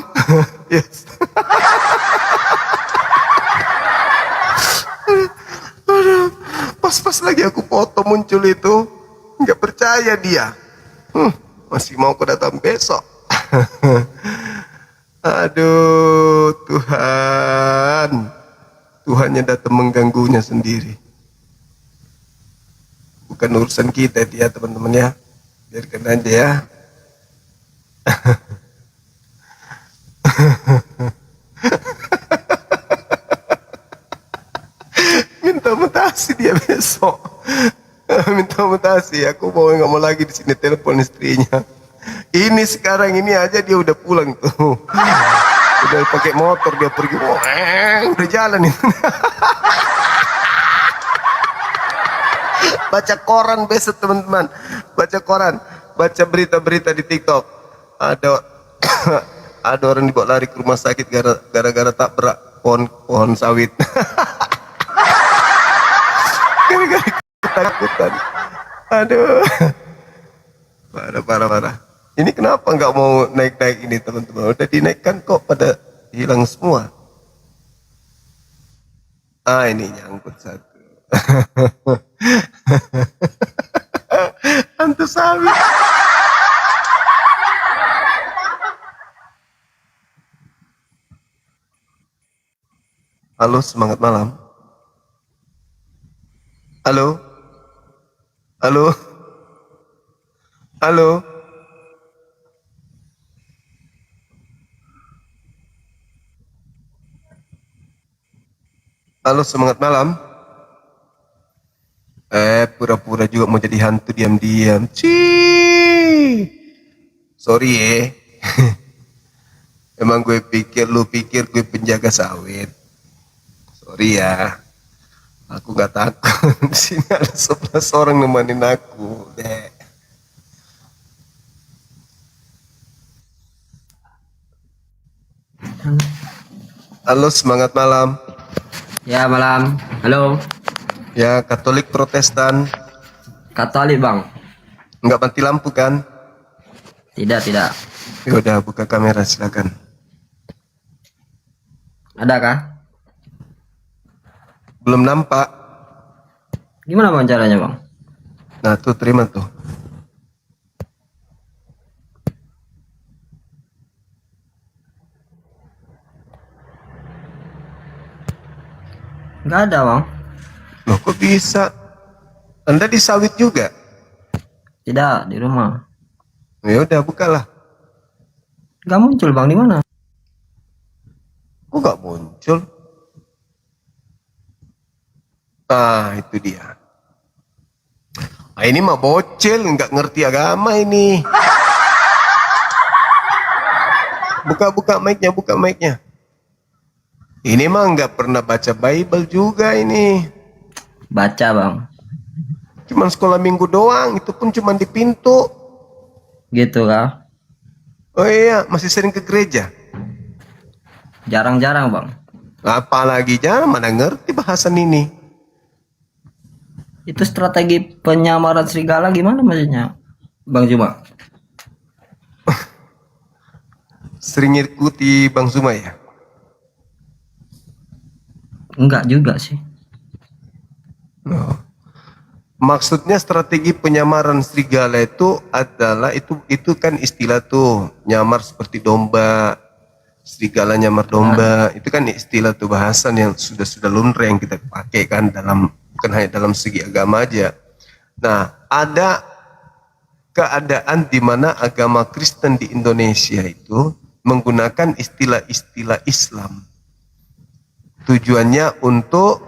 Yes. Pas-pas lagi aku foto muncul itu, nggak percaya dia. Masih mau aku datang besok. Aduh, Tuhannya datang mengganggunya sendiri. Bukan urusan kita itu ya teman-teman ya. Biarkan aja ya. Minta mutasi dia besok. Minta mutasi. Aku mau nggak mau lagi di sini, telepon istrinya. Ini sekarang ini aja dia udah pulang tuh. Udah pakai motor dia pergi. Udah jalan itu. Baca koran besok teman-teman. Baca koran. Baca berita-berita di TikTok. Ada orang dibawa lari ke rumah sakit gara-gara tabrak pohon sawit. Gara-gara ketakutan. Aduh. Parah. Ini kenapa nggak mau naik-naik ini teman-teman? Udah dinaikkan kok pada hilang semua. Ini nyangkut satu. Hantu sawit. Halo, semangat malam. Halo. Halo. Halo. Halo, semangat malam. Pura-pura juga mau jadi hantu diam-diam. Sorry ya. Emang lu pikir gue penjaga sawit. Sorry ya. Aku nggak takut. Di sini ada 11 orang nemenin aku. Dek. Halo, semangat malam. Ya, malam. Halo. Ya, Katolik Protestan. Katolik, Bang. Nggak mati lampu kan? Tidak. Yaudah, buka kamera silakan. Adakah? Belum nampak. Gimana bang caranya bang? Nah tuh terima tuh. Nggak ada bang. Loh kok bisa? Anda di sawit juga? Tidak, di rumah. Ya udah bukalah. Gak muncul bang, di mana? Kok gak muncul? Ah, itu dia. Ah, ini mah bocil, nggak ngerti agama ini. Buka mic-nya, buka mic-nya. Ini mah nggak pernah baca Bible juga ini. Baca bang. Cuman sekolah minggu doang, itu pun cuman di pintu. Gitu kah? Oh iya, masih sering ke gereja? Jarang-jarang bang. Apalagi jarang, mana ngerti bahasan ini. Itu strategi penyamaran serigala gimana maksudnya, Bang Juma? Sering ikuti Bang Zuma ya? Enggak juga sih. Oh. Maksudnya strategi penyamaran serigala itu adalah itu kan istilah tuh, nyamar seperti domba, serigala nyamar domba, itu kan istilah tuh, bahasan yang sudah lumrah yang kita pakai kan dalam, bukan hanya dalam segi agama aja. Nah, ada keadaan di mana agama Kristen di Indonesia itu menggunakan istilah-istilah Islam. Tujuannya untuk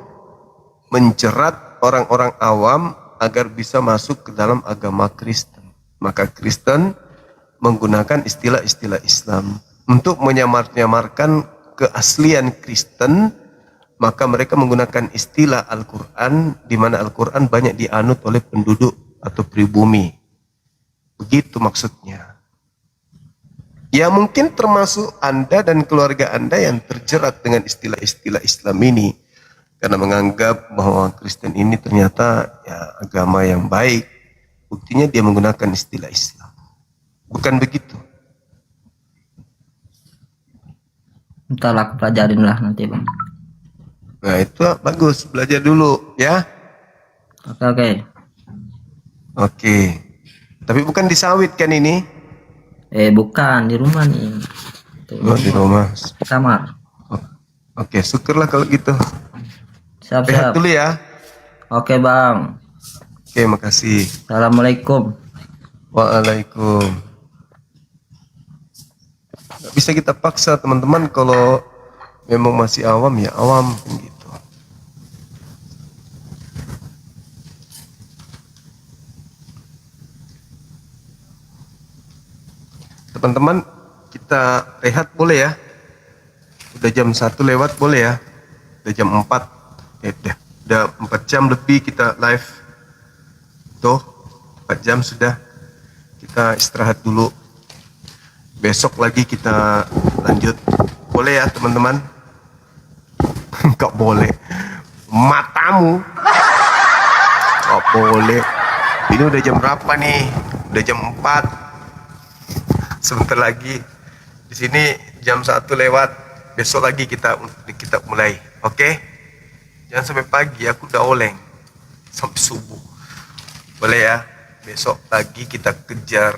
menjerat orang-orang awam agar bisa masuk ke dalam agama Kristen. Maka Kristen menggunakan istilah-istilah Islam untuk menyamar-nyamarkan keaslian Kristen. Maka mereka menggunakan istilah Al-Quran, di mana Al-Quran banyak dianut oleh penduduk atau pribumi. Begitu maksudnya. Ya mungkin termasuk Anda dan keluarga Anda yang terjerat dengan istilah-istilah Islam ini. Karena menganggap bahwa Kristen ini ternyata ya agama yang baik. Buktinya dia menggunakan istilah Islam. Bukan begitu. Entahlah, pelajarin lah nanti bang. Nah itu bagus, belajar dulu ya. Oke. Oke. Tapi bukan di sawit kan ini? Bukan, di rumah nih. Oh, di rumah. Kamar. Oke, syukurlah kalau gitu. Siap. Lihat dulu ya. Oke bang. Oke, makasih. Assalamualaikum. Waalaikum. Gak bisa kita paksa teman-teman, kalau memang masih awam ya awam gitu. Teman-teman, kita rehat boleh ya? Udah jam 1 lewat boleh ya? Udah jam 4. Udah 4 jam lebih kita live. Tuh, 4 jam sudah. Kita istirahat dulu. Besok lagi kita lanjut. Boleh ya teman-teman? Enggak boleh. Matamu. Enggak boleh. Ini udah jam berapa nih? Udah jam 4. Sebentar lagi. Di sini jam 1 lewat. Besok lagi kita mulai. Oke? Jangan sampai pagi, aku udah oleng. Sampai subuh. Boleh ya? Besok lagi kita kejar.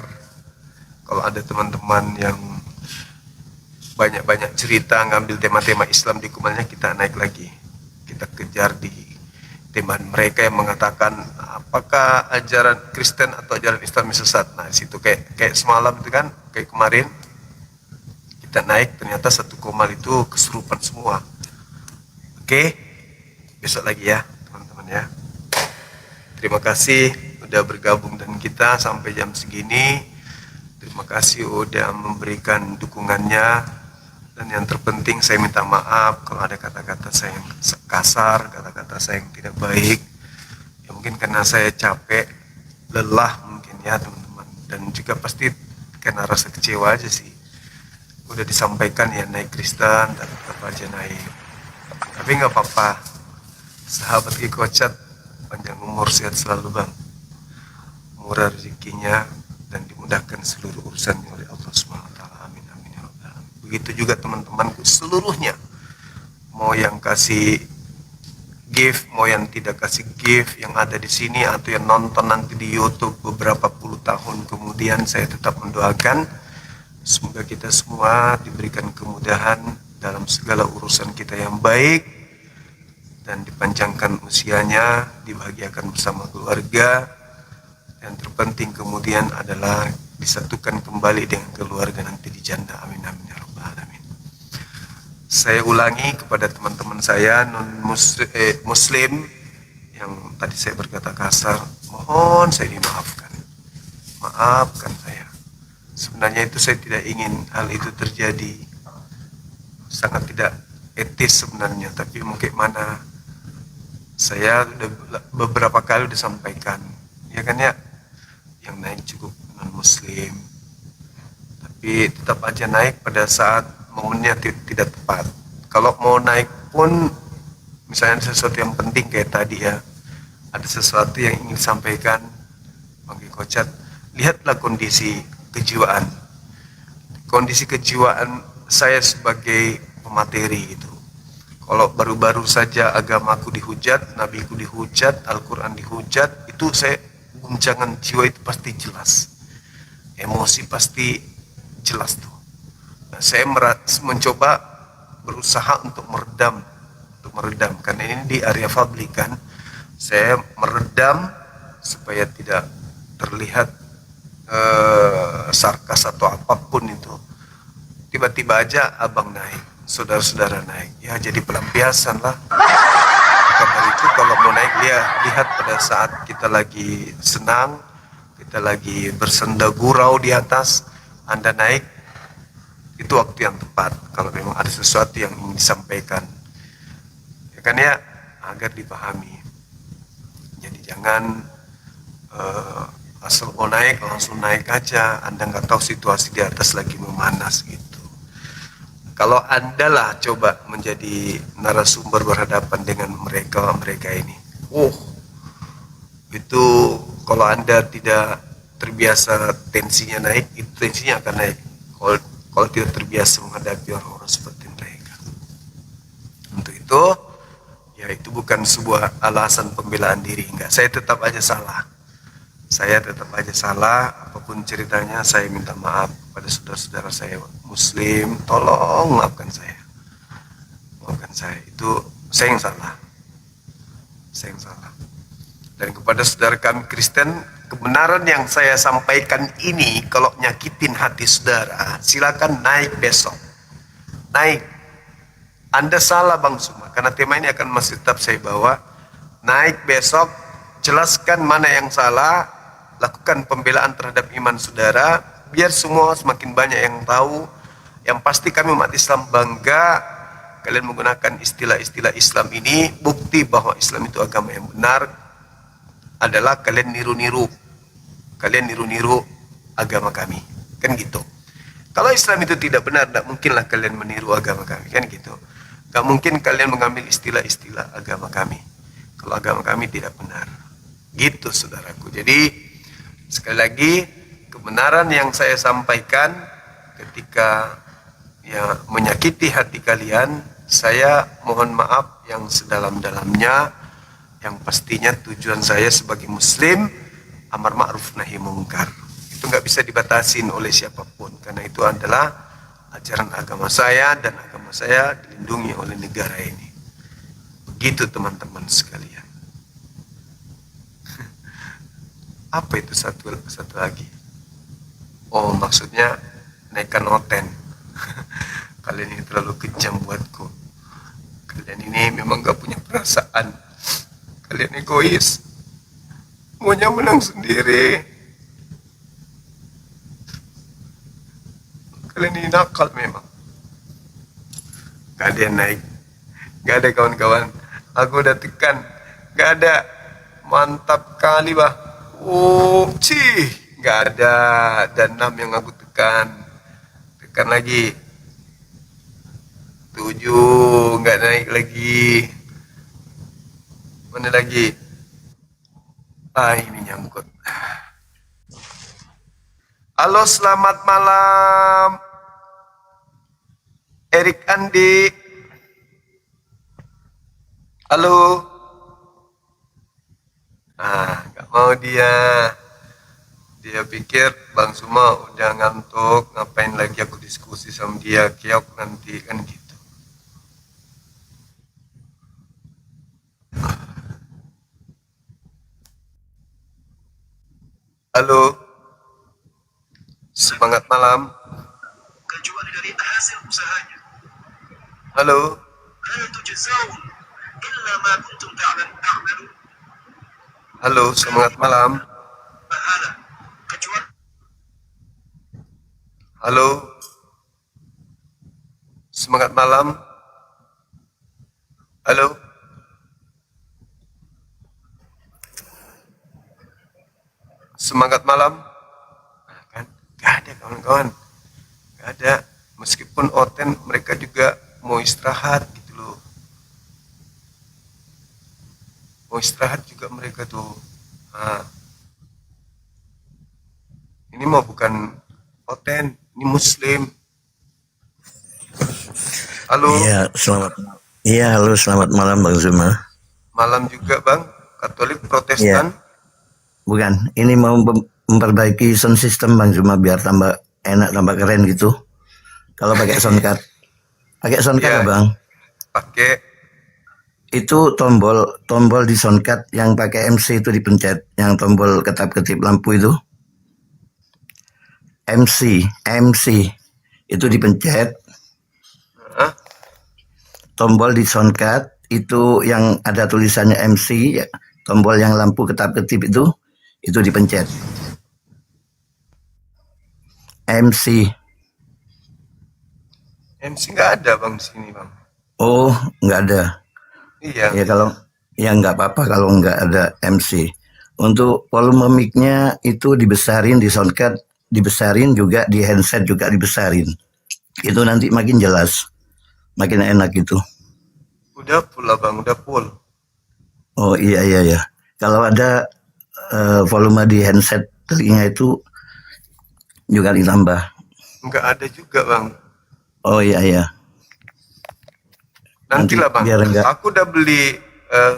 Kalau ada teman-teman yang banyak-banyak cerita ngambil tema-tema Islam di kumalnya, kita naik lagi. Kita kejar di tema mereka yang mengatakan apakah ajaran Kristen atau ajaran Islam sesat. Nah, situ kayak semalam itu kan, kayak kemarin kita naik, ternyata satu komal itu kesurupan semua. Oke, besok lagi ya teman-teman ya. Terima kasih udah bergabung dengan kita sampai jam segini. Terima kasih udah memberikan dukungannya. Dan yang terpenting saya minta maaf kalau ada kata-kata saya yang kasar, kata-kata saya yang tidak baik. Ya mungkin karena saya capek, lelah mungkin ya teman-teman. Dan juga pasti karena rasa kecewa aja sih. Udah disampaikan ya naik Kristen dan tetap aja naik. Tapi nggak apa-apa. Sahabat Ikocat, panjang umur, sehat selalu bang. Murah rezekinya dan dimudahkan seluruh urusannya oleh Allah SWT. Amin amin ya rabbal alamin. Begitu juga teman-temanku seluruhnya, mau yang kasih gift, mau yang tidak kasih gift, yang ada di sini atau yang nonton nanti di YouTube beberapa puluh tahun kemudian, saya tetap mendoakan semoga kita semua diberikan kemudahan dalam segala urusan kita yang baik dan dipanjangkan usianya, dibahagiakan bersama keluarga, dan terpenting kemudian adalah disatukan kembali dengan keluarga nanti di jannah. Amin amin ya rabbal alamin. Saya ulangi kepada teman-teman saya muslim yang tadi saya berkata kasar, mohon saya dimaafkan. Maafkan saya. Sebenarnya itu saya tidak ingin hal itu terjadi. Sangat tidak etis sebenarnya, tapi mungkin mana saya sudah beberapa kali disampaikan, ya kan ya, yang naik cukup non muslim, tapi tetap aja naik pada saat momennya tidak tepat. Kalau mau naik pun misalnya sesuatu yang penting kayak tadi ya, ada sesuatu yang ingin disampaikan, Bang Kocat, lihatlah kondisi kejiwaan saya sebagai pemateri itu. Kalau baru-baru saja agamaku dihujat, nabiku dihujat, Al-Quran dihujat, itu saya guncangan jiwa itu pasti jelas, emosi pasti jelas tuh. Nah, saya mencoba berusaha untuk meredam, karena ini di area publik kan, saya meredam supaya tidak terlihat sarkas atau apapun itu. Tiba-tiba aja abang naik, saudara-saudara naik, ya jadi pelampiasan lah. Karena itu kalau mau naik, dia lihat pada saat kita lagi senang, kita lagi bersenda gurau di atas, Anda naik, itu waktu yang tepat kalau memang ada sesuatu yang ingin disampaikan, ya kan ya, agar dipahami. Jadi jangan asal mau naik langsung naik aja, Anda nggak tahu situasi di atas lagi memanas gitu. Kalau Anda lah coba menjadi narasumber berhadapan dengan mereka ini, itu kalau Anda tidak terbiasa tensinya naik, itu tensinya akan naik. Kalau tidak terbiasa menghadapi orang-orang seperti mereka. Untuk itu, ya itu bukan sebuah alasan pembelaan diri, enggak. Saya tetap aja salah, apapun ceritanya. Saya minta maaf pada saudara-saudara saya muslim, tolong maafkan saya, itu saya yang salah. Dan kepada saudara kami Kristen, kebenaran yang saya sampaikan ini kalau nyakitin hati saudara, silakan naik besok, naik. Anda salah Bang Suma, karena tema ini akan masih tetap saya bawa. Naik besok, jelaskan mana yang salah, lakukan pembelaan terhadap iman saudara, biar semua semakin banyak yang tahu. Yang pasti kami umat Islam bangga kalian menggunakan istilah-istilah Islam ini. Bukti bahwa Islam itu agama yang benar adalah kalian niru-niru agama kami, kan gitu. Kalau Islam itu tidak benar, tidak mungkinlah kalian meniru agama kami, kan gitu. Gak mungkin kalian mengambil istilah-istilah agama kami kalau agama kami tidak benar, gitu saudaraku. Jadi sekali lagi, kebenaran yang saya sampaikan ketika ya menyakiti hati kalian, saya mohon maaf yang sedalam-dalamnya. Yang pastinya tujuan saya sebagai muslim, amar ma'ruf nahi mungkar, itu nggak bisa dibatasin oleh siapapun, karena itu adalah ajaran agama saya, dan agama saya dilindungi oleh negara ini. Begitu teman-teman sekalian. Apa itu satu lagi? Oh, maksudnya naikkan noten. Kalian ini terlalu kejam buatku. Kalian ini memang gak punya perasaan. Kalian egois, maunya menang sendiri. Kalian ini nakal memang. Gak ada yang naik, gak ada kawan-kawan. Aku udah tekan, gak ada. Mantap kali bah. Gak ada. Dan 6 yang aku tekan lagi. 7 nggak naik lagi. Mana lagi? Ini nyangkut. Halo, selamat malam Erik Andi. Halo. Gak mau dia pikir Bang Suma udah ngantuk, ngapain lagi aku diskusi sama dia, keok nanti, kan gitu. Halo. Semangat malam. Halo. Halo, semangat malam. Halo. Semangat malam. Halo. Semangat malam. Nah, kan gak ada kawan-kawan, gak ada. Meskipun oten, mereka juga mau istirahat gitu loh. Mau istirahat juga mereka tuh. Nah, ini mau bukan oten, ini muslim. Halo. Halo, selamat malam Bang Zuma. Malam juga Bang. Katolik Protestan. Bukan, ini mau memperbaiki sound system Bang Zuma biar tambah enak, tambah keren gitu. Kalau pakai sound card. Pakai sound card Bang. Pakai. Itu tombol di sound card yang pakai MC itu dipencet, yang tombol ketap-ketip lampu itu. MC itu dipencet. Tombol di sound card itu yang ada tulisannya MC, ya, tombol yang lampu ketap-ketip itu dipencet. MC nggak ada Bang di sini Bang. Oh, nggak ada. Iya. Ya kalau ya nggak apa-apa kalau nggak ada MC. Untuk volume mic-nya itu dibesarin di sound card, dibesarin juga di handset juga dibesarin. Itu nanti makin jelas, makin enak gitu. Udah full lah Bang, udah full. Oh iya. Kalau ada volume di handset telinga itu juga ditambah. Nggak ada juga Bang. Oh iya. Nanti lah Bang. Biar enggak. Aku udah beli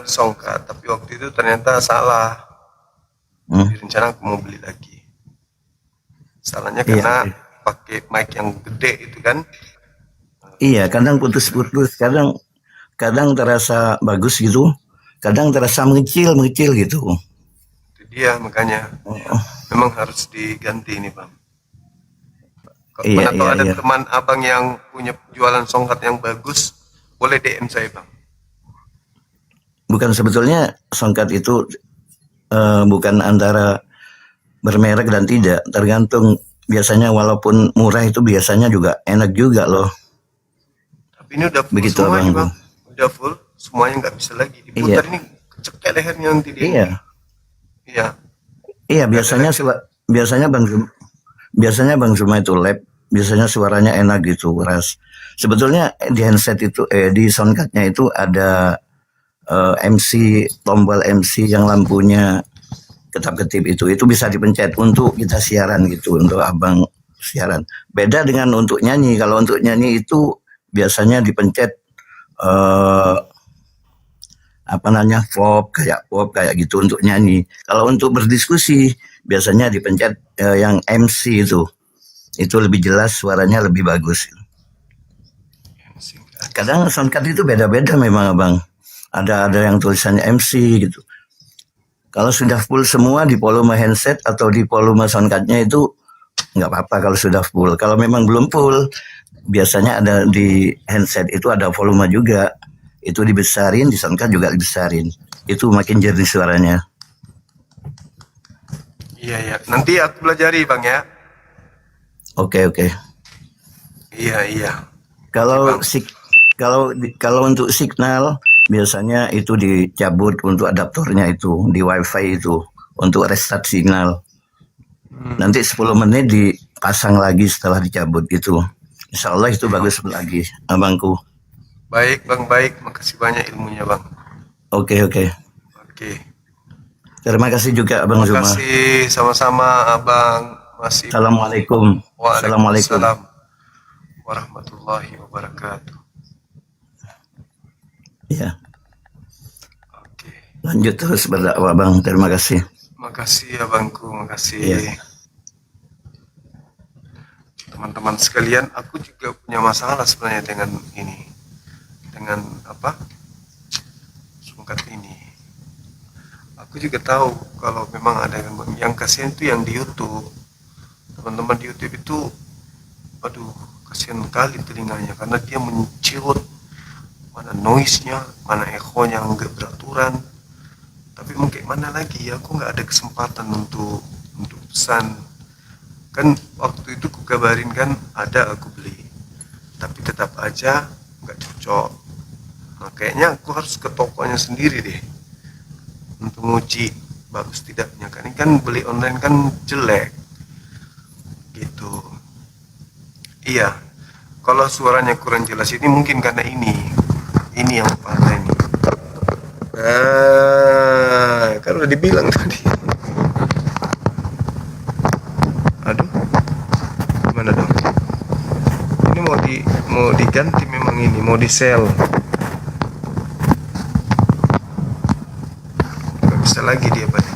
songkat, tapi waktu itu ternyata salah. Di rencana aku mau beli lagi. Salahnya karena pakai mic yang gede itu kan. Iya, kadang putus-putus, kadang terasa bagus gitu, kadang terasa mengecil gitu. Itu dia makanya. Memang harus diganti ini Bang. Kalau ada teman abang yang punya jualan songkat yang bagus, boleh DM saya Bang. Bukan, sebetulnya songkat itu bukan antara bermerek dan tidak, tergantung. Biasanya walaupun murah itu biasanya juga enak juga loh. Tapi ini udah full begitu semuanya Bang. Udah full, semuanya nggak bisa lagi diputar. Ini kecekek lehernya nanti dia. Iya, biasanya Bang Zuma itu lab, biasanya suaranya enak gitu, keras. Sebetulnya di handset itu di soundcardnya itu ada MC, tombol MC yang lampunya ketap-ketip itu bisa dipencet untuk kita siaran gitu, untuk abang siaran. Beda dengan untuk nyanyi. Kalau untuk nyanyi itu biasanya dipencet pop kayak gitu untuk nyanyi. Kalau untuk berdiskusi biasanya dipencet yang MC itu lebih jelas, suaranya lebih bagus. Kadang soundcard itu beda-beda memang abang. Ada yang tulisannya MC gitu. Kalau sudah full semua di volume handset atau di volume soundcardnya itu nggak apa-apa kalau sudah full. Kalau memang belum full, biasanya ada di handset itu ada volume juga. Itu dibesarin, di soundcard juga dibesarin. Itu makin jernih suaranya. Iya. Nanti aku pelajari Bang ya. Oke. Iya. Kalau untuk signal biasanya itu dicabut untuk adaptornya itu di wifi itu untuk restart signal. Nanti 10 menit dipasang lagi setelah dicabut gitu. Insya Allah itu bagus lagi abangku. Baik Bang, baik. Makasih banyak ilmunya Bang. Oke. Terima kasih juga Abang Zuma. Terima kasih sama-sama Abang. Assalamualaikum. Waalaikumsalam warahmatullahi wabarakatuh. Ya. Lanjut terus berdakwah Bang. Terima kasih. Makasih abangku, makasih. Iya. Teman-teman sekalian, aku juga punya masalah sebenarnya dengan ini. Dengan songkat ini. Aku juga tahu kalau memang ada yang kasihan itu yang di YouTube. Teman-teman di YouTube itu, aduh, kasihan sekali telinganya karena dia menciut mana noise-nya, mana echo-nya nggak beraturan. Tapi mungkin mana lagi ya, aku nggak ada kesempatan untuk pesan. Kan waktu itu ku kabarin kan ada aku beli, tapi tetap aja nggak cocok. Nah, kayaknya aku harus ke tokonya sendiri deh untuk nguji bagus tidaknya. Kan ini kan beli online kan jelek gitu. Iya, kalau suaranya kurang jelas ini mungkin karena ini yang patah ini. Kan udah dibilang tadi. Aduh, gimana dong? Ini mau diganti memang ini, mau di sell. Gak bisa lagi dia balik.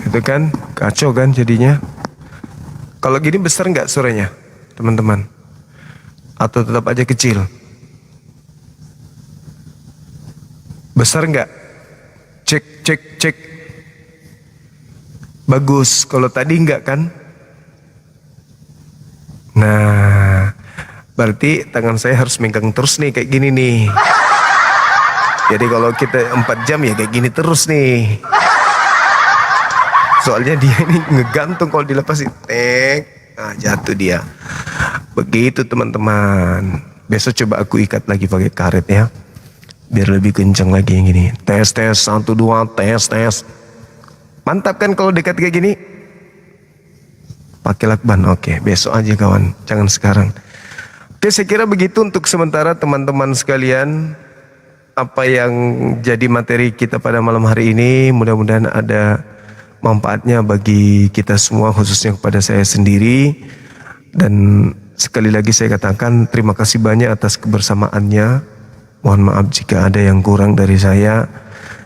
Itu kan kacau kan jadinya. Kalau gini besar nggak suaranya teman-teman, atau tetap aja kecil? Besar nggak? Cek. Bagus. Kalau tadi nggak kan? Nah, berarti tangan saya harus megang terus nih kayak gini nih. Jadi kalau kita 4 jam ya kayak gini terus nih. Soalnya dia ini ngegantung, kalau dilepasin jatuh dia. Begitu teman-teman. Besok coba aku ikat lagi pakai karet ya, biar lebih kencang lagi yang gini. Tes 1 2 tes. Mantap kan kalau dekat kayak gini? Pakai lakban. Oke, besok aja kawan, jangan sekarang. Oke, saya kira begitu untuk sementara teman-teman sekalian. Apa yang jadi materi kita pada malam hari ini, mudah-mudahan ada manfaatnya bagi kita semua, khususnya kepada saya sendiri. Dan sekali lagi saya katakan terima kasih banyak atas kebersamaannya. Mohon maaf jika ada yang kurang dari saya,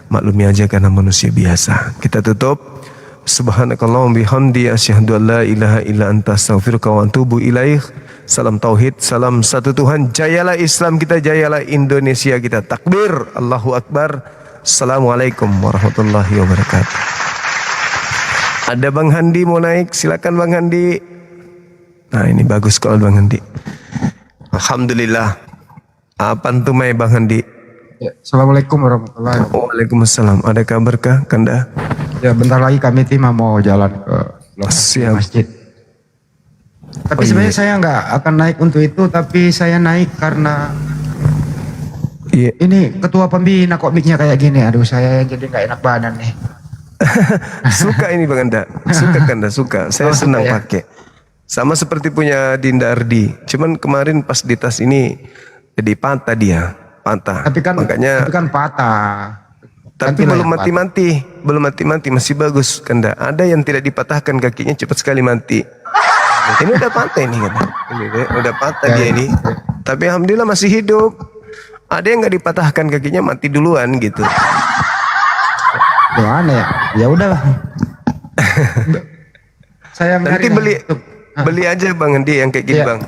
maklumi aja karena manusia biasa. Kita tutup. Subhanakallahumma bihamdi asyhadu an la ilaha illa anta astaghfiruka wa atubu ilaik. Salam tauhid, salam satu Tuhan. Jayalah Islam kita, jayalah Indonesia kita. Takbir, Allahu Akbar. Assalamualaikum warahmatullahi wabarakatuh. Ada Bang Handi mau naik, silakan Bang Handi. Nah ini bagus kalau Bang Handi. Alhamdulillah. Apa tumai Bang Handi? Ya, Assalamualaikum warahmatullahi wabarakatuh. Waalaikumsalam. Ada kabar kah Kanda? Ya bentar lagi kami tim mau jalan ke lokasi masjid. Tapi sebenarnya saya nggak akan naik untuk itu, tapi saya naik karena ini ketua pembina kok mic-nya kayak gini. Aduh, saya jadi nggak enak badan nih. Suka ini Bang Anda, suka Kanda, suka. Saya senang ya? pakai. Sama seperti punya Dinda Ardi. Cuman kemarin pas di tas ini jadi patah dia, patah. Tapi kan patah. Tapi belum mati-mati, masih bagus Kanda. Ada yang tidak dipatahkan kakinya cepat sekali mati. Ini udah patah ini kan. Ini udah patah dia ini. Tapi alhamdulillah masih hidup. Ada yang nggak dipatahkan kakinya mati duluan gitu. Gimana ya? Ya udah. Saya nanti beli aja Bang Andi yang kayak gini Bang.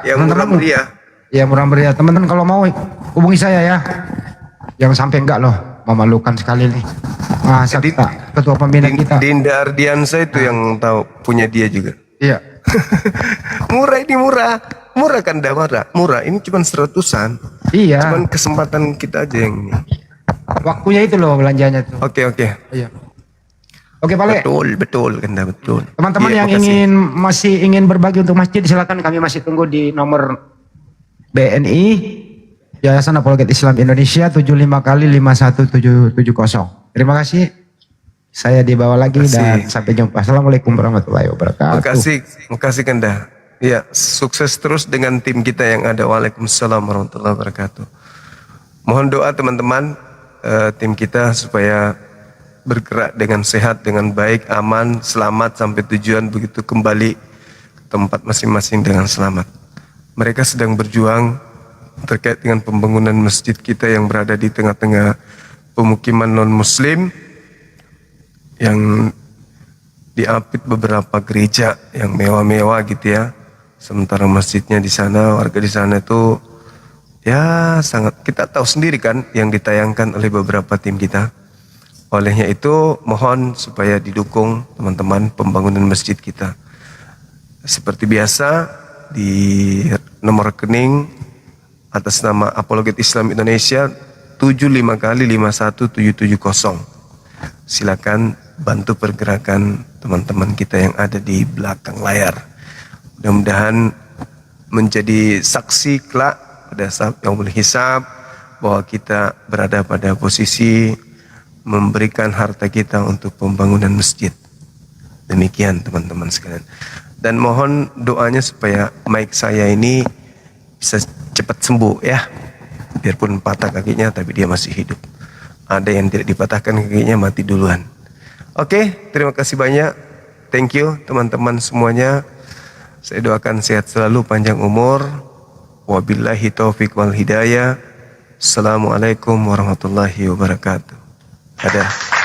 Yang murah meriah. Ya murah meriah. Teman-teman kalau mau hubungi saya ya. Yang sampai enggak loh, memalukan sekali nih. Ketua pembina kita. Dinda Ardiansa itu yang tahu, punya dia juga. Iya. Murah ini murah. Murah kan murah. Ini cuma 100-an. Iya. Cuman kesempatan kita aja yang ini. Waktunya itu loh belanjanya tuh. Oke. Iya. Oke, Pak Le. Betul Kanda, betul. Teman-teman yang masih ingin berbagi untuk masjid, silakan, kami masih tunggu di nomor BNI Yayasan Apologet Islam Indonesia 75 kali 51770. Terima kasih. Saya dibawa lagi dan sampai jumpa. Assalamualaikum warahmatullahi wabarakatuh. Makasih Kanda. Ya, sukses terus dengan tim kita yang ada. Waalaikumsalam warahmatullahi wabarakatuh. Mohon doa teman-teman, tim kita supaya bergerak dengan sehat, dengan baik, aman, selamat sampai tujuan, begitu kembali ke tempat masing-masing dengan selamat. Mereka sedang berjuang terkait dengan pembangunan masjid kita yang berada di tengah-tengah pemukiman non-muslim yang diapit beberapa gereja yang mewah-mewah gitu ya. Sementara masjidnya di sana, warga di sana itu ya sangat, kita tahu sendiri kan yang ditayangkan oleh beberapa tim kita. Olehnya itu mohon supaya didukung teman-teman pembangunan masjid kita. Seperti biasa di nomor rekening atas nama Apologet Islam Indonesia 7505770. Silakan bantu pergerakan teman-teman kita yang ada di belakang layar. Mudah-mudahan menjadi saksi kelak pada saat yaumul hisab bahwa kita berada pada posisi memberikan harta kita untuk pembangunan masjid. Demikian teman-teman sekalian. Dan mohon doanya supaya mic saya ini bisa cepat sembuh ya. Biarpun patah kakinya tapi dia masih hidup. Ada yang tidak dipatahkan kakinya mati duluan. Oke, terima kasih banyak. Thank you teman-teman semuanya. Saya doakan sehat selalu, panjang umur. Wabillahi taufiq wal hidayah. Assalamualaikum warahmatullahi wabarakatuh. Ada.